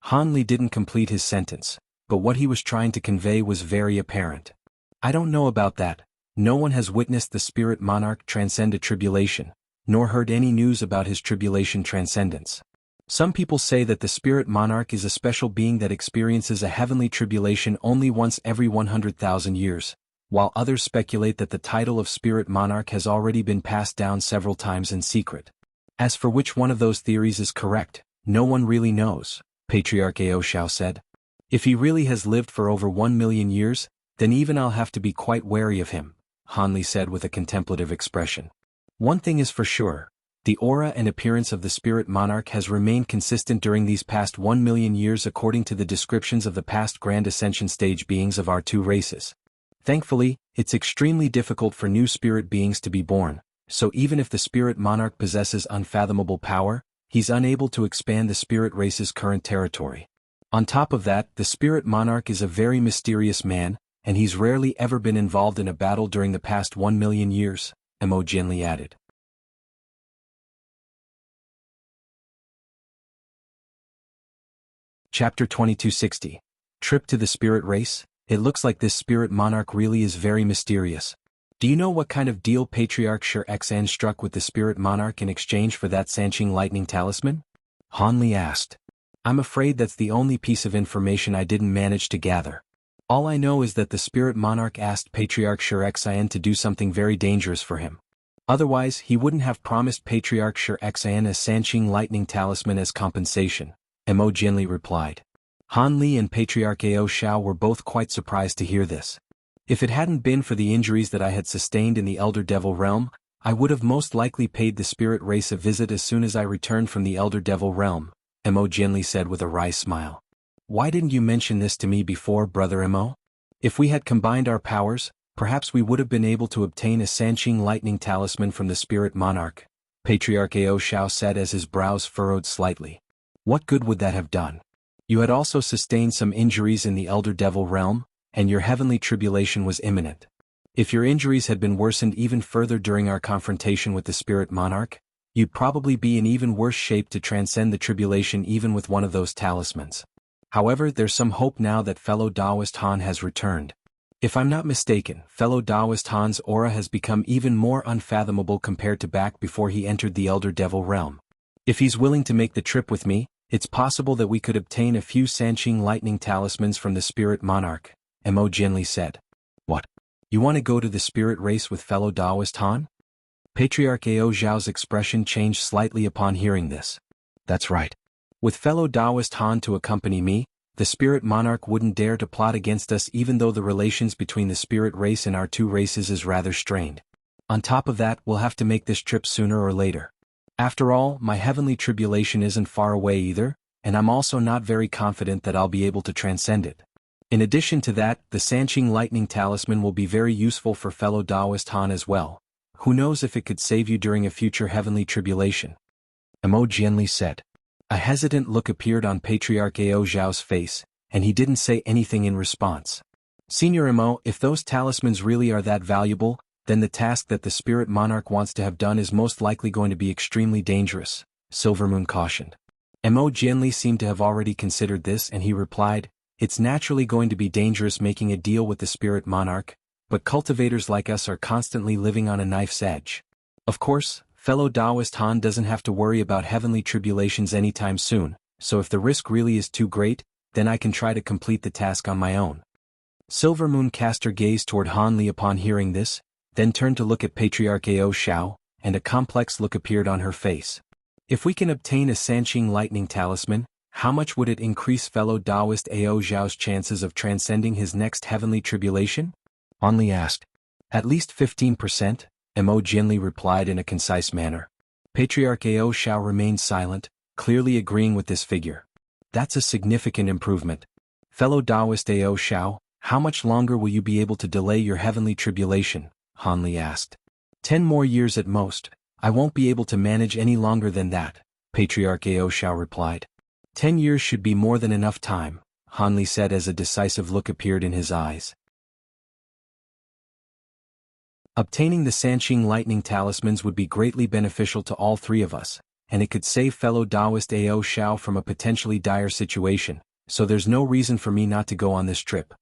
Han Li didn't complete his sentence, but what he was trying to convey was very apparent. I don't know about that. No one has witnessed the spirit monarch transcend a tribulation, nor heard any news about his tribulation transcendence. Some people say that the spirit monarch is a special being that experiences a heavenly tribulation only once every 100,000 years, while others speculate that the title of spirit monarch has already been passed down several times in secret. As for which one of those theories is correct, no one really knows, Patriarch Ao Zhao said. If he really has lived for over 1 million years, then even I'll have to be quite wary of him, Han Li said with a contemplative expression. One thing is for sure. The aura and appearance of the spirit monarch has remained consistent during these past 1 million years according to the descriptions of the past Grand Ascension stage beings of our two races. Thankfully, it's extremely difficult for new spirit beings to be born, so even if the spirit monarch possesses unfathomable power, he's unable to expand the spirit race's current territory. On top of that, the spirit monarch is a very mysterious man, and he's rarely ever been involved in a battle during the past 1 million years, Mo Jianli added. Chapter 2260. Trip to the Spirit Race. It looks like this spirit monarch really is very mysterious. Do you know what kind of deal Patriarch Shur-Xan struck with the spirit monarch in exchange for that Sanqing lightning talisman? Han Li asked. I'm afraid that's the only piece of information I didn't manage to gather. All I know is that the spirit monarch asked Patriarch Shur-Xan to do something very dangerous for him. Otherwise, he wouldn't have promised Patriarch Shur-Xan a Sanqing lightning talisman as compensation, Mo Jianli replied. Han Li and Patriarch Ao Zhao were both quite surprised to hear this. If it hadn't been for the injuries that I had sustained in the Elder Devil realm, I would have most likely paid the spirit race a visit as soon as I returned from the Elder Devil realm, Mo Jianli said with a wry smile. Why didn't you mention this to me before, Brother Mo? If we had combined our powers, perhaps we would have been able to obtain a Sanqing lightning talisman from the spirit monarch, Patriarch Ao Zhao said as his brows furrowed slightly. What good would that have done? You had also sustained some injuries in the Elder Devil realm, and your heavenly tribulation was imminent. If your injuries had been worsened even further during our confrontation with the spirit monarch, you'd probably be in even worse shape to transcend the tribulation even with one of those talismans. However, there's some hope now that fellow Taoist Han has returned. If I'm not mistaken, fellow Taoist Han's aura has become even more unfathomable compared to back before he entered the Elder Devil realm. If he's willing to make the trip with me, it's possible that we could obtain a few Sanqing lightning talismans from the Spirit Monarch, Mo Jianli said. What? You want to go to the spirit race with fellow Taoist Han? Patriarch Ao Zhao's expression changed slightly upon hearing this. That's right. With fellow Taoist Han to accompany me, the spirit monarch wouldn't dare to plot against us even though the relations between the spirit race and our two races is rather strained. On top of that, we'll have to make this trip sooner or later. After all, my heavenly tribulation isn't far away either, and I'm also not very confident that I'll be able to transcend it. In addition to that, the Sanqing lightning talisman will be very useful for fellow Taoist Han as well. Who knows if it could save you during a future heavenly tribulation? Mo Jianli said. A hesitant look appeared on Patriarch Ao Zhao's face, and he didn't say anything in response. Senior Mo, if those talismans really are that valuable, then the task that the Spirit Monarch wants to have done is most likely going to be extremely dangerous, Silvermoon cautioned. Mo Jianli seemed to have already considered this and he replied, it's naturally going to be dangerous making a deal with the Spirit Monarch, but cultivators like us are constantly living on a knife's edge. Of course, fellow Taoist Han doesn't have to worry about heavenly tribulations anytime soon, so if the risk really is too great, then I can try to complete the task on my own. Silvermoon cast her gaze toward Han Li upon hearing this, then turned to look at Patriarch Ao Zhao, and a complex look appeared on her face. If we can obtain a Sanqing lightning talisman, how much would it increase fellow Taoist Ao Zhao's chances of transcending his next heavenly tribulation? Han Li asked. At least 15%, Mo Jianli replied in a concise manner. Patriarch Ao Zhao remained silent, clearly agreeing with this figure. That's a significant improvement. Fellow Taoist Ao Zhao, how much longer will you be able to delay your heavenly tribulation? Han Li asked. 10 more years at most. I won't be able to manage any longer than that, Patriarch Ao Zhao replied. 10 years should be more than enough time, Han Li said as a decisive look appeared in his eyes. Obtaining the Sanqing lightning talismans would be greatly beneficial to all three of us, and it could save fellow Taoist Ao Zhao from a potentially dire situation, so there's no reason for me not to go on this trip.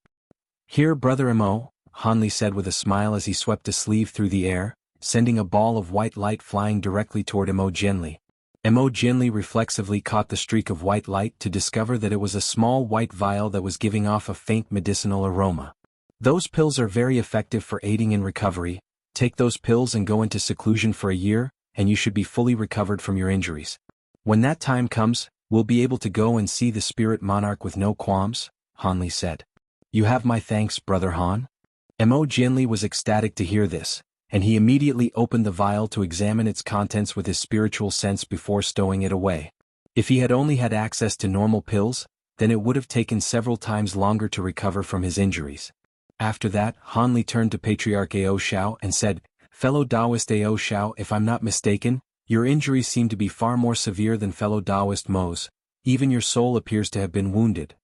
Here, Brother Mo, Han Li said with a smile as he swept a sleeve through the air, sending a ball of white light flying directly toward Mo Jianli. Mo Jianli reflexively caught the streak of white light to discover that it was a small white vial that was giving off a faint medicinal aroma. Those pills are very effective for aiding in recovery. Take those pills and go into seclusion for a year, and you should be fully recovered from your injuries. When that time comes, we'll be able to go and see the Spirit Monarch with no qualms, Han Li said. You have my thanks, Brother Han. Mo Jianli was ecstatic to hear this, and he immediately opened the vial to examine its contents with his spiritual sense before stowing it away. If he had only had access to normal pills, then it would have taken several times longer to recover from his injuries. After that, Han Li turned to Patriarch Ao Zhao and said, Fellow Taoist Ao Zhao, if I'm not mistaken, your injuries seem to be far more severe than fellow Taoist Mo's. Even your soul appears to have been wounded.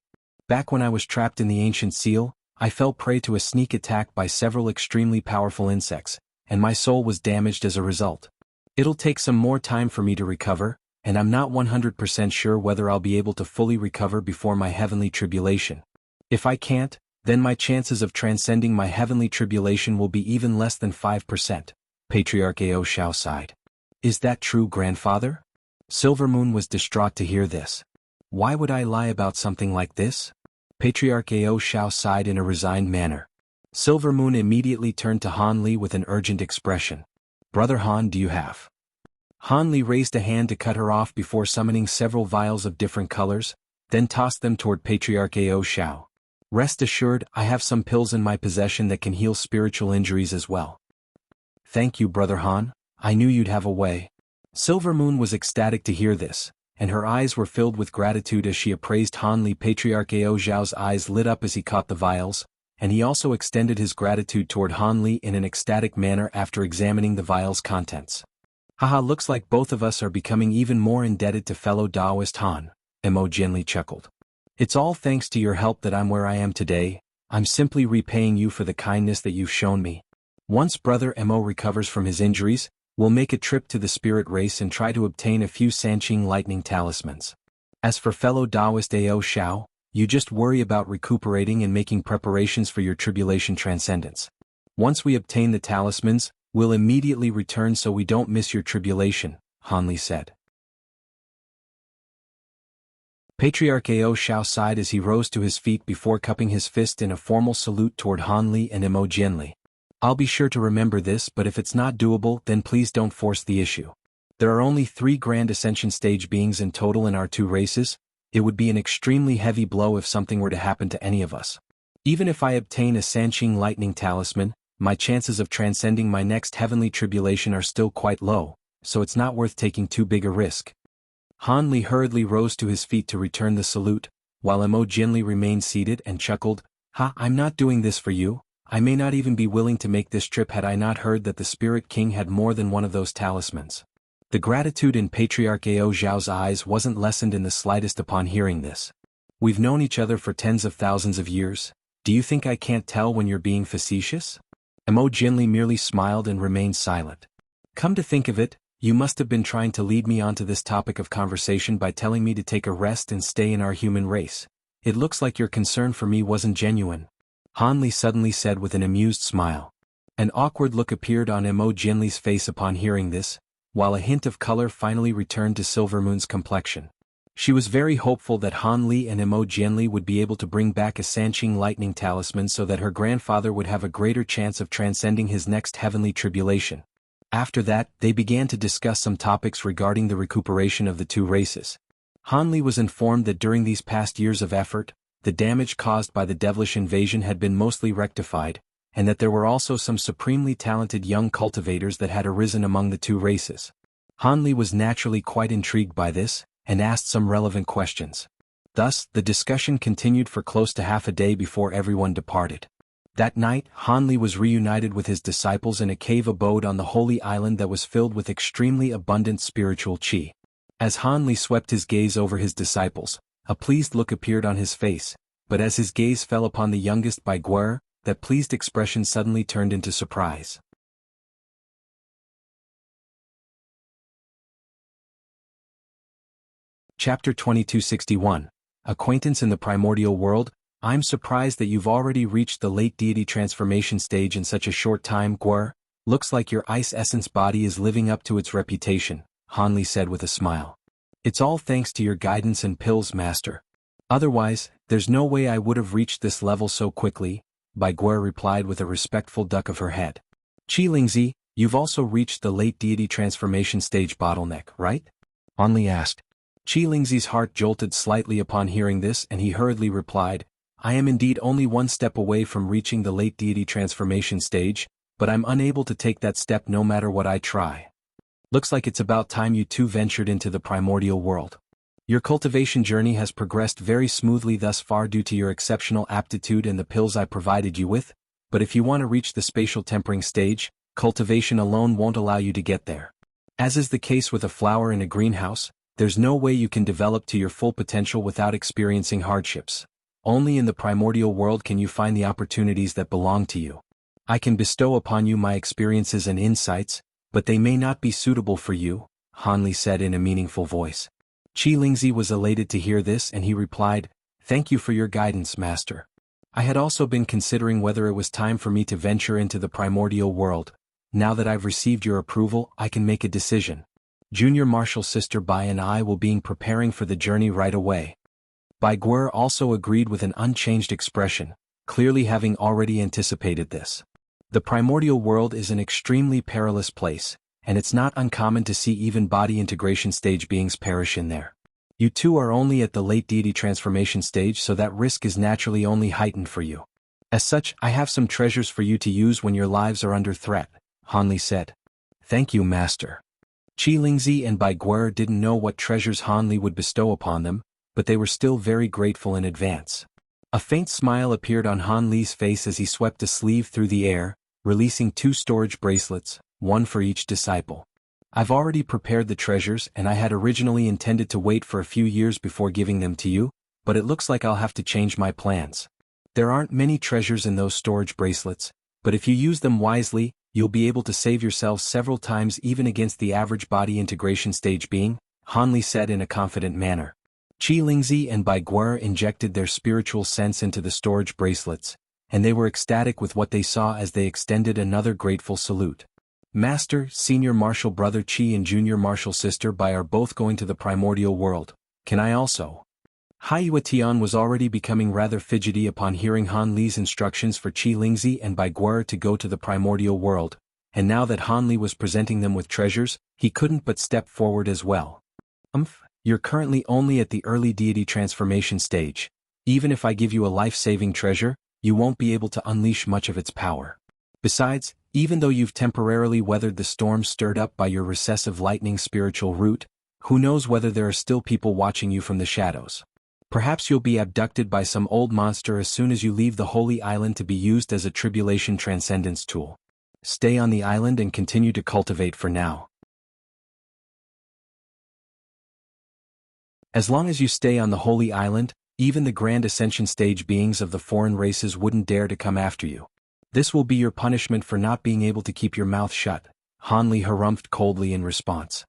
Back when I was trapped in the ancient seal, I fell prey to a sneak attack by several extremely powerful insects, and my soul was damaged as a result. It'll take some more time for me to recover, and I'm not 100% sure whether I'll be able to fully recover before my heavenly tribulation. If I can't, then my chances of transcending my heavenly tribulation will be even less than 5%, Patriarch Ao Zhao sighed. Is that true, grandfather? Silvermoon was distraught to hear this. Why would I lie about something like this? Patriarch Ao Zhao sighed in a resigned manner. Silvermoon immediately turned to Han Li with an urgent expression. Brother Han, do you have? Han Li raised a hand to cut her off before summoning several vials of different colors, then tossed them toward Patriarch Ao Zhao. Rest assured, I have some pills in my possession that can heal spiritual injuries as well. Thank you, Brother Han, I knew you'd have a way. Silvermoon was ecstatic to hear this, and her eyes were filled with gratitude as she appraised Han Li. Patriarch Ao Zhao's eyes lit up as he caught the vials, and he also extended his gratitude toward Han Li in an ecstatic manner after examining the vial's contents. Haha, looks like both of us are becoming even more indebted to fellow Taoist Han, Mo Jianli chuckled. It's all thanks to your help that I'm where I am today. I'm simply repaying you for the kindness that you've shown me. Once Brother Mo recovers from his injuries, we'll make a trip to the spirit race and try to obtain a few Sanqing lightning talismans. As for fellow Taoist Ao Zhao, You just worry about recuperating and making preparations for your tribulation transcendence. Once we obtain the talismans, we'll immediately return so we don't miss your tribulation, Han Li said. Patriarch Ao Xiao sighed as he rose to his feet before cupping his fist in a formal salute toward Han Li and Mo Jianli. I'll be sure to remember this, but if it's not doable, then please don't force the issue. There are only 3 Grand Ascension stage beings in total in our 2 races. It would be an extremely heavy blow if something were to happen to any of us. Even if I obtain a Sanqing lightning talisman, my chances of transcending my next heavenly tribulation are still quite low, so it's not worth taking too big a risk. Han Li hurriedly rose to his feet to return the salute, while Mo Jianli remained seated and chuckled, I'm not doing this for you. I may not even be willing to make this trip had I not heard that the Spirit King had more than one of those talismans. The gratitude in Patriarch Ao Xiao's eyes wasn't lessened in the slightest upon hearing this. We've known each other for tens of thousands of years. Do you think I can't tell when you're being facetious? Mo Jianli merely smiled and remained silent. Come to think of it, you must have been trying to lead me onto this topic of conversation by telling me to take a rest and stay in our human race. It looks like your concern for me wasn't genuine. Han Li suddenly said with an amused smile. An awkward look appeared on Mo Jianli's face upon hearing this, while a hint of color finally returned to Silvermoon's complexion. She was very hopeful that Han Li and Mo Jianli would be able to bring back a Sanqing lightning talisman so that her grandfather would have a greater chance of transcending his next heavenly tribulation. After that, they began to discuss some topics regarding the recuperation of the 2 races. Han Li was informed that during these past years of effort, the damage caused by the devilish invasion had been mostly rectified, and that there were also some supremely talented young cultivators that had arisen among the 2 races. Han Li was naturally quite intrigued by this, and asked some relevant questions. Thus, the discussion continued for close to half a day before everyone departed. That night, Han Li was reunited with his disciples in a cave abode on the holy island that was filled with extremely abundant spiritual qi. As Han Li swept his gaze over his disciples, a pleased look appeared on his face, but as his gaze fell upon the youngest Bai Guer, that pleased expression suddenly turned into surprise. Chapter 2261. Acquaintance in the Primordial World. I'm surprised that you've already reached the late deity transformation stage in such a short time, Guer. Looks like your ice essence body is living up to its reputation, Han Li said with a smile. It's all thanks to your guidance and pills, Master. Otherwise, there's no way I would have reached this level so quickly, Bai Guer replied with a respectful duck of her head. Qi Lingzi, you've also reached the late deity transformation stage bottleneck, right? Han Li asked. Qi Lingzi's heart jolted slightly upon hearing this and he hurriedly replied, I am indeed only one step away from reaching the late deity transformation stage, but I'm unable to take that step no matter what I try. Looks like it's about time you 2 ventured into the primordial world. Your cultivation journey has progressed very smoothly thus far due to your exceptional aptitude and the pills I provided you with, but if you want to reach the spatial tempering stage, cultivation alone won't allow you to get there. As is the case with a flower in a greenhouse, there's no way you can develop to your full potential without experiencing hardships. Only in the primordial world can you find the opportunities that belong to you. I can bestow upon you my experiences and insights, but they may not be suitable for you, Han Li said in a meaningful voice. Qi Lingzi was elated to hear this and he replied, Thank you for your guidance, Master. I had also been considering whether it was time for me to venture into the primordial world. Now that I've received your approval, I can make a decision. Junior Marshal Sister Bai and I will be preparing for the journey right away. Bai Guer also agreed with an unchanged expression, clearly having already anticipated this. The primordial world is an extremely perilous place, and it's not uncommon to see even body integration stage beings perish in there. You 2 are only at the late deity transformation stage, so that risk is naturally only heightened for you. As such, I have some treasures for you to use when your lives are under threat, Han Li said. Thank you, Master. Qi Lingzi and Bai Guer didn't know what treasures Han Li would bestow upon them, but they were still very grateful in advance. A faint smile appeared on Han Li's face as he swept a sleeve through the air, releasing 2 storage bracelets, one for each disciple. I've already prepared the treasures and I had originally intended to wait for a few years before giving them to you, but it looks like I'll have to change my plans. There aren't many treasures in those storage bracelets, but if you use them wisely, you'll be able to save yourselves several times even against the average body integration stage being, Han Li said in a confident manner. Qi Lingzi and Bai Guer injected their spiritual sense into the storage bracelets, and they were ecstatic with what they saw as they extended another grateful salute. Master, Senior Martial Brother Qi and Junior Martial Sister Bai are both going to the primordial world. Can I also? Haiyue Tian was already becoming rather fidgety upon hearing Han Li's instructions for Qi Lingzi and Bai Guer to go to the primordial world, and now that Han Li was presenting them with treasures, he couldn't but step forward as well. You're currently only at the early deity transformation stage. Even if I give you a life-saving treasure, you won't be able to unleash much of its power. Besides, even though you've temporarily weathered the storm stirred up by your recessive lightning spiritual root, who knows whether there are still people watching you from the shadows. Perhaps you'll be abducted by some old monster as soon as you leave the Holy Island to be used as a tribulation transcendence tool. Stay on the island and continue to cultivate for now. As long as you stay on the Holy Island, even the Grand Ascension stage beings of the foreign races wouldn't dare to come after you. This will be your punishment for not being able to keep your mouth shut, Han Li harumphed coldly in response.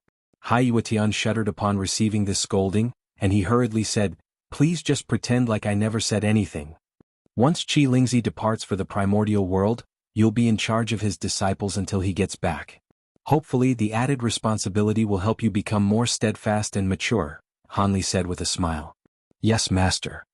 Haiyue Tian shuddered upon receiving this scolding, and he hurriedly said, "Please just pretend like I never said anything. Once Qi Lingzi departs for the primordial world, you'll be in charge of his disciples until he gets back. Hopefully the added responsibility will help you become more steadfast and mature," Han Li said with a smile. "Yes, Master."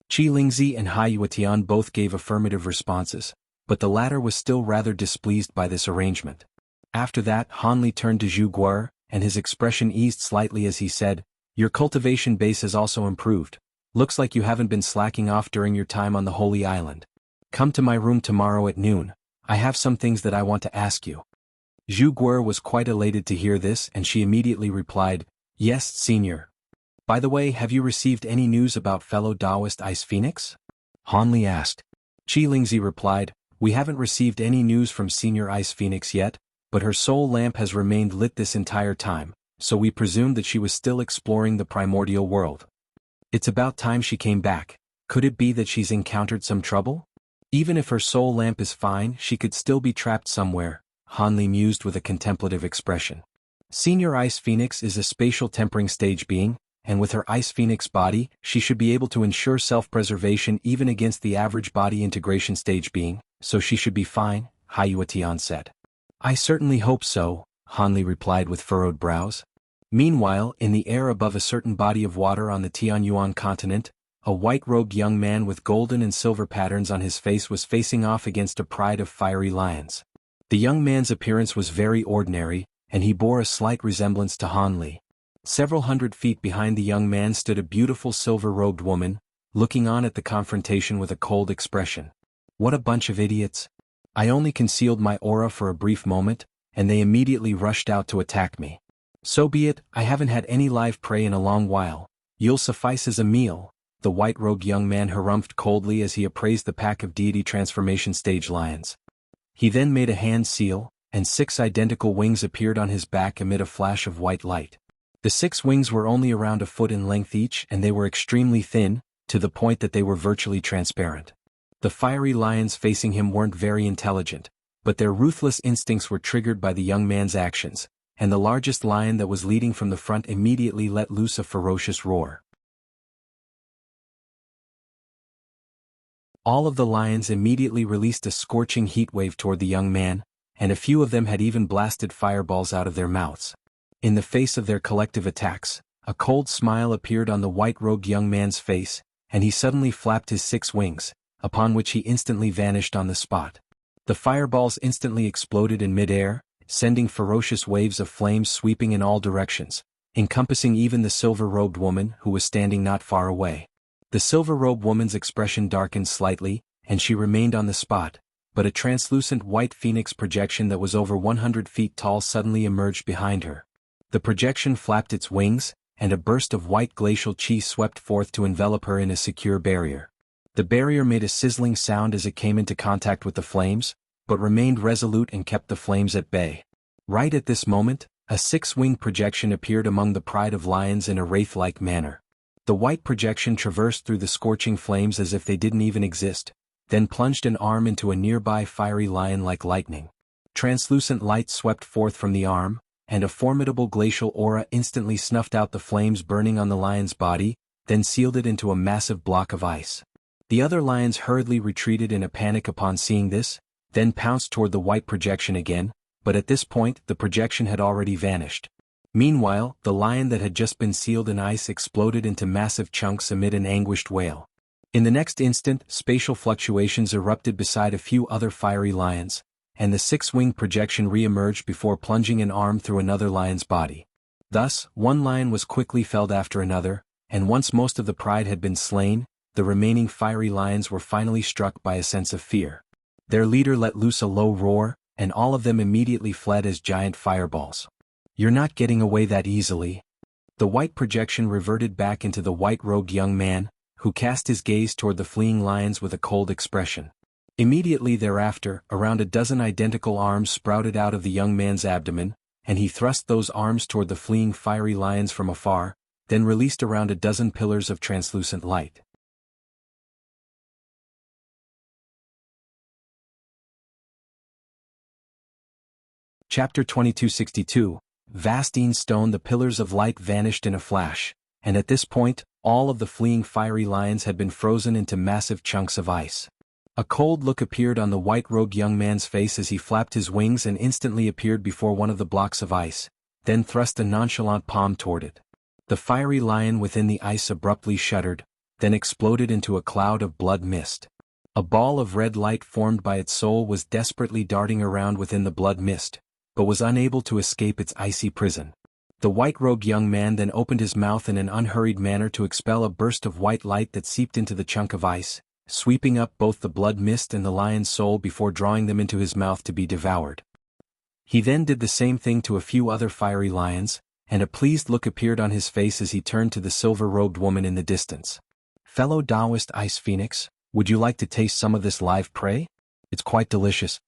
Qi Lingzi and Haiyue Tian both gave affirmative responses, but the latter was still rather displeased by this arrangement. After that, Han Li turned to Zhu Guer, and his expression eased slightly as he said, "Your cultivation base has also improved. Looks like you haven't been slacking off during your time on the Holy Island. Come to my room tomorrow at noon. I have some things that I want to ask you." Zhu Guer was quite elated to hear this, and she immediately replied, "Yes, Senior. By the way, have you received any news about fellow Taoist Ice Phoenix?" Han Li asked. Qi Lingzi replied, "We haven't received any news from Senior Ice Phoenix yet, but her soul lamp has remained lit this entire time, so we presumed that she was still exploring the primordial world. It's about time she came back. Could it be that she's encountered some trouble? Even if her soul lamp is fine, she could still be trapped somewhere," Han Li mused with a contemplative expression. Senior Ice Phoenix is a spatial tempering stage being, and with her Ice Phoenix body, she should be able to ensure self-preservation even against the average body integration stage being, so she should be fine, Haiyue Tian said. "I certainly hope so," Han Li replied with furrowed brows. Meanwhile, in the air above a certain body of water on the Tianyuan continent, a white-robed young man with golden and silver patterns on his face was facing off against a pride of fiery lions. The young man's appearance was very ordinary, and he bore a slight resemblance to Han Li. Several hundred feet behind the young man stood a beautiful silver-robed woman, looking on at the confrontation with a cold expression. "What a bunch of idiots. I only concealed my aura for a brief moment, and they immediately rushed out to attack me. So be it, I haven't had any live prey in a long while. You'll suffice as a meal," the white-robed young man harumphed coldly as he appraised the pack of deity transformation stage lions. He then made a hand seal, and 6 identical wings appeared on his back amid a flash of white light. The 6 wings were only around a foot in length each, and they were extremely thin, to the point that they were virtually transparent. The fiery lions facing him weren't very intelligent, but their ruthless instincts were triggered by the young man's actions, and the largest lion that was leading from the front immediately let loose a ferocious roar. All of the lions immediately released a scorching heat wave toward the young man, and a few of them had even blasted fireballs out of their mouths. In the face of their collective attacks, a cold smile appeared on the white-robed young man's face, and he suddenly flapped his 6 wings, upon which he instantly vanished on the spot. The fireballs instantly exploded in mid-air, sending ferocious waves of flames sweeping in all directions, encompassing even the silver-robed woman who was standing not far away. The silver-robed woman's expression darkened slightly, and she remained on the spot, but a translucent white phoenix projection that was over 100 feet tall suddenly emerged behind her. The projection flapped its wings, and a burst of white glacial chi swept forth to envelop her in a secure barrier. The barrier made a sizzling sound as it came into contact with the flames, but remained resolute and kept the flames at bay. Right at this moment, a 6-winged projection appeared among the pride of lions in a wraith-like manner. The white projection traversed through the scorching flames as if they didn't even exist, then plunged an arm into a nearby fiery lion like lightning. Translucent light swept forth from the arm, and a formidable glacial aura instantly snuffed out the flames burning on the lion's body, then sealed it into a massive block of ice. The other lions hurriedly retreated in a panic upon seeing this, then pounced toward the white projection again, but at this point the projection had already vanished. Meanwhile, the lion that had just been sealed in ice exploded into massive chunks amid an anguished wail. In the next instant, spatial fluctuations erupted beside a few other fiery lions, and the six-winged projection re-emerged before plunging an arm through another lion's body. Thus, one lion was quickly felled after another, and once most of the pride had been slain, the remaining fiery lions were finally struck by a sense of fear. Their leader let loose a low roar, and all of them immediately fled as giant fireballs. "You're not getting away that easily." The white projection reverted back into the white-robed young man, who cast his gaze toward the fleeing lions with a cold expression. Immediately thereafter, around a dozen identical arms sprouted out of the young man's abdomen, and he thrust those arms toward the fleeing fiery lions from afar, then released around a dozen pillars of translucent light. Chapter 2262, Vastine Stone. The pillars of light vanished in a flash, and at this point, all of the fleeing fiery lions had been frozen into massive chunks of ice. A cold look appeared on the white-robed young man's face as he flapped his wings and instantly appeared before one of the blocks of ice, then thrust a nonchalant palm toward it. The fiery lion within the ice abruptly shuddered, then exploded into a cloud of blood mist. A ball of red light formed by its soul was desperately darting around within the blood mist, but was unable to escape its icy prison. The white-robed young man then opened his mouth in an unhurried manner to expel a burst of white light that seeped into the chunk of ice, sweeping up both the blood mist and the lion's soul before drawing them into his mouth to be devoured. He then did the same thing to a few other fiery lions, and a pleased look appeared on his face as he turned to the silver-robed woman in the distance. "Fellow Taoist Ice Phoenix, would you like to taste some of this live prey? It's quite delicious."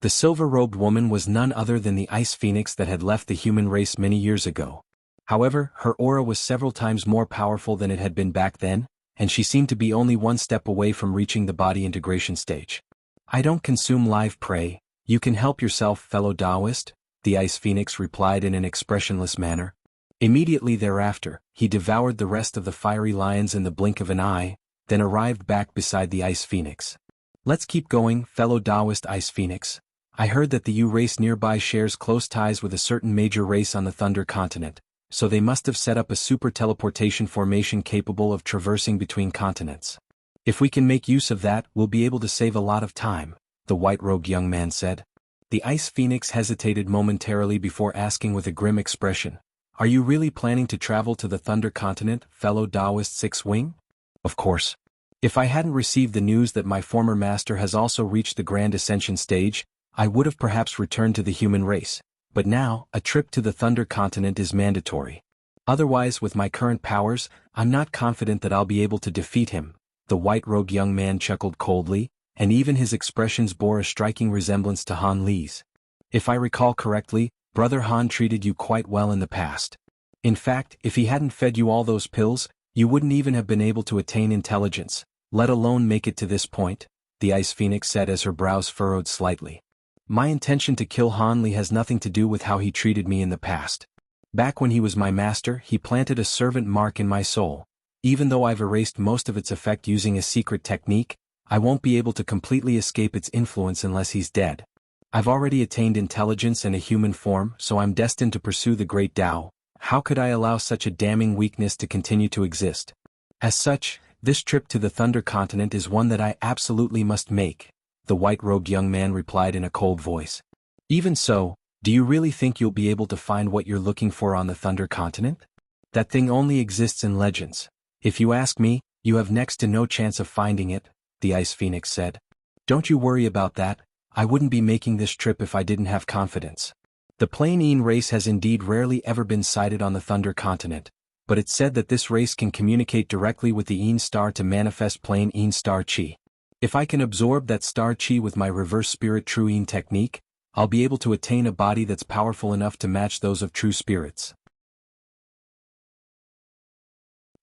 The silver-robed woman was none other than the Ice Phoenix that had left the human race many years ago. However, her aura was several times more powerful than it had been back then, and she seemed to be only one step away from reaching the body integration stage. "I don't consume live prey, you can help yourself, fellow Taoist," the Ice Phoenix replied in an expressionless manner. Immediately thereafter, he devoured the rest of the fiery lions in the blink of an eye, then arrived back beside the Ice Phoenix. "Let's keep going, fellow Taoist Ice Phoenix. I heard that the U race nearby shares close ties with a certain major race on the Thunder Continent, so they must have set up a super teleportation formation capable of traversing between continents. If we can make use of that, we'll be able to save a lot of time," the white-robed young man said. The Ice Phoenix hesitated momentarily before asking with a grim expression, "Are you really planning to travel to the Thunder Continent, fellow Taoist Six-Wing?" "Of course. If I hadn't received the news that my former master has also reached the Grand Ascension stage, I would have perhaps returned to the human race, but now, a trip to the Thunder Continent is mandatory. Otherwise, with my current powers, I'm not confident that I'll be able to defeat him," the white-robed young man chuckled coldly, and even his expressions bore a striking resemblance to Han Li's. "If I recall correctly, Brother Han treated you quite well in the past. In fact, if he hadn't fed you all those pills, you wouldn't even have been able to attain intelligence, let alone make it to this point," the Ice Phoenix said as her brows furrowed slightly. "My intention to kill Han Li has nothing to do with how he treated me in the past. Back when he was my master, he planted a servant mark in my soul. Even though I've erased most of its effect using a secret technique, I won't be able to completely escape its influence unless he's dead. I've already attained intelligence and a human form, so I'm destined to pursue the great Tao. How could I allow such a damning weakness to continue to exist? As such, this trip to the Thunder Continent is one that I absolutely must make," the white-robed young man replied in a cold voice. "Even so, do you really think you'll be able to find what you're looking for on the Thunder Continent? That thing only exists in legends. If you ask me, you have next to no chance of finding it," the Ice Phoenix said. "Don't you worry about that, I wouldn't be making this trip if I didn't have confidence. The Plain Een race has indeed rarely ever been sighted on the Thunder Continent, but it's said that this race can communicate directly with the Een star to manifest Plain Een star chi. If I can absorb that star chi with my reverse spirit true Een technique, I'll be able to attain a body that's powerful enough to match those of true spirits.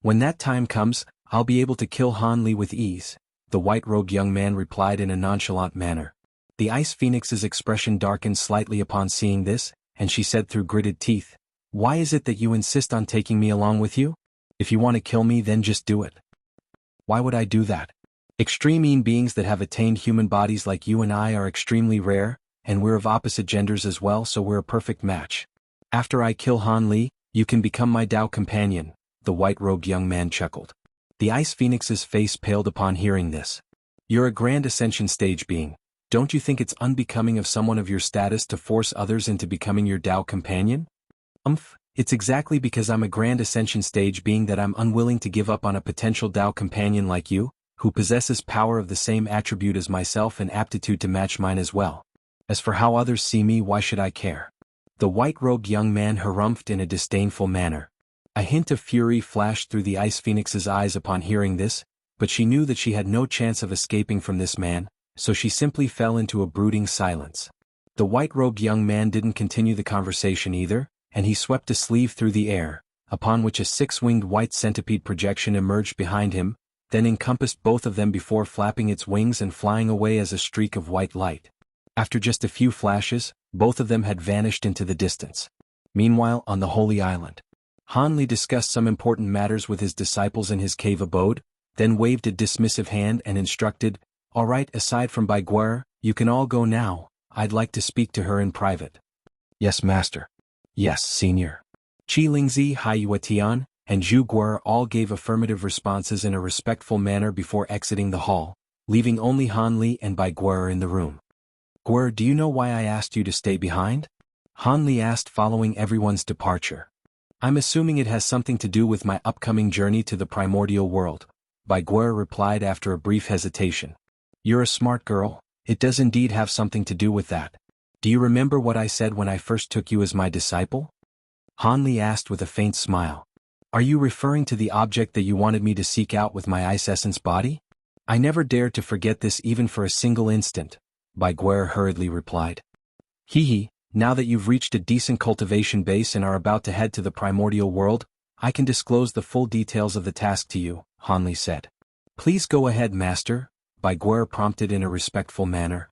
When that time comes, I'll be able to kill Han Li with ease," the white-robed young man replied in a nonchalant manner. The Ice Phoenix's expression darkened slightly upon seeing this, and she said through gritted teeth, "Why is it that you insist on taking me along with you? If you want to kill me, then just do it. Why would I do that? Extreme beings that have attained human bodies like you and I are extremely rare, and we're of opposite genders as well, so we're a perfect match. After I kill Han Li, you can become my Dao companion, the white-robed young man chuckled. The Ice Phoenix's face paled upon hearing this. You're a grand ascension stage being. Don't you think it's unbecoming of someone of your status to force others into becoming your Dao companion? It's exactly because I'm a grand ascension stage being that I'm unwilling to give up on a potential Dao companion like you, who possesses power of the same attribute as myself and aptitude to match mine as well. As for how others see me, why should I care? The white-robed young man harumphed in a disdainful manner. A hint of fury flashed through the Ice Phoenix's eyes upon hearing this, but she knew that she had no chance of escaping from this man, so she simply fell into a brooding silence. The white-robed young man didn't continue the conversation either, and he swept a sleeve through the air, upon which a six-winged white centipede projection emerged behind him, then encompassed both of them before flapping its wings and flying away as a streak of white light. After just a few flashes, both of them had vanished into the distance. Meanwhile, on the Holy Island, Han Li discussed some important matters with his disciples in his cave abode, then waved a dismissive hand and instructed, "All right, aside from Bai Guer, you can all go now. I'd like to speak to her in private." "Yes, master." "Yes, senior." Qi Lingzi, Hai Yuetian, and Zhu Guer all gave affirmative responses in a respectful manner before exiting the hall, leaving only Han Li and Bai Guer in the room. "Guer, do you know why I asked you to stay behind?" Han Li asked following everyone's departure. "I'm assuming it has something to do with my upcoming journey to the primordial world," Bai Guer replied after a brief hesitation. "You're a smart girl, it does indeed have something to do with that. Do you remember what I said when I first took you as my disciple?" Han Li asked with a faint smile. "Are you referring to the object that you wanted me to seek out with my ice essence body?" "I never dared to forget this even for a single instant," Bai Guer hurriedly replied. "Hee, now that you've reached a decent cultivation base and are about to head to the primordial world, I can disclose the full details of the task to you," Han Li said. "Please go ahead, master," Bai Guer prompted in a respectful manner.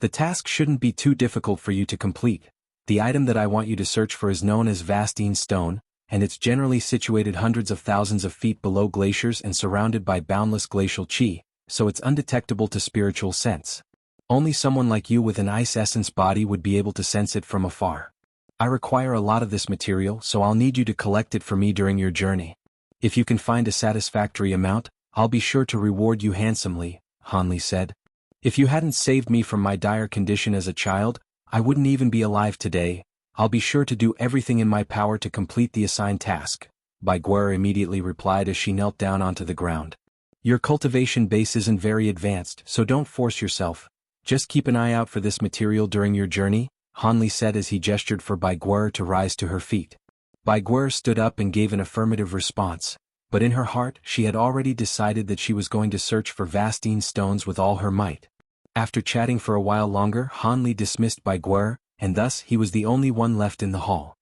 "The task shouldn't be too difficult for you to complete. The item that I want you to search for is known as Vastine Stone, and it's generally situated hundreds of thousands of feet below glaciers and surrounded by boundless glacial qi, so it's undetectable to spiritual sense. Only someone like you with an ice essence body would be able to sense it from afar. I require a lot of this material, so I'll need you to collect it for me during your journey. If you can find a satisfactory amount, I'll be sure to reward you handsomely," Han Li said. "If you hadn't saved me from my dire condition as a child, I wouldn't even be alive today. I'll be sure to do everything in my power to complete the assigned task," Bai Guer immediately replied as she knelt down onto the ground. "Your cultivation base isn't very advanced, so don't force yourself. Just keep an eye out for this material during your journey," Han Li said as he gestured for Bai Guer to rise to her feet. Bai Guer stood up and gave an affirmative response, but in her heart she had already decided that she was going to search for Vastine stones with all her might. After chatting for a while longer, Han Li dismissed Bai Guer, and thus he was the only one left in the hall.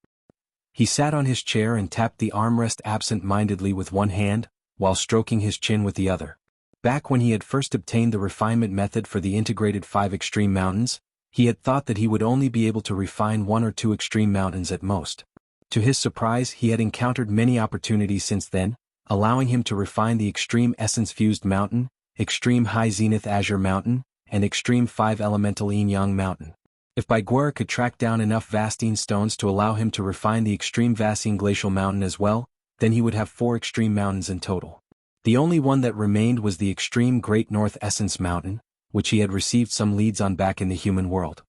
He sat on his chair and tapped the armrest absent-mindedly with one hand, while stroking his chin with the other. Back when he had first obtained the refinement method for the integrated 5 extreme mountains, he had thought that he would only be able to refine 1 or 2 extreme mountains at most. To his surprise, he had encountered many opportunities since then, allowing him to refine the extreme essence-fused mountain, extreme high zenith azure mountain, and extreme 5 elemental yin-yang mountain. If Bai Guer could track down enough Vastine stones to allow him to refine the extreme Vastine glacial mountain as well, then he would have 4 extreme mountains in total. The only one that remained was the extreme Great North Essence Mountain, which he had received some leads on back in the human world.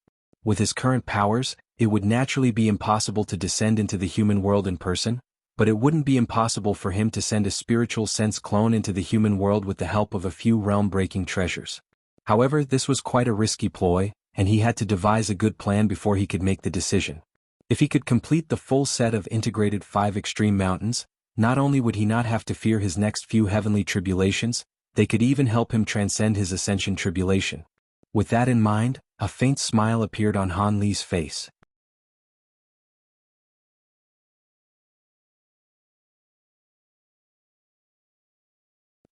With his current powers, it would naturally be impossible to descend into the human world in person, but it wouldn't be impossible for him to send a spiritual sense clone into the human world with the help of a few realm-breaking treasures. However, this was quite a risky ploy, and he had to devise a good plan before he could make the decision. If he could complete the full set of integrated 5 extreme mountains, not only would he not have to fear his next few heavenly tribulations, they could even help him transcend his ascension tribulation. With that in mind, a faint smile appeared on Han Li's face.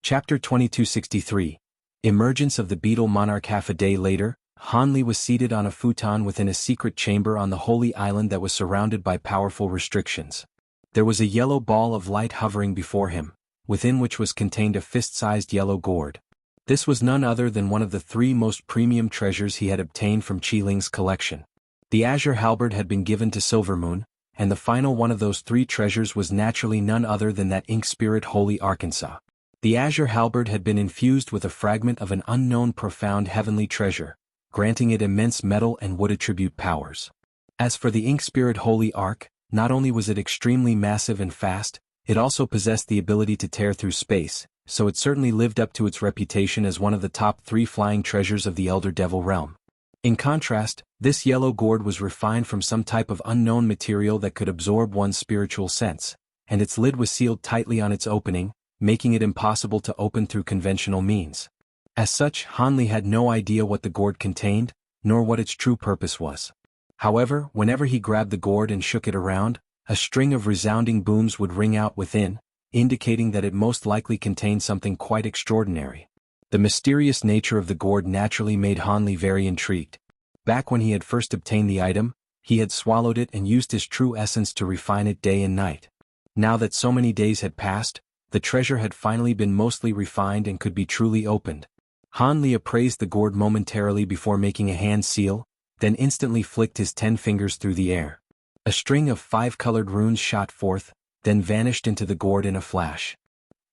Chapter 2263. Emergence of the Beetle Monarch. Half a day later, Hanli was seated on a futon within a secret chamber on the holy island that was surrounded by powerful restrictions. There was a yellow ball of light hovering before him, within which was contained a fist-sized yellow gourd. This was none other than one of the 3 most premium treasures he had obtained from Qiling's collection. The azure halberd had been given to Silvermoon, and the final one of those 3 treasures was naturally none other than that ink spirit Holy Arkansas. The azure halberd had been infused with a fragment of an unknown profound heavenly treasure, granting it immense metal and wood attribute powers. As for the ink spirit Holy Ark, not only was it extremely massive and fast, it also possessed the ability to tear through space, so it certainly lived up to its reputation as one of the top 3 flying treasures of the Elder Devil realm. In contrast, this yellow gourd was refined from some type of unknown material that could absorb one's spiritual sense, and its lid was sealed tightly on its opening, making it impossible to open through conventional means. As such, Hanli had no idea what the gourd contained, nor what its true purpose was. However, whenever he grabbed the gourd and shook it around, a string of resounding booms would ring out within, indicating that it most likely contained something quite extraordinary. The mysterious nature of the gourd naturally made Hanli very intrigued. Back when he had first obtained the item, he had swallowed it and used his true essence to refine it day and night. Now that so many days had passed, the treasure had finally been mostly refined and could be truly opened. Hanli appraised the gourd momentarily before making a hand seal, then instantly flicked his 10 fingers through the air. A string of 5 colored runes shot forth, then vanished into the gourd in a flash.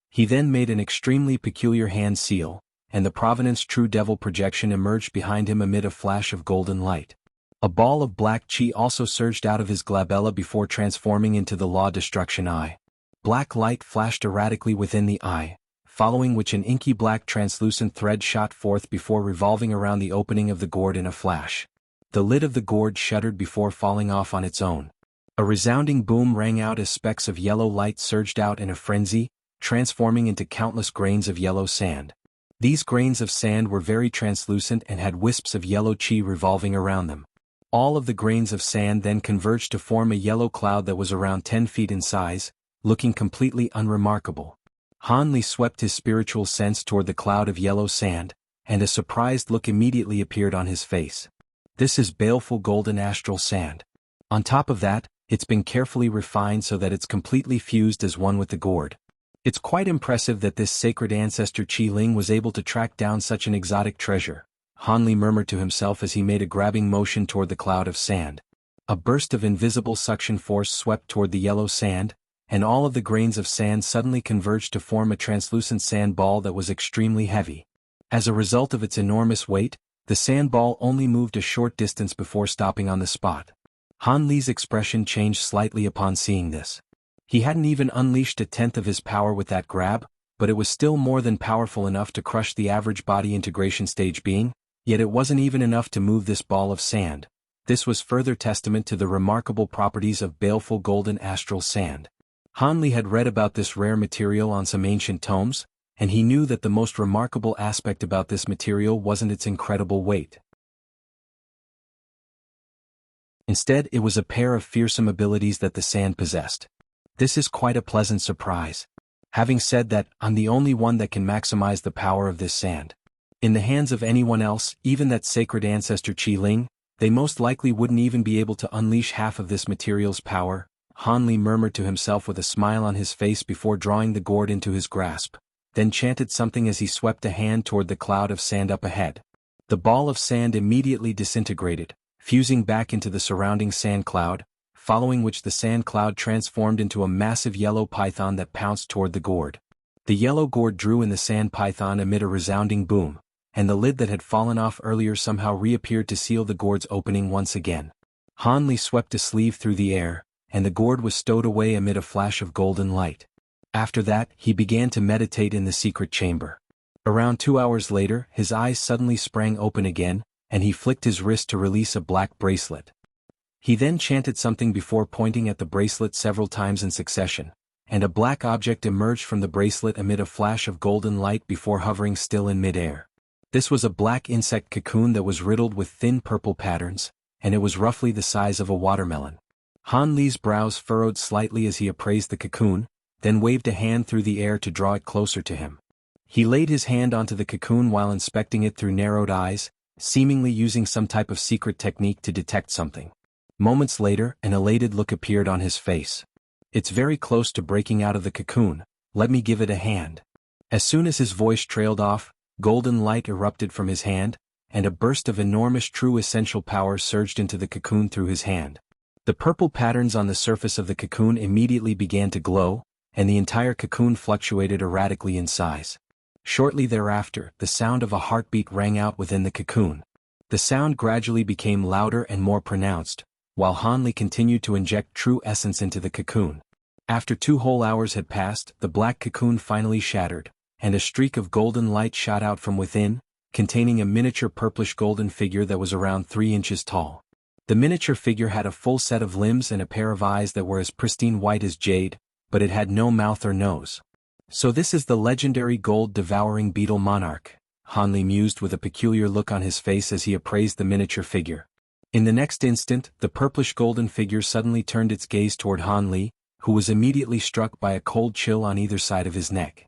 He then made an extremely peculiar hand seal, and the Provenance True Devil projection emerged behind him amid a flash of golden light. A ball of black chi also surged out of his glabella before transforming into the Law Destruction Eye. Black light flashed erratically within the eye, following which an inky black translucent thread shot forth before revolving around the opening of the gourd in a flash. The lid of the gourd shuddered before falling off on its own. A resounding boom rang out as specks of yellow light surged out in a frenzy, transforming into countless grains of yellow sand. These grains of sand were very translucent and had wisps of yellow chi revolving around them. All of the grains of sand then converged to form a yellow cloud that was around 10 feet in size, looking completely unremarkable. Hanli swept his spiritual sense toward the cloud of yellow sand, and a surprised look immediately appeared on his face. This is baleful golden astral sand. On top of that, it's been carefully refined so that it's completely fused as one with the gourd. It's quite impressive that this sacred ancestor Qiling was able to track down such an exotic treasure, Hanli murmured to himself as he made a grabbing motion toward the cloud of sand. A burst of invisible suction force swept toward the yellow sand, and all of the grains of sand suddenly converged to form a translucent sand ball that was extremely heavy. As a result of its enormous weight, the sand ball only moved a short distance before stopping on the spot. Hanli's expression changed slightly upon seeing this. He hadn't even unleashed 1/10 of his power with that grab, but it was still more than powerful enough to crush the average body integration stage being, yet it wasn't even enough to move this ball of sand. This was further testament to the remarkable properties of baleful golden astral sand. Hanli had read about this rare material on some ancient tomes, and he knew that the most remarkable aspect about this material wasn't its incredible weight. Instead, it was a pair of fearsome abilities that the sand possessed. This is quite a pleasant surprise. Having said that, I'm the only one that can maximize the power of this sand. In the hands of anyone else, even that sacred ancestor Qiling, they most likely wouldn't even be able to unleash half of this material's power, Hanli murmured to himself with a smile on his face before drawing the gourd into his grasp, then chanted something as he swept a hand toward the cloud of sand up ahead. The ball of sand immediately disintegrated, fusing back into the surrounding sand cloud, following which the sand cloud transformed into a massive yellow python that pounced toward the gourd. The yellow gourd drew in the sand python amid a resounding boom, and the lid that had fallen off earlier somehow reappeared to seal the gourd's opening once again. Hanli swept a sleeve through the air, and the gourd was stowed away amid a flash of golden light. After that, he began to meditate in the secret chamber. Around 2 hours later, his eyes suddenly sprang open again, and he flicked his wrist to release a black bracelet. He then chanted something before pointing at the bracelet several times in succession, and a black object emerged from the bracelet amid a flash of golden light before hovering still in midair. This was a black insect cocoon that was riddled with thin purple patterns, and it was roughly the size of a watermelon. Hanli's brows furrowed slightly as he appraised the cocoon, then waved a hand through the air to draw it closer to him. He laid his hand onto the cocoon while inspecting it through narrowed eyes, seemingly using some type of secret technique to detect something. Moments later, an elated look appeared on his face. "It's very close to breaking out of the cocoon, let me give it a hand." As soon as his voice trailed off, golden light erupted from his hand, and a burst of enormous true essential power surged into the cocoon through his hand. The purple patterns on the surface of the cocoon immediately began to glow, and the entire cocoon fluctuated erratically in size. Shortly thereafter, the sound of a heartbeat rang out within the cocoon. The sound gradually became louder and more pronounced, while Hanli continued to inject true essence into the cocoon. After 2 whole hours had passed, the black cocoon finally shattered, and a streak of golden light shot out from within, containing a miniature purplish golden figure that was around 3 inches tall. The miniature figure had a full set of limbs and a pair of eyes that were as pristine white as jade, but it had no mouth or nose. "So this is the legendary gold-devouring beetle monarch," Hanli mused with a peculiar look on his face as he appraised the miniature figure. In the next instant, the purplish golden figure suddenly turned its gaze toward Hanli, who was immediately struck by a cold chill on either side of his neck.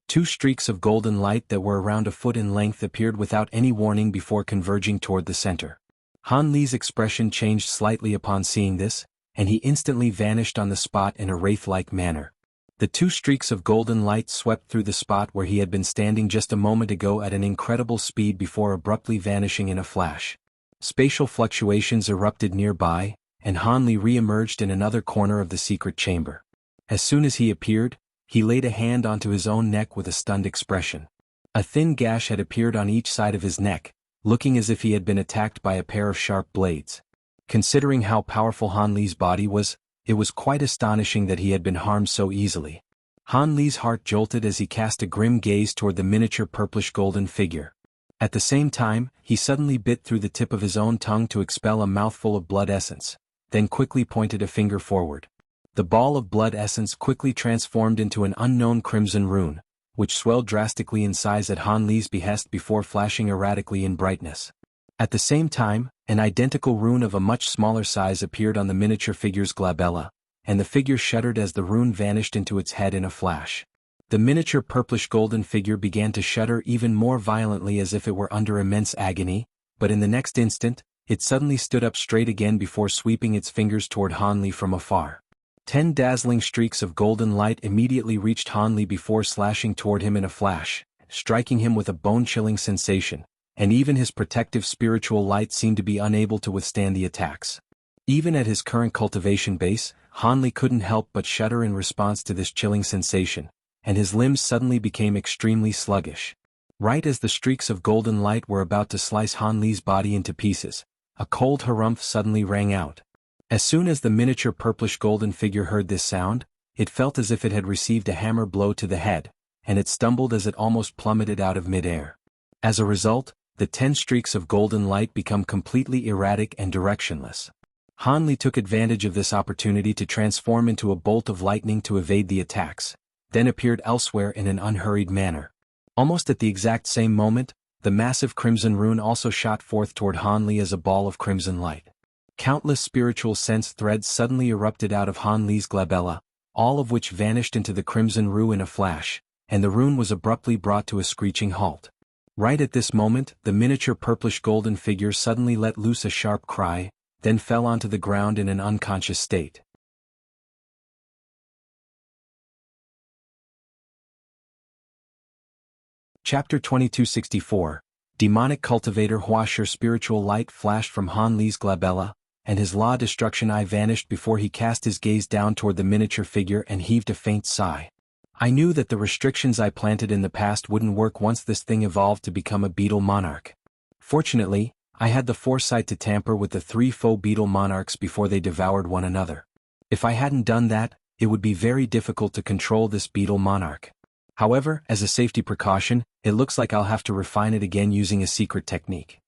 2 streaks of golden light that were around a foot in length appeared without any warning before converging toward the center. Hanli's expression changed slightly upon seeing this, and he instantly vanished on the spot in a wraith-like manner. The 2 streaks of golden light swept through the spot where he had been standing just a moment ago at an incredible speed before abruptly vanishing in a flash. Spatial fluctuations erupted nearby, and Hanli re-emerged in another corner of the secret chamber. As soon as he appeared, he laid a hand onto his own neck with a stunned expression. A thin gash had appeared on each side of his neck, looking as if he had been attacked by a pair of sharp blades. Considering how powerful Hanli's body was, it was quite astonishing that he had been harmed so easily. Hanli's heart jolted as he cast a grim gaze toward the miniature purplish golden figure. At the same time, he suddenly bit through the tip of his own tongue to expel a mouthful of blood essence, then quickly pointed a finger forward. The ball of blood essence quickly transformed into an unknown crimson rune, which swelled drastically in size at Hanli's behest before flashing erratically in brightness. At the same time, an identical rune of a much smaller size appeared on the miniature figure's glabella, and the figure shuddered as the rune vanished into its head in a flash. The miniature purplish golden figure began to shudder even more violently as if it were under immense agony, but in the next instant, it suddenly stood up straight again before sweeping its fingers toward Hanli from afar. 10 dazzling streaks of golden light immediately reached Hanli before slashing toward him in a flash, striking him with a bone-chilling sensation, and even his protective spiritual light seemed to be unable to withstand the attacks. Even at his current cultivation base, Hanli couldn't help but shudder in response to this chilling sensation, and his limbs suddenly became extremely sluggish. Right as the streaks of golden light were about to slice Hanli's body into pieces, a cold harumph suddenly rang out. As soon as the miniature purplish golden figure heard this sound, it felt as if it had received a hammer blow to the head, and it stumbled as it almost plummeted out of midair. As a result, the 10 streaks of golden light become completely erratic and directionless. Hanli took advantage of this opportunity to transform into a bolt of lightning to evade the attacks, then appeared elsewhere in an unhurried manner. Almost at the exact same moment, the massive crimson rune also shot forth toward Hanli as a ball of crimson light. Countless spiritual sense threads suddenly erupted out of Hanli's glabella, all of which vanished into the crimson rune in a flash, and the rune was abruptly brought to a screeching halt. Right at this moment, the miniature purplish golden figure suddenly let loose a sharp cry, then fell onto the ground in an unconscious state. Chapter 2264. Demonic Cultivator. Huasher. Spiritual light flashed from Hanli's glabella, and his law destruction eye vanished before he cast his gaze down toward the miniature figure and heaved a faint sigh. I knew that the restrictions I planted in the past wouldn't work once this thing evolved to become a beetle monarch. Fortunately, I had the foresight to tamper with the 3 faux beetle monarchs before they devoured one another. If I hadn't done that, it would be very difficult to control this beetle monarch. However, as a safety precaution, it looks like I'll have to refine it again using a secret technique.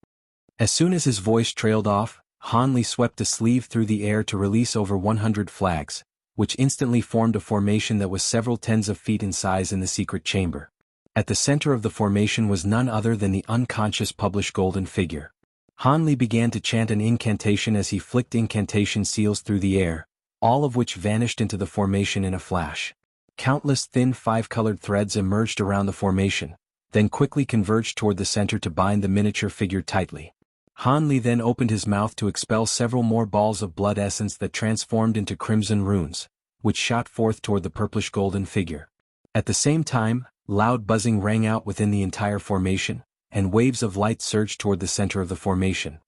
As soon as his voice trailed off, Hanli swept a sleeve through the air to release over 100 flags, which instantly formed a formation that was several tens of feet in size in the secret chamber. At the center of the formation was none other than the unconscious published golden figure. Hanli began to chant an incantation as he flicked incantation seals through the air, all of which vanished into the formation in a flash. Countless thin 5-colored threads emerged around the formation, then quickly converged toward the center to bind the miniature figure tightly. Han Li then opened his mouth to expel several more balls of blood essence that transformed into crimson runes, which shot forth toward the purplish-golden figure. At the same time, loud buzzing rang out within the entire formation, and waves of light surged toward the center of the formation.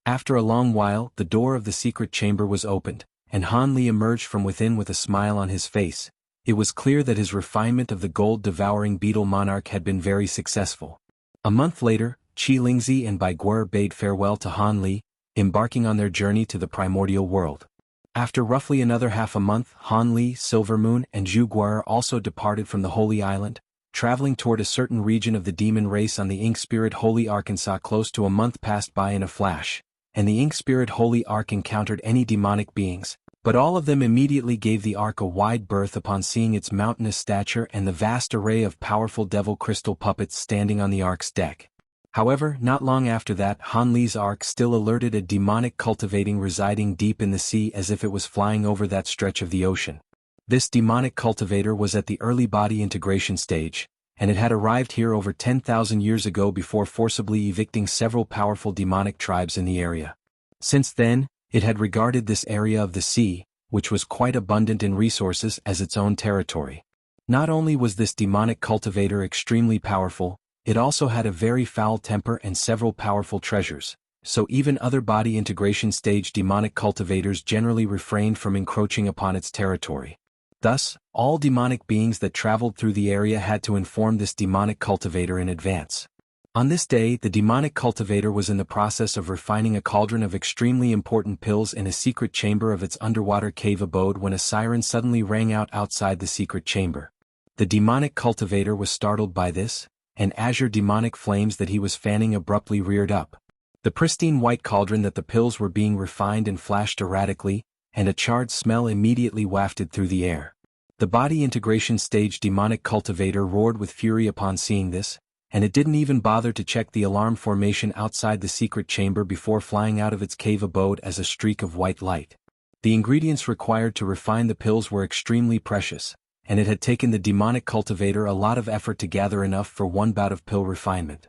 After a long while, the door of the secret chamber was opened, and Han Li emerged from within with a smile on his face. It was clear that his refinement of the gold-devouring beetle monarch had been very successful. A month later, Qi Lingzi and Bai Guer bade farewell to Han Li, embarking on their journey to the primordial world. After roughly another half a month, Han Li, Silvermoon, and Zhu Guer also departed from the Holy Island, traveling toward a certain region of the demon race on the Ink Spirit Holy Arkansas. Close to a month passed by in a flash, and the Ink Spirit Holy Ark encountered any demonic beings, but all of them immediately gave the Ark a wide berth upon seeing its mountainous stature and the vast array of powerful devil crystal puppets standing on the Ark's deck. However, not long after that, Han Li's Ark still alerted a demonic cultivating residing deep in the sea as if it was flying over that stretch of the ocean. This demonic cultivator was at the early body integration stage, and it had arrived here over 10,000 years ago before forcibly evicting several powerful demonic tribes in the area. Since then, it had regarded this area of the sea, which was quite abundant in resources, as its own territory. Not only was this demonic cultivator extremely powerful, it also had a very foul temper and several powerful treasures, so even other body integration stage demonic cultivators generally refrained from encroaching upon its territory. Thus, all demonic beings that traveled through the area had to inform this demonic cultivator in advance. On this day, the demonic cultivator was in the process of refining a cauldron of extremely important pills in a secret chamber of its underwater cave abode when a siren suddenly rang out outside the secret chamber. The demonic cultivator was startled by this, and azure demonic flames that he was fanning abruptly reared up. The pristine white cauldron that the pills were being refined and flashed erratically, and a charred smell immediately wafted through the air. The body integration stage demonic cultivator roared with fury upon seeing this, and it didn't even bother to check the alarm formation outside the secret chamber before flying out of its cave abode as a streak of white light. The ingredients required to refine the pills were extremely precious, and it had taken the demonic cultivator a lot of effort to gather enough for one bout of pill refinement.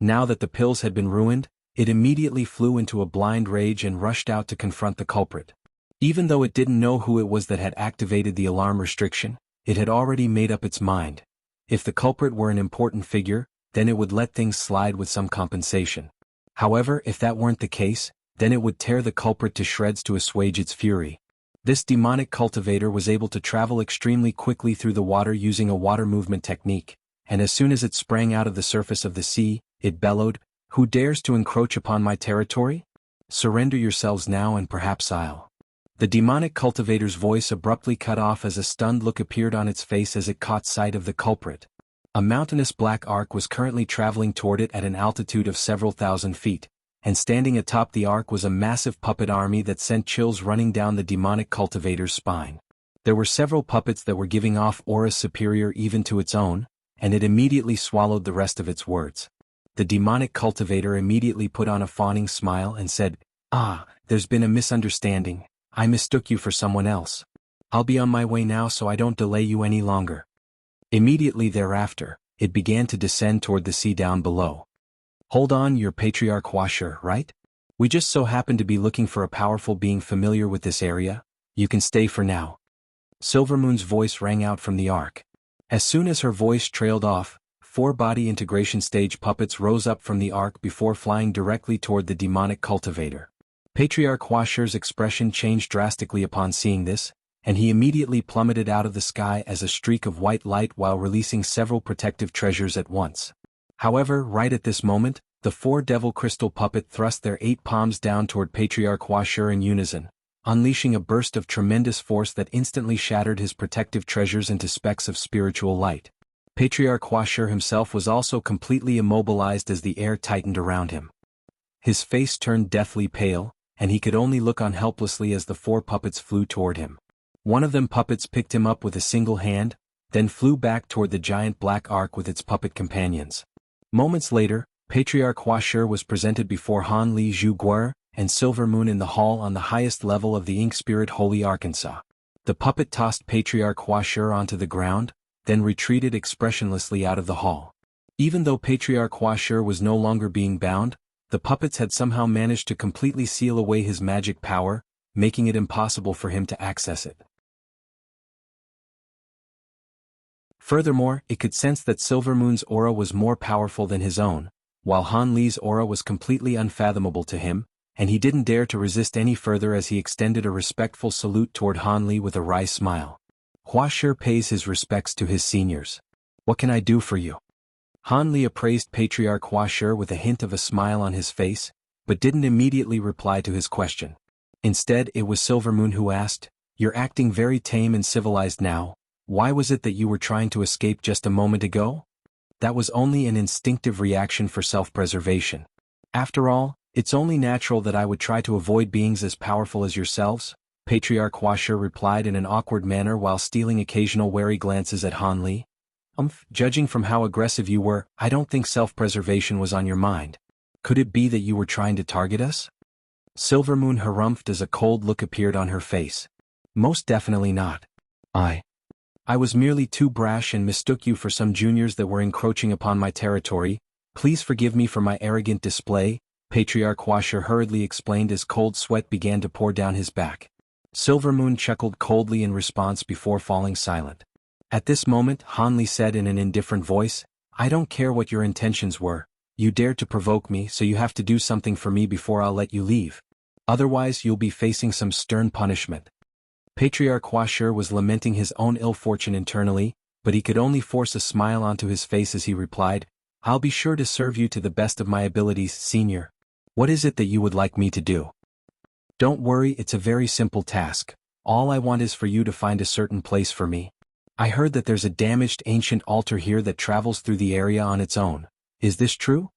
Now that the pills had been ruined, it immediately flew into a blind rage and rushed out to confront the culprit. Even though it didn't know who it was that had activated the alarm restriction, it had already made up its mind. If the culprit were an important figure, then it would let things slide with some compensation. However, if that weren't the case, then it would tear the culprit to shreds to assuage its fury. This demonic cultivator was able to travel extremely quickly through the water using a water movement technique, and as soon as it sprang out of the surface of the sea, it bellowed, "Who dares to encroach upon my territory? Surrender yourselves now and perhaps I'll." The demonic cultivator's voice abruptly cut off as a stunned look appeared on its face as it caught sight of the culprit. A mountainous black ark was currently traveling toward it at an altitude of several thousand feet, and standing atop the ark was a massive puppet army that sent chills running down the demonic cultivator's spine. There were several puppets that were giving off auras superior even to its own, and it immediately swallowed the rest of its words. The demonic cultivator immediately put on a fawning smile and said, "Ah, there's been a misunderstanding. I mistook you for someone else. I'll be on my way now so I don't delay you any longer." Immediately thereafter, it began to descend toward the sea down below. "Hold on, you're Patriarch Washer, right? We just so happen to be looking for a powerful being familiar with this area. You can stay for now." Silvermoon's voice rang out from the ark. As soon as her voice trailed off, 4 body integration stage puppets rose up from the ark before flying directly toward the demonic cultivator. Patriarch Washer's expression changed drastically upon seeing this, and he immediately plummeted out of the sky as a streak of white light while releasing several protective treasures at once. However, right at this moment, the 4 devil crystal puppet thrust their 8 palms down toward Patriarch Washer in unison, unleashing a burst of tremendous force that instantly shattered his protective treasures into specks of spiritual light. Patriarch Washer himself was also completely immobilized as the air tightened around him. His face turned deathly pale, and he could only look on helplessly as the 4 puppets flew toward him. One of them puppets picked him up with a single hand, then flew back toward the giant black ark with its puppet companions. Moments later, Patriarch Washer was presented before Han Li, Zhu Guer, and Silvermoon in the hall on the highest level of the Ink Spirit Holy Arkansas. The puppet tossed Patriarch Washer onto the ground, then retreated expressionlessly out of the hall. Even though Patriarch Huashur was no longer being bound, the puppets had somehow managed to completely seal away his magic power, making it impossible for him to access it. Furthermore, it could sense that Silvermoon's aura was more powerful than his own, while Han Li's aura was completely unfathomable to him, and he didn't dare to resist any further as he extended a respectful salute toward Han Li with a wry smile. Huashur pays his respects to his seniors. What can I do for you? Han Li appraised Patriarch Huashur with a hint of a smile on his face, but didn't immediately reply to his question. Instead, it was Silvermoon who asked, "You're acting very tame and civilized now. Why was it that you were trying to escape just a moment ago?" "That was only an instinctive reaction for self-preservation. After all, it's only natural that I would try to avoid beings as powerful as yourselves," Patriarch Huashur replied in an awkward manner while stealing occasional wary glances at Han Li. Judging from how aggressive you were, I don't think self-preservation was on your mind. Could it be that you were trying to target us?" Silvermoon harumphed as a cold look appeared on her face. "Most definitely not. I was merely too brash and mistook you for some juniors that were encroaching upon my territory. Please forgive me for my arrogant display," Patriarch Huashur hurriedly explained as cold sweat began to pour down his back. Silvermoon chuckled coldly in response before falling silent. At this moment, Han Li said in an indifferent voice, "I don't care what your intentions were. You dared to provoke me, so you have to do something for me before I'll let you leave. Otherwise you'll be facing some stern punishment." Patriarch Huashur was lamenting his own ill fortune internally, but he could only force a smile onto his face as he replied, "I'll be sure to serve you to the best of my abilities, senior. What is it that you would like me to do?" "Don't worry, it's a very simple task. All I want is for you to find a certain place for me. I heard that there's a damaged ancient altar here that travels through the area on its own. Is this true?"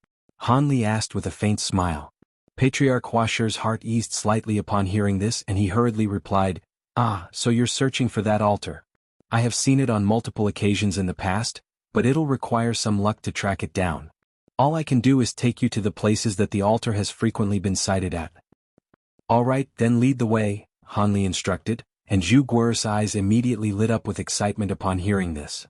Han Li asked with a faint smile. Patriarch Huashur's heart eased slightly upon hearing this and he hurriedly replied, "Ah, so you're searching for that altar. I have seen it on multiple occasions in the past, but it'll require some luck to track it down. All I can do is take you to the places that the altar has frequently been sighted at." "All right, then lead the way," Han Li instructed, and Zhu Guer's eyes immediately lit up with excitement upon hearing this.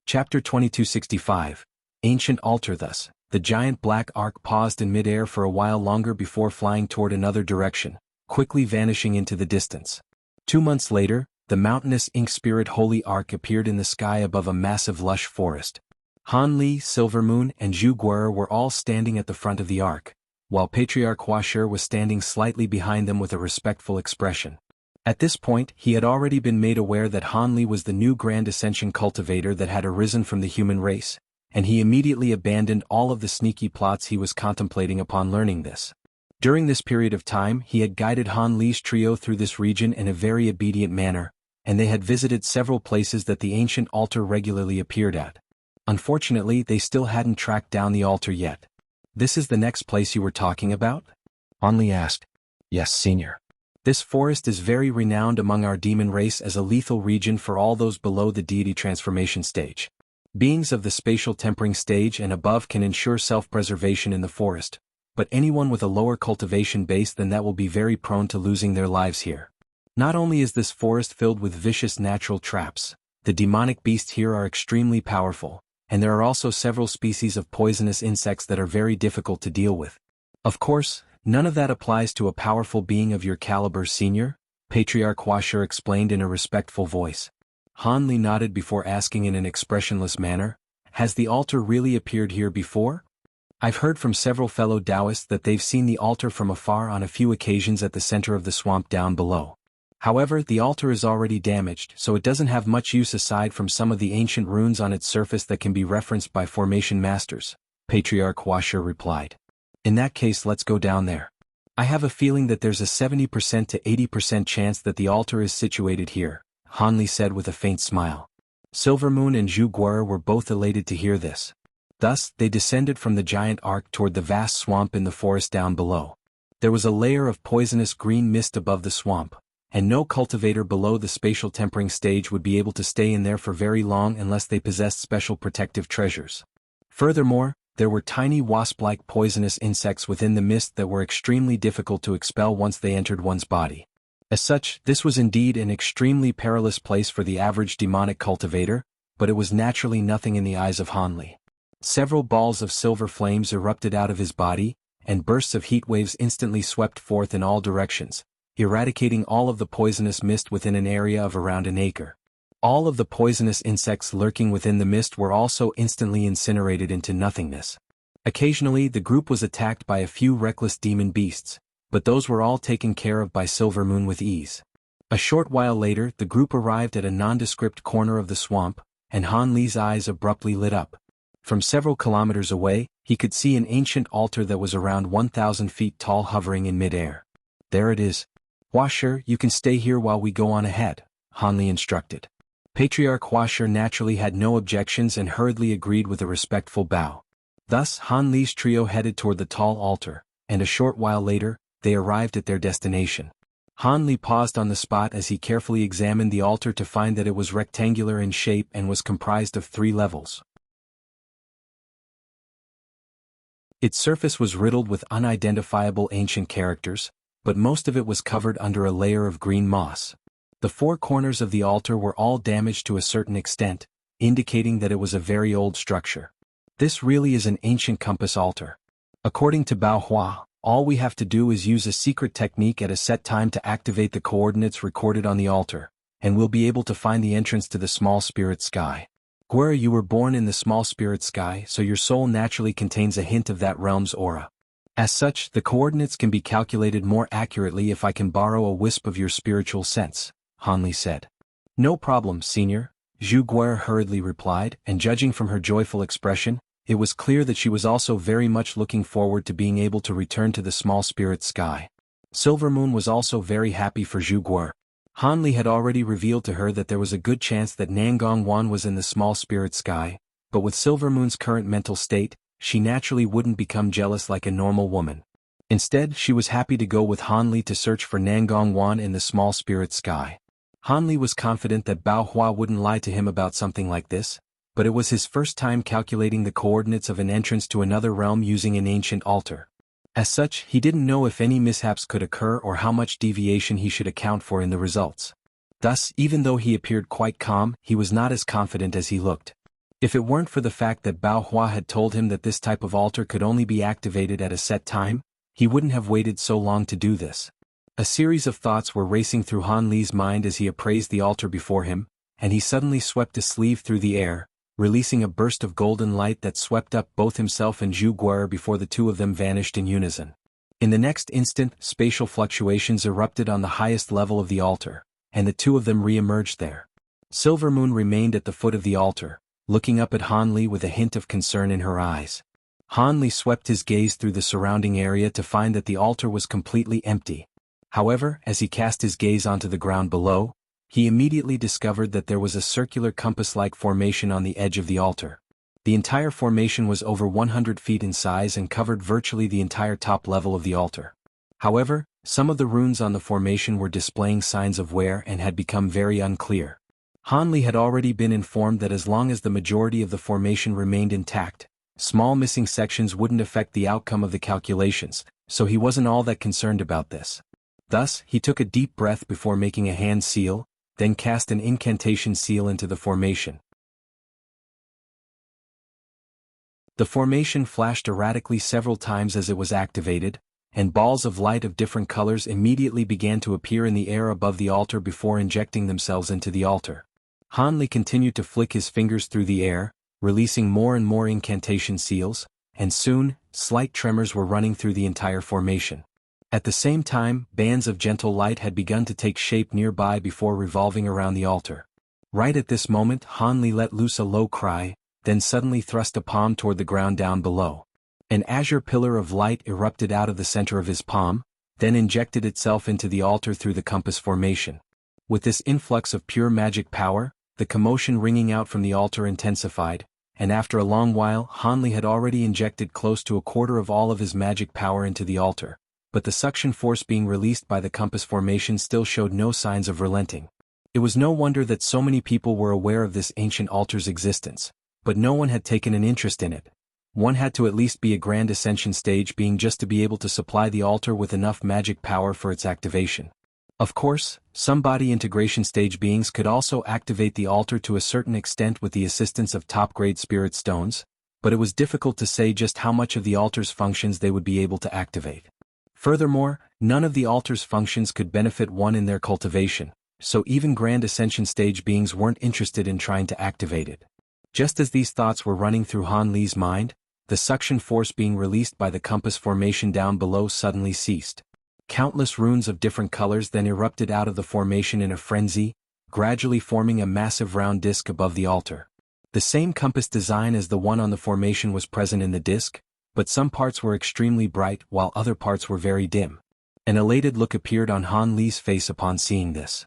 Chapter 2265. Ancient Altar. Thus, the giant black ark paused in midair for a while longer before flying toward another direction, quickly vanishing into the distance. 2 months later, the mountainous ink spirit holy ark appeared in the sky above a massive lush forest. Han Li, Silvermoon, and Zhu Guer were all standing at the front of the ark, while Patriarch Huashur was standing slightly behind them with a respectful expression. At this point, he had already been made aware that Han Li was the new Grand Ascension cultivator that had arisen from the human race, and he immediately abandoned all of the sneaky plots he was contemplating upon learning this. During this period of time, he had guided Han Li's trio through this region in a very obedient manner, and they had visited several places that the ancient altar regularly appeared at. Unfortunately, they still hadn't tracked down the altar yet. "This is the next place you were talking about?" Han Li asked. "Yes, senior. This forest is very renowned among our demon race as a lethal region for all those below the deity transformation stage. Beings of the spatial tempering stage and above can ensure self-preservation in the forest, but anyone with a lower cultivation base than that will be very prone to losing their lives here. Not only is this forest filled with vicious natural traps, the demonic beasts here are extremely powerful, and there are also several species of poisonous insects that are very difficult to deal with. Of course, none of that applies to a powerful being of your caliber, senior," Patriarch Huashur explained in a respectful voice. Han Li nodded before asking in an expressionless manner, "Has the altar really appeared here before?" "I've heard from several fellow Taoists that they've seen the altar from afar on a few occasions at the center of the swamp down below. However, the altar is already damaged, so it doesn't have much use aside from some of the ancient runes on its surface that can be referenced by formation masters," Patriarch Huashur replied. "In that case, let's go down there. I have a feeling that there's a 70% to 80% chance that the altar is situated here," Han Li said with a faint smile. Silvermoon and Zhu Guer were both elated to hear this. Thus, they descended from the giant ark toward the vast swamp in the forest down below. There was a layer of poisonous green mist above the swamp, and no cultivator below the spatial tempering stage would be able to stay in there for very long unless they possessed special protective treasures. Furthermore, there were tiny wasp-like poisonous insects within the mist that were extremely difficult to expel once they entered one's body. As such, this was indeed an extremely perilous place for the average demonic cultivator, but it was naturally nothing in the eyes of Hanli. Several balls of silver flames erupted out of his body, and bursts of heat waves instantly swept forth in all directions, eradicating all of the poisonous mist within an area of around an acre. All of the poisonous insects lurking within the mist were also instantly incinerated into nothingness. Occasionally the group was attacked by a few reckless demon beasts, but those were all taken care of by Silvermoon with ease. A short while later the group arrived at a nondescript corner of the swamp, and Han Li's eyes abruptly lit up. From several kilometers away, he could see an ancient altar that was around 1,000 feet tall hovering in midair. "There it is. Huasher, you can stay here while we go on ahead," Han Li instructed. Patriarch Huasher naturally had no objections and hurriedly agreed with a respectful bow. Thus Han Li's trio headed toward the tall altar, and a short while later, they arrived at their destination. Han Li paused on the spot as he carefully examined the altar to find that it was rectangular in shape and was comprised of 3 levels. Its surface was riddled with unidentifiable ancient characters, but most of it was covered under a layer of green moss. The 4 corners of the altar were all damaged to a certain extent, indicating that it was a very old structure. This really is an ancient compass altar. According to Bao Hua, all we have to do is use a secret technique at a set time to activate the coordinates recorded on the altar, and we'll be able to find the entrance to the small spirit sky. Guerra, you were born in the small spirit sky, so your soul naturally contains a hint of that realm's aura. As such, the coordinates can be calculated more accurately if I can borrow a wisp of your spiritual sense, Han Li said. "No problem, senior," Zhu Guerra hurriedly replied, and judging from her joyful expression, it was clear that she was also very much looking forward to being able to return to the small spirit sky. Silvermoon was also very happy for Zhu Guerra. Han Li had already revealed to her that there was a good chance that Nangong Wan was in the small spirit sky, but with Silvermoon's current mental state, she naturally wouldn't become jealous like a normal woman. Instead, she was happy to go with Han Li to search for Nangong Wan in the small spirit sky. Han Li was confident that Bao Hua wouldn't lie to him about something like this, but it was his first time calculating the coordinates of an entrance to another realm using an ancient altar. As such, he didn't know if any mishaps could occur or how much deviation he should account for in the results. Thus, even though he appeared quite calm, he was not as confident as he looked. If it weren't for the fact that Bao Hua had told him that this type of altar could only be activated at a set time, he wouldn't have waited so long to do this. A series of thoughts were racing through Han Li's mind as he appraised the altar before him, and he suddenly swept a sleeve through the air, releasing a burst of golden light that swept up both himself and Zhu Guerra before the two of them vanished in unison. In the next instant, spatial fluctuations erupted on the highest level of the altar, and the two of them re-emerged there. Silvermoon remained at the foot of the altar, looking up at Han Li with a hint of concern in her eyes. Han Li swept his gaze through the surrounding area to find that the altar was completely empty. However, as he cast his gaze onto the ground below, he immediately discovered that there was a circular compass-like formation on the edge of the altar. The entire formation was over 100 feet in size and covered virtually the entire top level of the altar. However, some of the runes on the formation were displaying signs of wear and had become very unclear. Han Li had already been informed that as long as the majority of the formation remained intact, small missing sections wouldn't affect the outcome of the calculations, so he wasn't all that concerned about this. Thus, he took a deep breath before making a hand seal, then cast an incantation seal into the formation. The formation flashed erratically several times as it was activated, and balls of light of different colors immediately began to appear in the air above the altar before injecting themselves into the altar. Han Li continued to flick his fingers through the air, releasing more and more incantation seals, and soon, slight tremors were running through the entire formation. At the same time, bands of gentle light had begun to take shape nearby before revolving around the altar. Right at this moment, Han Li let loose a low cry, then suddenly thrust a palm toward the ground down below. An azure pillar of light erupted out of the center of his palm, then injected itself into the altar through the compass formation. With this influx of pure magic power, the commotion ringing out from the altar intensified, and after a long while Han Li had already injected close to a quarter of all of his magic power into the altar. But the suction force being released by the compass formation still showed no signs of relenting. It was no wonder that so many people were aware of this ancient altar's existence, but no one had taken an interest in it. One had to at least be a grand ascension stage being just to be able to supply the altar with enough magic power for its activation. Of course, some body integration stage beings could also activate the altar to a certain extent with the assistance of top-grade spirit stones, but it was difficult to say just how much of the altar's functions they would be able to activate. Furthermore, none of the altar's functions could benefit one in their cultivation, so even Grand Ascension stage beings weren't interested in trying to activate it. Just as these thoughts were running through Han Li's mind, the suction force being released by the compass formation down below suddenly ceased. Countless runes of different colors then erupted out of the formation in a frenzy, gradually forming a massive round disc above the altar. The same compass design as the one on the formation was present in the disc, but some parts were extremely bright while other parts were very dim. An elated look appeared on Han Li's face upon seeing this.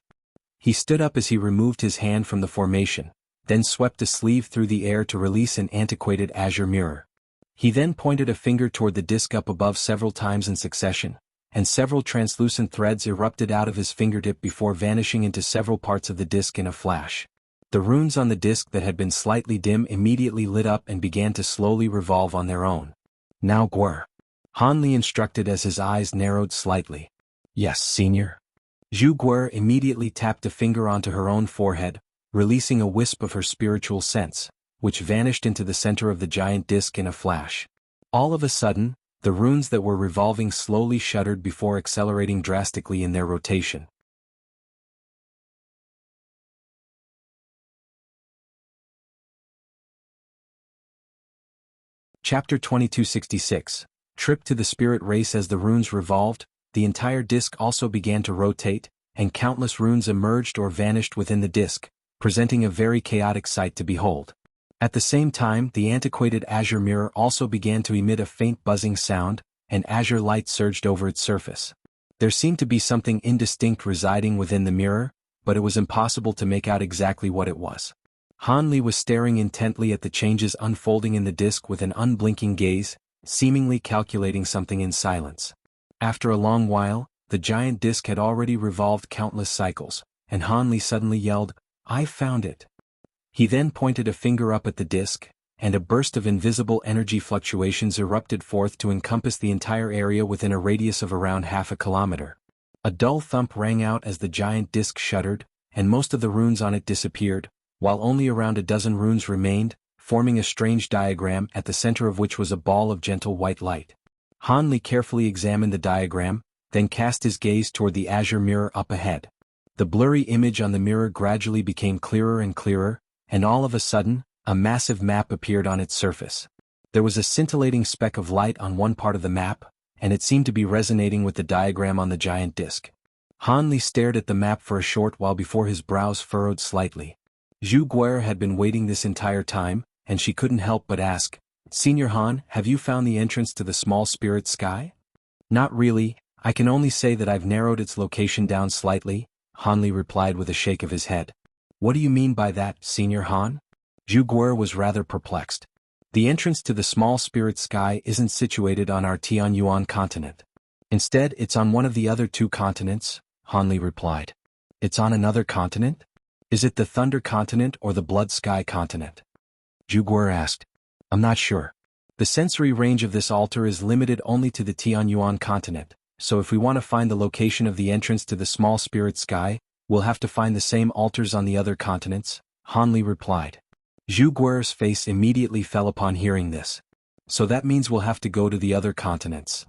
He stood up as he removed his hand from the formation, then swept a sleeve through the air to release an antiquated azure mirror. He then pointed a finger toward the disc up above several times in succession, and several translucent threads erupted out of his fingertip before vanishing into several parts of the disc in a flash. The runes on the disc that had been slightly dim immediately lit up and began to slowly revolve on their own. Now Guer. Han Li instructed as his eyes narrowed slightly. Yes, senior. Zhu Guer immediately tapped a finger onto her own forehead, releasing a wisp of her spiritual sense, which vanished into the center of the giant disc in a flash. All of a sudden, the runes that were revolving slowly shuddered before accelerating drastically in their rotation. Chapter 2266. Trip to the Spirit Race. As the runes revolved, the entire disc also began to rotate, and countless runes emerged or vanished within the disc, presenting a very chaotic sight to behold. At the same time, the antiquated azure mirror also began to emit a faint buzzing sound, and azure light surged over its surface. There seemed to be something indistinct residing within the mirror, but it was impossible to make out exactly what it was. Han Li was staring intently at the changes unfolding in the disc with an unblinking gaze, seemingly calculating something in silence. After a long while, the giant disc had already revolved countless cycles, and Han Li suddenly yelled, "I found it." He then pointed a finger up at the disc, and a burst of invisible energy fluctuations erupted forth to encompass the entire area within a radius of around half a kilometer. A dull thump rang out as the giant disc shuddered, and most of the runes on it disappeared, while only around a dozen runes remained, forming a strange diagram at the center of which was a ball of gentle white light. Han Li carefully examined the diagram, then cast his gaze toward the azure mirror up ahead. The blurry image on the mirror gradually became clearer and clearer, and all of a sudden, a massive map appeared on its surface. There was a scintillating speck of light on one part of the map, and it seemed to be resonating with the diagram on the giant disc. Han Li stared at the map for a short while before his brows furrowed slightly. Zhu Guer had been waiting this entire time, and she couldn't help but ask, "Senior Han, have you found the entrance to the small spirit sky?" "Not really, I can only say that I've narrowed its location down slightly," Han Li replied with a shake of his head. "What do you mean by that, Senior Han?" Zhu Guer was rather perplexed. "The entrance to the small spirit sky isn't situated on our Tianyuan continent. Instead, it's on one of the other two continents," Han Li replied. "It's on another continent? Is it the Thunder Continent or the Blood Sky Continent?" Zhu Guer asked. "I'm not sure. The sensory range of this altar is limited only to the Tianyuan continent, so if we want to find the location of the entrance to the small spirit sky, we'll have to find the same altars on the other continents," Han Li replied. Zhu Guer's face immediately fell upon hearing this. "So that means we'll have to go to the other continents."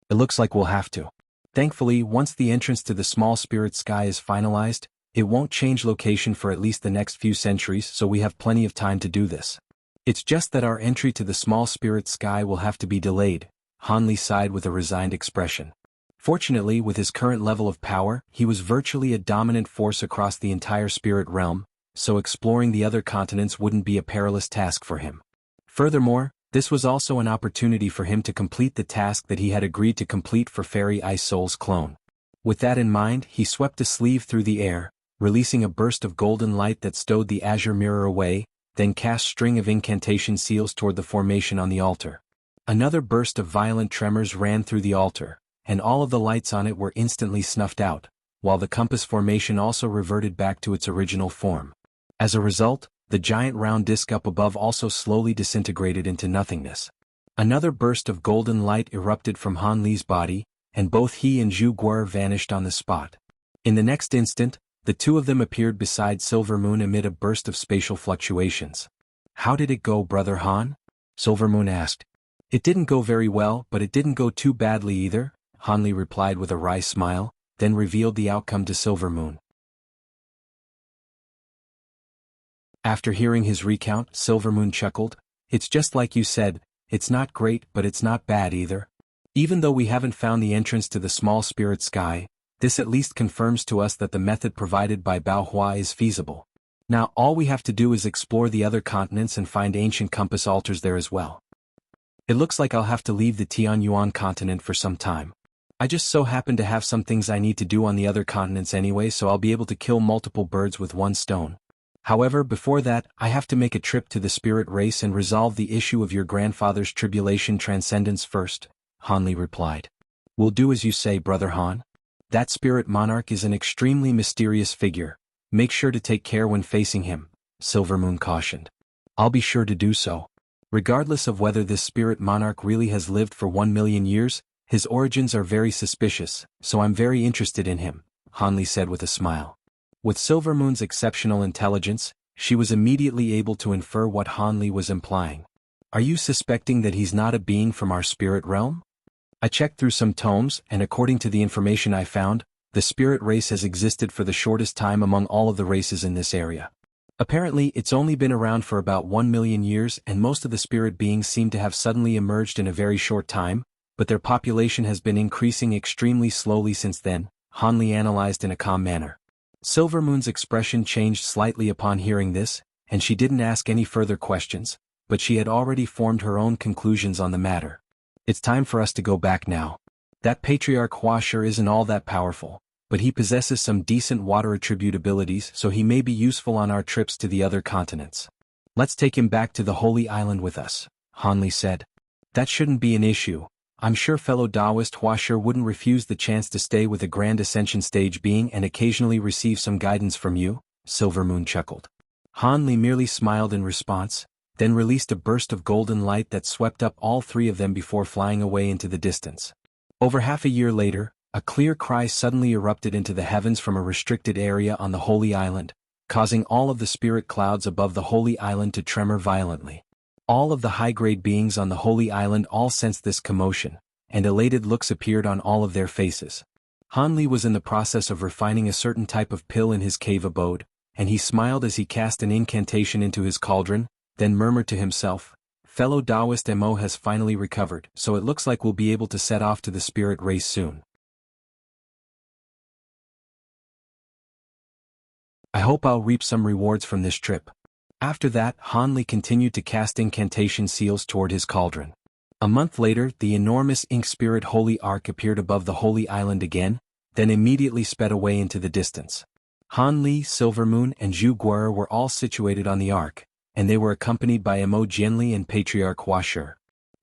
"It looks like we'll have to. Thankfully, once the entrance to the small spirit sky is finalized, it won't change location for at least the next few centuries, so we have plenty of time to do this. It's just that our entry to the small spirit sky will have to be delayed," Han Li sighed with a resigned expression. Fortunately, with his current level of power, he was virtually a dominant force across the entire spirit realm, so exploring the other continents wouldn't be a perilous task for him. Furthermore, this was also an opportunity for him to complete the task that he had agreed to complete for Fairy Ice Soul's clone. With that in mind, he swept a sleeve through the air, releasing a burst of golden light that stowed the azure mirror away, then cast string of incantation seals toward the formation on the altar. Another burst of violent tremors ran through the altar, and all of the lights on it were instantly snuffed out, while the compass formation also reverted back to its original form. As a result, the giant round disk up above also slowly disintegrated into nothingness. Another burst of golden light erupted from Han Li's body, and both he and Zhu Guer vanished on the spot. In the next instant, the two of them appeared beside Silver Moon amid a burst of spatial fluctuations. "How did it go, Brother Han?" Silver Moon asked. "It didn't go very well, but it didn't go too badly either," Han Li replied with a wry smile, then revealed the outcome to Silver Moon. After hearing his recount, Silver Moon chuckled. "It's just like you said, it's not great but it's not bad either. Even though we haven't found the entrance to the small spirit sky, this at least confirms to us that the method provided by Bao Hua is feasible. Now all we have to do is explore the other continents and find ancient compass altars there as well. It looks like I'll have to leave the Tianyuan continent for some time. I just so happen to have some things I need to do on the other continents anyway, so I'll be able to kill multiple birds with one stone. However, before that, I have to make a trip to the spirit race and resolve the issue of your grandfather's tribulation transcendence first," Han Li replied. "We'll do as you say, Brother Han. That spirit monarch is an extremely mysterious figure. Make sure to take care when facing him," Silver Moon cautioned. "I'll be sure to do so. Regardless of whether this spirit monarch really has lived for 1,000,000 years, his origins are very suspicious, so I'm very interested in him," Han Li said with a smile. With Silver Moon's exceptional intelligence, she was immediately able to infer what Han Li was implying. "Are you suspecting that he's not a being from our spirit realm? I checked through some tomes, and according to the information I found, the spirit race has existed for the shortest time among all of the races in this area. Apparently, it's only been around for about 1,000,000 years, and most of the spirit beings seem to have suddenly emerged in a very short time, but their population has been increasing extremely slowly since then," Han Li analyzed in a calm manner. Silver Moon's expression changed slightly upon hearing this, and she didn't ask any further questions, but she had already formed her own conclusions on the matter. "It's time for us to go back now. That Patriarch Hua sure isn't all that powerful, but he possesses some decent water attribute abilities, so he may be useful on our trips to the other continents. Let's take him back to the Holy Island with us," Han Li said. "That shouldn't be an issue. I'm sure fellow Taoist Hua sure wouldn't refuse the chance to stay with a Grand Ascension stage being and occasionally receive some guidance from you," Silver Moon chuckled. Han Li merely smiled in response, then released a burst of golden light that swept up all three of them before flying away into the distance. Over half a year later, a clear cry suddenly erupted into the heavens from a restricted area on the Holy Island, causing all of the spirit clouds above the Holy Island to tremor violently. All of the high-grade beings on the Holy Island all sensed this commotion, and elated looks appeared on all of their faces. Han Li was in the process of refining a certain type of pill in his cave abode, and he smiled as he cast an incantation into his cauldron, then murmured to himself, "Fellow Taoist Mo has finally recovered, so it looks like we'll be able to set off to the spirit race soon. I hope I'll reap some rewards from this trip." After that, Han Li continued to cast incantation seals toward his cauldron. A month later, the enormous ink spirit Holy Ark appeared above the Holy Island again, then immediately sped away into the distance. Han Li, Silver Moon, and Zhu Guer were all situated on the Ark, and they were accompanied by Mo Jianli and Patriarch Hua Shi.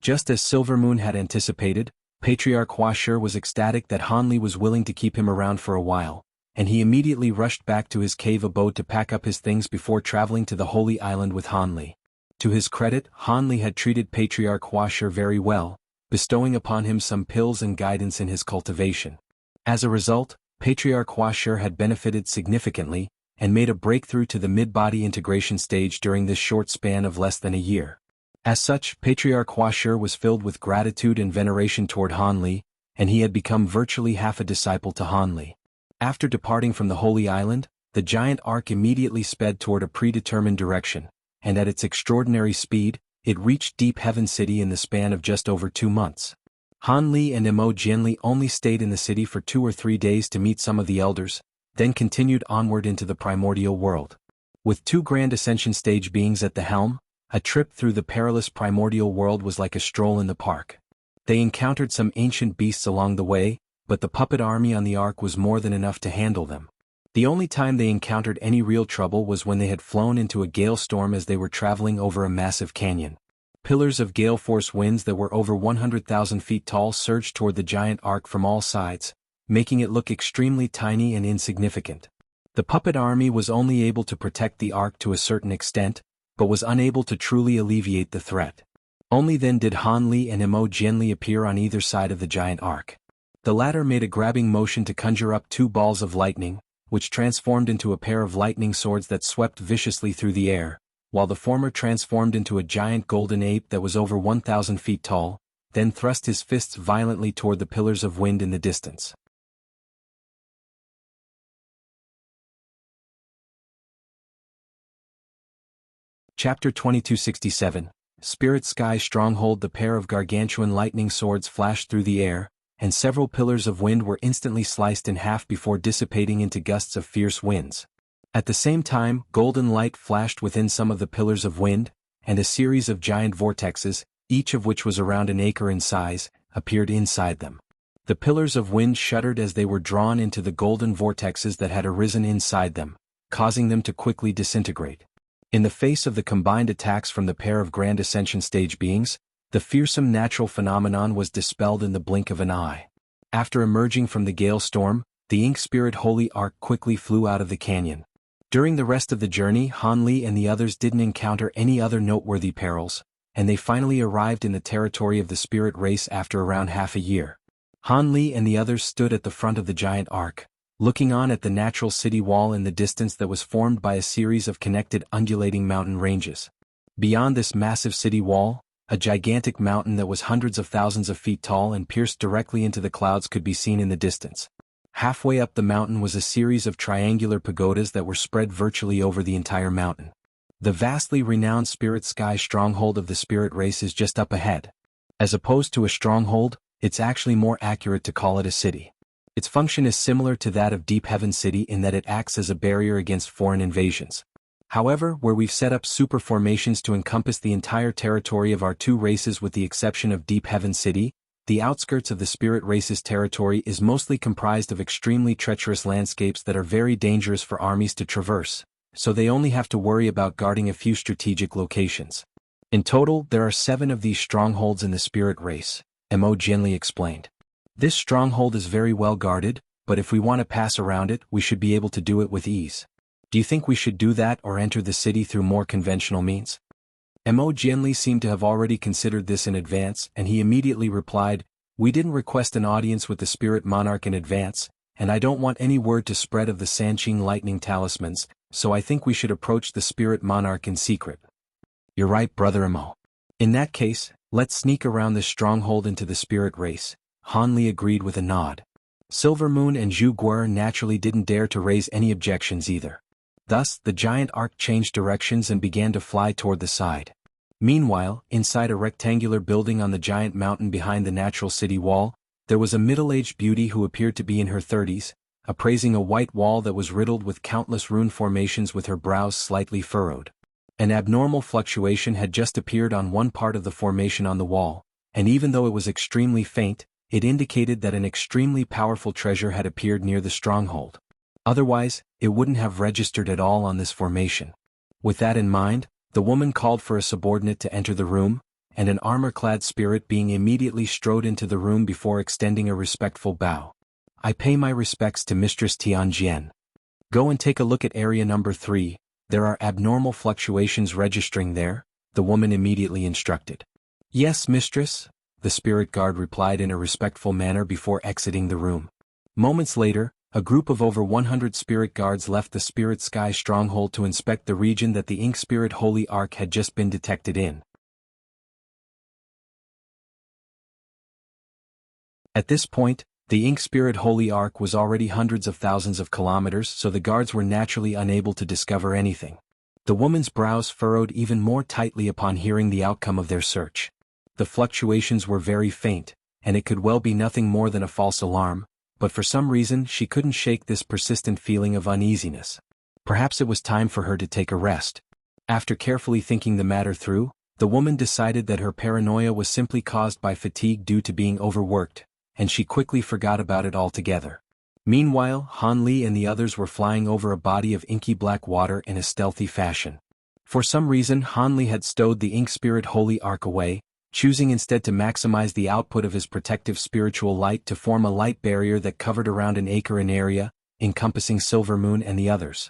Just as Silver Moon had anticipated, Patriarch Hua Shi was ecstatic that Han Li was willing to keep him around for a while, and he immediately rushed back to his cave abode to pack up his things before traveling to the Holy Island with Han Li. To his credit, Han Li had treated Patriarch Hua Shi very well, bestowing upon him some pills and guidance in his cultivation. As a result, Patriarch Hua Shi had benefited significantly, and made a breakthrough to the mid-body integration stage during this short span of less than a year. As such, Patriarch Hua Shi was filled with gratitude and veneration toward Han Li, and he had become virtually half a disciple to Han Li. After departing from the Holy Island, the giant ark immediately sped toward a predetermined direction, and at its extraordinary speed, it reached Deep Heaven City in the span of just over 2 months. Han Li and Mo Jianli only stayed in the city for 2 or 3 days to meet some of the elders, then continued onward into the primordial world. With 2 Grand Ascension stage beings at the helm, a trip through the perilous primordial world was like a stroll in the park. They encountered some ancient beasts along the way, but the puppet army on the Ark was more than enough to handle them. The only time they encountered any real trouble was when they had flown into a gale storm as they were traveling over a massive canyon. Pillars of gale force winds that were over 100,000 feet tall surged toward the giant Ark from all sides, making it look extremely tiny and insignificant. The puppet army was only able to protect the Ark to a certain extent, but was unable to truly alleviate the threat. Only then did Han Li and Mo Jianli appear on either side of the giant Ark. The latter made a grabbing motion to conjure up 2 balls of lightning, which transformed into a pair of lightning swords that swept viciously through the air, while the former transformed into a giant golden ape that was over 1,000 feet tall, then thrust his fists violently toward the pillars of wind in the distance. Chapter 2267, Spirit Sky Stronghold. The pair of gargantuan lightning swords flashed through the air, and several pillars of wind were instantly sliced in half before dissipating into gusts of fierce winds. At the same time, golden light flashed within some of the pillars of wind, and a series of giant vortexes, each of which was around an acre in size, appeared inside them. The pillars of wind shuddered as they were drawn into the golden vortexes that had arisen inside them, causing them to quickly disintegrate. In the face of the combined attacks from the pair of Grand Ascension stage beings, the fearsome natural phenomenon was dispelled in the blink of an eye. After emerging from the gale storm, the Ink Spirit Holy Ark quickly flew out of the canyon. During the rest of the journey, Han Li and the others didn't encounter any other noteworthy perils, and they finally arrived in the territory of the spirit race after around half a year. Han Li and the others stood at the front of the giant Ark, looking on at the natural city wall in the distance that was formed by a series of connected undulating mountain ranges. Beyond this massive city wall, a gigantic mountain that was hundreds of thousands of feet tall and pierced directly into the clouds could be seen in the distance. Halfway up the mountain was a series of triangular pagodas that were spread virtually over the entire mountain. The vastly renowned Spirit Sky Stronghold of the spirit race is just up ahead. As opposed to a stronghold, it's actually more accurate to call it a city. Its function is similar to that of Deep Heaven City in that it acts as a barrier against foreign invasions. However, where we've set up super formations to encompass the entire territory of our 2 races with the exception of Deep Heaven City, the outskirts of the spirit race's territory is mostly comprised of extremely treacherous landscapes that are very dangerous for armies to traverse, so they only have to worry about guarding a few strategic locations. In total, there are 7 of these strongholds in the spirit race, Mo Jianli explained. This stronghold is very well guarded, but if we want to pass around it, we should be able to do it with ease. Do you think we should do that or enter the city through more conventional means? Mo Jianli seemed to have already considered this in advance, and he immediately replied, "We didn't request an audience with the Spirit Monarch in advance, and I don't want any word to spread of the Sanqing lightning talismans, so I think we should approach the Spirit Monarch in secret." "You're right, Brother Mo. In that case, let's sneak around this stronghold into the spirit race," Han Li agreed with a nod. Silver Moon and Zhu Guer naturally didn't dare to raise any objections either. Thus, the giant Ark changed directions and began to fly toward the side. Meanwhile, inside a rectangular building on the giant mountain behind the natural city wall, there was a middle-aged beauty who appeared to be in her 30s, appraising a white wall that was riddled with countless rune formations with her brows slightly furrowed. An abnormal fluctuation had just appeared on one part of the formation on the wall, and even though it was extremely faint, it indicated that an extremely powerful treasure had appeared near the stronghold. Otherwise, it wouldn't have registered at all on this formation. With that in mind, the woman called for a subordinate to enter the room, and an armor-clad spirit being immediately strode into the room before extending a respectful bow. "I pay my respects to Mistress Tianjian. Go and take a look at area number 3, there are abnormal fluctuations registering there," the woman immediately instructed. "Yes, mistress," the spirit guard replied in a respectful manner before exiting the room. Moments later, a group of over 100 spirit guards left the Spirit Sky Stronghold to inspect the region that the Ink Spirit Holy Ark had just been detected in. At this point, the Ink Spirit Holy Ark was already hundreds of thousands of kilometers, so the guards were naturally unable to discover anything. The woman's brows furrowed even more tightly upon hearing the outcome of their search. The fluctuations were very faint, and it could well be nothing more than a false alarm, but for some reason she couldn't shake this persistent feeling of uneasiness. Perhaps it was time for her to take a rest. After carefully thinking the matter through, the woman decided that her paranoia was simply caused by fatigue due to being overworked, and she quickly forgot about it altogether. Meanwhile, Han Li and the others were flying over a body of inky black water in a stealthy fashion. For some reason, Han Li had stowed the Ink Spirit Holy Ark away, choosing instead to maximize the output of his protective spiritual light to form a light barrier that covered around an acre in area, encompassing Silvermoon and the others.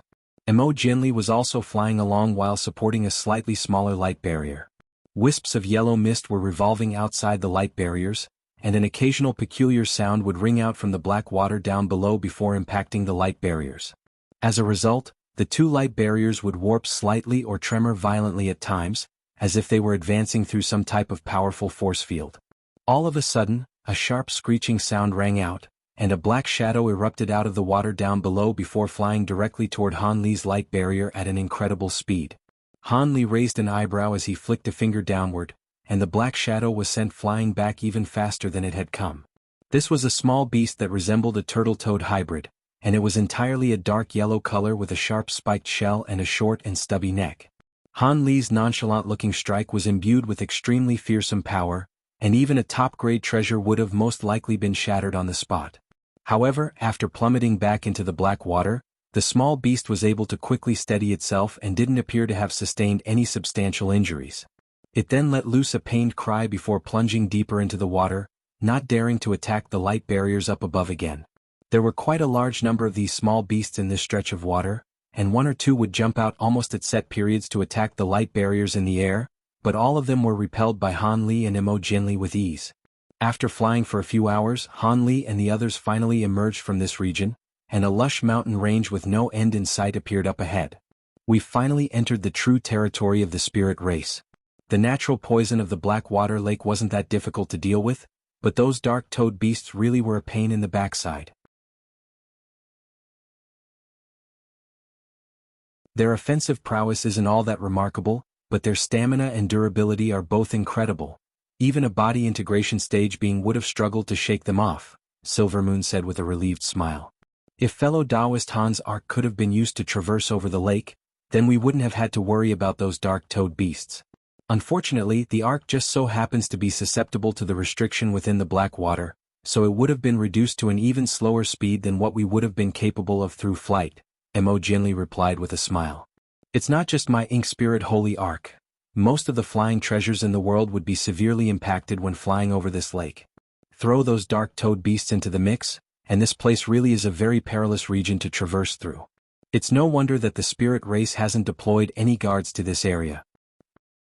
Emo Jinli was also flying along while supporting a slightly smaller light barrier. Wisps of yellow mist were revolving outside the light barriers, and an occasional peculiar sound would ring out from the black water down below before impacting the light barriers. As a result, the two light barriers would warp slightly or tremor violently at times, as if they were advancing through some type of powerful force field. All of a sudden, a sharp screeching sound rang out, and a black shadow erupted out of the water down below before flying directly toward Han Li's light barrier at an incredible speed. Han Li raised an eyebrow as he flicked a finger downward, and the black shadow was sent flying back even faster than it had come. This was a small beast that resembled a turtle-toad hybrid, and it was entirely a dark yellow color with a sharp spiked shell and a short and stubby neck. Han Li's nonchalant-looking strike was imbued with extremely fearsome power, and even a top-grade treasure would have most likely been shattered on the spot. However, after plummeting back into the black water, the small beast was able to quickly steady itself and didn't appear to have sustained any substantial injuries. It then let loose a pained cry before plunging deeper into the water, not daring to attack the light barriers up above again. There were quite a large number of these small beasts in this stretch of water, and one or two would jump out almost at set periods to attack the light barriers in the air, but all of them were repelled by Han Li and Emo Jinli with ease. After flying for a few hours, Han Li and the others finally emerged from this region, and a lush mountain range with no end in sight appeared up ahead. We finally entered the true territory of the spirit race. The natural poison of the black water lake wasn't that difficult to deal with, but those dark toad beasts really were a pain in the backside. Their offensive prowess isn't all that remarkable, but their stamina and durability are both incredible. Even a body integration stage being would have struggled to shake them off, Silvermoon said with a relieved smile. If fellow Taoist Han's arc could have been used to traverse over the lake, then we wouldn't have had to worry about those dark toad beasts. Unfortunately, the arc just so happens to be susceptible to the restriction within the black water, so it would have been reduced to an even slower speed than what we would have been capable of through flight, Emo Jinli replied with a smile. It's not just my ink spirit holy arc. Most of the flying treasures in the world would be severely impacted when flying over this lake. Throw those dark toad beasts into the mix, and this place really is a very perilous region to traverse through. It's no wonder that the spirit race hasn't deployed any guards to this area.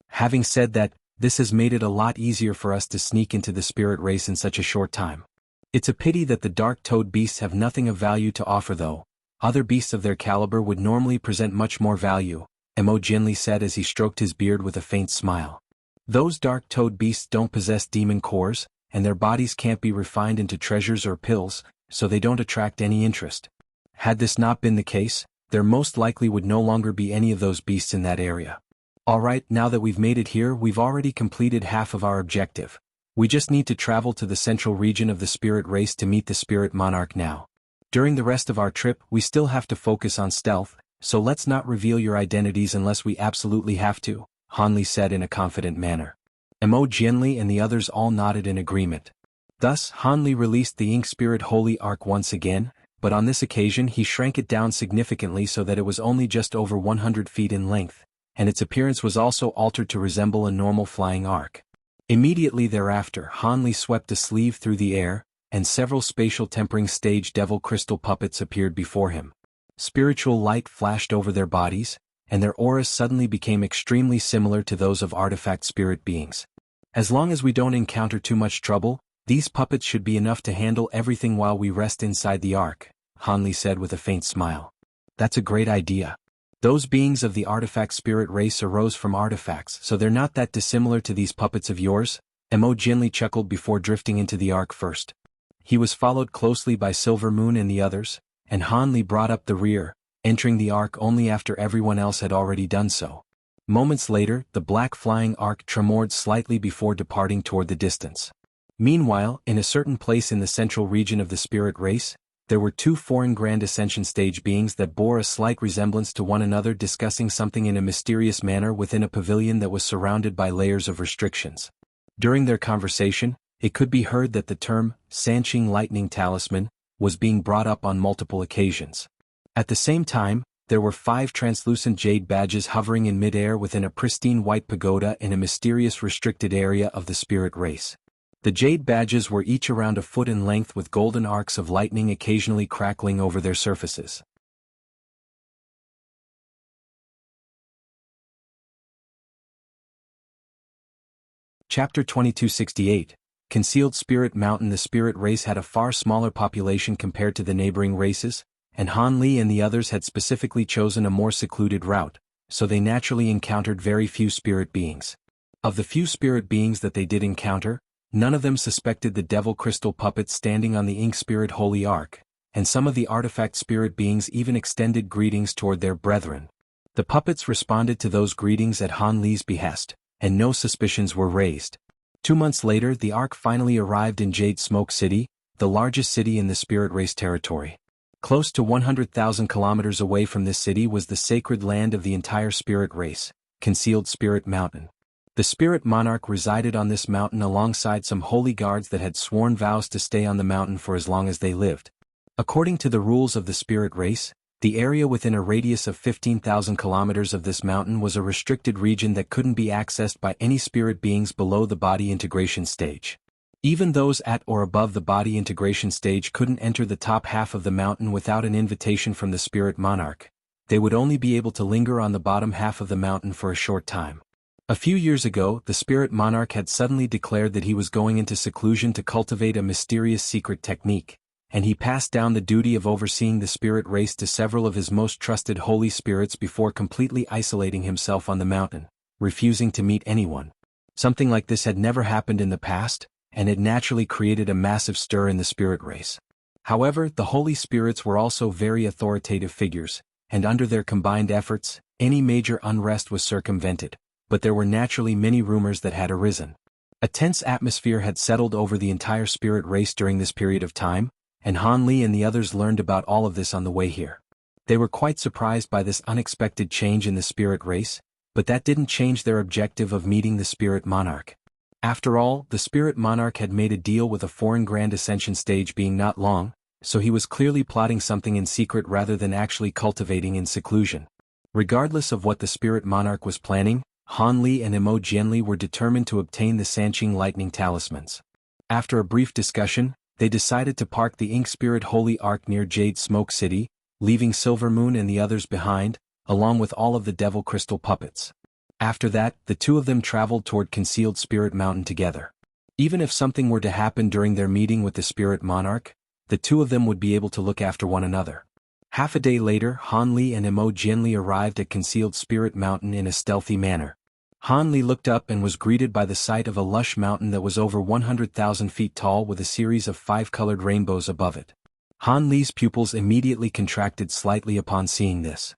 Having said that, this has made it a lot easier for us to sneak into the spirit race in such a short time. It's a pity that the dark toad beasts have nothing of value to offer though. Other beasts of their caliber would normally present much more value, Emo Jinli said as he stroked his beard with a faint smile. Those dark toad beasts don't possess demon cores, and their bodies can't be refined into treasures or pills, so they don't attract any interest. Had this not been the case, there most likely would no longer be any of those beasts in that area. Alright, now that we've made it here, we've already completed half of our objective. We just need to travel to the central region of the spirit race to meet the spirit monarch now. During the rest of our trip, we still have to focus on stealth, so let's not reveal your identities unless we absolutely have to, Han Li said in a confident manner. Emo Jinli and the others all nodded in agreement. Thus, Han Li released the Ink Spirit Holy Arc once again, but on this occasion he shrank it down significantly so that it was only just over 100 feet in length, and its appearance was also altered to resemble a normal flying arc. Immediately thereafter, Han Li swept a sleeve through the air, and several spatial tempering stage devil crystal puppets appeared before him. Spiritual light flashed over their bodies, and their auras suddenly became extremely similar to those of artifact spirit beings. As long as we don't encounter too much trouble, these puppets should be enough to handle everything while we rest inside the ark, Han Li said with a faint smile. That's a great idea. Those beings of the artifact spirit race arose from artifacts, so they're not that dissimilar to these puppets of yours, Emo Jinli chuckled before drifting into the ark first. He was followed closely by Silvermoon and the others, and Han Li brought up the rear, entering the ark only after everyone else had already done so. Moments later, the black flying ark tremored slightly before departing toward the distance. Meanwhile, in a certain place in the central region of the spirit race, there were two foreign Grand Ascension stage beings that bore a slight resemblance to one another discussing something in a mysterious manner within a pavilion that was surrounded by layers of restrictions. During their conversation, it could be heard that the term, Sanqing Lightning Talisman, was being brought up on multiple occasions. At the same time, there were 5 translucent jade badges hovering in midair within a pristine white pagoda in a mysterious restricted area of the spirit race. The jade badges were each around a foot in length with golden arcs of lightning occasionally crackling over their surfaces. Chapter 2268, Concealed Spirit Mountain. The spirit race had a far smaller population compared to the neighboring races, and Han Li and the others had specifically chosen a more secluded route, so they naturally encountered very few spirit beings. Of the few spirit beings that they did encounter, none of them suspected the devil crystal puppets standing on the ink spirit holy ark, and some of the artifact spirit beings even extended greetings toward their brethren. The puppets responded to those greetings at Han Li's behest, and no suspicions were raised. 2 months later, the ark finally arrived in Jade Smoke City, the largest city in the spirit race territory. Close to 100,000 kilometers away from this city was the sacred land of the entire spirit race, Concealed Spirit Mountain. The spirit monarch resided on this mountain alongside some holy guards that had sworn vows to stay on the mountain for as long as they lived. According to the rules of the spirit race, the area within a radius of 15,000 kilometers of this mountain was a restricted region that couldn't be accessed by any spirit beings below the body integration stage. Even those at or above the body integration stage couldn't enter the top half of the mountain without an invitation from the spirit monarch. They would only be able to linger on the bottom half of the mountain for a short time. A few years ago, the spirit monarch had suddenly declared that he was going into seclusion to cultivate a mysterious secret technique, and he passed down the duty of overseeing the spirit race to several of his most trusted holy spirits before completely isolating himself on the mountain, refusing to meet anyone. Something like this had never happened in the past, and it naturally created a massive stir in the spirit race. However, the holy spirits were also very authoritative figures, and under their combined efforts, any major unrest was circumvented, but there were naturally many rumors that had arisen. A tense atmosphere had settled over the entire spirit race during this period of time, and Han Li and the others learned about all of this on the way here. They were quite surprised by this unexpected change in the spirit race, but that didn't change their objective of meeting the spirit monarch. After all, the spirit monarch had made a deal with a foreign grand ascension stage being not long, so he was clearly plotting something in secret rather than actually cultivating in seclusion. Regardless of what the spirit monarch was planning, Han Li and Emo Jianli were determined to obtain the Sanqing lightning talismans. After a brief discussion, they decided to park the Ink Spirit Holy Ark near Jade Smoke City, leaving Silvermoon and the others behind, along with all of the Devil Crystal puppets. After that, the two of them traveled toward Concealed Spirit Mountain together. Even if something were to happen during their meeting with the Spirit Monarch, the two of them would be able to look after one another. Half a day later, Han Li and Emo Jianli arrived at Concealed Spirit Mountain in a stealthy manner. Han Li looked up and was greeted by the sight of a lush mountain that was over 100,000 feet tall with a series of 5-colored rainbows above it. Han Li's pupils immediately contracted slightly upon seeing this.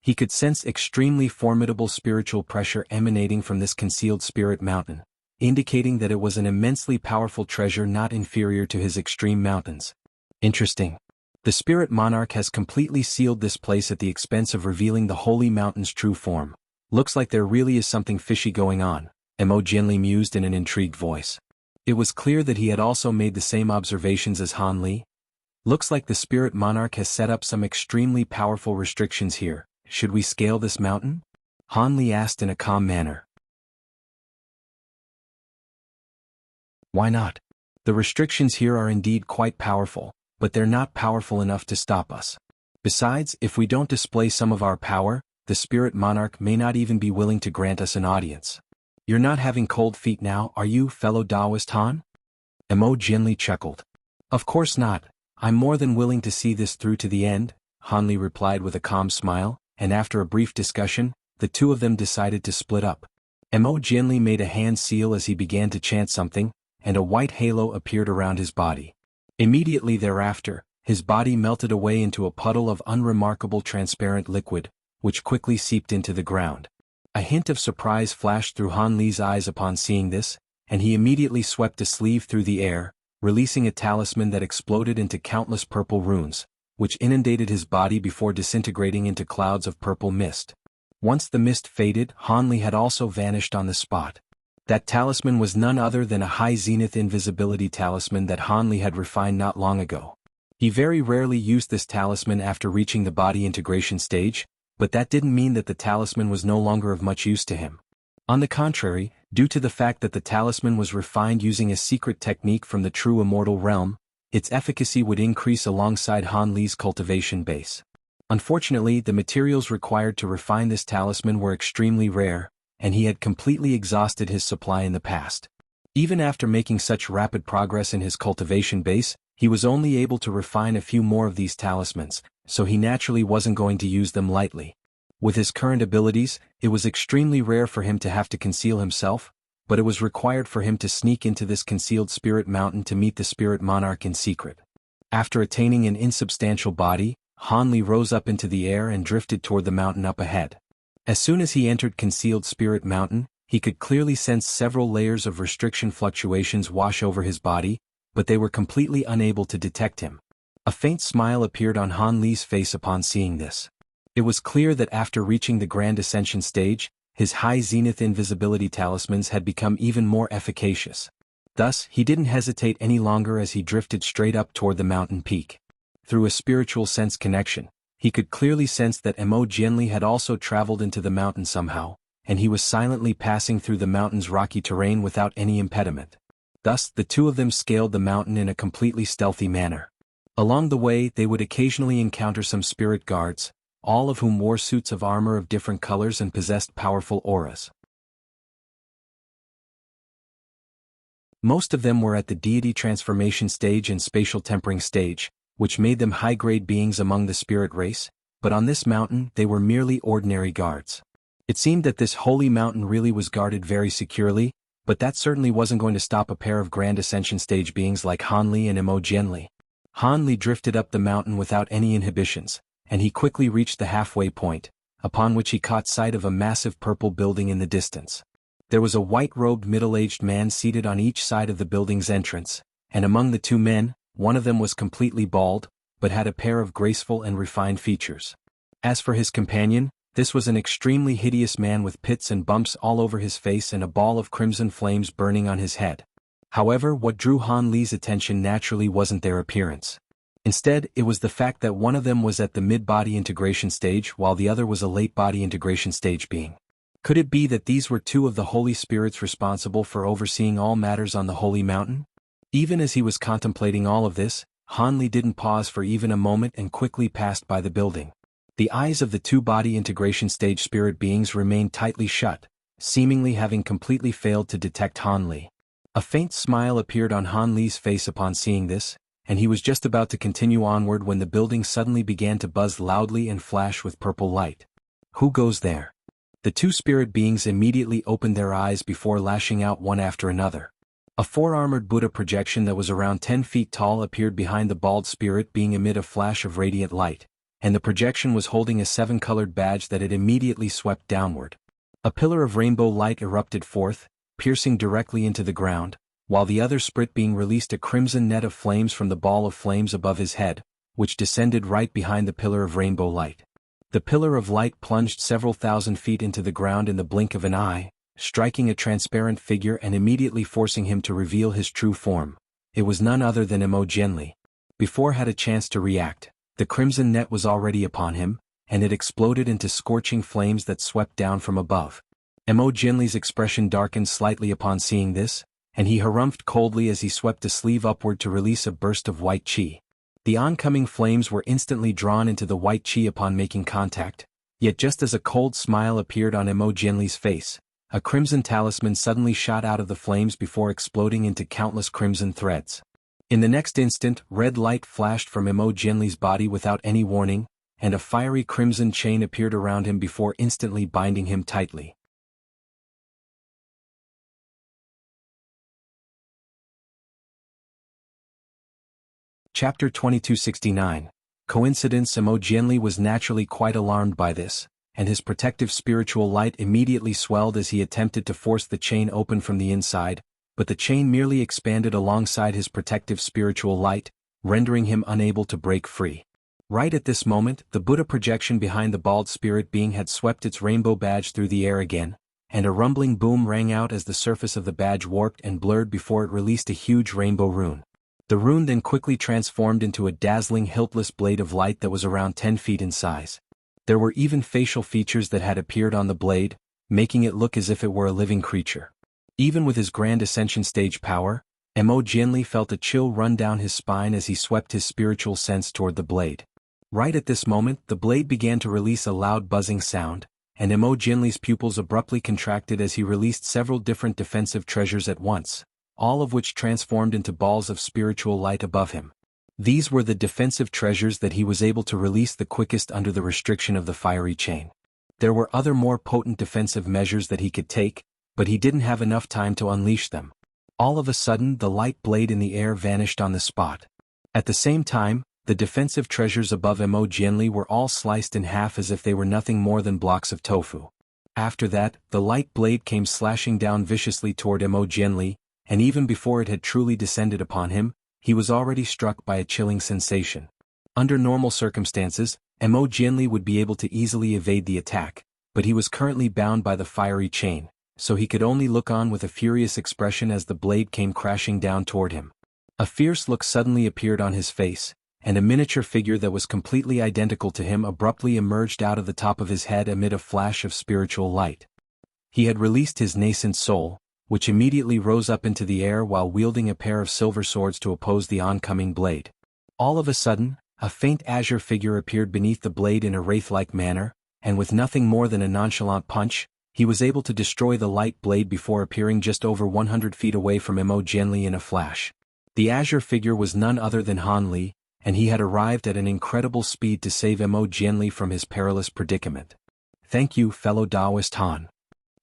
He could sense extremely formidable spiritual pressure emanating from this Concealed Spirit Mountain, indicating that it was an immensely powerful treasure not inferior to his extreme mountains. Interesting. The Spirit Monarch has completely sealed this place at the expense of revealing the Holy Mountain's true form. Looks like there really is something fishy going on, Emo Jianli mused in an intrigued voice. It was clear that he had also made the same observations as Han Li. Looks like the Spirit Monarch has set up some extremely powerful restrictions here. Should we scale this mountain? Han Li asked in a calm manner. Why not? The restrictions here are indeed quite powerful, but they're not powerful enough to stop us. Besides, if we don't display some of our power, the Spirit Monarch may not even be willing to grant us an audience. You're not having cold feet now, are you, fellow Taoist Han? Emo Jianli chuckled. Of course not. I'm more than willing to see this through to the end, Han Li replied with a calm smile, and after a brief discussion, the two of them decided to split up. Emo Jianli made a hand seal as he began to chant something, and a white halo appeared around his body. Immediately thereafter, his body melted away into a puddle of unremarkable transparent liquid, which quickly seeped into the ground. A hint of surprise flashed through Han Li's eyes upon seeing this, and he immediately swept a sleeve through the air, releasing a talisman that exploded into countless purple runes, which inundated his body before disintegrating into clouds of purple mist. Once the mist faded, Han Li had also vanished on the spot. That talisman was none other than a high-zenith invisibility talisman that Han Li had refined not long ago. He very rarely used this talisman after reaching the body integration stage, but that didn't mean that the talisman was no longer of much use to him. On the contrary, Due to the fact that the talisman was refined using a secret technique from the true immortal realm, its efficacy would increase alongside Han Li's cultivation base. Unfortunately, the materials required to refine this talisman were extremely rare, and he had completely exhausted his supply in the past. Even after making such rapid progress in his cultivation base, he was only able to refine a few more of these talismans, so he naturally wasn't going to use them lightly. With his current abilities, it was extremely rare for him to have to conceal himself, but it was required for him to sneak into this concealed spirit mountain to meet the spirit monarch in secret. After attaining an insubstantial body, Han Li rose up into the air and drifted toward the mountain up ahead. As soon as he entered concealed spirit mountain, he could clearly sense several layers of restriction fluctuations wash over his body, but they were completely unable to detect him. A faint smile appeared on Han Li's face upon seeing this. It was clear that after reaching the Grand Ascension stage, his high zenith invisibility talismans had become even more efficacious. Thus, he didn't hesitate any longer as he drifted straight up toward the mountain peak. Through a spiritual sense connection, he could clearly sense that Mo Jianli had also traveled into the mountain somehow, and he was silently passing through the mountain's rocky terrain without any impediment. Thus, the two of them scaled the mountain in a completely stealthy manner. Along the way, they would occasionally encounter some spirit guards, all of whom wore suits of armor of different colors and possessed powerful auras. Most of them were at the deity transformation stage and spatial tempering stage, which made them high-grade beings among the spirit race, but on this mountain they were merely ordinary guards. It seemed that this holy mountain really was guarded very securely, but that certainly wasn't going to stop a pair of Grand Ascension stage beings like Han Li and Mo Jianli. Han Li drifted up the mountain without any inhibitions, and he quickly reached the halfway point, upon which he caught sight of a massive purple building in the distance. There was a white-robed middle-aged man seated on each side of the building's entrance, and among the two men, one of them was completely bald, but had a pair of graceful and refined features. As for his companion, this was an extremely hideous man with pits and bumps all over his face and a ball of crimson flames burning on his head. However, what drew Han Li's attention naturally wasn't their appearance. Instead, it was the fact that one of them was at the mid-body integration stage while the other was a late-body integration stage being. Could it be that these were two of the Holy Spirits responsible for overseeing all matters on the Holy Mountain? Even as he was contemplating all of this, Han Li didn't pause for even a moment and quickly passed by the building. The eyes of the two-body integration stage spirit beings remained tightly shut, seemingly having completely failed to detect Han Li. A faint smile appeared on Han Li's face upon seeing this, and he was just about to continue onward when the building suddenly began to buzz loudly and flash with purple light. Who goes there? The two spirit beings immediately opened their eyes before lashing out one after another. A four-armored Buddha projection that was around 10 feet tall appeared behind the bald spirit being amid a flash of radiant light, and the projection was holding a 7-colored badge that it immediately swept downward. A pillar of rainbow light erupted forth, piercing directly into the ground, while the other spirit being released a crimson net of flames from the ball of flames above his head, which descended right behind the pillar of rainbow light. The pillar of light plunged several thousand feet into the ground in the blink of an eye, striking a transparent figure and immediately forcing him to reveal his true form. It was none other than Mo Jianli. Before had a chance to react, the crimson net was already upon him, and it exploded into scorching flames that swept down from above. Mo Jianli's expression darkened slightly upon seeing this, and he harumphed coldly as he swept a sleeve upward to release a burst of white qi. The oncoming flames were instantly drawn into the white qi upon making contact, yet just as a cold smile appeared on Mo Jianli's face, a crimson talisman suddenly shot out of the flames before exploding into countless crimson threads. In the next instant, red light flashed from Mo Jianli's body without any warning, and a fiery crimson chain appeared around him before instantly binding him tightly. Chapter 2269. Coincidence. Mo Jianli was naturally quite alarmed by this, and his protective spiritual light immediately swelled as he attempted to force the chain open from the inside, but the chain merely expanded alongside his protective spiritual light, rendering him unable to break free. Right at this moment, the Buddha projection behind the bald spirit being had swept its rainbow badge through the air again, and a rumbling boom rang out as the surface of the badge warped and blurred before it released a huge rainbow rune. The rune then quickly transformed into a dazzling hiltless blade of light that was around 10 feet in size. There were even facial features that had appeared on the blade, making it look as if it were a living creature. Even with his grand ascension stage power, Mo Jianli felt a chill run down his spine as he swept his spiritual sense toward the blade. Right at this moment, the blade began to release a loud buzzing sound, and Mo Jianli's pupils abruptly contracted as he released several different defensive treasures at once, all of which transformed into balls of spiritual light above him. These were the defensive treasures that he was able to release the quickest under the restriction of the fiery chain. There were other more potent defensive measures that he could take, but he didn't have enough time to unleash them. All of a sudden, the light blade in the air vanished on the spot. At the same time, the defensive treasures above Mo Jianli were all sliced in half as if they were nothing more than blocks of tofu. After that, the light blade came slashing down viciously toward Mo Jianli, and even before it had truly descended upon him, he was already struck by a chilling sensation. Under normal circumstances, Mo Jianli would be able to easily evade the attack, but he was currently bound by the fiery chain, so he could only look on with a furious expression as the blade came crashing down toward him. A fierce look suddenly appeared on his face, and a miniature figure that was completely identical to him abruptly emerged out of the top of his head amid a flash of spiritual light. He had released his nascent soul, which immediately rose up into the air while wielding a pair of silver swords to oppose the oncoming blade. All of a sudden, a faint azure figure appeared beneath the blade in a wraith-like manner, and with nothing more than a nonchalant punch, he was able to destroy the light blade before appearing just over 100 feet away from Mo Jianli in a flash. The azure figure was none other than Han Li, and he had arrived at an incredible speed to save Mo Jianli from his perilous predicament. "Thank you, fellow Taoist Han."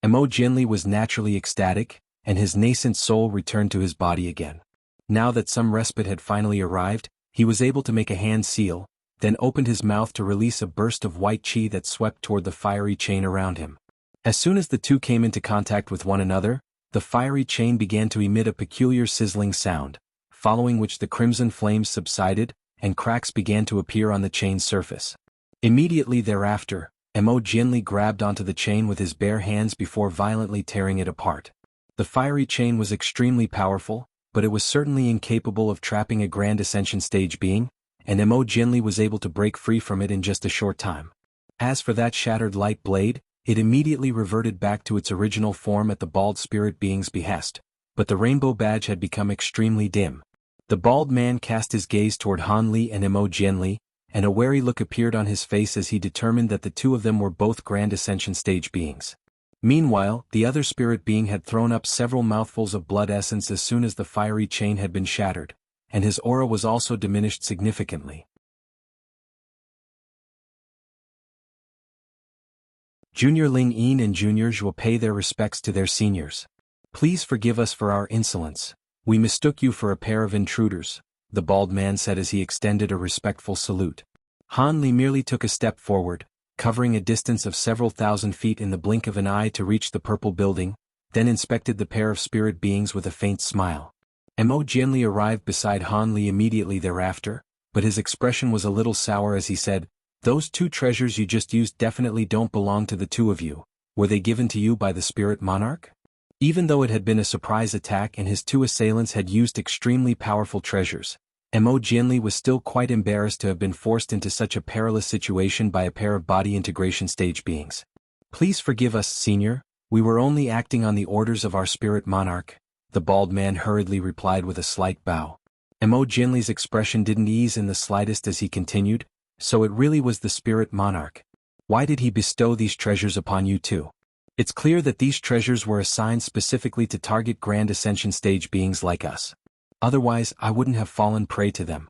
Mo Jianli was naturally ecstatic, and his nascent soul returned to his body again. Now that some respite had finally arrived, he was able to make a hand seal, then opened his mouth to release a burst of white qi that swept toward the fiery chain around him. As soon as the two came into contact with one another, the fiery chain began to emit a peculiar sizzling sound, following which the crimson flames subsided, and cracks began to appear on the chain's surface. Immediately thereafter, Mo Jianli grabbed onto the chain with his bare hands before violently tearing it apart. The fiery chain was extremely powerful, but it was certainly incapable of trapping a Grand Ascension stage being, and Mo Jianli was able to break free from it in just a short time. As for that shattered light blade, it immediately reverted back to its original form at the bald spirit being's behest, but the rainbow badge had become extremely dim. The bald man cast his gaze toward Han Li and Mo Jianli, and a wary look appeared on his face as he determined that the two of them were both Grand Ascension stage beings. Meanwhile, the other spirit being had thrown up several mouthfuls of blood essence as soon as the fiery chain had been shattered, and his aura was also diminished significantly. Junior Ling Yin and Junior Zhuo pay their respects to their seniors. "Please forgive us for our insolence. We mistook you for a pair of intruders," the bald man said as he extended a respectful salute. Han Li merely took a step forward, covering a distance of several thousand feet in the blink of an eye to reach the purple building, then inspected the pair of spirit beings with a faint smile. Mo Jianli arrived beside Han Li immediately thereafter, but his expression was a little sour as he said, "Those two treasures you just used definitely don't belong to the two of you. Were they given to you by the spirit monarch?" Even though it had been a surprise attack and his two assailants had used extremely powerful treasures, Mo Jianli was still quite embarrassed to have been forced into such a perilous situation by a pair of body integration stage beings. "Please forgive us, senior, we were only acting on the orders of our spirit monarch," the bald man hurriedly replied with a slight bow. Mo Jianli's expression didn't ease in the slightest as he continued, "So it really was the spirit monarch. Why did he bestow these treasures upon you too? It's clear that these treasures were assigned specifically to target Grand Ascension stage beings like us. Otherwise, I wouldn't have fallen prey to them."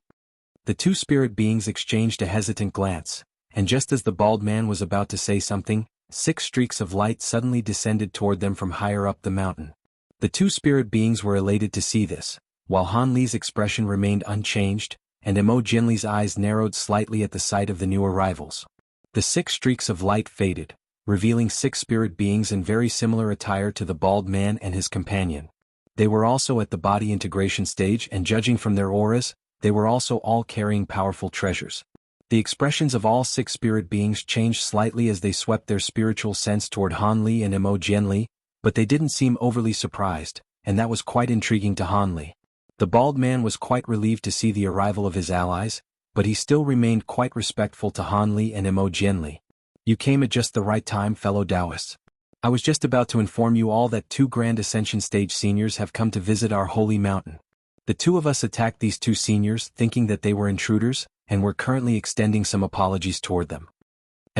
The two spirit beings exchanged a hesitant glance, and just as the bald man was about to say something, 6 streaks of light suddenly descended toward them from higher up the mountain. The two spirit beings were elated to see this, while Han Li's expression remained unchanged, and Mo Jianli's eyes narrowed slightly at the sight of the new arrivals. The 6 streaks of light faded, revealing 6 spirit beings in very similar attire to the bald man and his companion. They were also at the body integration stage, and judging from their auras, they were also all carrying powerful treasures. The expressions of all 6 spirit beings changed slightly as they swept their spiritual sense toward Han Li and Mo Jianli, but they didn't seem overly surprised, and that was quite intriguing to Han Li. The bald man was quite relieved to see the arrival of his allies, but he still remained quite respectful to Han Li and Mo Jianli. "You came at just the right time, fellow Taoists. I was just about to inform you all that 2 Grand Ascension Stage seniors have come to visit our holy mountain. The 2 of us attacked these 2 seniors thinking that they were intruders, and we're currently extending some apologies toward them.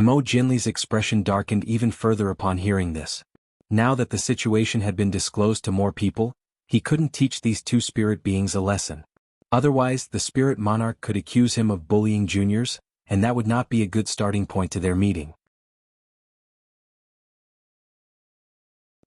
Mo Jinli's expression darkened even further upon hearing this. Now that the situation had been disclosed to more people, he couldn't teach these 2 spirit beings a lesson. Otherwise, the spirit monarch could accuse him of bullying juniors, and that would not be a good starting point to their meeting.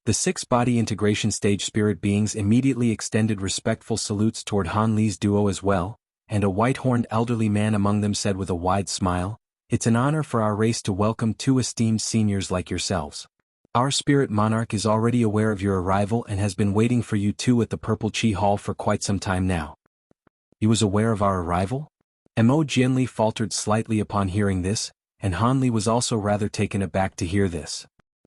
The 6 body integration stage spirit beings immediately extended respectful salutes toward Han Li's duo as well, and a white-horned elderly man among them said with a wide smile, "It's an honor for our race to welcome 2 esteemed seniors like yourselves. Our spirit monarch is already aware of your arrival and has been waiting for you 2 at the Purple Chi Hall for quite some time now." He was aware of our arrival? Mo Jinli faltered slightly upon hearing this, and Han Li was also rather taken aback to hear this.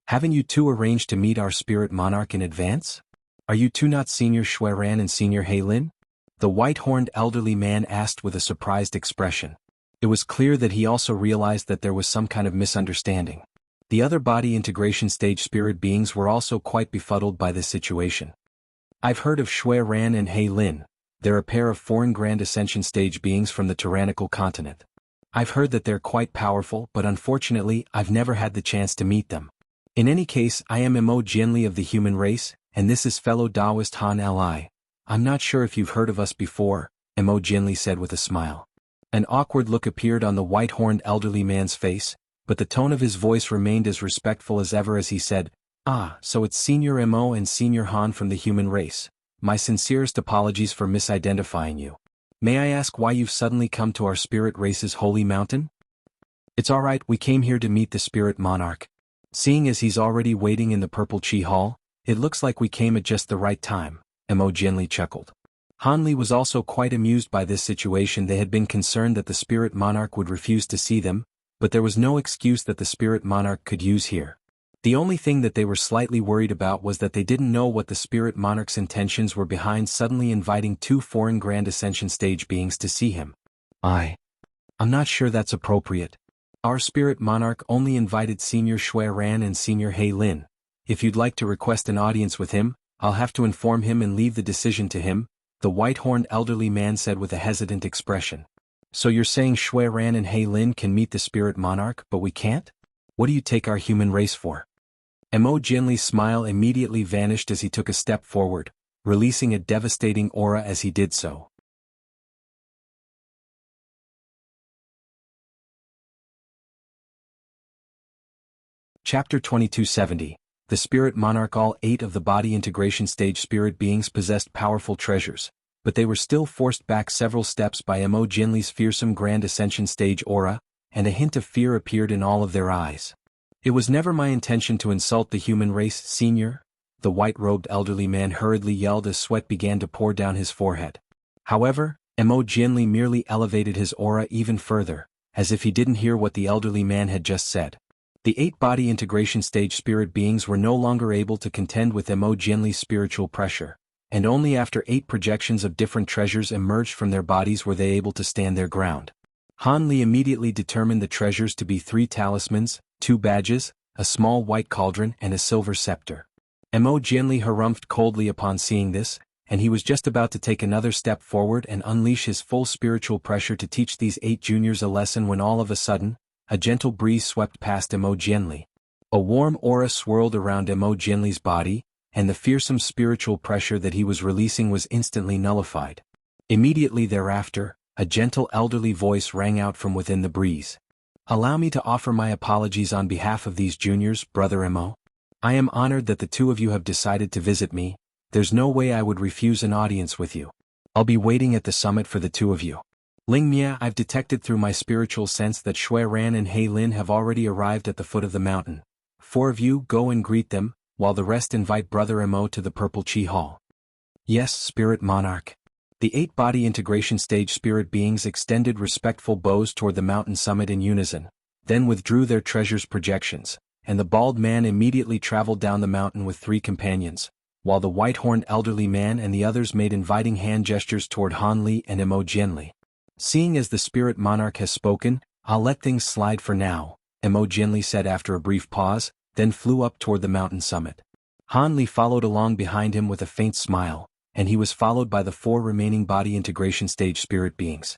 "Haven't you 2 arranged to meet our spirit monarch in advance? Are you 2 not Senior Shui Ran and Senior He Lin?" The white-horned elderly man asked with a surprised expression. It was clear that he also realized that there was some kind of misunderstanding. The other body integration stage spirit beings were also quite befuddled by this situation. "I've heard of Shui Ran and He Lin. They're a pair of foreign Grand Ascension stage beings from the tyrannical continent. I've heard that they're quite powerful, but unfortunately I've never had the chance to meet them. In any case, I am Mo Jinli of the human race, and this is fellow Taoist Han Li. I'm not sure if you've heard of us before," Mo Jinli said with a smile. An awkward look appeared on the white-horned elderly man's face, but the tone of his voice remained as respectful as ever as he said, "Ah, so it's Senior Mo and Senior Han from the human race. My sincerest apologies for misidentifying you. May I ask why you've suddenly come to our spirit race's holy mountain?" "It's all right, we came here to meet the spirit monarch. Seeing as he's already waiting in the Purple Chi Hall, it looks like we came at just the right time," Mo Jinli chuckled. Han Li was also quite amused by this situation. They had been concerned that the spirit monarch would refuse to see them, but there was no excuse that the spirit monarch could use here. The only thing that they were slightly worried about was that they didn't know what the spirit monarch's intentions were behind suddenly inviting 2 foreign Grand Ascension stage beings to see him. I'm not sure that's appropriate. Our spirit monarch only invited Senior Shui Ran and Senior He Lin. If you'd like to request an audience with him, I'll have to inform him and leave the decision to him," the white-horned elderly man said with a hesitant expression. "So you're saying Shui Ran and He Lin can meet the spirit monarch, but we can't? What do you take our human race for?" Mo Jinli's smile immediately vanished as he took a step forward, releasing a devastating aura as he did so. Chapter 2270. The Spirit Monarch. All 8 of the body integration stage spirit beings possessed powerful treasures, but they were still forced back several steps by Mo Jinli's fearsome Grand Ascension stage aura, and a hint of fear appeared in all of their eyes. "It was never my intention to insult the human race, Senior," the white-robed elderly man hurriedly yelled as sweat began to pour down his forehead. However, Mo Jinli merely elevated his aura even further, as if he didn't hear what the elderly man had just said. The 8 body integration stage spirit beings were no longer able to contend with Mo Jinli's spiritual pressure, and only after 8 projections of different treasures emerged from their bodies were they able to stand their ground. Han Li immediately determined the treasures to be 3 talismans, 2 badges, a small white cauldron and a silver scepter. Mo Jinli harumphed coldly upon seeing this, and he was just about to take another step forward and unleash his full spiritual pressure to teach these 8 juniors a lesson when all of a sudden, a gentle breeze swept past Mo Jinli. A warm aura swirled around Mo Jinli's body, and the fearsome spiritual pressure that he was releasing was instantly nullified. Immediately thereafter, a gentle elderly voice rang out from within the breeze. "Allow me to offer my apologies on behalf of these juniors, Brother Mo. I am honored that the 2 of you have decided to visit me. There's no way I would refuse an audience with you. I'll be waiting at the summit for the 2 of you. Ling Mia, I've detected through my spiritual sense that Shui Ran and He Lin have already arrived at the foot of the mountain. 4 of you go and greet them, while the rest invite Brother Mo to the Purple Chi Hall." "Yes, Spirit Monarch." The 8 body integration stage spirit beings extended respectful bows toward the mountain summit in unison, then withdrew their treasures projections, and the bald man immediately traveled down the mountain with 3 companions, while the white-horned elderly man and the others made inviting hand gestures toward Han Li and Mo Jinli. "Seeing as the Spirit Monarch has spoken, I'll let things slide for now," Mo Jinli said after a brief pause, then flew up toward the mountain summit. Han Li followed along behind him with a faint smile, and he was followed by the 4 remaining body integration stage spirit beings.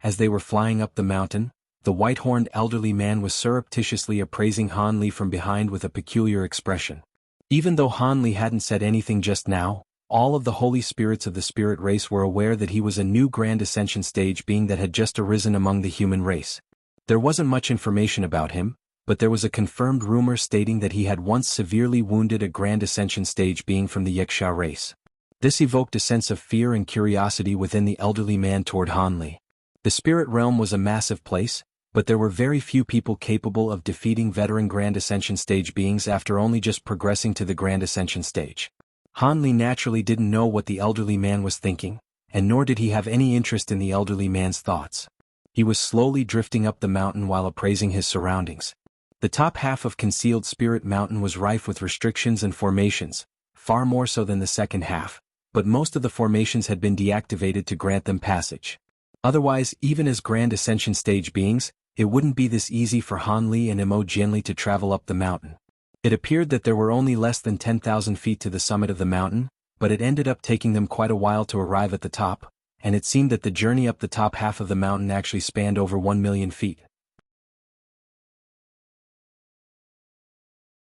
As they were flying up the mountain, the white-horned elderly man was surreptitiously appraising Han Li from behind with a peculiar expression. Even though Han Li hadn't said anything just now, all of the holy spirits of the spirit race were aware that he was a new Grand Ascension stage being that had just arisen among the human race. There wasn't much information about him, but there was a confirmed rumor stating that he had once severely wounded a Grand Ascension stage being from the Yaksha race. This evoked a sense of fear and curiosity within the elderly man toward Han Li. The spirit realm was a massive place, but there were very few people capable of defeating veteran Grand Ascension stage beings after only just progressing to the Grand Ascension stage. Han Li naturally didn't know what the elderly man was thinking, and nor did he have any interest in the elderly man's thoughts. He was slowly drifting up the mountain while appraising his surroundings. The top half of Concealed Spirit Mountain was rife with restrictions and formations, far more so than the second half, but most of the formations had been deactivated to grant them passage. Otherwise, even as Grand Ascension stage beings, it wouldn't be this easy for Han Li and Mo Jianli to travel up the mountain. It appeared that there were only less than 10,000 feet to the summit of the mountain, but it ended up taking them quite a while to arrive at the top, and it seemed that the journey up the top half of the mountain actually spanned over 1 million feet.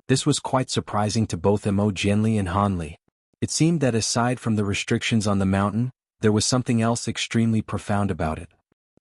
This was quite surprising to both Mo Jianli and Han Li. It seemed that aside from the restrictions on the mountain, there was something else extremely profound about it.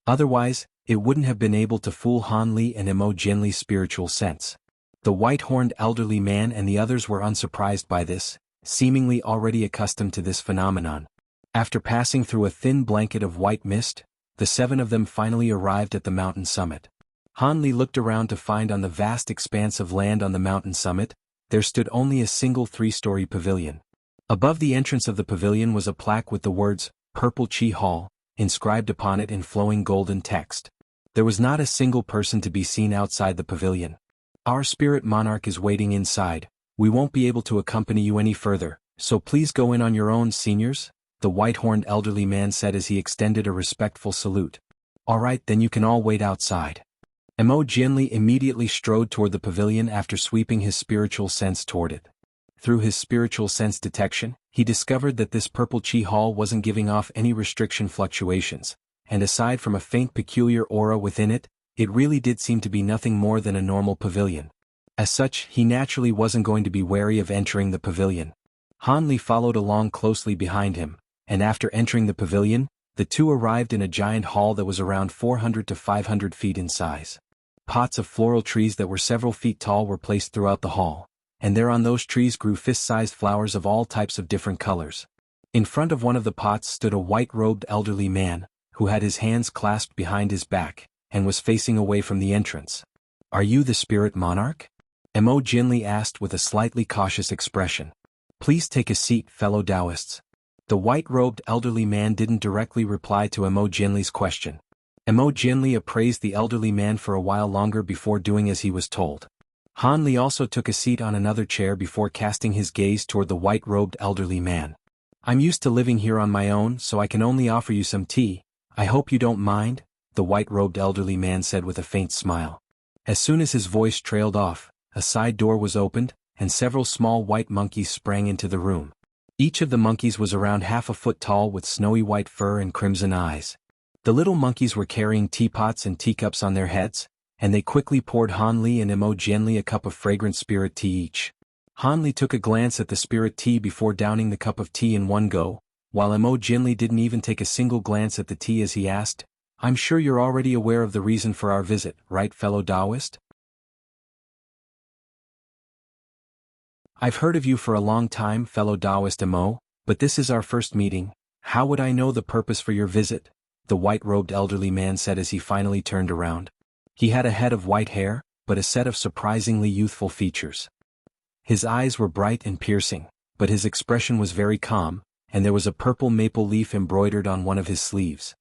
Otherwise, it wouldn't have been able to fool Han Li and Mo Jianli's spiritual sense. The white-horned elderly man and the others were unsurprised by this, seemingly already accustomed to this phenomenon. After passing through a thin blanket of white mist, the 7 of them finally arrived at the mountain summit. Han Li looked around to find on the vast expanse of land on the mountain summit, there stood only a single 3-story pavilion. Above the entrance of the pavilion was a plaque with the words, Purple Chi Hall, inscribed upon it in flowing golden text. There was not a single person to be seen outside the pavilion. Our spirit monarch is waiting inside. We won't be able to accompany you any further, so please go in on your own, seniors, the white-horned elderly man said as he extended a respectful salute. All right, then you can all wait outside. Mo Jianli immediately strode toward the pavilion after sweeping his spiritual sense toward it. Through his spiritual sense detection, he discovered that this Purple Chi Hall wasn't giving off any restriction fluctuations, and aside from a faint peculiar aura within it, it really did seem to be nothing more than a normal pavilion. As such, he naturally wasn't going to be wary of entering the pavilion. Han Li followed along closely behind him, and after entering the pavilion, the two arrived in a giant hall that was around 400 to 500 feet in size. Pots of floral trees that were several feet tall were placed throughout the hall, and there on those trees grew fist-sized flowers of all types of different colors. In front of one of the pots stood a white-robed elderly man, who had his hands clasped behind his back, and was facing away from the entrance. Are you the spirit monarch? Mo Jianli asked with a slightly cautious expression. Please take a seat, fellow Taoists. The white-robed elderly man didn't directly reply to Mo Jianli's question. Mo Jianli appraised the elderly man for a while longer before doing as he was told. Han Li also took a seat on another chair before casting his gaze toward the white-robed elderly man. I'm used to living here on my own, so I can only offer you some tea. I hope you don't mind, the white-robed elderly man said with a faint smile. As soon as his voice trailed off, a side door was opened, and several small white monkeys sprang into the room. Each of the monkeys was around half a foot tall with snowy white fur and crimson eyes. The little monkeys were carrying teapots and teacups on their heads, and they quickly poured Han Li and Mo Jianli a cup of fragrant spirit tea each. Han Li took a glance at the spirit tea before downing the cup of tea in one go, while Mo Jianli didn't even take a single glance at the tea as he asked, I'm sure you're already aware of the reason for our visit, right, fellow Taoist? I've heard of you for a long time, fellow Taoist Mo, but this is our first meeting. How would I know the purpose for your visit? The white-robed elderly man said as he finally turned around. He had a head of white hair, but a set of surprisingly youthful features. His eyes were bright and piercing, but his expression was very calm, and there was a purple maple leaf embroidered on one of his sleeves.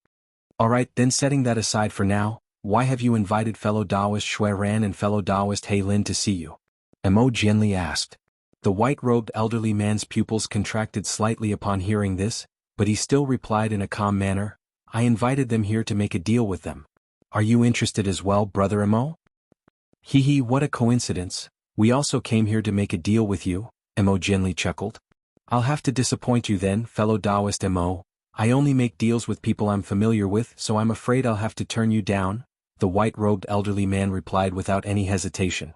All right, then setting that aside for now, why have you invited fellow Taoist Shui Ran and fellow Taoist He Lin to see you? Mo Jianli asked. The white-robed elderly man's pupils contracted slightly upon hearing this, but he still replied in a calm manner, I invited them here to make a deal with them. Are you interested as well, brother Mo? Hee hee, what a coincidence, We also came here to make a deal with you, Mo Jinli chuckled. I'll have to disappoint you then, fellow Taoist Mo. I only make deals with people I'm familiar with, so I'm afraid I'll have to turn you down, the white-robed elderly man replied without any hesitation.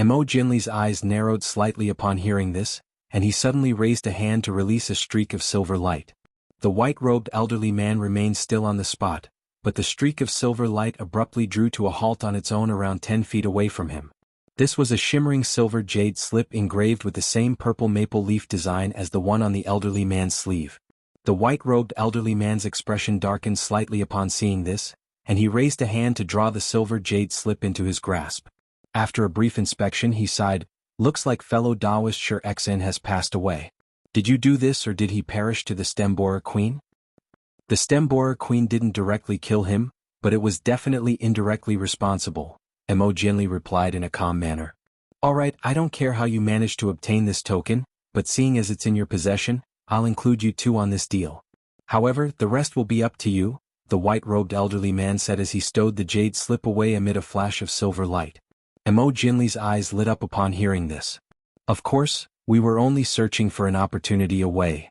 Mo Jinli's eyes narrowed slightly upon hearing this, and he suddenly raised a hand to release a streak of silver light. The white-robed elderly man remained still on the spot, but the streak of silver light abruptly drew to a halt on its own around 10 feet away from him. This was a shimmering silver jade slip engraved with the same purple maple leaf design as the one on the elderly man's sleeve. The white-robed elderly man's expression darkened slightly upon seeing this, and he raised a hand to draw the silver jade slip into his grasp. After a brief inspection he sighed, "Looks like fellow Taoist Sher Xen has passed away. Did you do this or did he perish to the Stemborer Queen?" The Stemborer Queen didn't directly kill him, but it was definitely indirectly responsible, Mo Jinli replied in a calm manner. "Alright, I don't care how you managed to obtain this token, but seeing as it's in your possession, I'll include you two on this deal. However, the rest will be up to you," the white-robed elderly man said as he stowed the jade slip away amid a flash of silver light. Mo Jinli's eyes lit up upon hearing this. "Of course, we were only searching for an opportunity away.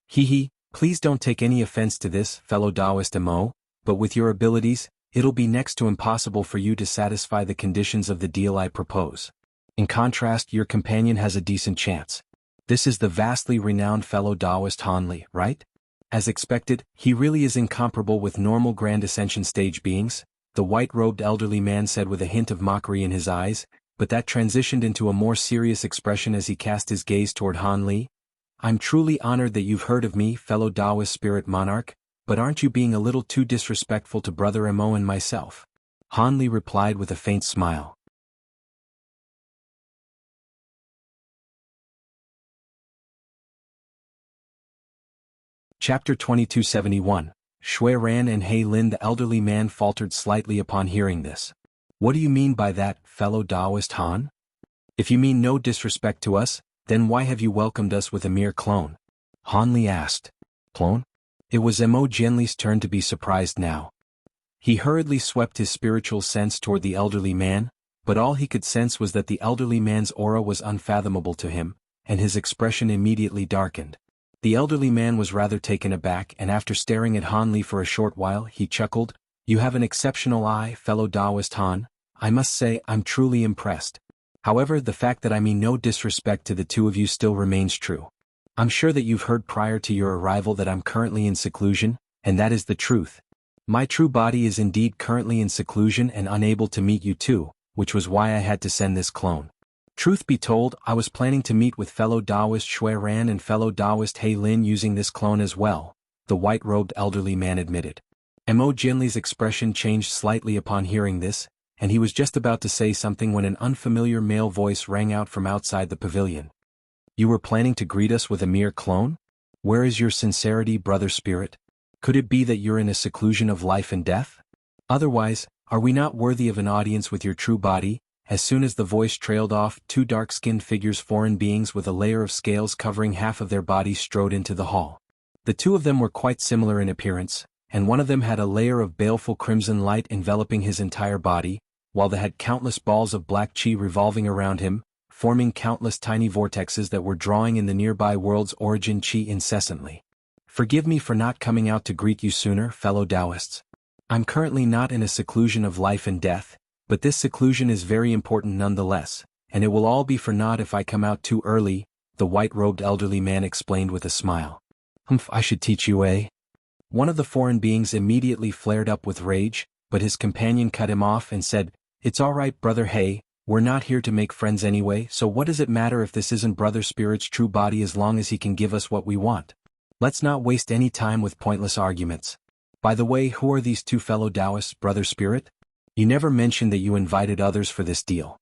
Hee, please don't take any offense to this, fellow Taoist Mo, but with your abilities, it'll be next to impossible for you to satisfy the conditions of the deal I propose. In contrast, your companion has a decent chance. This is the vastly renowned fellow Taoist Han Li, right? As expected, he really is incomparable with normal Grand Ascension stage beings," the white-robed elderly man said with a hint of mockery in his eyes, but that transitioned into a more serious expression as he cast his gaze toward Han Li. "I'm truly honored that you've heard of me, fellow Taoist spirit monarch, but aren't you being a little too disrespectful to Brother Mo and myself?" Han Li replied with a faint smile. Chapter 2271, Shui Ran and He Lin. The elderly man faltered slightly upon hearing this. "What do you mean by that, fellow Taoist Han? If you mean no disrespect to us, then why have you welcomed us with a mere clone?" Han Li asked. "Clone?" It was Mo Jinli's turn to be surprised now. He hurriedly swept his spiritual sense toward the elderly man, but all he could sense was that the elderly man's aura was unfathomable to him, and his expression immediately darkened. The elderly man was rather taken aback, and after staring at Han Li for a short while he chuckled, "You have an exceptional eye, fellow Taoist Han. I must say I'm truly impressed. However, the fact that I mean no disrespect to the two of you still remains true. I'm sure that you've heard prior to your arrival that I'm currently in seclusion, and that is the truth. My true body is indeed currently in seclusion and unable to meet you two, which was why I had to send this clone. Truth be told, I was planning to meet with fellow Taoist Shui Ran and fellow Taoist He Lin using this clone as well," the white-robed elderly man admitted. Mo Jinli's expression changed slightly upon hearing this, and he was just about to say something when an unfamiliar male voice rang out from outside the pavilion. "You were planning to greet us with a mere clone? Where is your sincerity, brother spirit? Could it be that you're in a seclusion of life and death? Otherwise, are we not worthy of an audience with your true body?" As soon as the voice trailed off, two dark-skinned figures, foreign beings with a layer of scales covering half of their bodies, strode into the hall. The two of them were quite similar in appearance, and one of them had a layer of baleful crimson light enveloping his entire body, while they had countless balls of black chi revolving around him, forming countless tiny vortexes that were drawing in the nearby world's origin chi incessantly. "Forgive me for not coming out to greet you sooner, fellow Taoists. I'm currently not in a seclusion of life and death, but this seclusion is very important nonetheless, and it will all be for naught if I come out too early," the white-robed elderly man explained with a smile. "Humph, I should teach you, eh?" One of the foreign beings immediately flared up with rage, but his companion cut him off and said, "It's all right, brother He, we're not here to make friends anyway, so what does it matter if this isn't brother spirit's true body as long as he can give us what we want? Let's not waste any time with pointless arguments. By the way, who are these two fellow Taoists, brother spirit? You never mentioned that you invited others for this deal."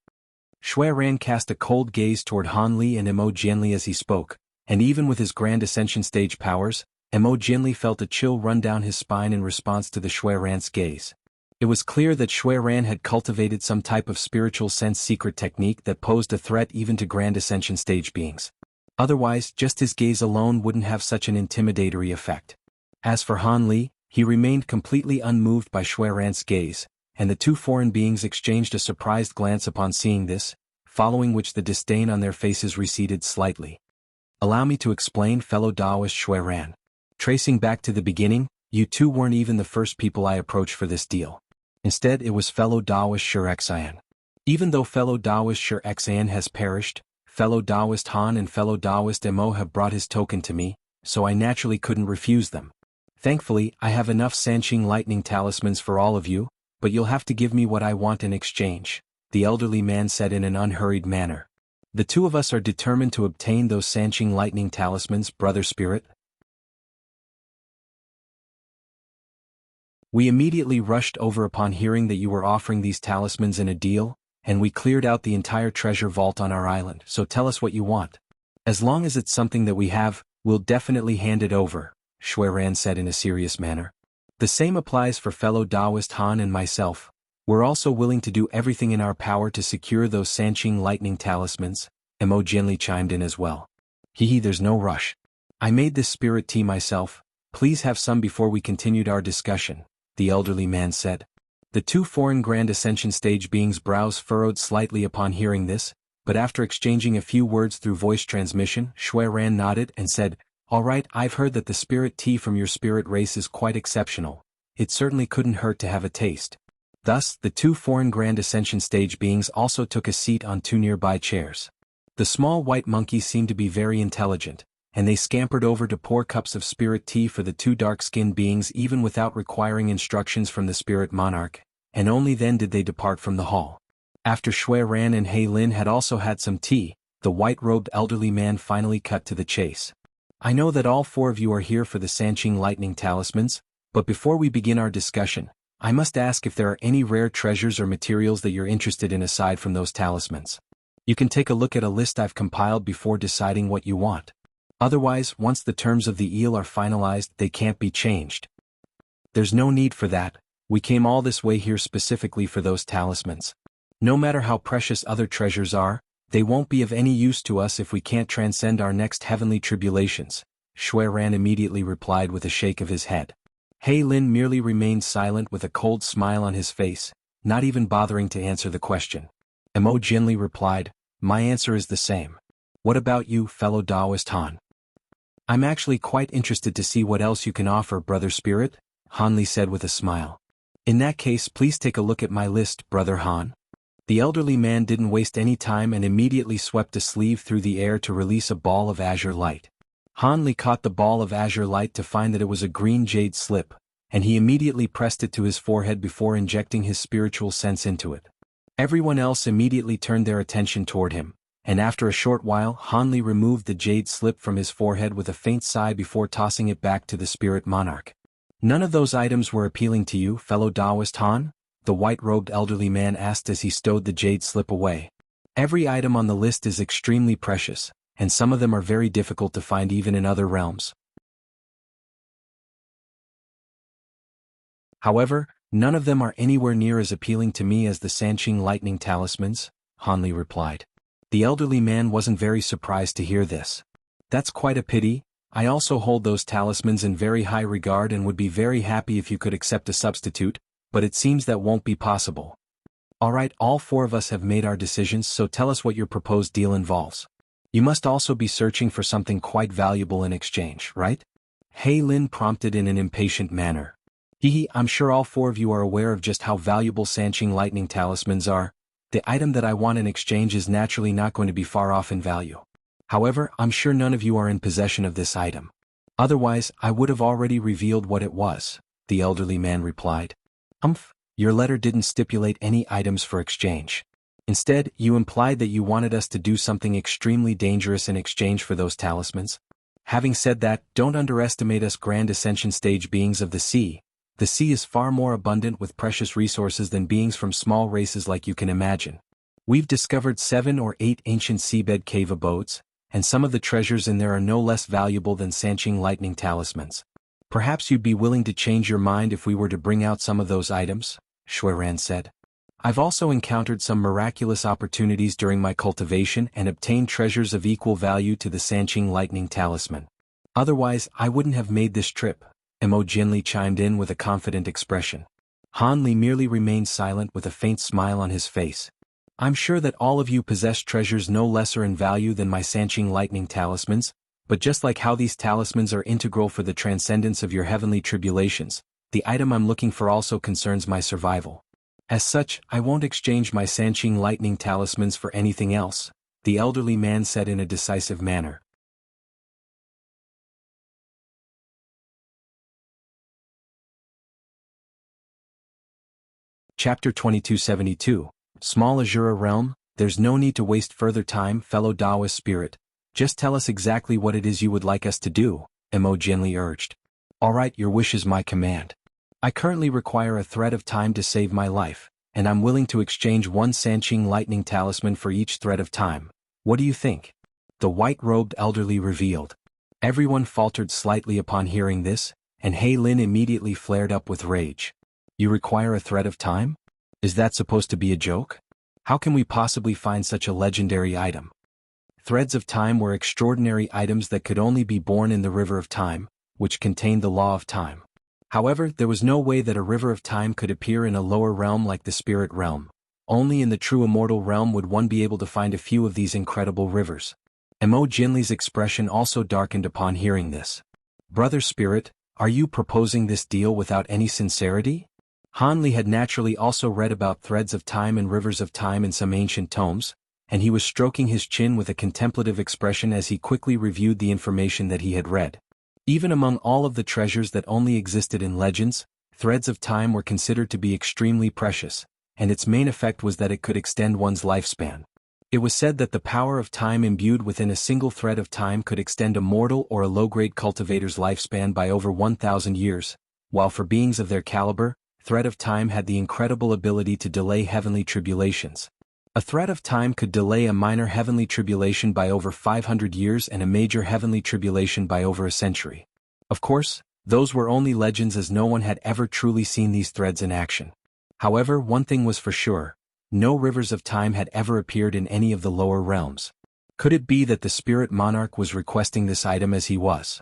Shui Ran cast a cold gaze toward Han Li and Mo Jinli as he spoke, and even with his Grand Ascension stage powers, Mo Jinli felt a chill run down his spine in response to the Shui Ran's gaze. It was clear that Shui Ran had cultivated some type of spiritual sense secret technique that posed a threat even to Grand Ascension stage beings. Otherwise, just his gaze alone wouldn't have such an intimidatory effect. As for Han Li, he remained completely unmoved by Shui Ran's gaze, and the two foreign beings exchanged a surprised glance upon seeing this, following which the disdain on their faces receded slightly. Allow me to explain, fellow Taoist, Shui Ran. Tracing back to the beginning, you two weren't even the first people I approached for this deal. Instead, it was fellow Taoist Shi Xian. Even though fellow Taoist Shi Xian has perished, fellow Taoist Han and fellow Taoist Mo have brought his token to me, so I naturally couldn't refuse them. Thankfully, I have enough Sanqing lightning talismans for all of you, but you'll have to give me what I want in exchange, the elderly man said in an unhurried manner. The two of us are determined to obtain those Sanqing lightning talismans, brother spirit. We immediately rushed over upon hearing that you were offering these talismans in a deal, and we cleared out the entire treasure vault on our island, so tell us what you want. As long as it's something that we have, we'll definitely hand it over, Shui Ran said in a serious manner. The same applies for fellow Taoist Han and myself. We're also willing to do everything in our power to secure those Sanqing lightning talismans, Mo Jianli chimed in as well. There's no rush. I made this spirit tea myself, please have some before we continued our discussion, the elderly man said. The two foreign Grand Ascension stage beings' brows furrowed slightly upon hearing this, but after exchanging a few words through voice transmission, Shui Ran nodded and said, "All right, I've heard that the spirit tea from your spirit race is quite exceptional. It certainly couldn't hurt to have a taste." Thus, the two foreign Grand Ascension stage beings also took a seat on two nearby chairs. The small white monkeys seemed to be very intelligent, and they scampered over to pour cups of spirit tea for the two dark-skinned beings even without requiring instructions from the spirit monarch, and only then did they depart from the hall. After Shui Ran and Hei Lin had also had some tea, the white-robed elderly man finally cut to the chase. I know that all four of you are here for the Sanqing lightning talismans, but before we begin our discussion, I must ask if there are any rare treasures or materials that you're interested in aside from those talismans. You can take a look at a list I've compiled before deciding what you want. Otherwise, once the terms of the deal are finalized, they can't be changed. There's no need for that. We came all this way here specifically for those talismans. No matter how precious other treasures are, they won't be of any use to us if we can't transcend our next heavenly tribulations, Shui Ran immediately replied with a shake of his head. Hei Lin merely remained silent with a cold smile on his face, not even bothering to answer the question. Mo Jianli replied, "My answer is the same. What about you, fellow Taoist Han?" "I'm actually quite interested to see what else you can offer, brother spirit," Han Li said with a smile. "In that case, please take a look at my list, brother Han." The elderly man didn't waste any time and immediately swept a sleeve through the air to release a ball of azure light. Han Li caught the ball of azure light to find that it was a green jade slip, and he immediately pressed it to his forehead before injecting his spiritual sense into it. Everyone else immediately turned their attention toward him, and after a short while Han Li removed the jade slip from his forehead with a faint sigh before tossing it back to the spirit monarch. "None of those items were appealing to you, fellow Taoist Han?" the white-robed elderly man asked as he stowed the jade slip away. "Every item on the list is extremely precious, and some of them are very difficult to find even in other realms. However, none of them are anywhere near as appealing to me as the Sanqing lightning talismans," Han Li replied. The elderly man wasn't very surprised to hear this. "That's quite a pity. I also hold those talismans in very high regard and would be very happy if you could accept a substitute, but it seems that won't be possible. Alright, all four of us have made our decisions, so tell us what your proposed deal involves. You must also be searching for something quite valuable in exchange, right?" Hei Lin prompted in an impatient manner. I'm sure all four of you are aware of just how valuable Sanqing lightning talismans are. The item that I want in exchange is naturally not going to be far off in value. However, I'm sure none of you are in possession of this item. Otherwise, I would have already revealed what it was, the elderly man replied. Your letter didn't stipulate any items for exchange. Instead, you implied that you wanted us to do something extremely dangerous in exchange for those talismans. Having said that, don't underestimate us Grand Ascension stage beings of the sea. The sea is far more abundant with precious resources than beings from small races like you can imagine. We've discovered 7 or 8 ancient seabed cave abodes, and some of the treasures in there are no less valuable than Sanqing lightning talismans. Perhaps you'd be willing to change your mind if we were to bring out some of those items, Shui Ran said. I've also encountered some miraculous opportunities during my cultivation and obtained treasures of equal value to the Sanqing lightning talisman. Otherwise, I wouldn't have made this trip, Mo Jianli chimed in with a confident expression. Han Li merely remained silent with a faint smile on his face. I'm sure that all of you possess treasures no lesser in value than my Sanqing lightning talismans, but just like how these talismans are integral for the transcendence of your heavenly tribulations, the item I'm looking for also concerns my survival. As such, I won't exchange my Sanqing lightning talismans for anything else, the elderly man said in a decisive manner. Chapter 2272. Small Azura Realm. There's no need to waste further time, fellow Taoist spirit. Just tell us exactly what it is you would like us to do, Mo Jianli urged. Alright, your wish is my command. I currently require a thread of time to save my life, and I'm willing to exchange one Sanqing lightning talisman for each thread of time. What do you think? The white-robed elderly revealed. Everyone faltered slightly upon hearing this, and He Lin immediately flared up with rage. You require a thread of time? Is that supposed to be a joke? How can we possibly find such a legendary item? Threads of time were extraordinary items that could only be born in the river of time, which contained the law of time. However, there was no way that a river of time could appear in a lower realm like the spirit realm. Only in the true immortal realm would one be able to find a few of these incredible rivers. Mo Jinli's expression also darkened upon hearing this. Brother Spirit, are you proposing this deal without any sincerity? Han Li had naturally also read about threads of time and rivers of time in some ancient tomes, and he was stroking his chin with a contemplative expression as he quickly reviewed the information that he had read. Even among all of the treasures that only existed in legends, threads of time were considered to be extremely precious, and its main effect was that it could extend one's lifespan. It was said that the power of time imbued within a single thread of time could extend a mortal or a low-grade cultivator's lifespan by over 1,000 years, while for beings of their caliber, thread of time had the incredible ability to delay heavenly tribulations. A thread of time could delay a minor heavenly tribulation by over 500 years and a major heavenly tribulation by over a century. Of course, those were only legends as no one had ever truly seen these threads in action. However, one thing was for sure, no rivers of time had ever appeared in any of the lower realms. Could it be that the spirit monarch was requesting this item as he was?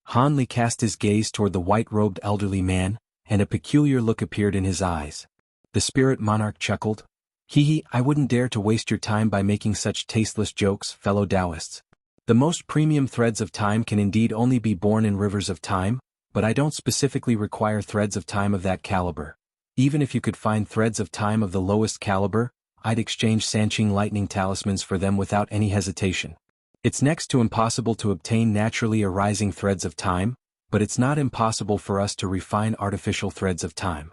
Han Li cast his gaze toward the white-robed elderly man, and a peculiar look appeared in his eyes. The spirit monarch chuckled. Hee, I wouldn't dare to waste your time by making such tasteless jokes, fellow Taoists. The most premium threads of time can indeed only be born in rivers of time, but I don't specifically require threads of time of that caliber. Even if you could find threads of time of the lowest caliber, I'd exchange Sanqing lightning talismans for them without any hesitation. It's next to impossible to obtain naturally arising threads of time, but it's not impossible for us to refine artificial threads of time.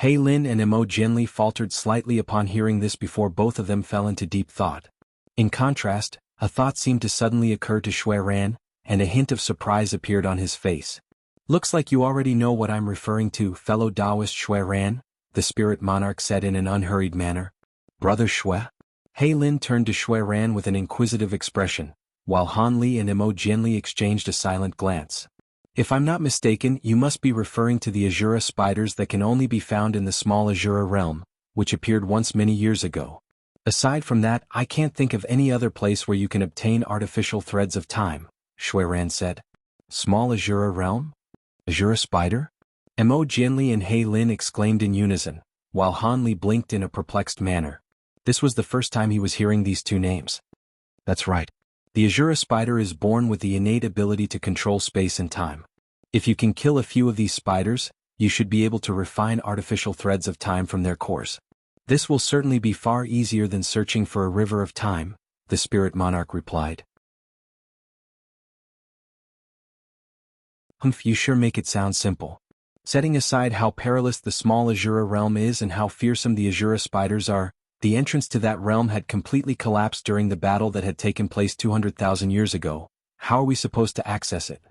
He Lin and Mo Jianli faltered slightly upon hearing this before both of them fell into deep thought. In contrast, a thought seemed to suddenly occur to Shui Ran, and a hint of surprise appeared on his face. Looks like you already know what I'm referring to, fellow Taoist Shui Ran, the spirit monarch said in an unhurried manner. Brother Shui? He Lin turned to Shui Ran with an inquisitive expression, while Han Li and Mo Jianli exchanged a silent glance. If I'm not mistaken, you must be referring to the Azura spiders that can only be found in the small Azura realm, which appeared once many years ago. Aside from that, I can't think of any other place where you can obtain artificial threads of time, Shui Ran said. Small Azura realm? Azura spider? Mo Jianli and He Lin exclaimed in unison, while Han Li blinked in a perplexed manner. This was the first time he was hearing these two names. That's right. The Azura spider is born with the innate ability to control space and time. If you can kill a few of these spiders, you should be able to refine artificial threads of time from their cores. This will certainly be far easier than searching for a river of time, the spirit monarch replied. You sure make it sound simple. Setting aside how perilous the small Azura realm is and how fearsome the Azura spiders are, the entrance to that realm had completely collapsed during the battle that had taken place 200,000 years ago. How are we supposed to access it?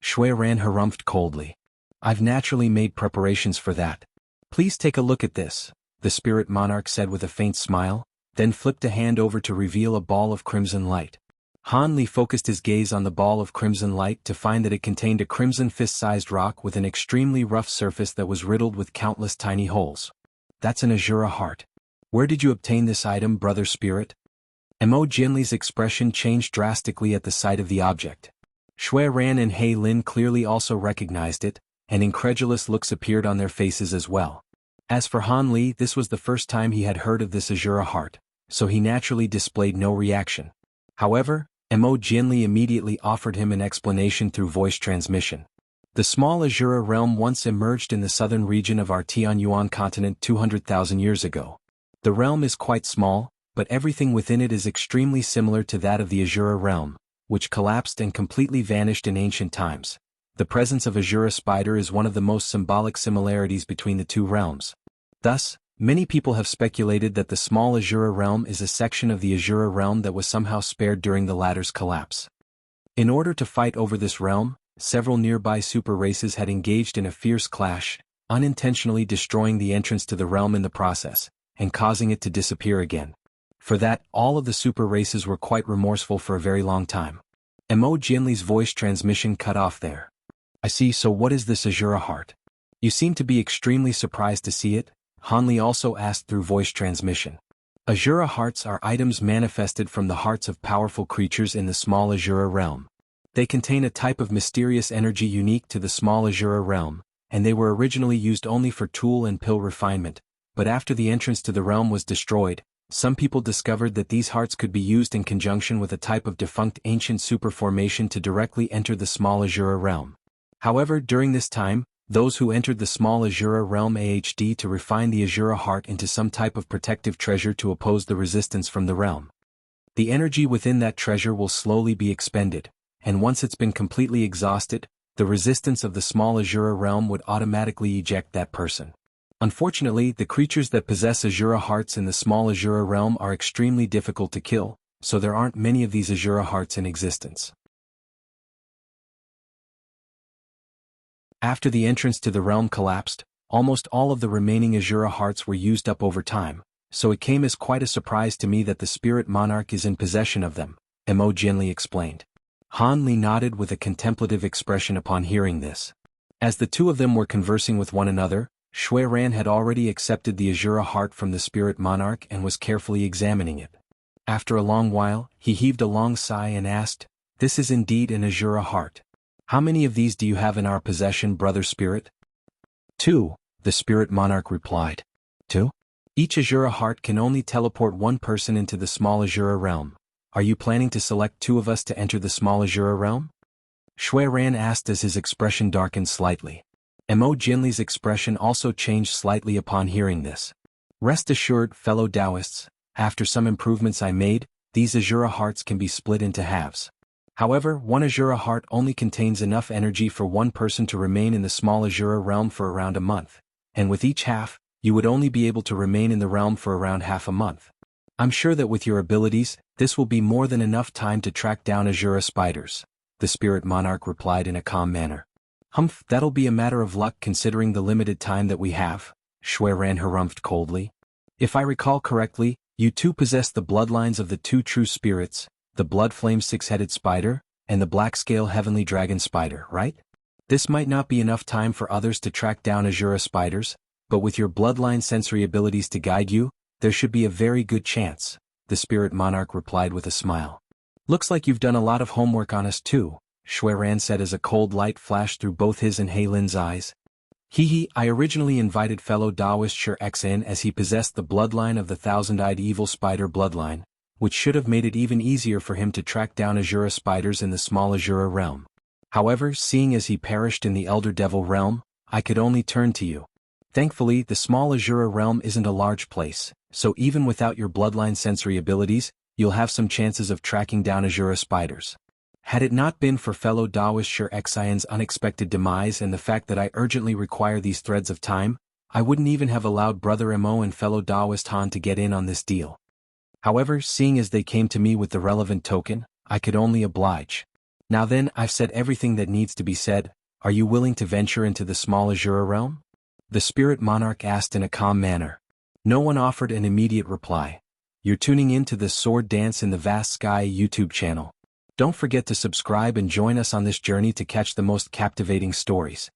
Shui Ran harumphed coldly. I've naturally made preparations for that. Please take a look at this, the spirit monarch said with a faint smile, then flipped a hand over to reveal a ball of crimson light. Han Li focused his gaze on the ball of crimson light to find that it contained a crimson fist-sized rock with an extremely rough surface that was riddled with countless tiny holes. That's an Azura heart. Where did you obtain this item, brother spirit? Mo Jianli's expression changed drastically at the sight of the object. Shui Ran and He Lin clearly also recognized it, and incredulous looks appeared on their faces as well. As for Han Li, this was the first time he had heard of this Azura heart, so he naturally displayed no reaction. However, Mo Jianli immediately offered him an explanation through voice transmission. The small Azura realm once emerged in the southern region of our Tianyuan continent 200,000 years ago. The realm is quite small, but everything within it is extremely similar to that of the Azura realm, which collapsed and completely vanished in ancient times. The presence of Azura spider is one of the most symbolic similarities between the two realms. Thus, many people have speculated that the small Azura realm is a section of the Azura realm that was somehow spared during the latter's collapse. In order to fight over this realm, several nearby super races had engaged in a fierce clash, unintentionally destroying the entrance to the realm in the process, and causing it to disappear again. For that, all of the super races were quite remorseful for a very long time. Mo Jianli's voice transmission cut off there. I see, so what is this Azura heart? You seem to be extremely surprised to see it, Han Li also asked through voice transmission. Azura hearts are items manifested from the hearts of powerful creatures in the small Azura realm. They contain a type of mysterious energy unique to the small Azura realm, and they were originally used only for tool and pill refinement, but after the entrance to the realm was destroyed, some people discovered that these hearts could be used in conjunction with a type of defunct ancient super formation to directly enter the small Azura realm. However, during this time, those who entered the small Azura realm AHD to refine the Azura heart into some type of protective treasure to oppose the resistance from the realm. The energy within that treasure will slowly be expended, and once it's been completely exhausted, the resistance of the small Azura realm would automatically eject that person. Unfortunately, the creatures that possess Azura hearts in the small Azura realm are extremely difficult to kill, so there aren't many of these Azura hearts in existence. After the entrance to the realm collapsed, almost all of the remaining Azura hearts were used up over time, so it came as quite a surprise to me that the spirit monarch is in possession of them, Mo Jianli explained. Han Li nodded with a contemplative expression upon hearing this. As the two of them were conversing with one another, Shui Ran had already accepted the Azura heart from the spirit monarch and was carefully examining it. After a long while, he heaved a long sigh and asked, "This is indeed an Azura heart. How many of these do you have in our possession, brother spirit?" "2," the spirit monarch replied. "2? Each Azura heart can only teleport one person into the small Azura realm. Are you planning to select 2 of us to enter the small Azura realm?" Shui Ran asked as his expression darkened slightly. Mo Jianli's expression also changed slightly upon hearing this. "Rest assured, fellow Taoists, after some improvements I made, these Azura hearts can be split into halves. However, one Azura heart only contains enough energy for one person to remain in the small Azura realm for around a month, and with each half, you would only be able to remain in the realm for around half a month. I'm sure that with your abilities, this will be more than enough time to track down Azura spiders," the spirit monarch replied in a calm manner. "Humph, that'll be a matter of luck considering the limited time that we have," Shui Ran harumphed coldly. "If I recall correctly, you two possess the bloodlines of the 2 true spirits, the blood flame 6-headed spider, and the black scale heavenly dragon spider, right? This might not be enough time for others to track down Azura spiders, but with your bloodline sensory abilities to guide you, there should be a very good chance," the spirit monarch replied with a smile. "Looks like you've done a lot of homework on us too," Shui Ran said as a cold light flashed through both his and Hei Lin's eyes. I originally invited fellow Taoist Sher X in as he possessed the bloodline of the thousand-eyed evil spider bloodline, which should have made it even easier for him to track down Azura spiders in the small Azura realm. However, seeing as he perished in the Elder Devil realm, I could only turn to you. Thankfully, the small Azura realm isn't a large place, so even without your bloodline sensory abilities, you'll have some chances of tracking down Azura spiders. Had it not been for fellow Taoist Sher Xian's unexpected demise and the fact that I urgently require these threads of time, I wouldn't even have allowed Brother Mo and fellow Taoist Han to get in on this deal. However, seeing as they came to me with the relevant token, I could only oblige. Now then, I've said everything that needs to be said. Are you willing to venture into the small Azura realm?" the spirit monarch asked in a calm manner. No one offered an immediate reply. You're tuning in to the Sword Dance in the Vast Sky YouTube channel. Don't forget to subscribe and join us on this journey to catch the most captivating stories.